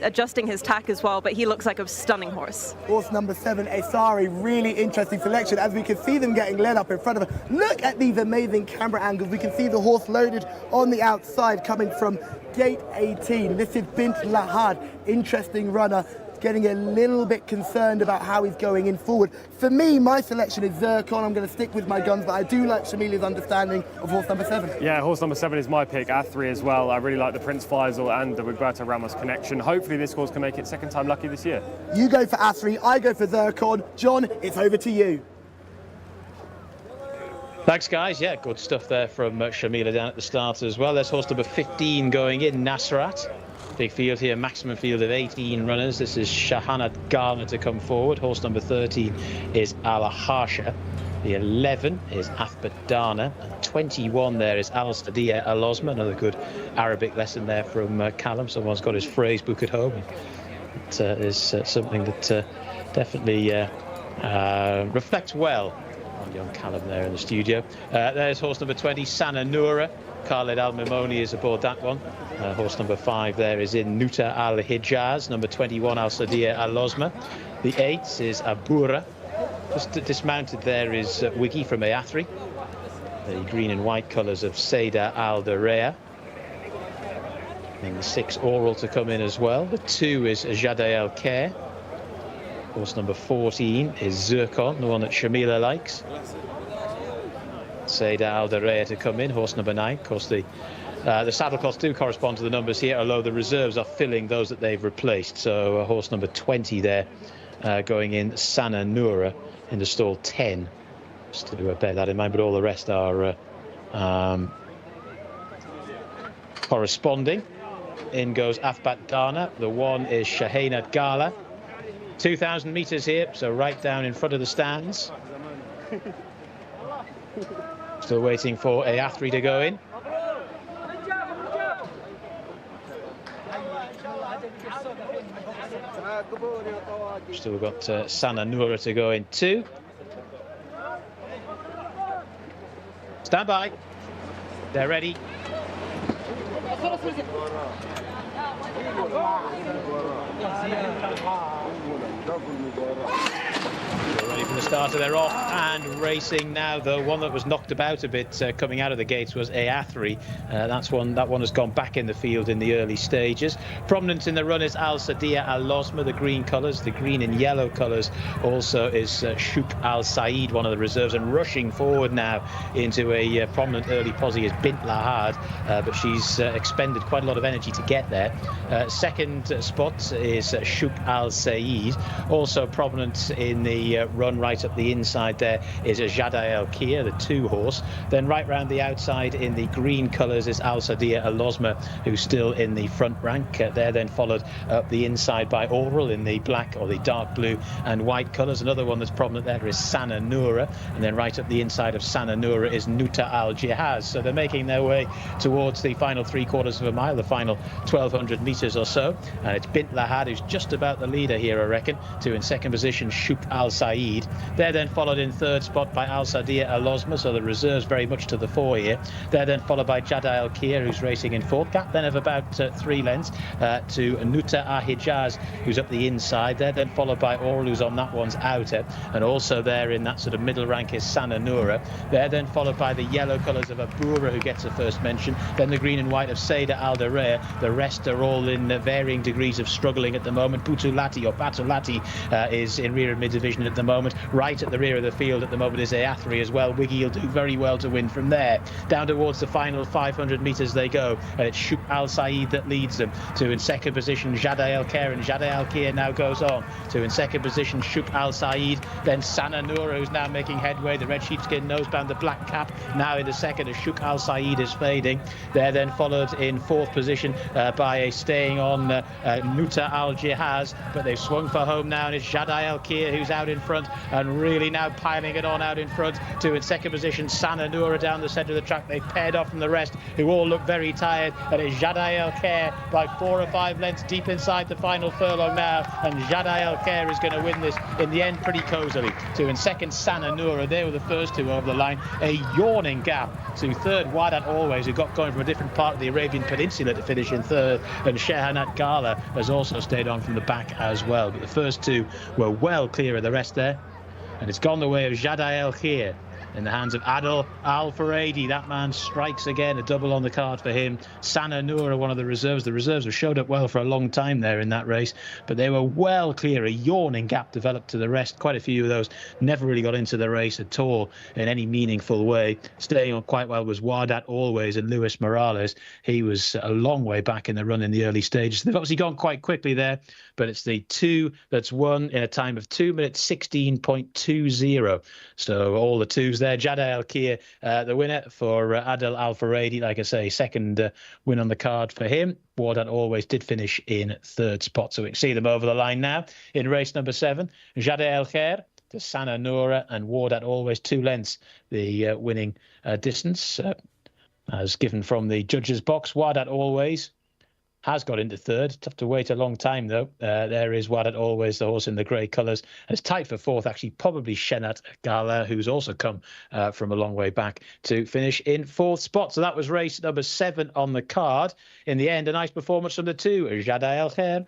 adjusting his tack as well, but he looks like a stunning horse. Horse number 7, Asari, really interesting selection, as we can see them getting led up in front of her. Look at these amazing camera angles. We can see the horse loaded on the outside coming from gate 18. This is Bint Lahad, interesting runner. Getting a little bit concerned about how he's going in forward. For me, my selection is Zircon. I'm going to stick with my guns, but I do like Shamila's understanding of horse number 7. Yeah, horse number 7 is my pick, A3 as well. I really like the Prince Faisal and the Wigberto Ramos connection. Hopefully this horse can make it second time lucky this year. You go for A3, I go for Zircon. John, it's over to you. Thanks, guys. Yeah, good stuff there from Shamila down at the start as well. There's horse number 15 going in, Nasrat. Big field here, maximum field of 18 runners. This is Shahanat Garner to come forward. Horse number 13 is Al Harsha. The 11 is Athbadana. And 21 there is Al Stadia Al Osma. Another good Arabic lesson there from Callum. Someone's got his phrase book at home. It is something that definitely reflects well on young Callum there in the studio. There's horse number 20, Sana Noura. Khalid Al-Mimoni is aboard that one. Horse number 5 there is in Nuta Al-Hijaz. Number 21, Al-Sadia Al-Osma. The 8 is Abura. Just dismounted there is Wiggy from Ayatri. The green and white colours of Seda Al-Dareya. And the 6 Oral to come in as well. The 2 is Jade El-Khair. Horse number 14 is Zircon, the one that Shamila likes. Seda Alderea to come in, horse number 9. Of course, the saddle cloths do correspond to the numbers here, although the reserves are filling those that they've replaced. So horse number 20 there going in, Sana Noura, in the stall 10. Just to bear that in mind, but all the rest are corresponding. In goes Athbat Dana. The 1 is Shahinat Gala. 2,000 metres here, so right down in front of the stands. Still waiting for Ayathri to go in. Still got Sana Noura to go in too. Stand by. They're ready. Ready for the starter, they're off and racing now. The one that was knocked about a bit coming out of the gates was Ayathri. That one has gone back in the field in the early stages. Prominent in the run is Al Sadia Al Losma, the green colours. The green and yellow colours also is Shouk Al Said, one of the reserves, and rushing forward now into a prominent early posse is Bint Lahad, but she's expended quite a lot of energy to get there. Second spot is Shouk Al Said. Also prominent in the run right up the inside there is Jada El Kia, the 2 horse. Then right round the outside in the green colours is Al Sadia Al Losma, who's still in the front rank. They're then followed up the inside by Oral in the black or the dark blue and white colours. Another one that's prominent there is Sana Noura, and then right up the inside of Sana Noura is Nuta Al Jihaz. So they're making their way towards the final 3/4 of a mile, the final 1,200 metres or so. And it's Bint Lahad who's just about the leader here, I reckon, to in second position Shouk Al Said. They're then followed in third spot by Al Sadia Al Losma, so the reserves very much to the fore here. They're then followed by Jada El Kia, who's racing in fourth. Gap then of about 3 lengths to Nuta Al Hijaz, who's up the inside. They're then followed by Oral, who's on that one's outer, and also there in that sort of middle rank is Sana Noura. They're then followed by the yellow colours of Abura, who gets the first mention, then the green and white of Seda Alderea. The rest are all in varying degrees of struggling at the moment. Butulati or Batulati is in rear of mid-division at the moment. Right at the rear of the field at the moment is Ayathri as well. Wiggy will do very well to win from there. Down towards the final 500 metres they go, and it's Shouk Al Said that leads them. To in second position Jada El Khair, and Jada El Khair now goes on. To in second position Shouk Al Said, then Sana Noura, who's now making headway. The red sheepskin noseband, the black cap, now in the second as Shouk Al Said is fading. They're then followed in fourth position by a staying on Nuta Al Jihaz, but they've swung for home now, and it's Jada El Khair who's out in front, and really now piling it on out in front. To in second position Sana Noura down the centre of the track. They've paired off from the rest, who all look very tired, and it's Jada El Khair by 4 or 5 lengths deep inside the final furlong now, and Jada El Khair is going to win this in the end pretty cosily. To in second Sana Noura, they were the first two over the line. A yawning gap to third Wadat Always, who got going from a different part of the Arabian Peninsula to finish in third, and Shehanat Gala has also stayed on from the back as well, but the first two were well clear of the rest there. And it's gone the way of Jada El Khair in the hands of Adil Al Faradi. That man strikes again, a double on the card for him. Sana Noura, one of the reserves. The reserves have showed up well for a long time there in that race, but they were well clear. A yawning gap developed to the rest. Quite a few of those never really got into the race at all in any meaningful way. Staying on quite well was Wadat Always and Luis Morales. He was a long way back in the run in the early stages. They've obviously gone quite quickly there, but it's the 2 that's won in a time of 2 minutes 16.20. So all the 2s there. Jada El Khair, the winner for Adil Al Faradi. Like I say, second win on the card for him. Wadat Always did finish in third spot. So we can see them over the line now in race number 7. Jada El Khair to Sana Noura, and Wadat Always 2 lengths the winning distance as given from the judges' box. Wadat Always has got into third. Tough to wait a long time, though. There is Wadat Always, the horse in the grey colours. And it's tight for fourth, actually, probably Shenat Gala, who's also come from a long way back to finish in fourth spot. So that was race number 7 on the card. In the end, a nice performance from the 2, Jada El Khair.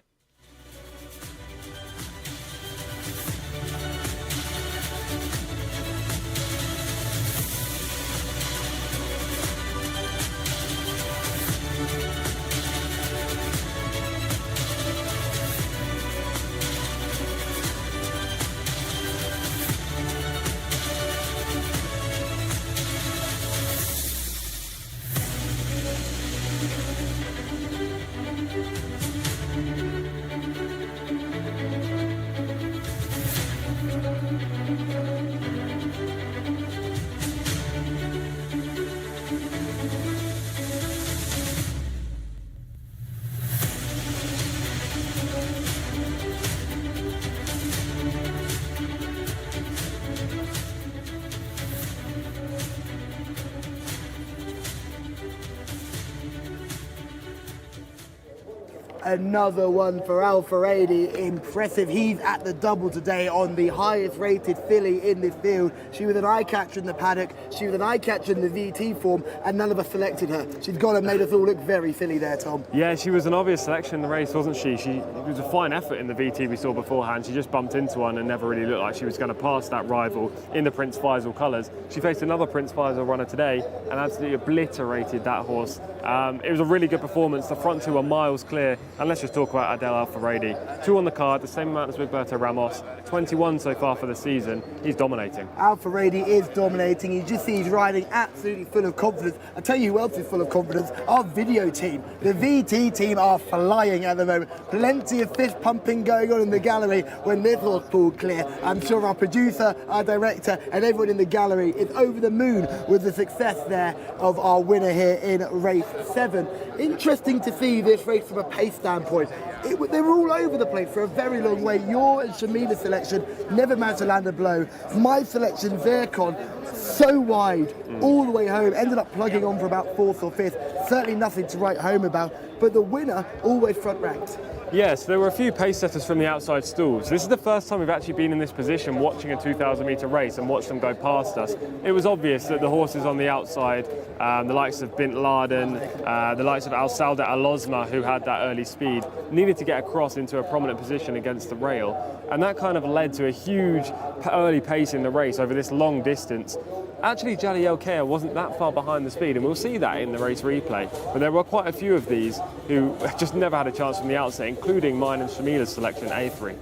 Another one for Al-Faradi. Impressive. He's at the double today on the highest rated filly in this field. She was an eye catcher in the paddock. She was an eye catcher in the VT form, and none of us selected her. She's gone and made us all look very silly there, Tom. Yeah, she was an obvious selection in the race, wasn't she? It was a fine effort in the VT we saw beforehand. She just bumped into one and never really looked like she was going to pass that rival in the Prince Faisal colours. She faced another Prince Faisal runner today and absolutely obliterated that horse. It was a really good performance. The front two were miles clear. And let's just talk about Adel Al-Faradi. 2 on the card, the same amount as Wigberto Ramos. 21 so far for the season. He's dominating. Al-Faradi is dominating. You just see he's riding absolutely full of confidence. I tell you who else is full of confidence. Our video team. The VT team are flying at the moment. Plenty of fist pumping going on in the gallery when this horse pulled clear. I'm sure our producer, our director, and everyone in the gallery is over the moon with the success there of our winner here in race 7. Interesting to see this race from a pace standpoint. They were all over the place for a very long way. Your and Shamila's selection never managed to land a blow. My selection, Zircon, so wide all the way home, ended up plugging on for about 4th or 5th. Certainly nothing to write home about, but the winner always front ranked. Yes, there were a few pace setters from the outside stalls. This is the first time we've actually been in this position watching a 2,000 metre race and watched them go past us. It was obvious that the horses on the outside, the likes of Bint Laden, the likes of Al Sauda Al Osma, who had that early speed, needed to get across into a prominent position against the rail. And that kind of led to a huge early pace in the race over this long distance. Actually, Jcsa wasn't that far behind the speed, and we'll see that in the race replay. But there were quite a few of these who just never had a chance from the outset, including mine and Shamila's selection, A3.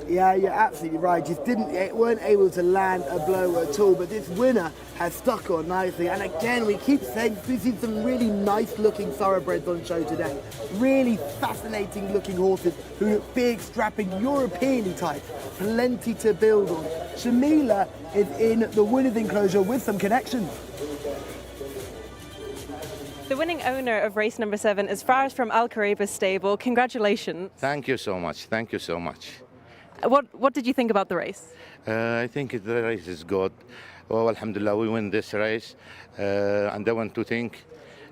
Yeah, you're absolutely right. Just weren't able to land a blow at all. But this winner has stuck on nicely. And again, we keep saying we've seen some really nice-looking thoroughbreds on show today. Really fascinating-looking horses who look big, strapping, European type. Plenty to build on. Shamila is in the winner's enclosure with some connections. The winning owner of race number 7 is Faris from Al Kharibah stable. Congratulations. Thank you so much. Thank you so much. What did you think about the race? I think the race is good. Oh, alhamdulillah, we win this race. And I want to thank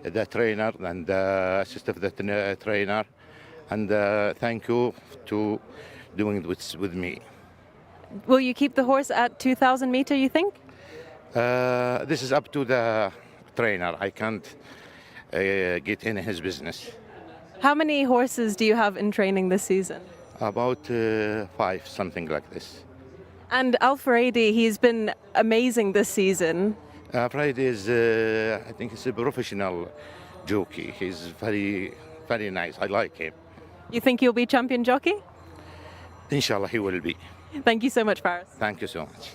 the trainer and the assistant of the trainer. And thank you to doing it with me. Will you keep the horse at 2,000 meter, you think? This is up to the trainer. I can't get in his business. How many horses do you have in training this season? About 5, something like this. And Al-Faradi, he's been amazing this season. Friday is, I think he's a professional jockey. He's very, very nice. I like him. You think he'll be champion jockey? Inshallah, he will be. Thank you so much, Faris. Thank you so much.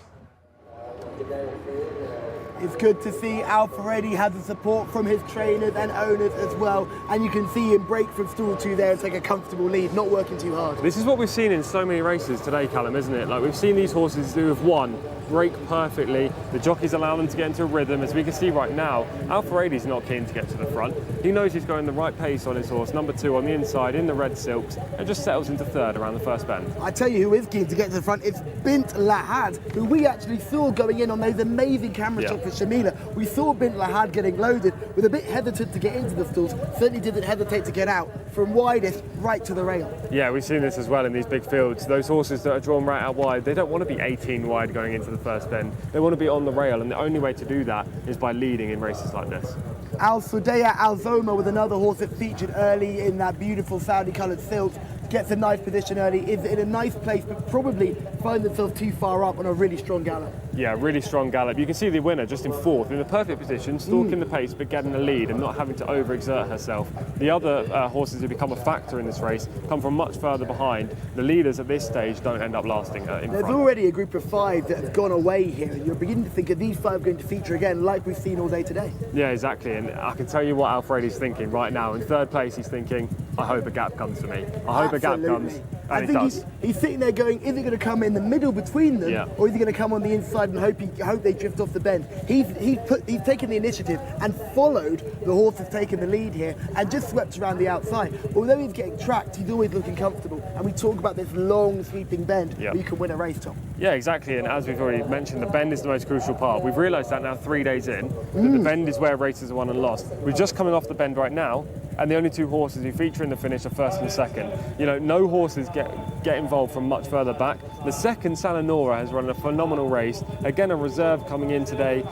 It's good to see Al-Faradi has the support from his trainers and owners as well. And you can see him break from stall 2 there and take a comfortable lead, not working too hard. This is what we've seen in so many races today, Callum, isn't it? Like, we've seen these horses who have won break perfectly. The jockeys allow them to get into a rhythm. As we can see right now, Al-Faradi's not keen to get to the front. He knows he's going the right pace on his horse, number 2 on the inside in the red silks, and just settles into 3rd around the first bend. I tell you who is keen to get to the front. It's Bint Lahad, who we actually saw going in on those amazing camera shots with Shamila. We saw Bint Lahad getting loaded, with a bit hesitant to get into the stalls. Certainly didn't hesitate to get out from widest right to the rail. Yeah, we've seen this as well in these big fields. Those horses that are drawn right out wide, they don't want to be 18 wide going into the first bend. They want to be on the rail, and the only way to do that is by leading in races like this. Al Sudaya Al Zoma with another horse that featured early in that beautiful Saudi coloured silk. Gets a nice position early, is in a nice place, but probably find themselves too far up on a really strong gallop. Yeah, really strong gallop. You can see the winner just in 4th, in the perfect position, stalking the pace, but getting the lead and not having to overexert herself. The other horses who become a factor in this race come from much further behind. The leaders at this stage don't end up lasting in front. There's already a group of 5 that have gone away here, and you're beginning to think, are these 5 going to feature again, like we've seen all day today? Yeah, exactly. And I can tell you what Al-Faradi's thinking right now. In 3rd place, he's thinking, I hope a gap comes for me. I hope a gap comes. I think he's sitting there going, is it going to come in the middle between them, or is he going to come on the inside and hope they drift off the bend? He's taken the initiative and followed the horse that's taken the lead here and just swept around the outside. Although he's getting tracked, he's always looking comfortable. And we talk about this long sweeping bend where you can win a race, Tom. Yeah, exactly. And as we've already mentioned, the bend is the most crucial part. We've realised that now 3 days in, that the bend is where races are won and lost. We're just coming off the bend right now. and the only two horses who feature in the finish are first and second. You know, no horses get involved from much further back. The second, Salanora, has run a phenomenal race. Again, a reserve coming in today,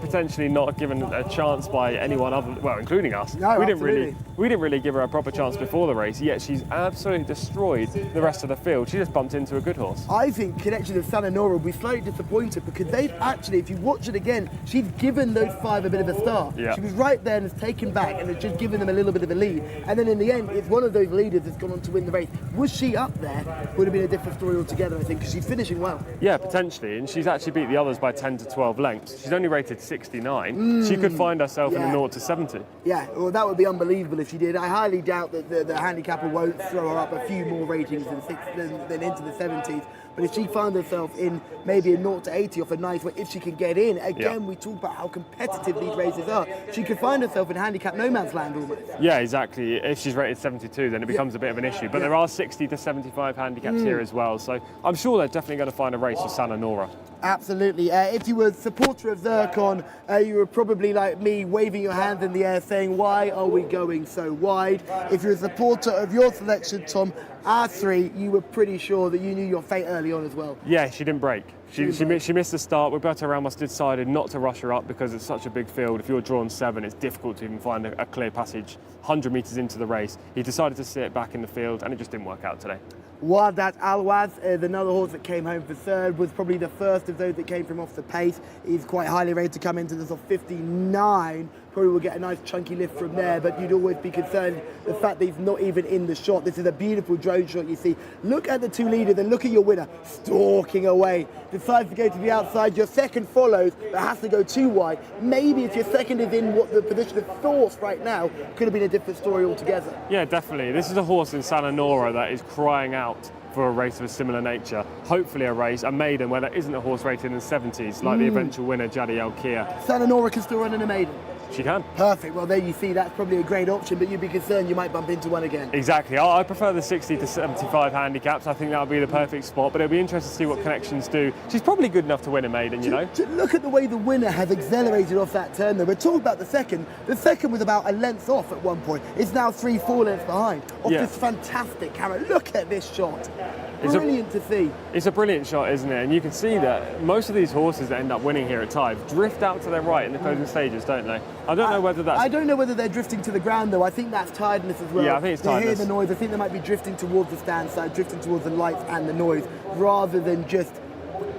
potentially not given a chance by anyone other, well, including us. No, we didn't really give her a proper chance before the race, yet she's absolutely destroyed the rest of the field. She just bumped into a good horse. I think Connection of Salanora will be slightly disappointed because they've actually, if you watch it again, she's given those five a bit of a start. Yeah. She was right there and has taken back and has just given them a little bit of a lead. And then in the end, it's one of those leaders that's gone on to win the race. Was she up there, would have been a different story altogether, I think, because she's finishing well. Yeah, potentially, and she's actually beat the others by 10 to 12 lengths. She's only rated 69. She could find herself in the 0 to 70. Yeah, well, that would be unbelievable if she did. I highly doubt that the handicapper won't throw her up a few more ratings than into the 70s. But if she found herself in maybe a 0 to 80 off a nice way, if she can get in, again, we talk about how competitive these races are. She could find herself in handicap no man's land almost. Yeah, exactly. If she's rated 72, then it becomes a bit of an issue. But there are 60 to 75 handicaps here as well. So I'm sure they're definitely going to find a race for Salanora. Absolutely. If you were a supporter of Zircon, you were probably like me, waving your hands in the air saying, why are we going so wide? If you're a supporter of your selection, Tom, R3, you were pretty sure that you knew your fate early on as well. Yeah, she didn't break. She missed the start. Roberto Ramos decided not to rush her up because it's such a big field. If you're drawn 7, it's difficult to even find a clear passage 100 metres into the race. He decided to sit back in the field and it just didn't work out today. Wardat Alwaz, another horse that came home for third, was probably the first of those that came from off the pace. He's quite highly rated to come into this off 59. Probably will get a nice chunky lift from there, but you'd always be concerned the fact that he's not even in the shot. This is a beautiful drone shot you see. Look at the two leaders and look at your winner, stalking away. Decides to go to the outside, your second follows, but has to go too wide. Maybe if your second is in what the position of fourth right now, could have been a different story altogether. Yeah, definitely. This is a horse in Salanora that is crying out for a race of a similar nature. Hopefully a maiden where there isn't a horse rated in the 70s, like the eventual winner, Jadi Al-Kia. Salanora can still run in a maiden. She can. Perfect. Well, there you see, that's probably a great option, but you'd be concerned you might bump into one again. Exactly. I prefer the 60 to 75 handicaps. I think that would be the perfect spot, but it'll be interesting to see what connections do. She's probably good enough to win a maiden, you know. Look at the way the winner has accelerated off that turn, though. We're talking about the second. The second was about a length off at one point. It's now 3-4 lengths behind. Off this fantastic camera. Look at this shot. Brilliant to see. It's a brilliant shot, isn't it? And you can see that most of these horses that end up winning here at Taif drift out to their right in the closing stages, don't they? I don't know whether they're drifting to the ground, though. I think that's tiredness as well. Yeah, I think it's tiredness. They hear the noise. I think they might be drifting towards the stand side, drifting towards the lights and the noise, rather than just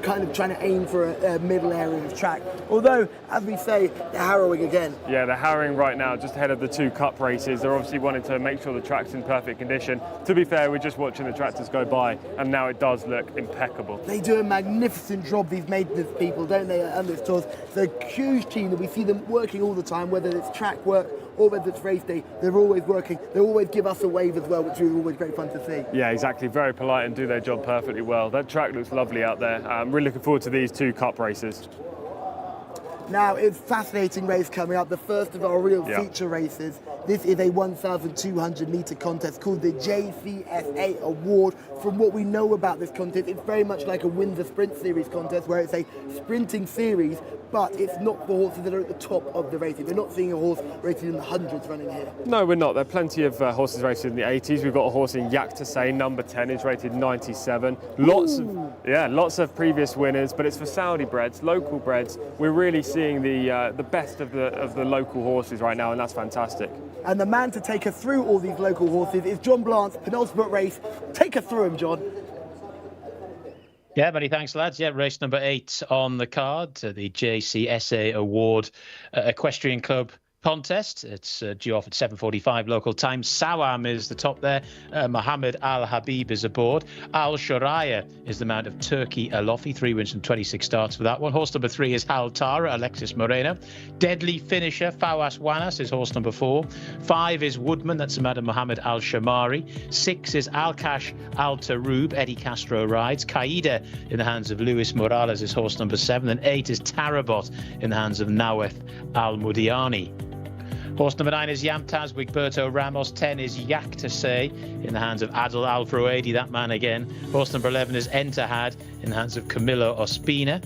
kind of trying to aim for a middle area of track. Although, as we say, they're harrowing again. Yeah, they're harrowing right now, just ahead of the 2 cup races. They're obviously wanting to make sure the track's in perfect condition. To be fair, we're just watching the tractors go by, and now it does look impeccable. They do a magnificent job, these maintenance people, don't they, at this tours? It's a huge team that we see them working all the time, whether it's track work or whether it's race day. They're always working. They always give us a wave as well, which is always great fun to see. Yeah, exactly. Very polite and do their job perfectly well. That track looks lovely out there. I'm really looking forward to these 2 cup races. Now, it's a fascinating race coming up, the first of our real feature races. This is a 1,200 metre contest called the Jcsa Award. From what we know about this contest, it's very much like a Win the Sprint Series contest, where it's a sprinting series, but it's not for horses that are at the top of the rating. We're not seeing a horse rated in the hundreds running here. No, we're not. There are plenty of horses rated in the 80s. We've got a horse in Jcsa, number 10, is rated 97. Lots of previous winners, but it's for Saudi breds, local breds. We're really seeing the best of the local horses right now, and that's fantastic. And the man to take us through all these local horses is John Blant's penultimate race. Take us through him, John. Yeah, many thanks, lads. Yeah, race number 8 on the card, the Jcsa Award Equestrian Club contest. It's due off at 7:45 local time. Sawam is the top there. Mohammed Al Habib is aboard. Al Shoraya is the mount of Turkey Alofi. 3 wins from 26 starts for that one. Horse number 3 is Hal Tara, Alexis Moreno. Deadly Finisher, Fawas Wanas is horse number 4. 5 is Woodman, that's the mount of Mohammed Al Shamari. 6 is Alkash Al Tarub, Eddie Castro rides. Qaida in the hands of Luis Morales is horse number 7. And 8 is Tarabot in the hands of Naweth Al Mudiani. Horse number 9 is Yamtaz, Wigberto Ramos. 10 is Jcsa in the hands of Adil Al Frouedi, that man again. Horse number 11 is Entahad in the hands of Camilo Ospina.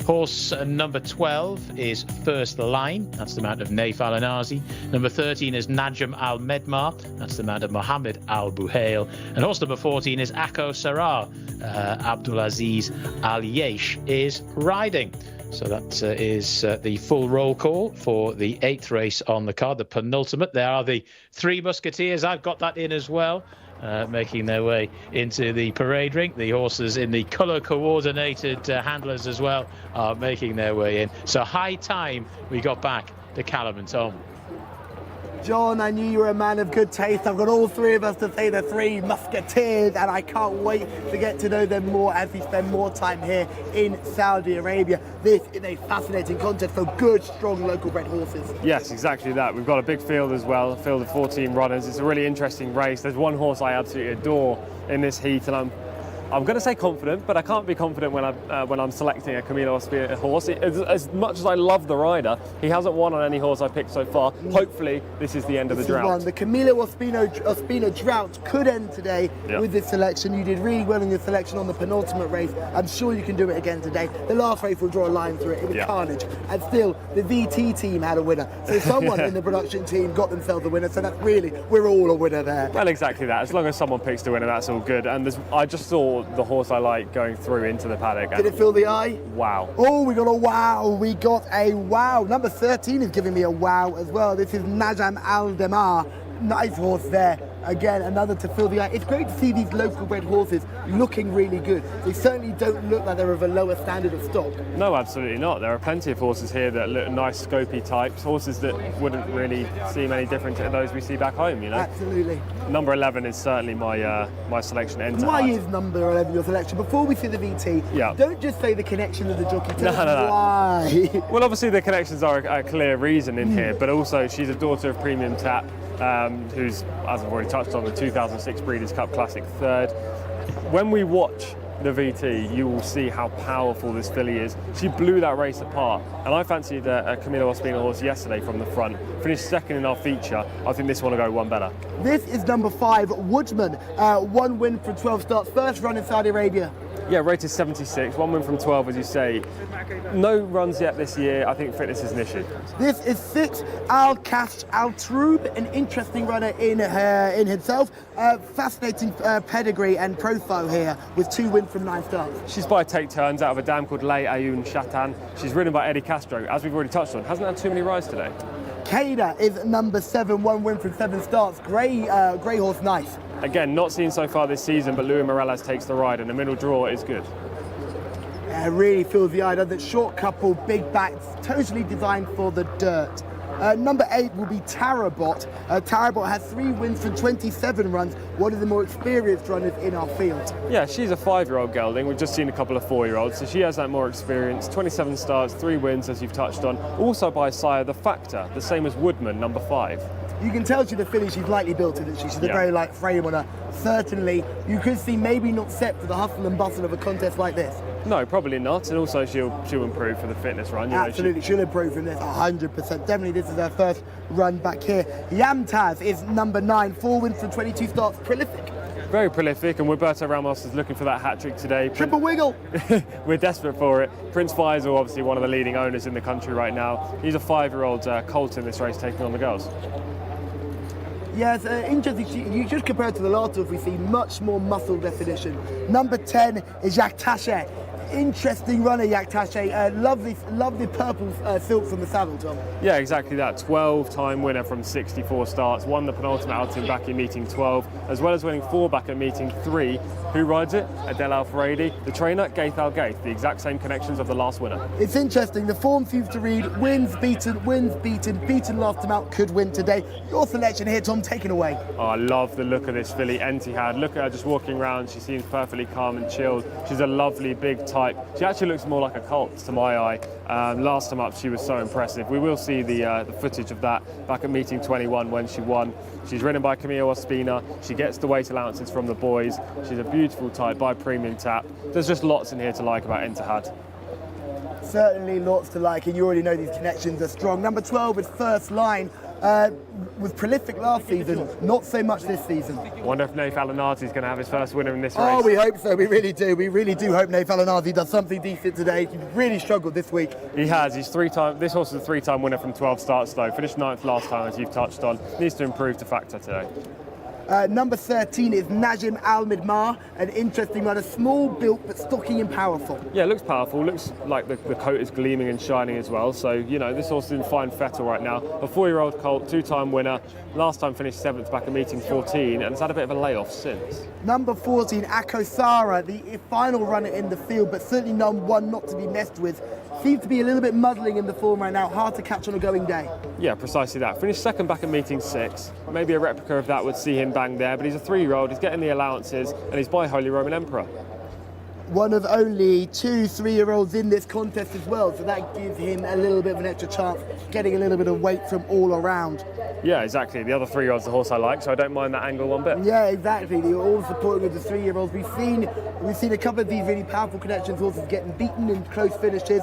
Horse number 12 is First Line. That's the mount of Naif Al Anazi. Number 13 is Najm Al Medmar. That's the mount of Mohammed Al Buhail. And horse number 14 is Akko Sarah. Abdulaziz Al Yesh is riding. So that is the full roll call for the 8th race on the card, the penultimate. There are the 3 Musketeers. I've got that in as well. Making their way into the parade ring. The horses in the colour-coordinated handlers as well are making their way in. So high time we got back to Callum and Tom. John, I knew you were a man of good taste. I've got all 3 of us to say the 3 Musketeers, and I can't wait to get to know them more as we spend more time here in Saudi Arabia. This is a fascinating contest for good, strong, local bred horses. Yes, exactly that. We've got a big field as well, a field of 14 runners. It's a really interesting race. There's one horse I absolutely adore in this heat, and I'm going to say confident, but I can't be confident when I'm selecting a Camilo Ospina horse. As much as I love the rider, he hasn't won on any horse I picked so far. Hopefully, this is the end of the drought. The Camilo Ospina drought could end today with this selection. You did really well in your selection on the penultimate race. I'm sure you can do it again today. The last race will draw a line through it. It was carnage. And still, the VT team had a winner. So someone in the production team got themselves a winner. So that's really, we're all a winner there. Well, exactly that. As long as someone picks the winner, that's all good. And I just saw the horse I like going through into the paddock. Did it fill the eye? Wow. Oh, we got a wow. We got a wow. Number 13 is giving me a wow as well. This is Najm Al Demar. Nice horse there. Again, another to fill the eye. It's great to see these local bred horses looking really good. They certainly don't look like they're of a lower standard of stock. No, absolutely not. There are plenty of horses here that look nice, scopy types, horses that wouldn't really seem any different to those we see back home, you know? Absolutely. Number 11 is certainly my selection. Why is number 11 your selection? Before we see the VT, don't just say the connection of the jockey. Tell us why. Well, obviously the connections are a clear reason in here, but also she's a daughter of Premium Tap, who's, as I've already touched on, the 2006 Breeders' Cup Classic 3rd. When we watch the VT, you will see how powerful this filly is. She blew that race apart, and I fancied a Camilo Ospina horse yesterday from the front. Finished second in our feature. I think this one will go one better. This is number 5, Woodman. 1 win from 12 starts, first run in Saudi Arabia. Yeah, rated 76, 1 win from 12, as you say. No runs yet this year. I think fitness is an issue. This is 6, Al Kash Al Troub, an interesting runner in himself. Fascinating pedigree and profile here with 2 wins from 9 starts. She's by take turns out of a dam called Lay Ayoun Shatan. She's ridden by Eddie Castro, as we've already touched on. Hasn't had too many rides today. Kada is number 7, 1 win from 7 starts. Grey horse, nice. Again, not seen so far this season, but Louis Morales takes the ride, and the middle draw is good. Really fills the eye, doesn't it? Short couple, big backs, totally designed for the dirt. Number 8 will be Tarabot. Tarabot has 3 wins from 27 runs, one of the more experienced runners in our field. Yeah, she's a 5-year-old gelding. We've just seen a couple of 4-year-olds, so she has that more experience. 27 starts, 3 wins, as you've touched on. Also by sire the Factor, the same as Woodman, number 5. You can tell she's a filly, she's lightly built, isn't she? She's a very light frame on her. Certainly, you could see maybe not set for the hustle and bustle of a contest like this. No, probably not, and also she'll improve for the fitness run. Absolutely, she'll improve from this 100%. Definitely, this is her first run back here. Yamtaz is number 9, 4 wins from 22 starts, prolific. Very prolific, and Roberto Ramos is looking for that hat-trick today. Triple wiggle! We're desperate for it. Prince Faisal, obviously one of the leading owners in the country right now. He's a 5-year-old colt in this race, taking on the girls. Yes, interesting. You just compare it to the last two, we see much more muscle definition. Number 10 is Jcsa. Interesting runner, Jcsa. Lovely purple silk from the saddle, Tom. Yeah, exactly that. 12-time winner from 64 starts. Won the penultimate outing back in meeting 12, as well as winning 4 back at meeting 3. Who rides it? Adel Al-Faredi. The trainer, Gaith Al-Gaith. The exact same connections of the last winner. It's interesting. The form seems to read wins, beaten last time out, could win today. Your selection here, Tom, taken away. Oh, I love the look of this filly, Entihad. Look at her just walking around. She seems perfectly calm and chilled. She's a lovely big type. She actually looks more like a colt to my eye. Last time up, she was so impressive. We will see the footage of that back at meeting 21 when she won. She's ridden by Camilo Ospina. She gets the weight allowances from the boys. She's a beautiful type by Premium Tap. There's just lots in here to like about Entihad. Certainly lots to like, and you already know these connections are strong. Number 12 is First Line. Was prolific last season, not so much this season. Wonder if Naif Alinati is going to have his first winner in this race. Oh, we hope so. We really do. We really do hope Naif Alinati does something decent today. He's really struggled this week. He has. This horse is a 3-time winner from 12 starts though. Finished 9th last time, as you've touched on. Needs to improve to factor today. Number 13 is Najim Al Midmar, an interesting runner, small built but stocky and powerful. Yeah, looks powerful. Looks like the coat is gleaming and shining as well. So, you know, this horse is in fine fettle right now. A 4-year-old colt, 2-time winner. Last time finished 7th back at meeting 14 and has had a bit of a layoff since. Number 14, Akosara, the final runner in the field, but certainly one not to be messed with. Seems to be a little bit muddling in the form right now, hard to catch on a going day. Yeah, precisely that. Finished 2nd back at meeting 6. Maybe a replica of that would see him bang there, but he's a 3-year-old, he's getting the allowances, and he's by Holy Roman Emperor. One of only 2 3-year-olds in this contest as well, so that gives him a little bit of an extra chance, getting a little bit of weight from all around. Yeah, exactly. The other 3-year-old's the horse I like, so I don't mind that angle one bit. Yeah, exactly. They're all supporting of the 3-year-olds. We've seen a couple of these really powerful connections, horses getting beaten in close finishes.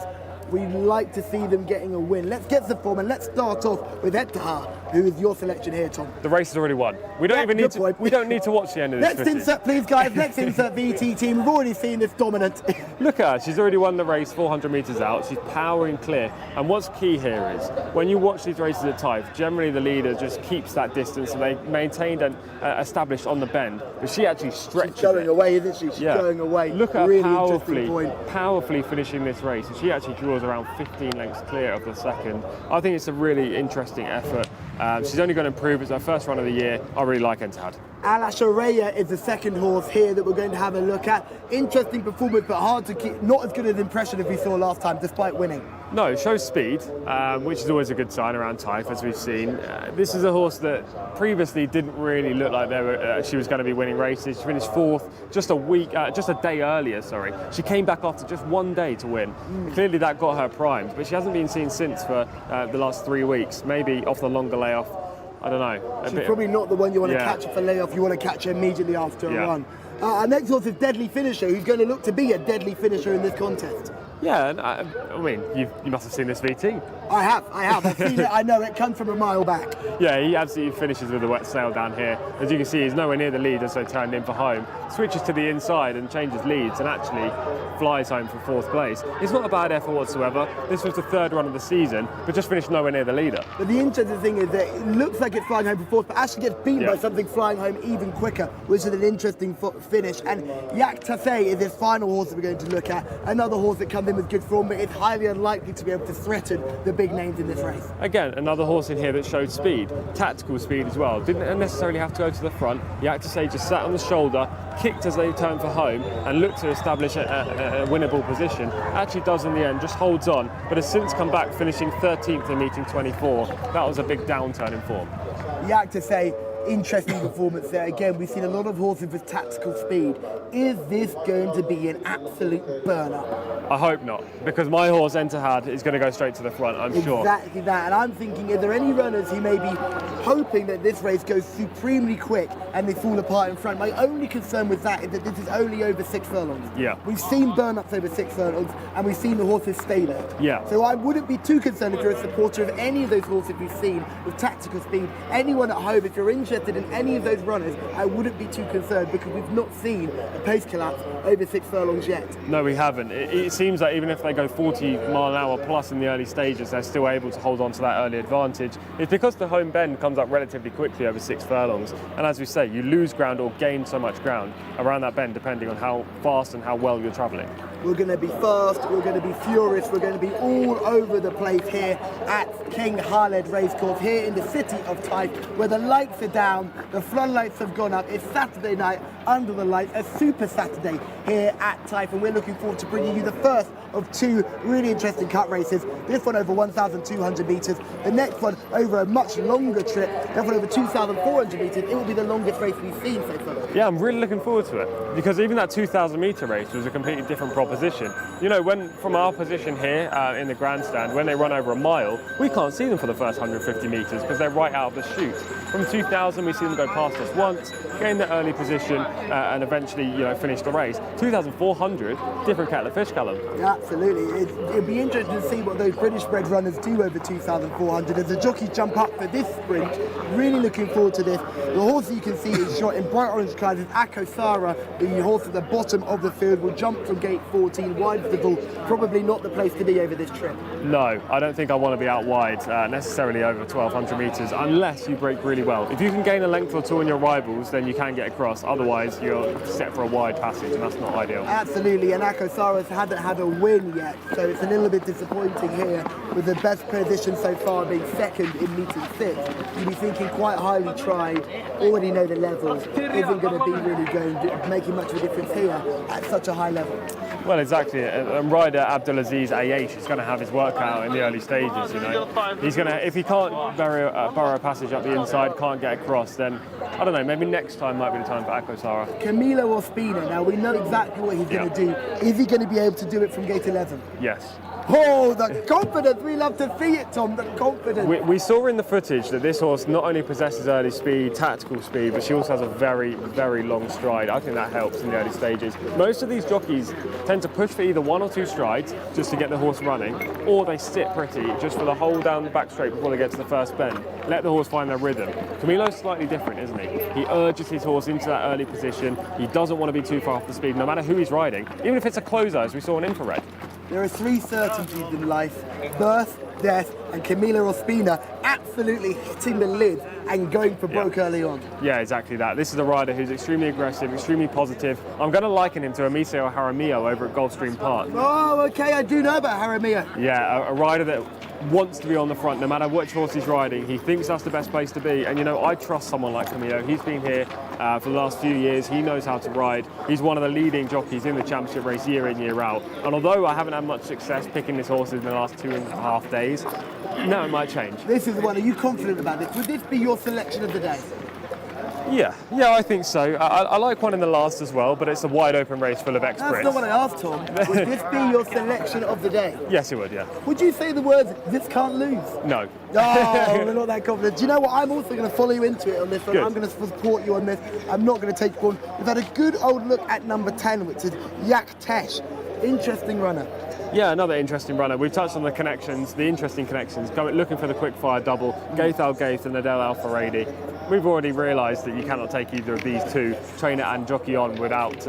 We'd like to see them getting a win. Let's get the form and let's start off with Etaha, who is your selection here, Tom. The race is already won. We don't even need to. We don't need to watch the end of this. Next insert, please, guys. Next insert, VT team. We've already seen this dominant. Look at her. She's already won the race 400 metres out. She's powering clear. And what's key here is when you watch these races at Taif, generally the leader just keeps that distance and they maintained and established on the bend. But she actually stretches. She's going away, isn't she? She's going away. Look at really her powerfully finishing this race. And she actually draws around 15 lengths clear of the second. I think it's a really interesting effort. She's only going to improve. It's her first run of the year. I really like Entahad. Al Ashareya is the second horse here that we're going to have a look at. Interesting performance, but hard to keep. Not as good an impression as we saw last time, despite winning. No, it shows speed, which is always a good sign around Taif, as we've seen. This is a horse that previously didn't really look like she was going to be winning races. She finished 4th just a day earlier. Sorry, she came back after just 1 day to win. Clearly, that got her primed, but she hasn't been seen since for the last 3 weeks. Maybe off the longer layoff. I don't know. She's probably not the one you want to catch her for layoff. You want to catch her immediately after a run. Our next horse is Deadly Finisher, who's going to look to be a deadly finisher in this contest. Yeah, I mean, you must have seen this VT. I have. I've seen it. I know it comes from a mile back. Yeah, he absolutely finishes with a wet sail down here. As you can see, he's nowhere near the leader, so turned in for home. Switches to the inside and changes leads and actually flies home for 4th place. It's not a bad effort whatsoever. This was the 3rd run of the season, but just finished nowhere near the leader. But the interesting thing is that it looks like it's flying home for 4th, but actually gets beaten by something flying home even quicker, which is an interesting finish. And Jcsa is his final horse that we're going to look at. Another horse that comes in with good form, but it's highly unlikely to be able to threaten the big names in this race. Again, another horse in here that showed speed, tactical speed as well. Didn't necessarily have to go to the front. Jcsa just sat on the shoulder, kicked as they turned for home, and looked to establish a winnable position. Actually does in the end, just holds on, but has since come back, finishing 13th in meeting 24. That was a big downturn in form. Jcsa, interesting performance there. Again, we've seen a lot of horses with tactical speed. Is this going to be an absolute burn-up? I hope not, because my horse Entahad is going to go straight to the front, I'm sure. Exactly that, and I'm thinking, are there any runners who may be hoping that this race goes supremely quick and they fall apart in front? My only concern with that is that this is only over 6 furlongs. Yeah. We've seen burn-ups over 6 furlongs, and we've seen the horses stay there. Yeah. So I wouldn't be too concerned if you're a supporter of any of those horses we've seen with tactical speed. Anyone at home, if you're interested in any of those runners, I wouldn't be too concerned because we've not seen a pace collapse over 6 furlongs yet. No, we haven't. It seems that even if they go 40 mile an hour plus in the early stages, they're still able to hold on to that early advantage. It's because the home bend comes up relatively quickly over 6 furlongs. And as we say, you lose ground or gain so much ground around that bend depending on how fast and how well you're travelling. We're going to be fast, we're going to be furious, we're going to be all over the place here at King Khaled Racecourse, here in the city of Taif, where the lights are down, the floodlights have gone up. It's Saturday night under the lights, a super Saturday here at Taif, and we're looking forward to bringing you the first of 2 really interesting cut races. This one over 1,200 metres, the next one over a much longer trip, that one over 2,400 metres. It will be the longest race we've seen so far. Yeah, I'm really looking forward to it, because even that 2,000 metre race was a completely different proposition. You know, when from our position here in the grandstand, when they run over a mile, we can't see them for the first 150 metres because they're right out of the chute. From 2,000, we see them go past us once, gain the early position, and eventually, you know, finish the race. 2,400, different kettle of fish, Callum. Yeah, absolutely. It'd be interesting to see what those British-bred runners do over 2,400 as the jockeys jump up for this sprint. Really looking forward to this. The horse you can see is shot in bright orange colours is Jcsa, the horse at the bottom of the field, will jump from gate 14 wide of the ball. Probably not the place to be over this trip. No, I don't think I want to be out wide necessarily over 1,200 metres unless you break really well. If you can gain a length or two on your rivals, then you can get across. Otherwise, you're set for a wide passage, and that's not ideal. Absolutely, and Jcsa hasn't had a win yet, so it's a little bit disappointing here with the best position so far being second in meeting 6. You'd be thinking quite highly tried, already know the levels, isn't going to be really making much of a difference here at such a high level. Well, exactly. And rider Abdulaziz Ayash is going to have his work out in the early stages. You know, he's going to, if he can't burrow a passage up the inside, can't get across, then I don't know. Maybe next time might be the time for Jcsa. Camilo Ospina. Now we know exactly what he's going to do. Is he going to be able to do it from gate 11? Yes. Oh, the confidence! We love to see it, Tom. The confidence. We saw in the footage that this horse not only possesses early speed, tactical speed, but she also has a very, very long stride. I think that helps in the early stages. Most of these jockeys tend to push for either 1 or 2 strides just to get the horse running, or they sit pretty just for the hold down the back straight before they get to the first bend. Let the horse find their rhythm. Camilo's slightly different, isn't he? He urges his horse into that early position. He doesn't want to be too far off the speed, no matter who he's riding, even if it's a closer, as we saw in infrared. There are 3 certainties in life: birth, death, and Camilo Ospina absolutely hitting the lid and going for broke early on. Yeah, exactly that. This is a rider who's extremely aggressive, extremely positive. I'm going to liken him to Emiseo Jaramillo over at Gulfstream Park. Oh, okay, I do know about Jaramillo. Yeah, a rider that wants to be on the front no matter which horse he's riding. He thinks that's the best place to be, and you know, I trust someone like Camilo. He's been here for the last few years. He knows how to ride. He's one of the leading jockeys in the championship race year in, year out, and although I haven't had much success picking his horses in the last 2.5 days, now it might change. This is the one. Are you confident about this? Would this be your selection of the day? Yeah, I think so. I like one in the last as well, but it's a wide open race full of experts. That's not what I asked, Tom. Would this be your selection of the day? Yes, it would, yeah. Would you say the words, "this can't lose"? No. Oh, we're not that confident. Do you know what? I'm also going to follow you into it on this one. Good. I'm going to support you on this. I'm not going to take one. We've had a good old look at number 10, which is Jcsa. Interesting runner. Yeah, another interesting runner. We've touched on the connections, the interesting connections, looking for the quick fire double, Gaith Al Gaith and Adel Al Faradi. We've already realised that you cannot take either of these two, trainer and jockey, on without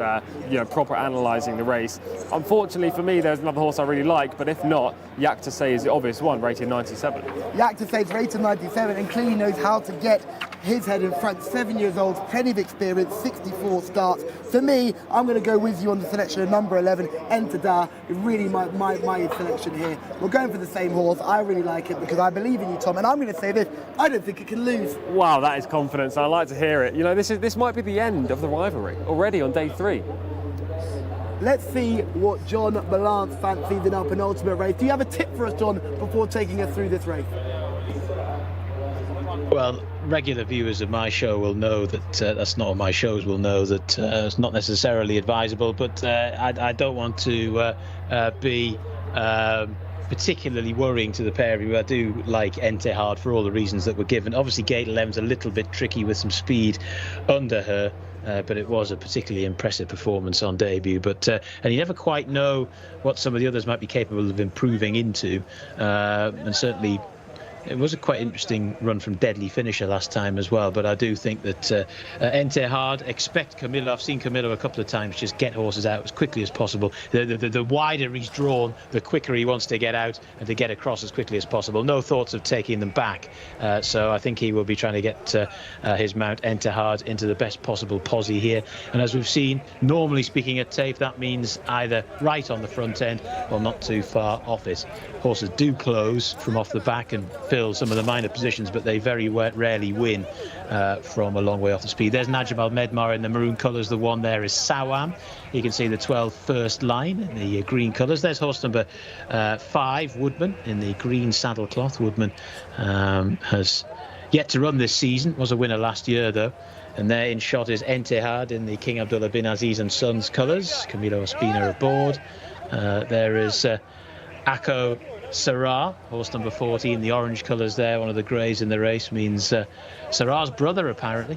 proper analysing the race. Unfortunately for me, there's another horse I really like, but if not, Jcsa is the obvious one, rated 97. Jcsa is rated 97 and clearly knows how to get his head in front. 7 years old, plenty of experience, 64 starts. For me, I'm going to go with you on the selection of number 11, Entadar. Really my selection here. We're going for the same horse. I really like it because I believe in you, Tom. And I'm going to say this, I don't think it can lose. Wow, that is confidence. I like to hear it. You know, this might be the end of the rivalry already on day 3. Let's see what John Balance fancies in our penultimate race. Do you have a tip for us, John, before taking us through this race? Well, regular viewers of my show will know that that's not my shows will know that it's not necessarily advisable, but I don't want to be particularly worrying to the pair of you. I do like Entehard for all the reasons that were given. Obviously, Gate 11's a little bit tricky with some speed under her, but it was a particularly impressive performance on debut. But and you never quite know what some of the others might be capable of improving into, and certainly it was a quite interesting run from Deadly Finisher last time as well. But I do think that Entehard, expect Camilo. I've seen Camilo a couple of times just get horses out as quickly as possible. The wider he's drawn, the quicker he wants to get out and to get across as quickly as possible. No thoughts of taking them back. So I think he will be trying to get his mount Entehard into the best possible posse here. And as we've seen, normally speaking at Taif, that means either right on the front end or not too far off it. Horses do close from off the back and fill some of the minor positions, but they very rarely win from a long way off the speed. There's Najib Al-Medmar in the maroon colours. The one there is Sawam. You can see the 12 first line in the green colours. There's horse number 5, Woodman, in the green saddlecloth. Woodman has yet to run this season, was a winner last year though. And there in shot is Entehard in the King Abdullah bin Aziz and Sons colours. Camilo Ospina aboard. There is Akko Sarah, horse number 14, the orange colours there. One of the greys in the race means Sarah's brother, apparently.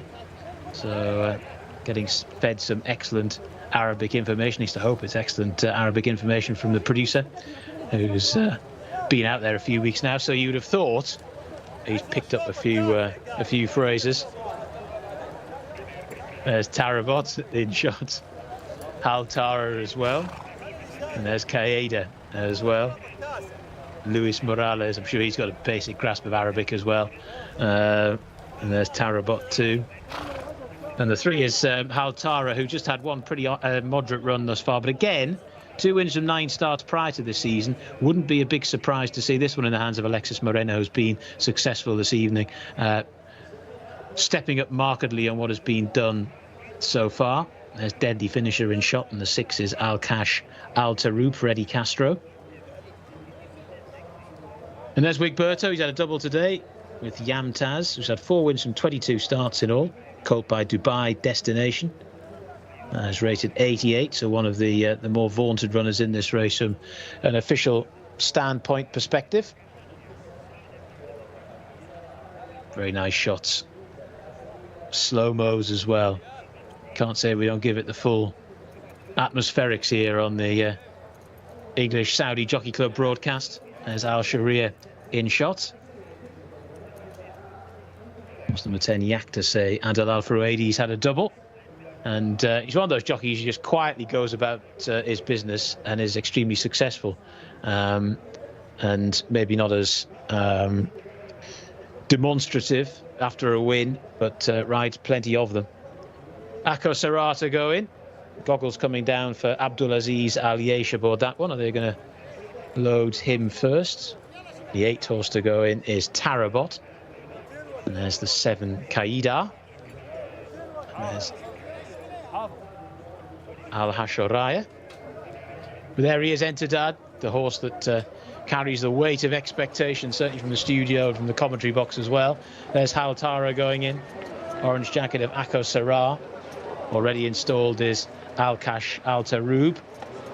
So getting fed some excellent Arabic information. At least I hope it's excellent Arabic information from the producer, who's been out there a few weeks now. So you'd have thought he's picked up a few phrases. There's Tarabot in shot, Hal Tara as well, and there's Qaeda as well. Luis Morales, I'm sure he's got a basic grasp of Arabic as well. And there's Tarabot too. And the three is Hal Tara, who just had one pretty moderate run thus far. But again, 2 wins from 9 starts prior to this season. Wouldn't be a big surprise to see this one in the hands of Alexis Moreno, who's been successful this evening. Stepping up markedly on what has been done so far. There's Deadly Finisher in shot, and the 6 is Al-Kash Al-Taroub for Eddie Castro. And there's Wigberto. He's had a double today with Yamtaz, who's had 4 wins from 22 starts in all. Colt by Dubai Destination. Is rated 88, so one of the more vaunted runners in this race from an official standpoint perspective. Very nice shots. Slow-mos as well. Can't say we don't give it the full atmospherics here on the English Saudi Jockey Club broadcast. There's Al Sharia in shot. Horse number 10, Jcsa, and Al Frouadi, he's had a double. And he's one of those jockeys who just quietly goes about his business and is extremely successful. And maybe not as demonstrative after a win, but rides plenty of them. Akko Serrat to go in. Goggles coming down for Abdulaziz Al Yesh aboard that one. Are they going to load him first? The 8th horse to go in is Tarabot. And there's the 7, Qaeda. And there's Al Hashoraya. But there he is, Entidad, the horse that carries the weight of expectation, certainly from the studio and from the commentary box as well. There's Hal Tara going in. Orange jacket of Akko Serrat. Already installed is Al-Kash Al-Taroub.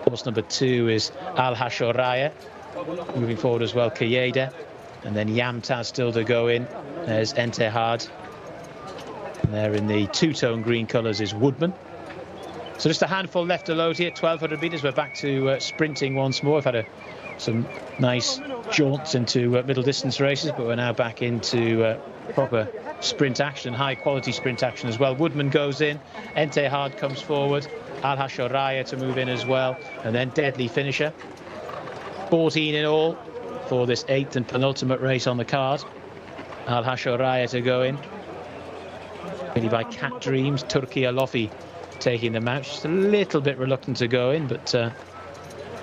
Horse number 2 is Al Hashoraya. Moving forward as well, Qaeda. And then Yamtaz still to go in. There's Entehad. And there in the two-tone green colours is Woodman. So just a handful left to load here, 1,200 metres. We're back to sprinting once more. We've had some nice jaunts into middle distance races, but we're now back into proper sprint action, high quality sprint action as well. Woodman goes in, Entehad comes forward, Al Hashoraya to move in as well, and then Deadly Finisher. 14 in all for this 8th and penultimate race on the card. Al Hashoraya to go in. Really by Cat Dreams, Turki Alofi taking them out. Just a little bit reluctant to go in, but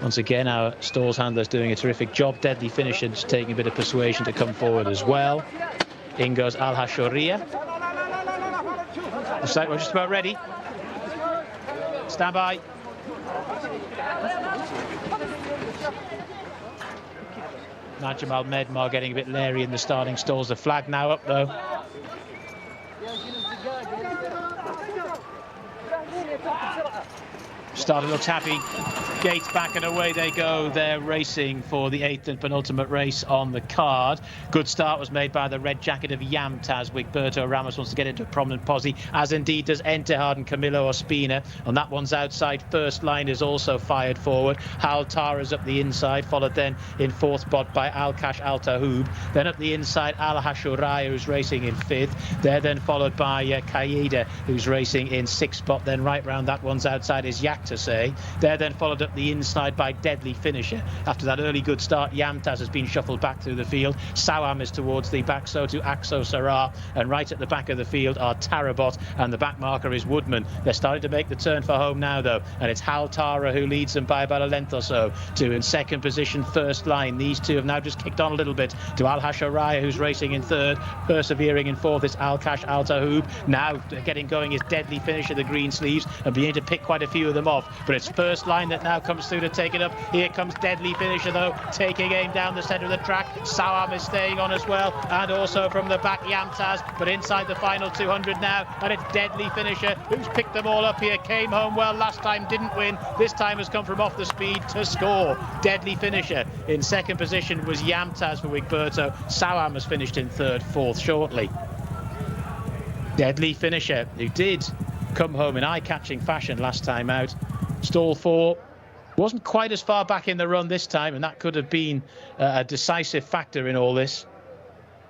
once again our stalls handler's doing a terrific job. Deadly Finisher just taking a bit of persuasion to come forward as well. In goes Al Hashoraya. Looks like we're just about ready. Stand by. Najm Al Medmar getting a bit leery in the starting stalls. The flag now up though. Starter looks happy. Gates back and away they go. They're racing for the 8th and penultimate race on the card. Good start was made by the red jacket of Yamtaz. Wigberto Ramos wants to get into a prominent posse, as indeed does Entehad and Camilo Ospina. And that one's outside. First line is also fired forward. Hal Tara's up the inside, followed then in 4th spot by Al-Kash Al-Tahoub. Then up the inside, Al Hashoraya, who's racing in 5th. They're then followed by Qaeda, who's racing in 6th spot. Then right round that one's outside is Jcsa. They're then followed up the inside by Deadly Finisher. After that early good start, Yamtaz has been shuffled back through the field. Sawam is towards the back, so to Akko Serrat. And right at the back of the field are Tarabot, and the back marker is Woodman. They're starting to make the turn for home now, though. And it's Hal Tara who leads them by about a length or so. To in 2nd position, first line. These two have now just kicked on a little bit to Al Hashoraya, who's racing in 3rd. Persevering in 4th is Al-Kash Al-Tahoub. Now getting going is Deadly Finisher, the green sleeves, and beginning to pick quite a few of them off. But it's first line that now comes through to take it up. Here comes Deadly Finisher though, taking aim down the centre of the track. Sawam is staying on as well, and also from the back Yamtaz, but inside the final 200 now, and it's Deadly Finisher who's picked them all up here. Came home well last time, didn't win. This time has come from off the speed to score. Deadly Finisher. In 2nd position was Yamtaz for Wigberto. Sawam has finished in 3rd, 4th shortly. Deadly Finisher, who did come home in eye-catching fashion last time out. Stall 4 wasn't quite as far back in the run this time, and that could have been a decisive factor in all this.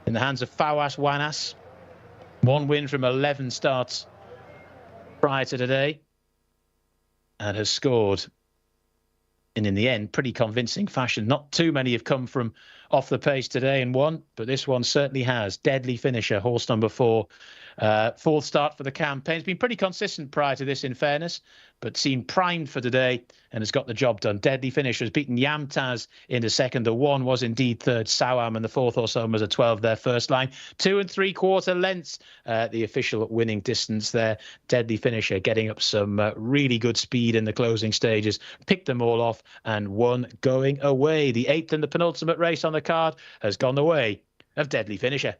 In the hands of Fawaz Wanas. 1 win from 11 starts prior to today, and has scored in the end, pretty convincing fashion. Not too many have come from off the pace today and won, but this one certainly has. Deadly Finisher, horse number 4. Fourth start for the campaign. It's been pretty consistent prior to this, in fairness, but seemed primed for today and has got the job done. Deadly Finisher has beaten Yamtaz into second. The 1 was indeed third, Sawam, and the 4th horse home was a 12 there first line. 2 3/4 lengths, the official winning distance there. Deadly Finisher getting up some really good speed in the closing stages. Picked them all off and won going away. The 8th and the penultimate race on the card has gone the way of Deadly Finisher.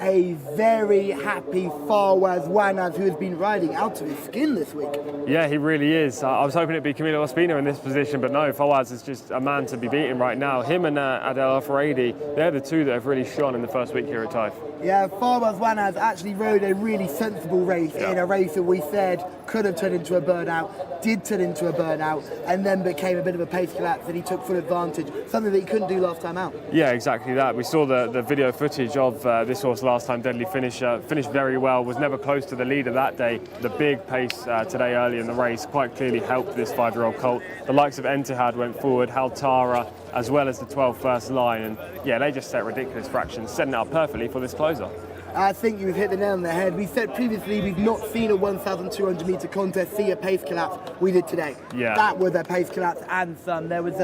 A very happy Fawaz Wanas, who has been riding out of his skin this week. Yeah, he really is. I was hoping it'd be Camilo Ospina in this position, but no, Fawaz is just a man to be beaten right now. Him and Adel Al-Faradi, they're the two that have really shone in the first week here at Taif. Yeah, Fawaz Wanas actually rode a really sensible race in a race that we said could have turned into a burnout, did turn into a burnout, and then became a bit of a pace collapse, and he took full advantage, something that he couldn't do last time out. Yeah, exactly that. We saw the video footage of this horse last time, Deadly Finisher, finished very well, was never close to the leader that day. The big pace today early in the race quite clearly helped this 5-year-old colt. The likes of Entihad went forward, Haltara, as well as the 12 first line, and yeah, they just set ridiculous fractions, setting it up perfectly for this closer. I think you've hit the nail on the head. We said previously we've not seen a 1,200 metre contest see a pace collapse. We did today. Yeah. That was a pace collapse and some. There was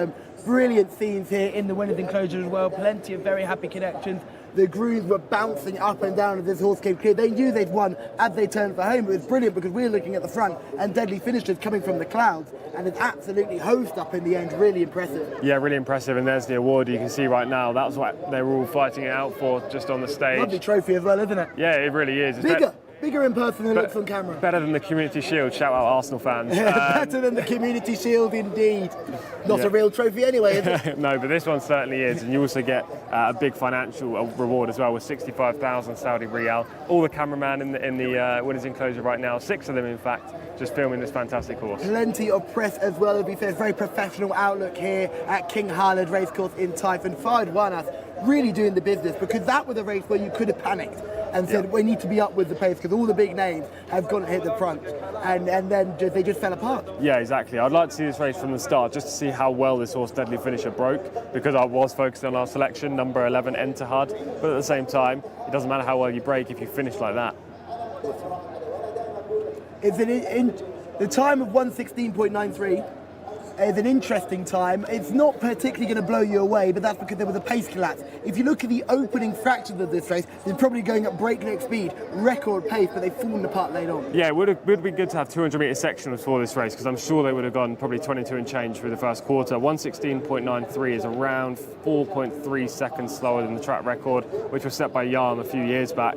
brilliant scenes here in the winners enclosure as well. Plenty of very happy connections. The grooms were bouncing up and down as this horse came clear. They knew they'd won as they turned for home. It was brilliant because we were looking at the front and Deadly Finishers coming from the clouds, and it's absolutely hosed up in the end. Really impressive. Yeah, really impressive. And there's the award you can see right now. That's what they were all fighting it out for just on the stage. Lovely trophy as well, isn't it? Yeah, it really is. It's bigger in person than it looks on camera. Better than the Community Shield. Shout out Arsenal fans. Better than the Community Shield, indeed. Not a real trophy anyway, is it? No, but this one certainly is. And you also get a big financial reward as well with 65,000 Saudi Riyal. All the cameraman in the winners enclosure right now, 6 of them in fact, just filming this fantastic horse. Plenty of press as well, as we said. Very professional outlook here at King Khalid Racecourse in Taif. And Fawaz Wanas really doing the business, because that was a race where you could have panicked and said we need to be up with the pace because all the big names have gone and hit the front, and then they just fell apart. Yeah, exactly. I'd like to see this race from the start just to see how well this horse Deadly Finisher broke, because I was focused on our selection, number 11 Entihad, but at the same time it doesn't matter how well you break if you finish like that. It's the time of 1:16.93 is an interesting time. It's not particularly going to blow you away, but that's because there was a pace collapse. If you look at the opening fractions of this race, they're probably going at breakneck speed, record pace, but they've fallen apart later on. Yeah, it would be good to have 200-metre sectionals for this race, because I'm sure they would have gone probably 22 and change through the first quarter. 1:16.93 is around 4.3 seconds slower than the track record, which was set by Yarm a few years back.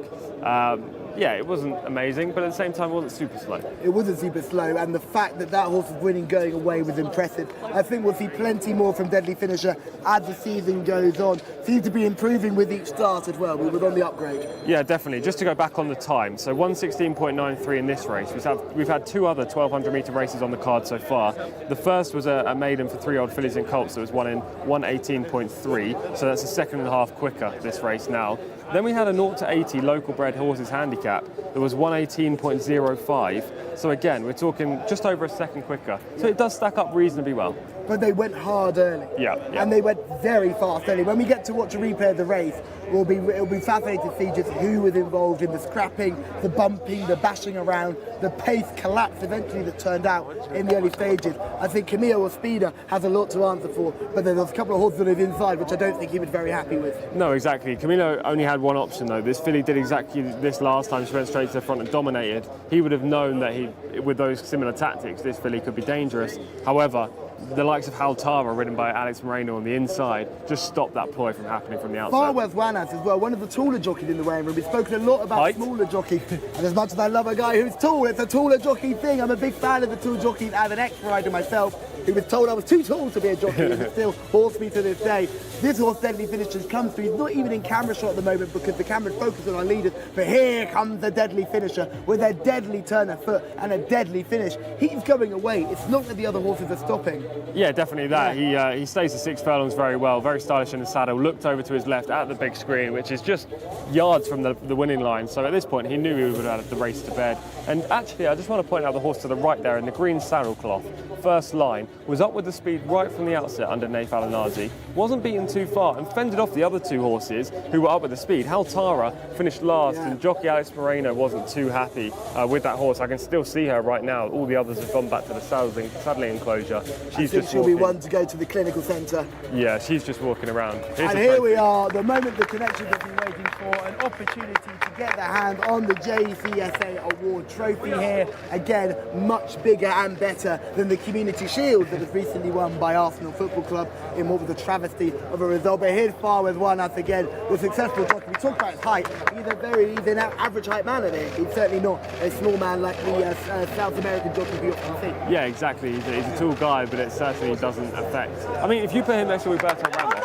Yeah, it wasn't amazing, but at the same time, it wasn't super slow. It wasn't super slow, and the fact that that horse was winning going away was impressive. I think we'll see plenty more from Deadly Finisher as the season goes on. Seems to be improving with each start as well. We were on the upgrade. Yeah, definitely. Just to go back on the time, so 1:16.93 in this race. We've had two other 1,200 metre races on the card so far. The first was a maiden for 3-year-old fillies and colts that was won in 1:18.3, so that's a second and a half quicker this race now. Then we had a 0 to 80 local bred horses handicap that was 1:18.05. So again, we're talking just over a second quicker. So it does stack up reasonably well. But they went hard early. Yeah. And they went very fast early. When we get to watch a replay of the race, it'll be fascinating to see just who was involved in the scrapping, the bumping, the bashing around, the pace collapse eventually that turned out in the early stages. I think Camillo Ospina has a lot to answer for, but then there's a couple of horses on his inside which I don't think he was very happy with. No, exactly. Camillo only had one option though. This filly did exactly this last time. She went straight to the front and dominated. He would have known that with those similar tactics, this filly could be dangerous. However, the likes of Haltara, ridden by Alex Moreno on the inside, just stopped that ploy from happening from the outside. Farwell's Wanas as well, one of the taller jockeys in the weighing room. We've spoken a lot about Height. smaller jockeys, and as much as I love a guy who's tall, it's a taller jockey thing. I'm a big fan of the tall jockeys. I'm an ex-rider myself who was told I was too tall to be a jockey, and still haunts me to this day. This horse Deadly Finisher's come through. He's not even in camera shot at the moment because the camera's focused on our leaders, but here comes the Deadly Finisher with a deadly turn of foot and a deadly finish. He's going away. It's not that the other horses are stopping. Yeah, definitely that. He stays to 6 furlongs very well, very stylish in the saddle, looked over to his left at the big screen, which is just yards from the winning line. So at this point, he knew he would have had the race to bed. And actually, I just want to point out the horse to the right there in the green saddle cloth. First line, was up with the speed right from the outset under Naif Alanazi, wasn't beaten too far and fended off the other two horses who were up with the speed. Haltara finished last and jockey Alex Moreno wasn't too happy with that horse. I can still see her right now. All the others have gone back to the saddling enclosure. She's just she'll walking. be one to go to the clinical centre. Yeah, she's just walking around. And here we are, the moment the connections have been waiting for, an opportunity to get their hand on the Jcsa award trophy here. Again, much bigger and better than the Community Shield that was recently won by Arsenal Football Club in what was a travesty of a result. But here's Farwell's Wanas again, the successful jockey. We talk about his height. He's an average height man at it. He's certainly not a small man like the South American jockey we often see. Yeah, exactly. He's a tall guy, but it certainly doesn't affect. I mean, if you put him next to Roberto Ramos,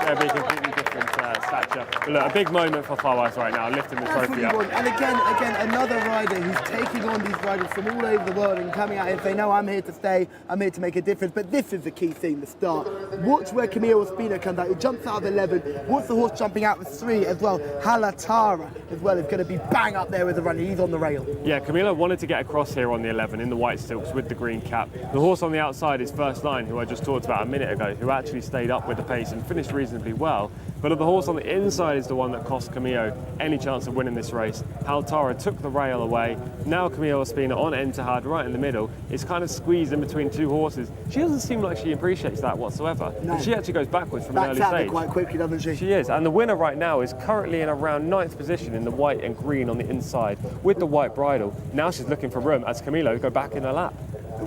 it'd be a completely different stature. But look, a big moment for Farwell's right now, lifting the trophy up. And again, another rider who's taking on these riders from all over the world and coming out here and saying, no, I'm here to stay, I'm here to make a difference. But this is the key thing, the start. Watch where Camillo Ospina comes out. He jumps out of 11. Watch the horse jumping out with 3 as well. Haltara as well is going to be bang up there with the runner. He's on the rail. Yeah, Camillo wanted to get across here on the 11 in the white silks with the green cap. The horse on the outside is First Line, who I just talked about a minute ago, who actually stayed up with the pace and finished reasonably well. But the horse on the inside is the one that cost Camillo any chance of winning this race. Haltara took the rail away. Now Camillo Ospina on Entahad right in the middle is kind of squeezed in between two horses. She doesn't seem like she appreciates that whatsoever. No. She actually goes backwards from an early Backs out stage. quite quickly, doesn't she? She is, and the winner right now is currently in around 9th position in the white and green on the inside with the white bridle. Now she's looking for room as Camillo go back in her lap.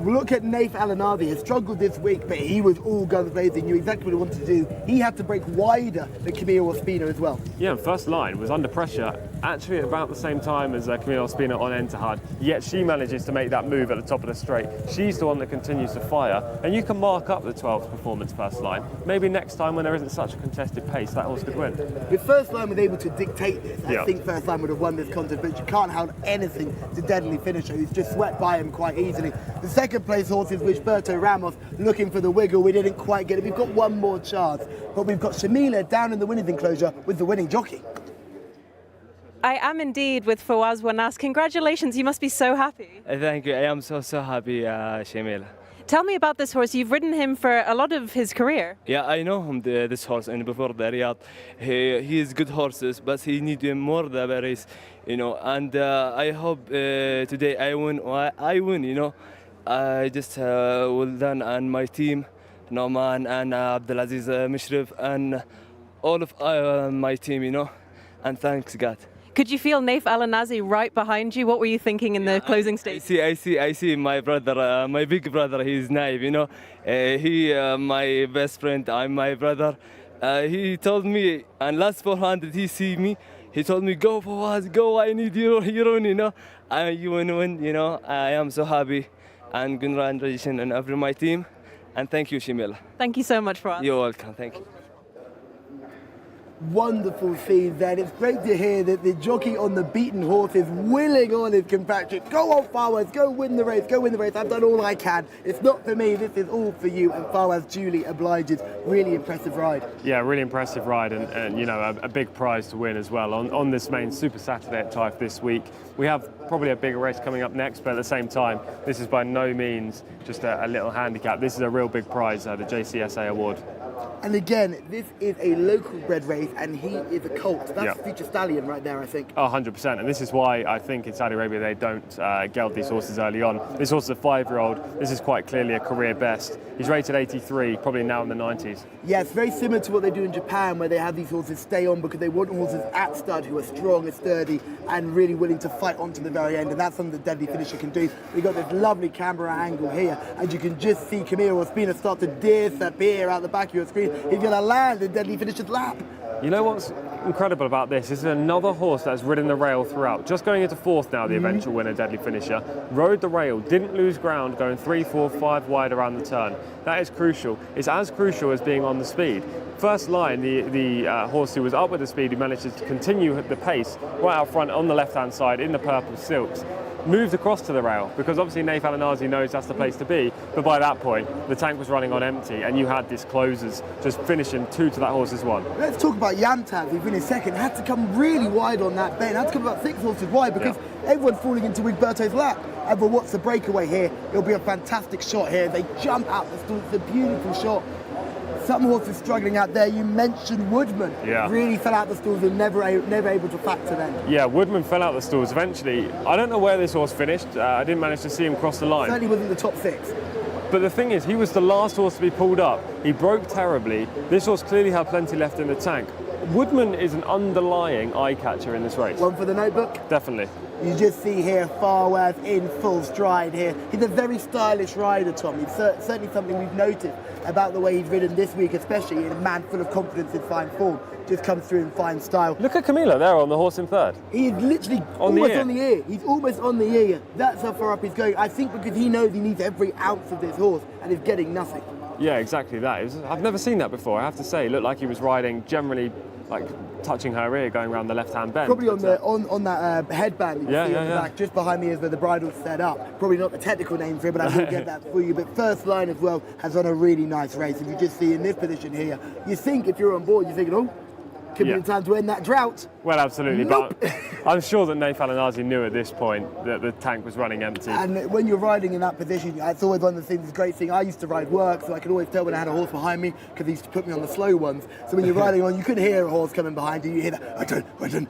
Look at Naif Alanazi. He struggled this week, but he was all guns blazing. Knew exactly what he wanted to do. He had to break wider than Camillo Ospina as well. Yeah, and First Line was under pressure actually at about the same time as Camillo Ospina on Entahad, yet she manages to make that move at the top of the straight. She's the one that continues to fire, and you can mark up the 12th performance First Line. Maybe next time when there isn't such a contested pace, that horse could win. If First Line was able to dictate this, Yeah. I think First Line would have won this contest, but you can't hold anything to Deadly Finisher, who's just swept by him quite easily. The second place horse is Roberto Ramos, looking for the wiggle. We didn't quite get it. We've got one more chance, but we've got Shamila down in the winner's enclosure with the winning jockey. I am indeed with Fawaz Wanas. Congratulations, you must be so happy. Thank you, I am so happy, Shamila. Tell me about this horse. You've ridden him for a lot of his career. Yeah, I know him, this horse, and before the Riyadh, he is good horses, but he need more the race, you know. And I hope today I win, you know. I just well done, and my team, Noman and Abdulaziz Mishrif, and all of my team, you know. And thanks God. Could you feel Naif Alanazi right behind you? What were you thinking in the closing stage? I see my brother, my big brother, he's Naif, you know. He, my best friend, I'm my brother. He told me, and last 400 he see me, He told me, go Fawaz, go, I need your run, you know. And you win, you know. I am so happy. And congratulations on every my team. And thank you, Shamila. Thank you so much, Fawaz. You're welcome, thank you. Wonderful scene then. It's great to hear that the jockey on the beaten horse is willing on his compatriot. Go on, Fawaz, go win the race, go win the race. I've done all I can. It's not for me, this is all for you. And Fawaz duly obliges. Really impressive ride. Yeah, really impressive ride, and you know, a big prize to win as well on this main Super Saturday at Taif this week. We have probably a bigger race coming up next, but at the same time, this is by no means just a little handicap. This is a real big prize, the Jcsa award. And again, this is a local bred race, and he is a colt. That's Future Stallion right there, I think. Oh, 100%. And this is why I think in Saudi Arabia they don't geld these horses early on. This horse is a 5-year-old. This is quite clearly a career best. He's rated 83, probably now in the 90s. Yeah, it's very similar to what they do in Japan, where they have these horses stay on because they want horses at stud who are strong and sturdy and really willing to fight on to the very end. And that's something the Deadly Finisher can do. We've got this lovely camera angle here, and you can just see Camille Ospina start to disappear out the back of your screen. He's going to land in Deadly Finisher's lap. You know what's incredible about this? This is another horse that's ridden the rail throughout. Just going into fourth now, the eventual winner, Deadly Finisher. Rode the rail, didn't lose ground, going 3, 4, 5 wide around the turn. That is crucial. It's as crucial as being on the speed. First line, the horse who was up with the speed, who manages to continue the pace right out front on the left-hand side in the purple silks, moved across to the rail, because obviously Naif Al-Anazi knows that's the place to be, but by that point the tank was running on empty and you had this closers just finishing 2 to that horse's 1. Let's talk about Yamtaz, who's finished second. Had to come really wide on that bend, had to come about 6 horses wide because everyone's falling into Wigberto's lap. But what's the breakaway here? It'll be a fantastic shot here. They jump out the stall, it's a beautiful shot. Some horses struggling out there. You mentioned Woodman. Yeah. Really fell out the stalls and never able to factor them. Yeah, Woodman fell out the stalls eventually. I don't know where this horse finished. I didn't manage to see him cross the line. Certainly wasn't the top 6. But the thing is, he was the last horse to be pulled up. He broke terribly. This horse clearly had plenty left in the tank. Woodman is an underlying eye catcher in this race. One for the notebook? Definitely. You just see here Fawaz in full stride here. He's a very stylish rider, Tom. It's certainly something we've noted about the way he's ridden this week, especially in a man full of confidence in fine form. Just comes through in fine style. Look at Camila there on the horse in third. He is literally almost on the ear. He's almost on the ear. That's how far up he's going. I think because he knows he needs every ounce of this horse and is getting nothing. Yeah, exactly that. I've never seen that before, I have to say. It looked like he was riding generally like touching her ear going around the left-hand bend. Probably on that headband you see on the back, just behind me is where the bridle's set up. Probably not the technical name for it, but I will get that for you. But First Line as well has run a really nice race. If you just see in this position here, you think if you're on board, you're thinking, oh, could be the time to end that drought. Well, absolutely, nope. But I'm sure that Naif Al-Anazi knew at this point that the tank was running empty. And when you're riding in that position, it's always one of the things, the great thing. I used to ride work, so I could always tell when I had a horse behind me, because he used to put me on the slow ones. So when you're riding on, you could hear a horse coming behind you, you hear that, and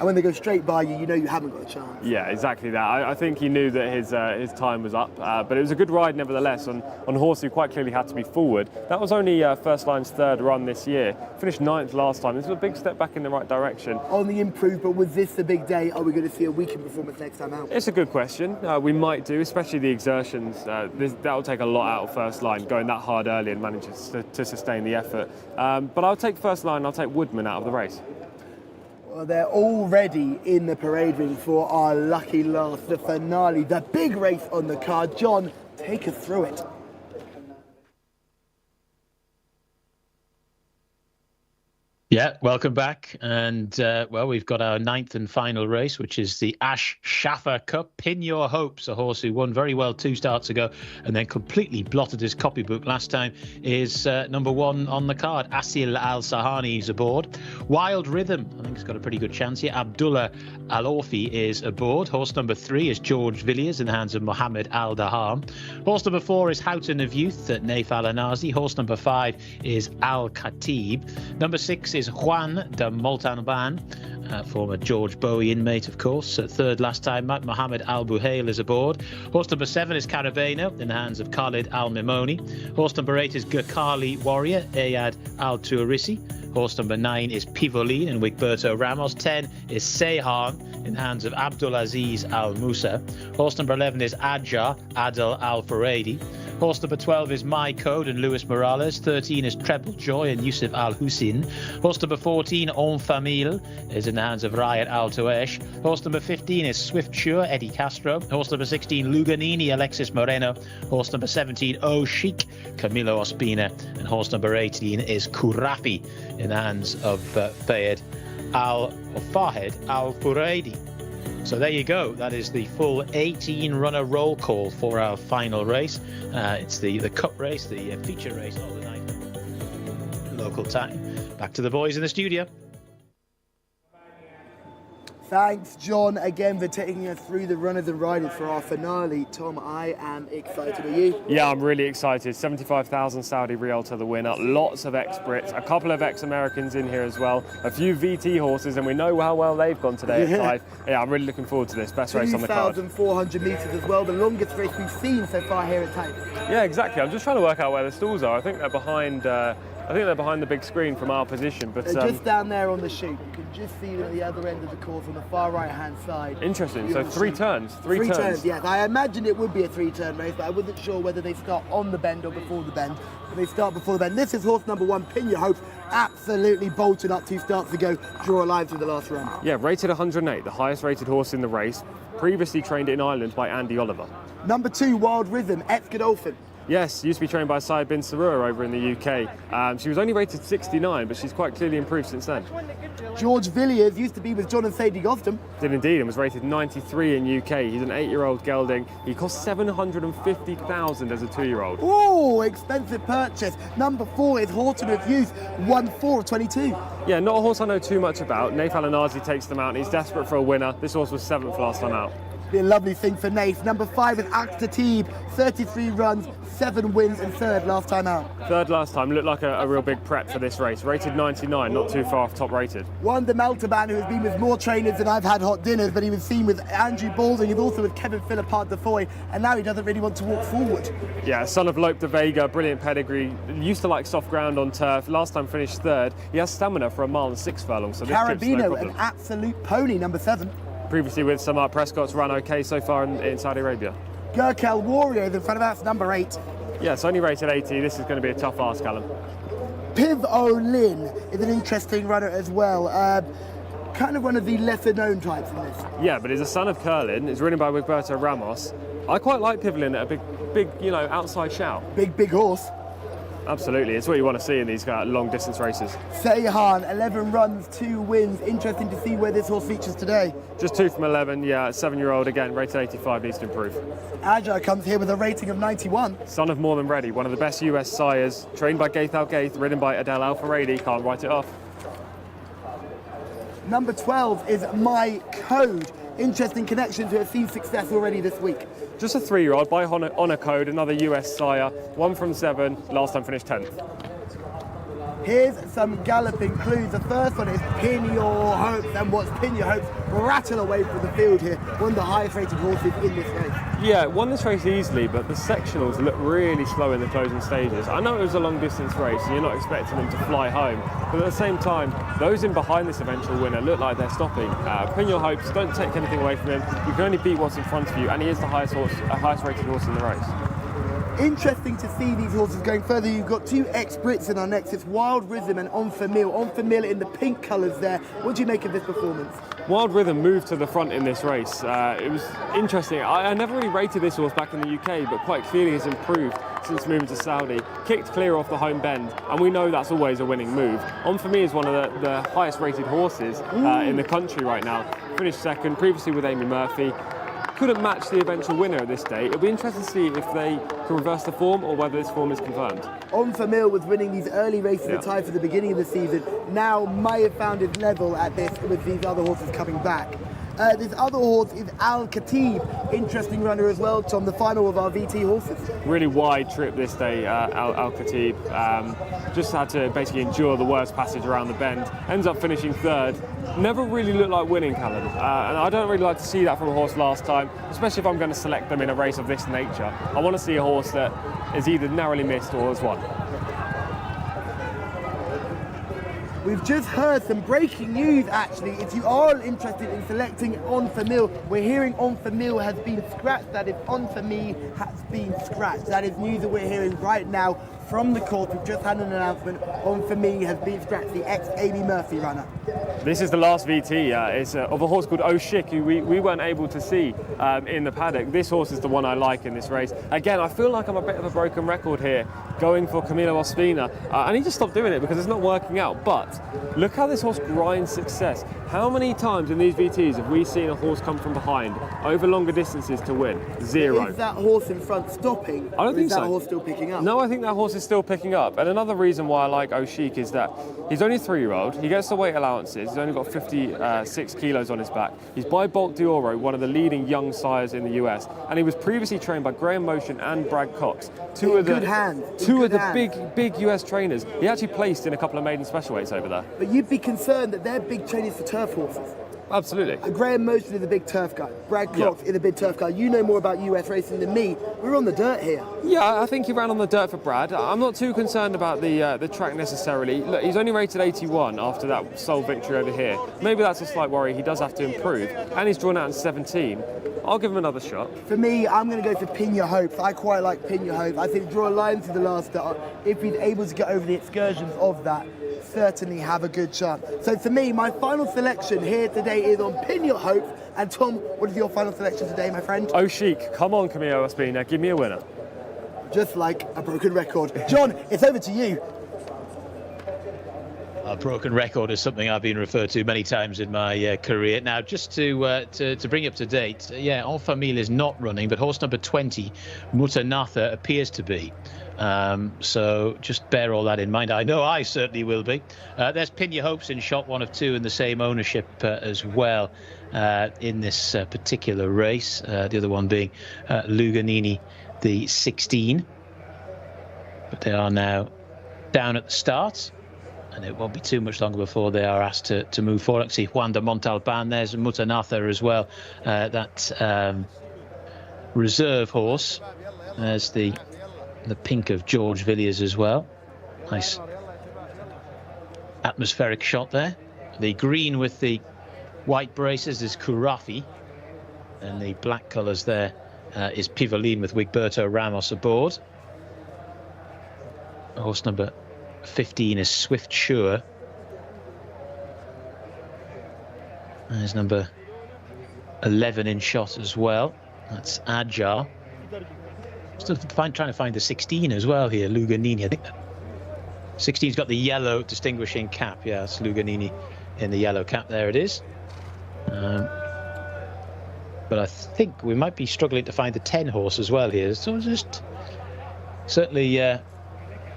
when they go straight by you, you know you haven't got a chance. Yeah, exactly that. I think he knew that his time was up, but it was a good ride nevertheless on a horse who quite clearly had to be forward. That was only First Line's third run this year. Finished 9th last time. This was a big step back in the right direction. On the improve, but was this the big day? Are we going to see a weekend performance next time out? It's a good question. We might do, especially the exertions. That'll take a lot out of First Line, going that hard early and managing to sustain the effort. But I'll take First Line, I'll take Woodman out of the race. Well, they're already in the parade ring for our lucky last, the finale, the big race on the card. John, take us through it. Yeah, welcome back. And, well, we've got our 9th and final race, which is the Ash Shaffer Cup. Pin Your Hopes, a horse who won very well 2 starts ago and then completely blotted his copybook last time, is number 1 on the card. Asil Al-Sahani is aboard. Wild Rhythm, I think he's got a pretty good chance here. Abdullah Al-Orfi is aboard. Horse number 3 is George Villiers in the hands of Mohammed Al-Daham. Horse number 4 is Houghton of Youth at Naif Al-Anazi. Horse number 5 is Al-Khatib. Number 6 is Juan de Moltanban, former George Bowie inmate, of course. Third last time, Mohammed Al-Buhail is aboard. Horse number 7 is Carabeno in the hands of Khalid Al-Mimoni. Horse number 8 is Gurkhali Warrior, Ayad Al-Tuarisi. Horse number 9 is Pivolin and Wigberto Ramos. 10 is Seyhan in the hands of Abdulaziz Al-Musa. Horse number 11 is Adja Adel Al-Faradi. Horse number 12 is My Code and Luis Morales. 13 is Treble Joy and Yusuf Al Hussein. Horse number 14, En Famille, is in the hands of Riot Al Toesh. Horse number 15 is Swift Sure, Eddie Castro. Horse number 16, Luganini, Alexis Moreno. Horse number 17, Oh Chic, Camilo Ospina. And horse number 18 is Kurafi, in the hands of Fahed Al Furaidi. So there you go. That is the full 18-runner roll call for our final race. It's the cup race, the feature race of the night. Local time. Back to the boys in the studio. Thanks, John, again for taking us through the runners and riders for our finale. Tom, I am excited. Are you? Yeah, I'm really excited. 75,000 Saudi Riyal to the winner. Lots of ex-Brits, a couple of ex-Americans in here as well. A few VT horses, and we know how well they've gone today at Taif. Yeah, I'm really looking forward to this. Best race on the card. 2,400 metres as well. The longest race we've seen so far here at Taif. Yeah, exactly. I'm just trying to work out where the stalls are. I think they're behind. I think they're behind the big screen from our position. But they're just down there on the chute. You can just see them at the other end of the course on the far right-hand side. Interesting. So three turns. Three turns. Yes. I imagined it would be a three-turn race, but I wasn't sure whether they start on the bend or before the bend. But they start before the bend. This is horse number 1, Pina Hope, absolutely bolted up 2 starts ago. Draw a line through the last run. Yeah, rated 108, the highest-rated horse in the race. Previously trained in Ireland by Andy Oliver. Number 2, Wild Rhythm, Ex-Godolphin. Yes, used to be trained by Saïd bin Sarur over in the UK. She was only rated 69, but she's quite clearly improved since then. George Villiers used to be with John and Sadie Gosden. Did indeed, and was rated 93 in UK. He's an 8-year-old gelding. He cost 750,000 as a 2-year-old. Oh, expensive purchase. Number 4 is Horton of Youth, 1-4 of 22. Yeah, not a horse I know too much about. Naif Al-Anazi takes them out, and he's desperate for a winner. This horse was 7th last time out. Be a lovely thing for Naif. Number 5 is Aktatib, 33 runs, 7 wins and 3rd last time out. 3rd last time, looked like a real big prep for this race. Rated 99, not too far off top rated. Wanda Maltaban, who has been with more trainers than I've had hot dinners, but he was seen with Andrew Balding, he's also with Kevin Philippard de Foy, and now he doesn't really want to walk forward. Yeah, son of Lope de Vega, brilliant pedigree. Used to like soft ground on turf. Last time finished 3rd. He has stamina for a mile and 6 furlongs, so this trip's no Carabino, problem. an absolute pony, number 7. Previously with Samar Prescott's run okay so far in Saudi Arabia. Gurkel Warrior is in front of us, number 8. Yeah, it's only rated 80. This is going to be a tough ask, Callum. Piv O'Lynn is an interesting runner as well. Kind of one of the lesser known types in this. Yeah, but he's a son of Curlin. He's ridden by Wigberto Ramos. I quite like Pivlin at a big, outside shout. Big horse. Absolutely, it's what you want to see in these long distance races. Seyhan, 11 runs, 2 wins. Interesting to see where this horse features today. Just 2 from 11, yeah, 7-year-old again, rated 85, needs to improve. Aja comes here with a rating of 91. Son of More Than Ready, one of the best US sires, trained by Gaith Al Gaith, ridden by Adel Al Faradi, can't write it off. Number 12 is My Code. Interesting connection to have seen success already this week. Just a 3-year-old by Honor Code, another US sire, 1 from 7, last time finished 10th. Here's some galloping clues. The first one is Pin Your Hopes, and watch Pin Your Hopes rattle away from the field here. One of the highest rated horses in this race. Yeah, won this race easily, but the sectionals look really slow in the closing stages. I know it was a long distance race, and you're not expecting them to fly home, but at the same time, those in behind this eventual winner look like they're stopping. Pin Your Hopes, don't take anything away from him. You can only beat what's in front of you, and he is the highest rated horse in the race. Interesting to see these horses going further. You've got 2 ex-Brits in our next. It's Wild Rhythm and En Famille. En Famille in the pink colours there. What do you make of this performance? Wild Rhythm moved to the front in this race. It was interesting. I never really rated this horse back in the UK, but quite clearly has improved since moving to Saudi. Kicked clear off the home bend, and we know that's always a winning move. En Famille is one of the highest rated horses in the country right now. Finished 2nd, previously with Amy Murphy. Couldn't match the eventual winner at this day. It'll be interesting to see if they can reverse the form or whether this form is confirmed. En Famille was winning these early races at Taif for the beginning of the season. Now may have found his level at this with these other horses coming back. This other horse is Al Khatib, interesting runner as well, Tom, the final of our VT horses. Really wide trip this day, Al Khatib. Just had to basically endure the worst passage around the bend. Ends up finishing 3rd. Never really looked like winning, Callum. And I don't really like to see that from a horse last time, especially if I'm going to select them in a race of this nature. I want to see a horse that is either narrowly missed or has won. We've just heard some breaking news, actually. If you are interested in selecting On For Mil, we're hearing On For Mil has been scratched. That is, On For Me has been scratched. That is news that we're hearing right now from the court. We've just had an announcement. On For Me has been scratched, the ex-Amy Murphy runner. This is the last VT. It's of a horse called Oshik, who we weren't able to see in the paddock. This horse is the one I like in this race. Again, I feel like I'm a bit of a broken record here, going for Camilo Ospina. I need to stop doing it because it's not working out. But look how this horse grinds success. How many times in these VTs have we seen a horse come from behind over longer distances to win? Zero. Is that horse in front stopping? I don't think so. Is that horse still picking up? No, I think that horse is still picking up. And another reason why I like Oshik is that he's only a 3-year-old. He gets the weight allowances. He's only got 56 kilos on his back. He's by Bolt d'Oro, one of the leading young sires in the US. And he was previously trained by Graham Motion and Brad Cox. Two of the big US trainers. He actually placed in a couple of maiden special weights over there. But you'd be concerned that they're big trainers for turf horses. Absolutely. Graham Motion is a big turf guy. Brad Cox is a big turf guy. You know more about US racing than me. We're on the dirt here. Yeah, I think he ran on the dirt for Brad. I'm not too concerned about the track necessarily. Look, he's only rated 81 after that sole victory over here. Maybe that's a slight worry. He does have to improve. And he's drawn out in 17. I'll give him another shot. For me, I'm going to go for Pina Hopes. I quite like Pina Hopes. I think draw a line to the last start. If he's able to get over the excursions of that, certainly have a good chance. So for me, my final selection here today is on Pina Hopes. And Tom, what is your final selection today, my friend? Oshik, come on, Camilo Ospina, give me a winner. Just like a broken record. John, it's over to you. A broken record is something I've been referred to many times in my career. Now, just to bring you up to date, En Famille is not running, but horse number 20, Mutanatha, appears to be. So just bear all that in mind. I know I certainly will be. There's Pina Hopes in shot 1 of 2 in the same ownership as well in this particular race. The other one being Luganini, the 16. But they are now down at the start. And it won't be too much longer before they are asked to move forward. See Juan de Montalban, there's Mutanatha as well. That reserve horse. There's the pink of George Villiers as well. Nice atmospheric shot there. The green with the white braces is Kurafi. And the black colours there is Pivoline with Wigberto Ramos aboard. Horse number 15 is Swift Sure. There's number 11 in shot as well. That's Adjar. Still trying to find the 16 as well here, Luganini. I think 16's got the yellow distinguishing cap. Yeah, it's Luganini in the yellow cap. There it is. But I think we might be struggling to find the 10 horse as well here. So just certainly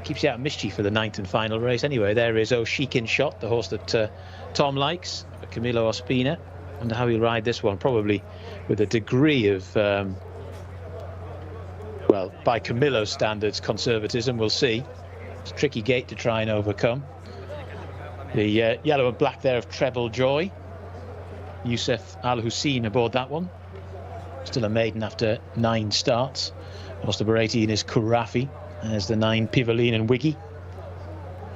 keeps you out of mischief for the 9th and final race. Anyway, there is Oshik in shot, the horse that Tom likes, Camilo Ospina. I wonder how he'll ride this one, probably with a degree of, well, by Camilo's standards, conservatism. We'll see. It's a tricky gate to try and overcome. The yellow and black there of Treble Joy. Youssef Al Hussein aboard that one. Still a maiden after 9 starts. Horse number 18 is Kurafi. There's the 9 Pivoline and Wiggy.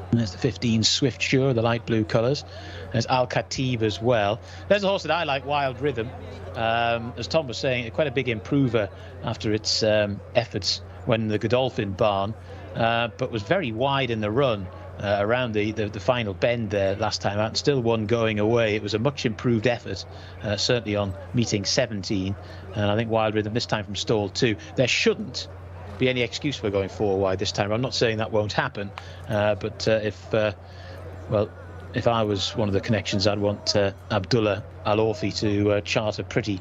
And there's the 15 Swift Sure, the light blue colours. There's Al Khatib as well. There's a horse that I like, Wild Rhythm. As Tom was saying, quite a big improver after its efforts when the Godolphin barn, but was very wide in the run around the final bend there last time out. Still one going away. It was a much improved effort, certainly on meeting 17. And I think Wild Rhythm this time from stall 2. There shouldn't be any excuse for going 4 wide this time. I'm not saying that won't happen, but if I was one of the connections, I'd want Abdullah Al Orfi to chart a pretty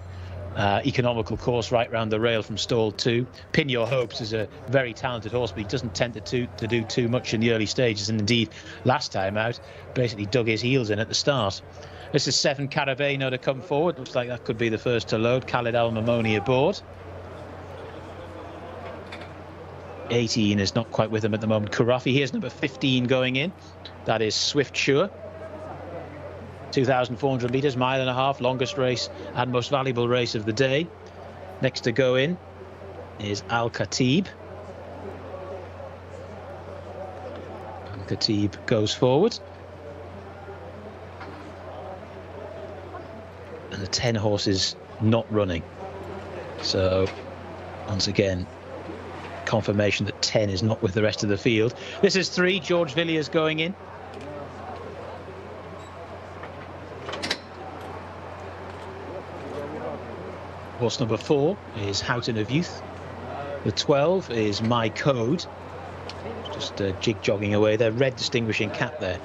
economical course right round the rail from stall 2. Pin Your Hopes is a very talented horse, but he doesn't tend to do too much in the early stages, and indeed last time out basically dug his heels in at the start. This is 7 Caraveno to come forward. Looks like that could be the first to load. Khalid Al Mamoni aboard. 18 is not quite with him at the moment. Kurafi, here's number 15 going in. That is Swift Sure. 2,400 metres, 1.5 miles, longest race and most valuable race of the day. Next to go in is Al Khatib. Al Khatib goes forward. and the 10 horses not running. So once again, confirmation that 10 is not with the rest of the field. This is 3, George Villiers going in. Horse number 4 is Houghton of Youth. The 12 is My Code. Just jig jogging away there. Red distinguishing cap there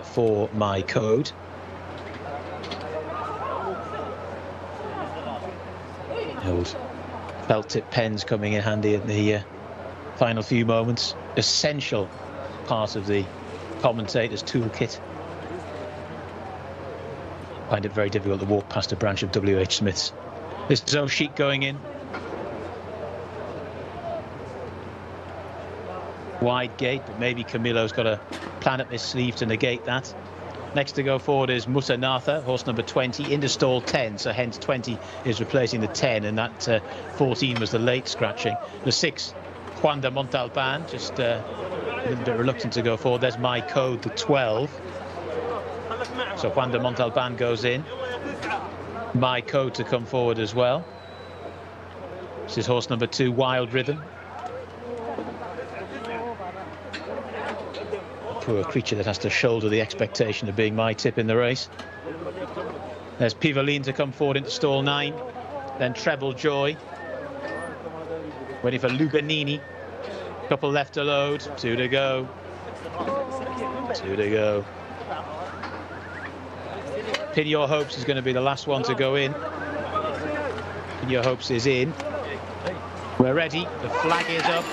for My Code. Old felt tip pens coming in handy in the final few moments. Essential part of the commentator's toolkit. Find it very difficult to walk past a branch of W.H. Smith's. This is O'Sheik going in. Wide gate, but maybe Camilo's got a plan up his sleeve to negate that. Next to go forward is Mutanatha, horse number 20, into stall 10, so hence 20 is replacing the 10, and that 14 was the late scratching. The 6, Juan de Montalban, just a little bit reluctant to go forward. There's My Code, the 12. So Juan de Montalban goes in. My Code to come forward as well. This is horse number 2, Wild Rhythm. Poor creature that has to shoulder the expectation of being my tip in the race. There's Pivoline to come forward into stall 9. Then Treble Joy. Waiting for Luganini. Couple left to load. 2 to go. 2 to go. Pin Your Hopes is going to be the last one to go in. Pin Your Hopes is in. We're ready. The flag is up.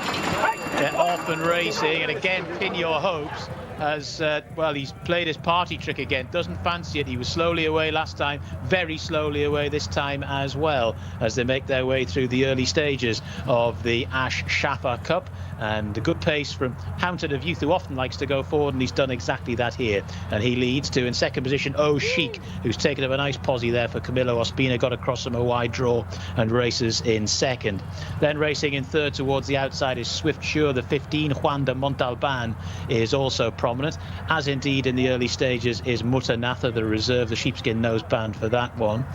They're off and racing. And again, Pin Your Hopes has, well, he's played his party trick again. Doesn't fancy it. He was slowly away last time. Very slowly away this time as well, as they make their way through the early stages of the Ash Shafa Cup. And a good pace from Houghton of Youth, who often likes to go forward, and he's done exactly that here. And he leads to, in second position, O'Sheik, who's taken up a nice posse there for Camilo Ospina, got across from a wide draw and races in second. Then racing in third towards the outside is Swift Sure. The 15, Juan de Montalban, is also prominent, as indeed in the early stages is Mutanatha, the reserve, the sheepskin noseband for that one.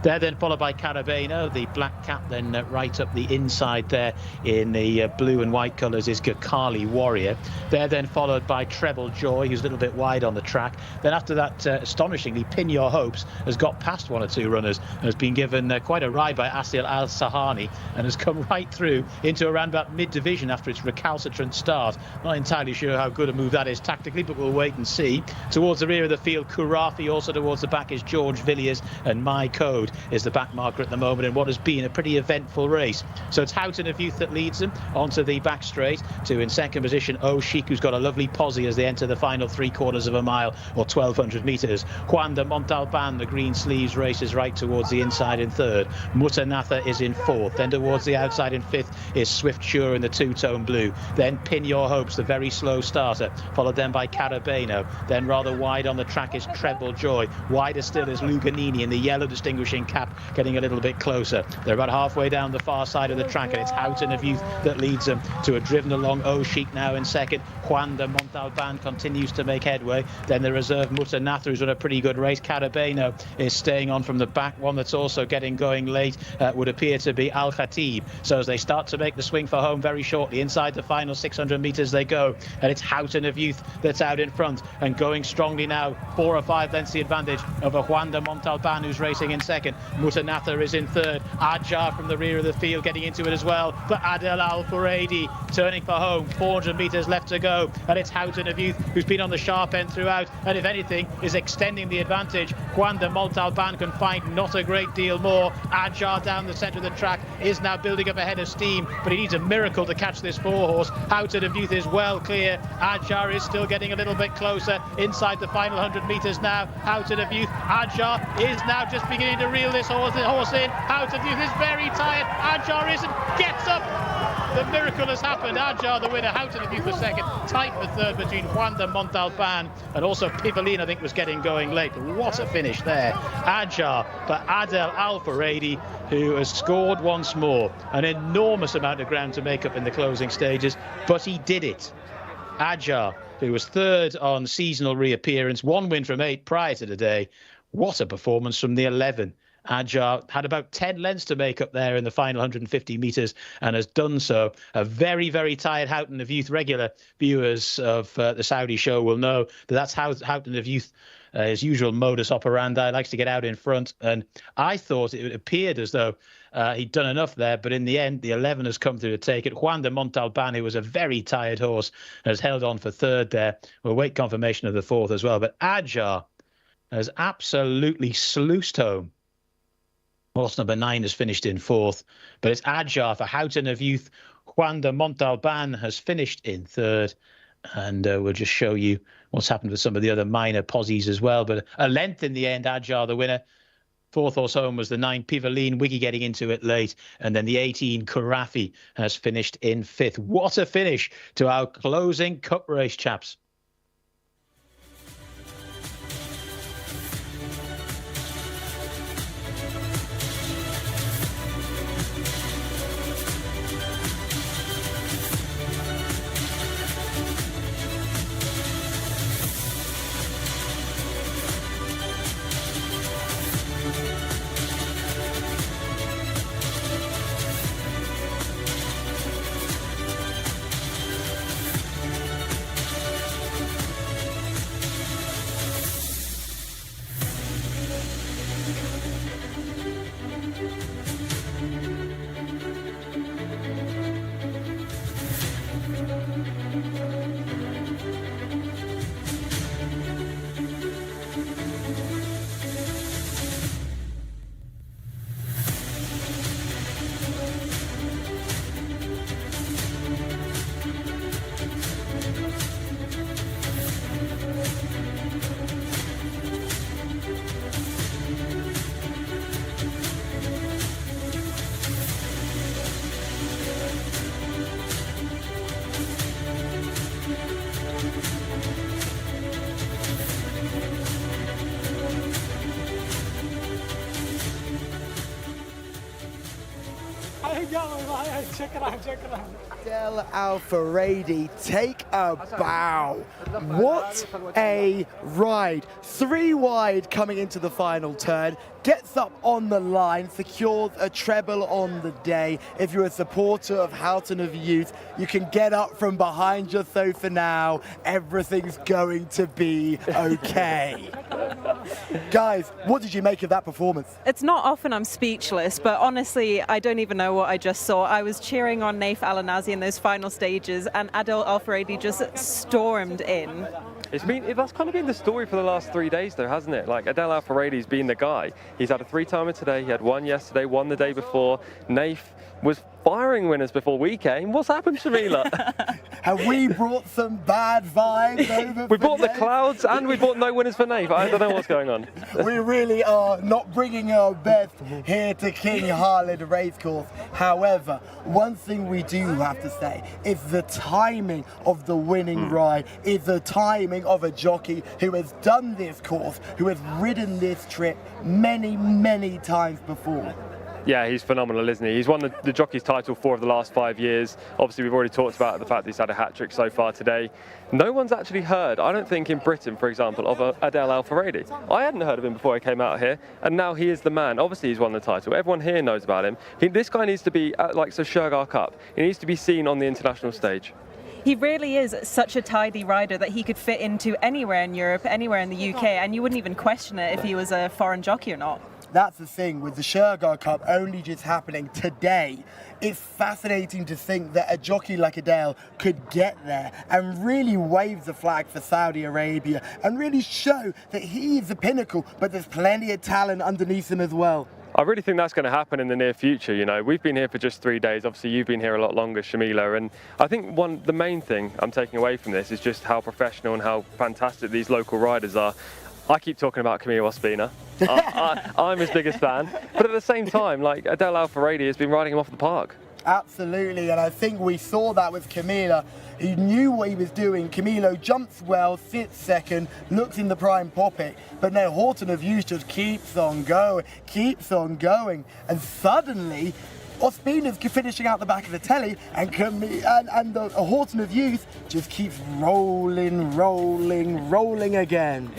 They're then followed by Carabeno, the black cap, then right up the inside there in the blue and white colours is Gakali Warrior. They're then followed by Treble Joy, who's a little bit wide on the track. Then after that, astonishingly, Pin Your Hopes has got past 1 or 2 runners and has been given quite a ride by Asil Al-Sahani and has come right through into around about mid-division after its recalcitrant start. Not entirely sure how good a move that is tactically, but we'll wait and see. Towards the rear of the field, Kurafi. Also towards the back is George Villiers, and My Code is the back marker at the moment in what has been a pretty eventful race. So it's Houghton of Youth that leads them onto the back straight, to in second position O'Sheik, who's got a lovely posse as they enter the final 3/4 of a mile or 1,200 metres. Juan de Montalban, the green sleeves, races right towards the inside in third. Mutanatha is in fourth. Then towards the outside in fifth is Swift Sure in the two-tone blue. Then Pin Your Hopes, the very slow starter, followed then by Carabeno. Then rather wide on the track is Treble Joy. Wider still is Luganini in the yellow distinguishing cap, getting a little bit closer. They're about halfway down the far side of the track, and it's Houghton of Youth that leads them to a driven along O'Sheik now in second. Juan de Montalban continues to make headway. Then the reserve Mutanatha, who's run a pretty good race. Carabeno is staying on from the back. One that's also getting going late would appear to be Al Khatib. So as they start to make the swing for home very shortly, inside the final 600 metres they go, and it's Houghton of Youth that's out in front and going strongly now. 4 or 5 lengths the advantage over Juan de Montalban, who's racing in second. Mutanatha is in third. Adjar from the rear of the field getting into it as well, but Adel Al Furedi turning for home. 400 metres left to go, and it's Houghton of Youth who's been on the sharp end throughout, and if anything is extending the advantage. Juan de Montalban can find not a great deal more. Adjar down the centre of the track is now building up a head of steam, but he needs a miracle to catch this 4-horse. Houghton of Youth is well clear. Adjar is still getting a little bit closer inside the final 100 metres now. Houghton of Youth. Adjar is now just beginning to reel this horse in. Houghton of Youth is very tired. Adjar isn't. Gets up. The miracle has happened. Adjar the winner. Houghton of Youth for second. Tight for third between Juan de Montalban and also Pivoline, I think, was getting going late. What a finish there. Adjar for Adel Al Furedi, who has scored once more. An enormous amount of ground to make up in the closing stages, but he did it. Adjar, who was third on seasonal reappearance, 1 win from 8 prior to today. What a performance from the 11. Adjar had about 10 lengths to make up there in the final 150 metres and has done so. A very, very tired Houghton of Youth. Regular viewers of the Saudi show will know that that's how Houghton of Youth, his usual modus operandi, likes to get out in front. And I thought it appeared as though he'd done enough there, but in the end, the 11 has come through to take it. Juan de Montalban, who was a very tired horse, has held on for third there. We'll wait confirmation of the fourth as well. But Adjar has absolutely sluiced home. Horse number 9 has finished in fourth, but it's Adjar for Houghton of Youth. Juan de Montalban has finished in third, and we'll just show you what's happened with some of the other minor posies as well. But a length in the end, Adjar the winner. Fourth horse home was the 9 Pivoline, Wiggy getting into it late, and then the 18 Karafi has finished in fifth. What a finish to our closing cup race, chaps. Adel Al-Faradi, take a bow. What a ride. 3 wide coming into the final turn. Gets up on the line, secures a treble on the day. If you're a supporter of Houghton of Youth, you can get up from behind your sofa now. Everything's going to be okay. Guys, what did you make of that performance? It's not often I'm speechless, but honestly, I don't even know what I just saw. I was cheering on Naif Al-Anazi in those final stages, and Adel Al-Faradi just stormed in. That's kind of been the story for the last 3 days, though, hasn't it? Like, Adel Al-Faradi's been the guy. He's had a 3-timer today. He had 1 yesterday, 1 the day before. Naif was firing winners before we came. What's happened, Shamila? Have we brought some bad vibes over? We brought the clouds and we brought no winners for Naif. I don't know what's going on. We really are not bringing our best here to King Khalid Racecourse. However, one thing we do have to say is the timing of the winning ride is the timing of a jockey who has done this course, who has ridden this trip many, many times before. Yeah, he's phenomenal, isn't he? He's won the jockey's title 4 of the last 5 years. Obviously, we've already talked about the fact that he's had a hat-trick so far today. No one's actually heard, I don't think, in Britain, for example, of Adel Al-Faradi. I hadn't heard of him before I came out here, and now he is the man. Obviously, he's won the title. Everyone here knows about him. This guy needs to be at, like, the Shergar Cup. He needs to be seen on the international stage. He really is such a tidy rider that he could fit into anywhere in Europe, anywhere in the UK, and you wouldn't even question it if he was a foreign jockey or not. That's the thing with the Shergar Cup only just happening today. It's fascinating to think that a jockey like Adel could get there and really wave the flag for Saudi Arabia and really show that he is the pinnacle, but there's plenty of talent underneath him as well. I really think that's going to happen in the near future. You know, we've been here for just 3 days. Obviously, you've been here a lot longer, Shamila. And I think the main thing I'm taking away from this is just how professional and how fantastic these local riders are. I keep talking about Camille Ospina. I'm his biggest fan. But at the same time, like, Adel Al-Faradi has been riding him off the park. Absolutely, and I think we saw that with Camilo. He knew what he was doing. Camilo jumps well, sits second, looks in the prime pocket, but now Houghton of Youth just keeps on going, and suddenly Ospina's finishing out the back of the telly, and the Houghton of Youth just keeps rolling again.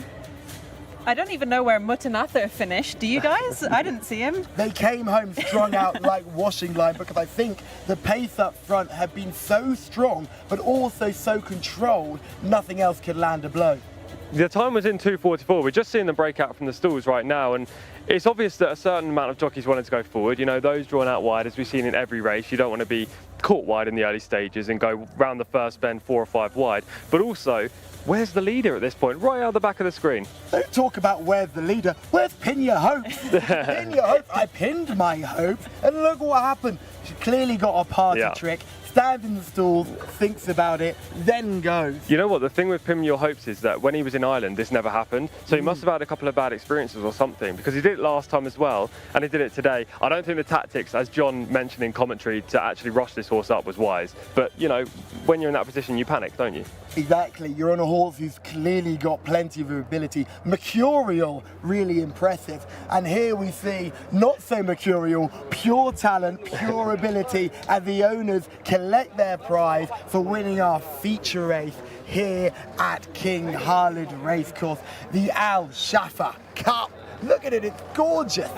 I don't even know where Mutanatha finished. Do you guys? I didn't see him. They came home strung out like washing line because I think the pace up front had been so strong, but also so controlled, nothing else could land a blow. The time was in 2:44. We're just seeing the breakout from the stalls right now, and it's obvious that a certain amount of jockeys wanted to go forward. You know, those drawn out wide, as we've seen in every race, you don't want to be caught wide in the early stages and go round the first bend 4 or 5 wide. But also, where's the leader at this point? Right out the back of the screen. Don't talk about where's the leader. Where's Pin Your Hope? Pin Your Hope. I pinned my hope, and look what happened. She clearly got a party trick. Stands in the stalls, thinks about it, then goes. You know what, the thing with Pim Your Hopes is that when he was in Ireland, this never happened. So he must have had a couple of bad experiences or something, because he did it last time as well, and he did it today. I don't think the tactics, as John mentioned in commentary, to actually rush this horse up was wise. But, you know, when you're in that position, you panic, don't you? Exactly. You're on a horse who's clearly got plenty of ability. Mercurial, really impressive. And here we see not so mercurial, pure talent, pure ability, as the owners collect their prize for winning our feature race here at King Khalid Racecourse, the Al Shafa Cup. Look at it, it's gorgeous.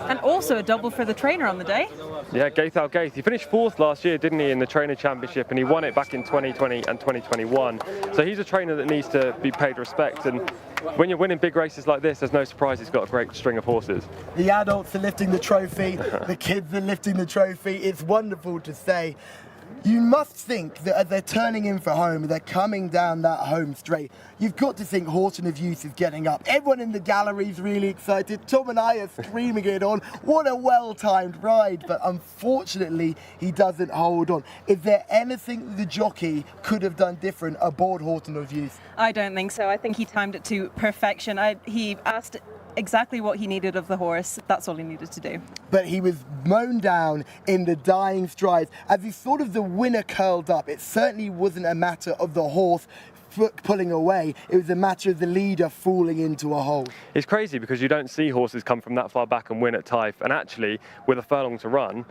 And also a double for the trainer on the day. Yeah, Gaith Al Gaith. He finished 4th last year, didn't he, in the Trainer Championship, and he won it back in 2020 and 2021. So he's a trainer that needs to be paid respect, and when you're winning big races like this, there's no surprise he's got a great string of horses. The adults are lifting the trophy, the kids are lifting the trophy. It's wonderful to say. You must think that as they're turning in for home, they're coming down that home straight. You've got to think Horton of Youth is getting up. Everyone in the gallery is really excited. Tom and I are screaming it on. What a well-timed ride, but unfortunately, he doesn't hold on. Is there anything the jockey could have done different aboard Horton of Youth? I don't think so. I think he timed it to perfection. He asked exactly what he needed of the horse. That's all he needed to do. But he was mown down in the dying strides. As he sort of the winner curled up, it certainly wasn't a matter of the horse pulling away. It was a matter of the leader falling into a hole. It's crazy because you don't see horses come from that far back and win at Taif, and actually, with a furlong to run,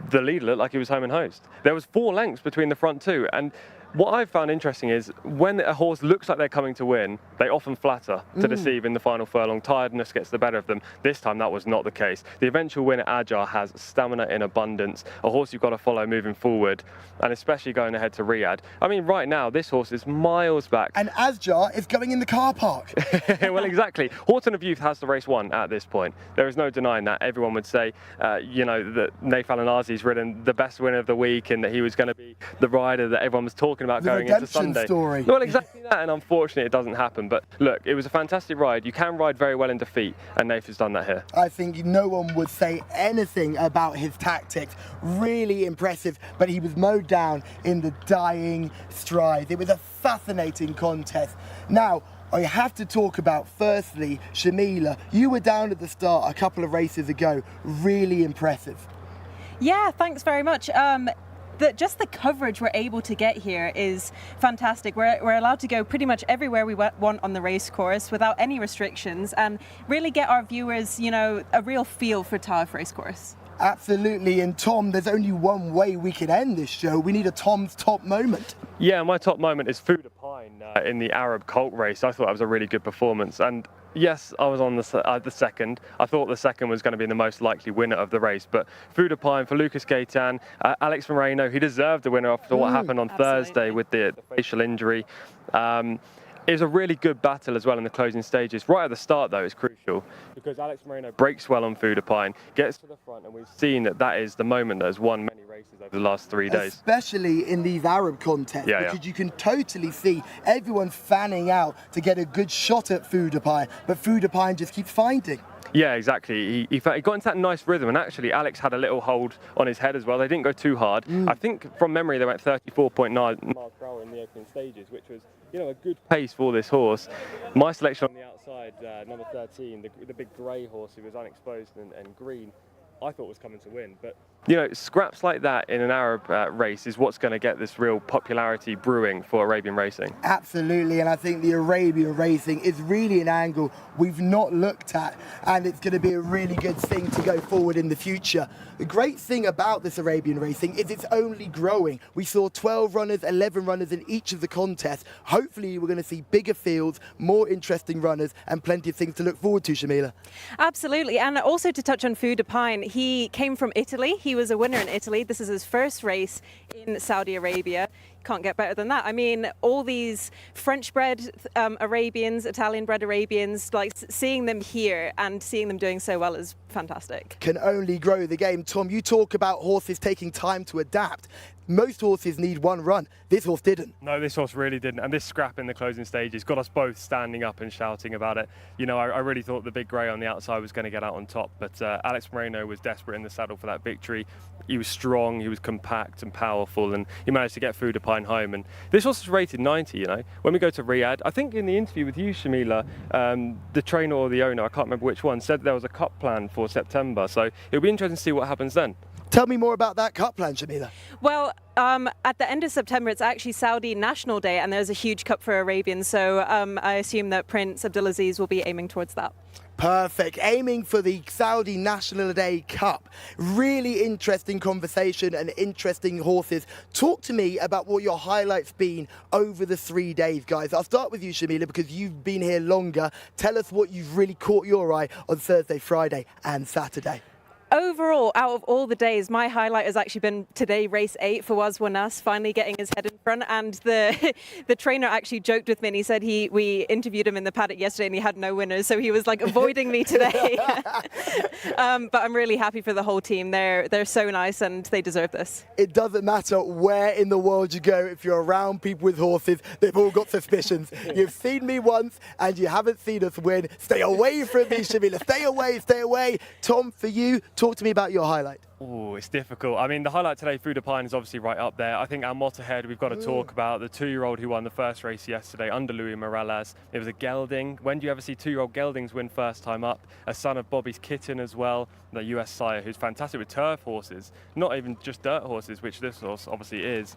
the leader looked like he was home and host. There was 4 lengths between the front two, and what I've found interesting is when a horse looks like they're coming to win, they often flatter to deceive in the final furlong. Tiredness gets the better of them. This time that was not the case. The eventual winner, Ajar, has stamina in abundance, a horse you've got to follow moving forward, and especially going ahead to Riyadh. I mean, right now, this horse is miles back. And Ajar is going in the car park. Well, exactly. Horton of Youth has the race won at this point. There is no denying that. Everyone would say, you know, that Naif Al-Anazi's ridden the best winner of the week and that he was going to be the rider that everyone was talking about the going into Sunday. Story. Well, exactly that, and unfortunately it doesn't happen. But look, it was a fantastic ride. You can ride very well in defeat, and Naif has done that here. I think no one would say anything about his tactics. Really impressive, but he was mowed down in the dying stride. It was a fascinating contest. Now, I have to talk about, firstly, Shamila. You were down at the start a couple of races ago. Really impressive. Yeah, thanks very much. Just the coverage we're able to get here is fantastic. We're allowed to go pretty much everywhere we want on the race course without any restrictions and really get our viewers, you know, a real feel for Taif Racecourse. Absolutely, and Tom, there's only one way we can end this show. We need a Tom's top moment. Yeah, my top moment is Fuda Pine in the Arab Colt race. I thought that was a really good performance, and yes, I was on the second. I thought the second was going to be the most likely winner of the race, but Fuda Pine for Lucas Gaetan, Alex Moreno, he deserved the winner after what happened on Thursday with the facial injury. It was a really good battle as well in the closing stages. Right at the start, though, is crucial because Alex Moreno breaks well on Fuda Pine, gets to the front, and we've seen that is the moment that has won many races over the last 3 days. Especially in these Arab contests, because you can totally see everyone fanning out to get a good shot at Fuda Pine, but Fuda Pine just keeps finding. Yeah, exactly. He got into that nice rhythm, and actually Alex had a little hold on his head as well. They didn't go too hard. I think from memory they went 34.9 miles per hour in the opening stages, which was, you know, a good pace for this horse. My selection on the outside, number 13, the big grey horse who was unexposed and green, I thought was coming to win, but You know, scraps like that in an Arab race is what's going to get this real popularity brewing for Arabian racing. Absolutely, and I think the Arabian racing is really an angle we've not looked at, and it's going to be a really good thing to go forward in the future. The great thing about this Arabian racing is it's only growing. We saw 12 runners, 11 runners in each of the contests. Hopefully we're going to see bigger fields, more interesting runners, and plenty of things to look forward to, Shamila. Absolutely, and also to touch on Fouda Pine, he came from Italy. He was a winner in Italy. This is his first race in Saudi Arabia. Can't get better than that. I mean, all these French-bred Arabians, Italian-bred Arabians, like seeing them here and seeing them doing so well is fantastic. Can only grow the game. Tom, you talk about horses taking time to adapt. Most horses need one run. This horse didn't. No, this horse really didn't. And this scrap in the closing stages got us both standing up and shouting about it. You know, I really thought the big grey on the outside was going to get out on top, but Alex Moreno was desperate in the saddle for that victory. He was strong, he was compact and powerful, and he managed to get Fouda Pine home. And this horse is rated 90, you know. When we go to Riyadh, I think in the interview with you, Shamila, the trainer or the owner, I can't remember which one, said there was a cup plan for September. So it'll be interesting to see what happens then. Tell me more about that cup plan, Shamila. Well, at the end of September, it's actually Saudi National Day, and there's a huge cup for Arabians. So I assume that Prince Abdulaziz will be aiming towards that. Perfect. Aiming for the Saudi National Day Cup. Really interesting conversation and interesting horses. Talk to me about what your highlights been over the 3 days, guys. I'll start with you, Shamila, because you've been here longer. Tell us what you've really caught your eye on Thursday, Friday and Saturday. Overall, out of all the days, my highlight has actually been today, race 8 for Waz Wanas, finally getting his head in front. And the trainer actually joked with me and he said we interviewed him in the paddock yesterday and he had no winners, so he was like avoiding me today. But I'm really happy for the whole team. They're so nice and they deserve this. It doesn't matter where in the world you go, if you're around people with horses, they've all got suspicions. You've seen me once and you haven't seen us win. Stay away from me, Shamila. Stay away, stay away. Tom, for you, talk to me about your highlight. Oh, it's difficult. I mean, the highlight today, Fouda Pine, is obviously right up there. I think our motto ahead, we've got to talk about the 2-year-old who won the first race yesterday under Louis Morales. It was a gelding. When do you ever see 2-year-old geldings win first time up? A son of Bobby's Kitten as well, the US sire, who's fantastic with turf horses, not even just dirt horses, which this horse obviously is.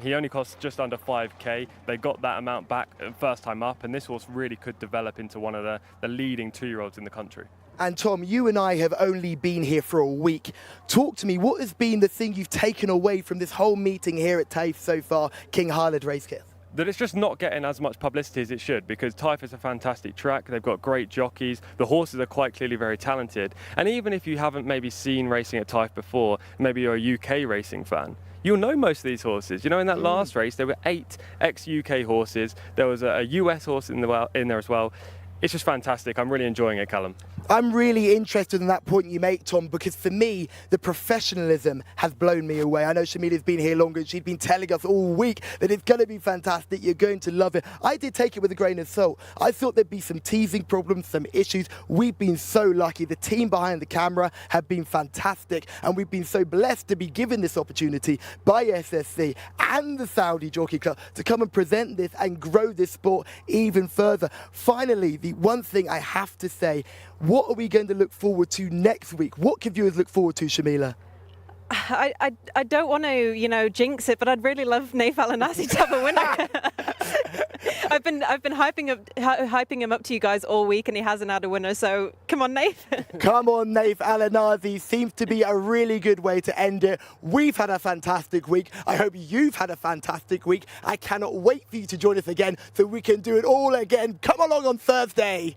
He only cost just under 5k. They got that amount back first time up, and this horse really could develop into one of the leading 2-year-olds in the country. And Tom, you and I have only been here for a week. Talk to me, what has been the thing you've taken away from this whole meeting here at Taif so far, King Khalid Racekit? That it's just not getting as much publicity as it should, because Taif is a fantastic track. They've got great jockeys. The horses are quite clearly very talented. And even if you haven't maybe seen racing at Taif before, maybe you're a UK racing fan, you'll know most of these horses. You know, in that last race, there were 8 ex-UK horses. There was a US horse in there as well. It's just fantastic. I'm really enjoying it, Callum. I'm really interested in that point you make, Tom, because for me, the professionalism has blown me away. I know Shamila's been here longer and she's been telling us all week that it's going to be fantastic, you're going to love it. I did take it with a grain of salt. I thought there'd be some teething problems, some issues. We've been so lucky. The team behind the camera have been fantastic, and we've been so blessed to be given this opportunity by SSC and the Saudi Jockey Club to come and present this and grow this sport even further. Finally, the one thing I have to say, what are we going to look forward to next week? What can viewers look forward to, Shamila? I don't want to, jinx it, but I'd really love Naif Al-Anasi to have a winner. I've been hyping him up to you guys all week, and he hasn't had a winner. So come on, Naif. Come on, Naif Al-Anasi. Seems to be a really good way to end it. We've had a fantastic week. I hope you've had a fantastic week. I cannot wait for you to join us again so we can do it all again. Come along on Thursday.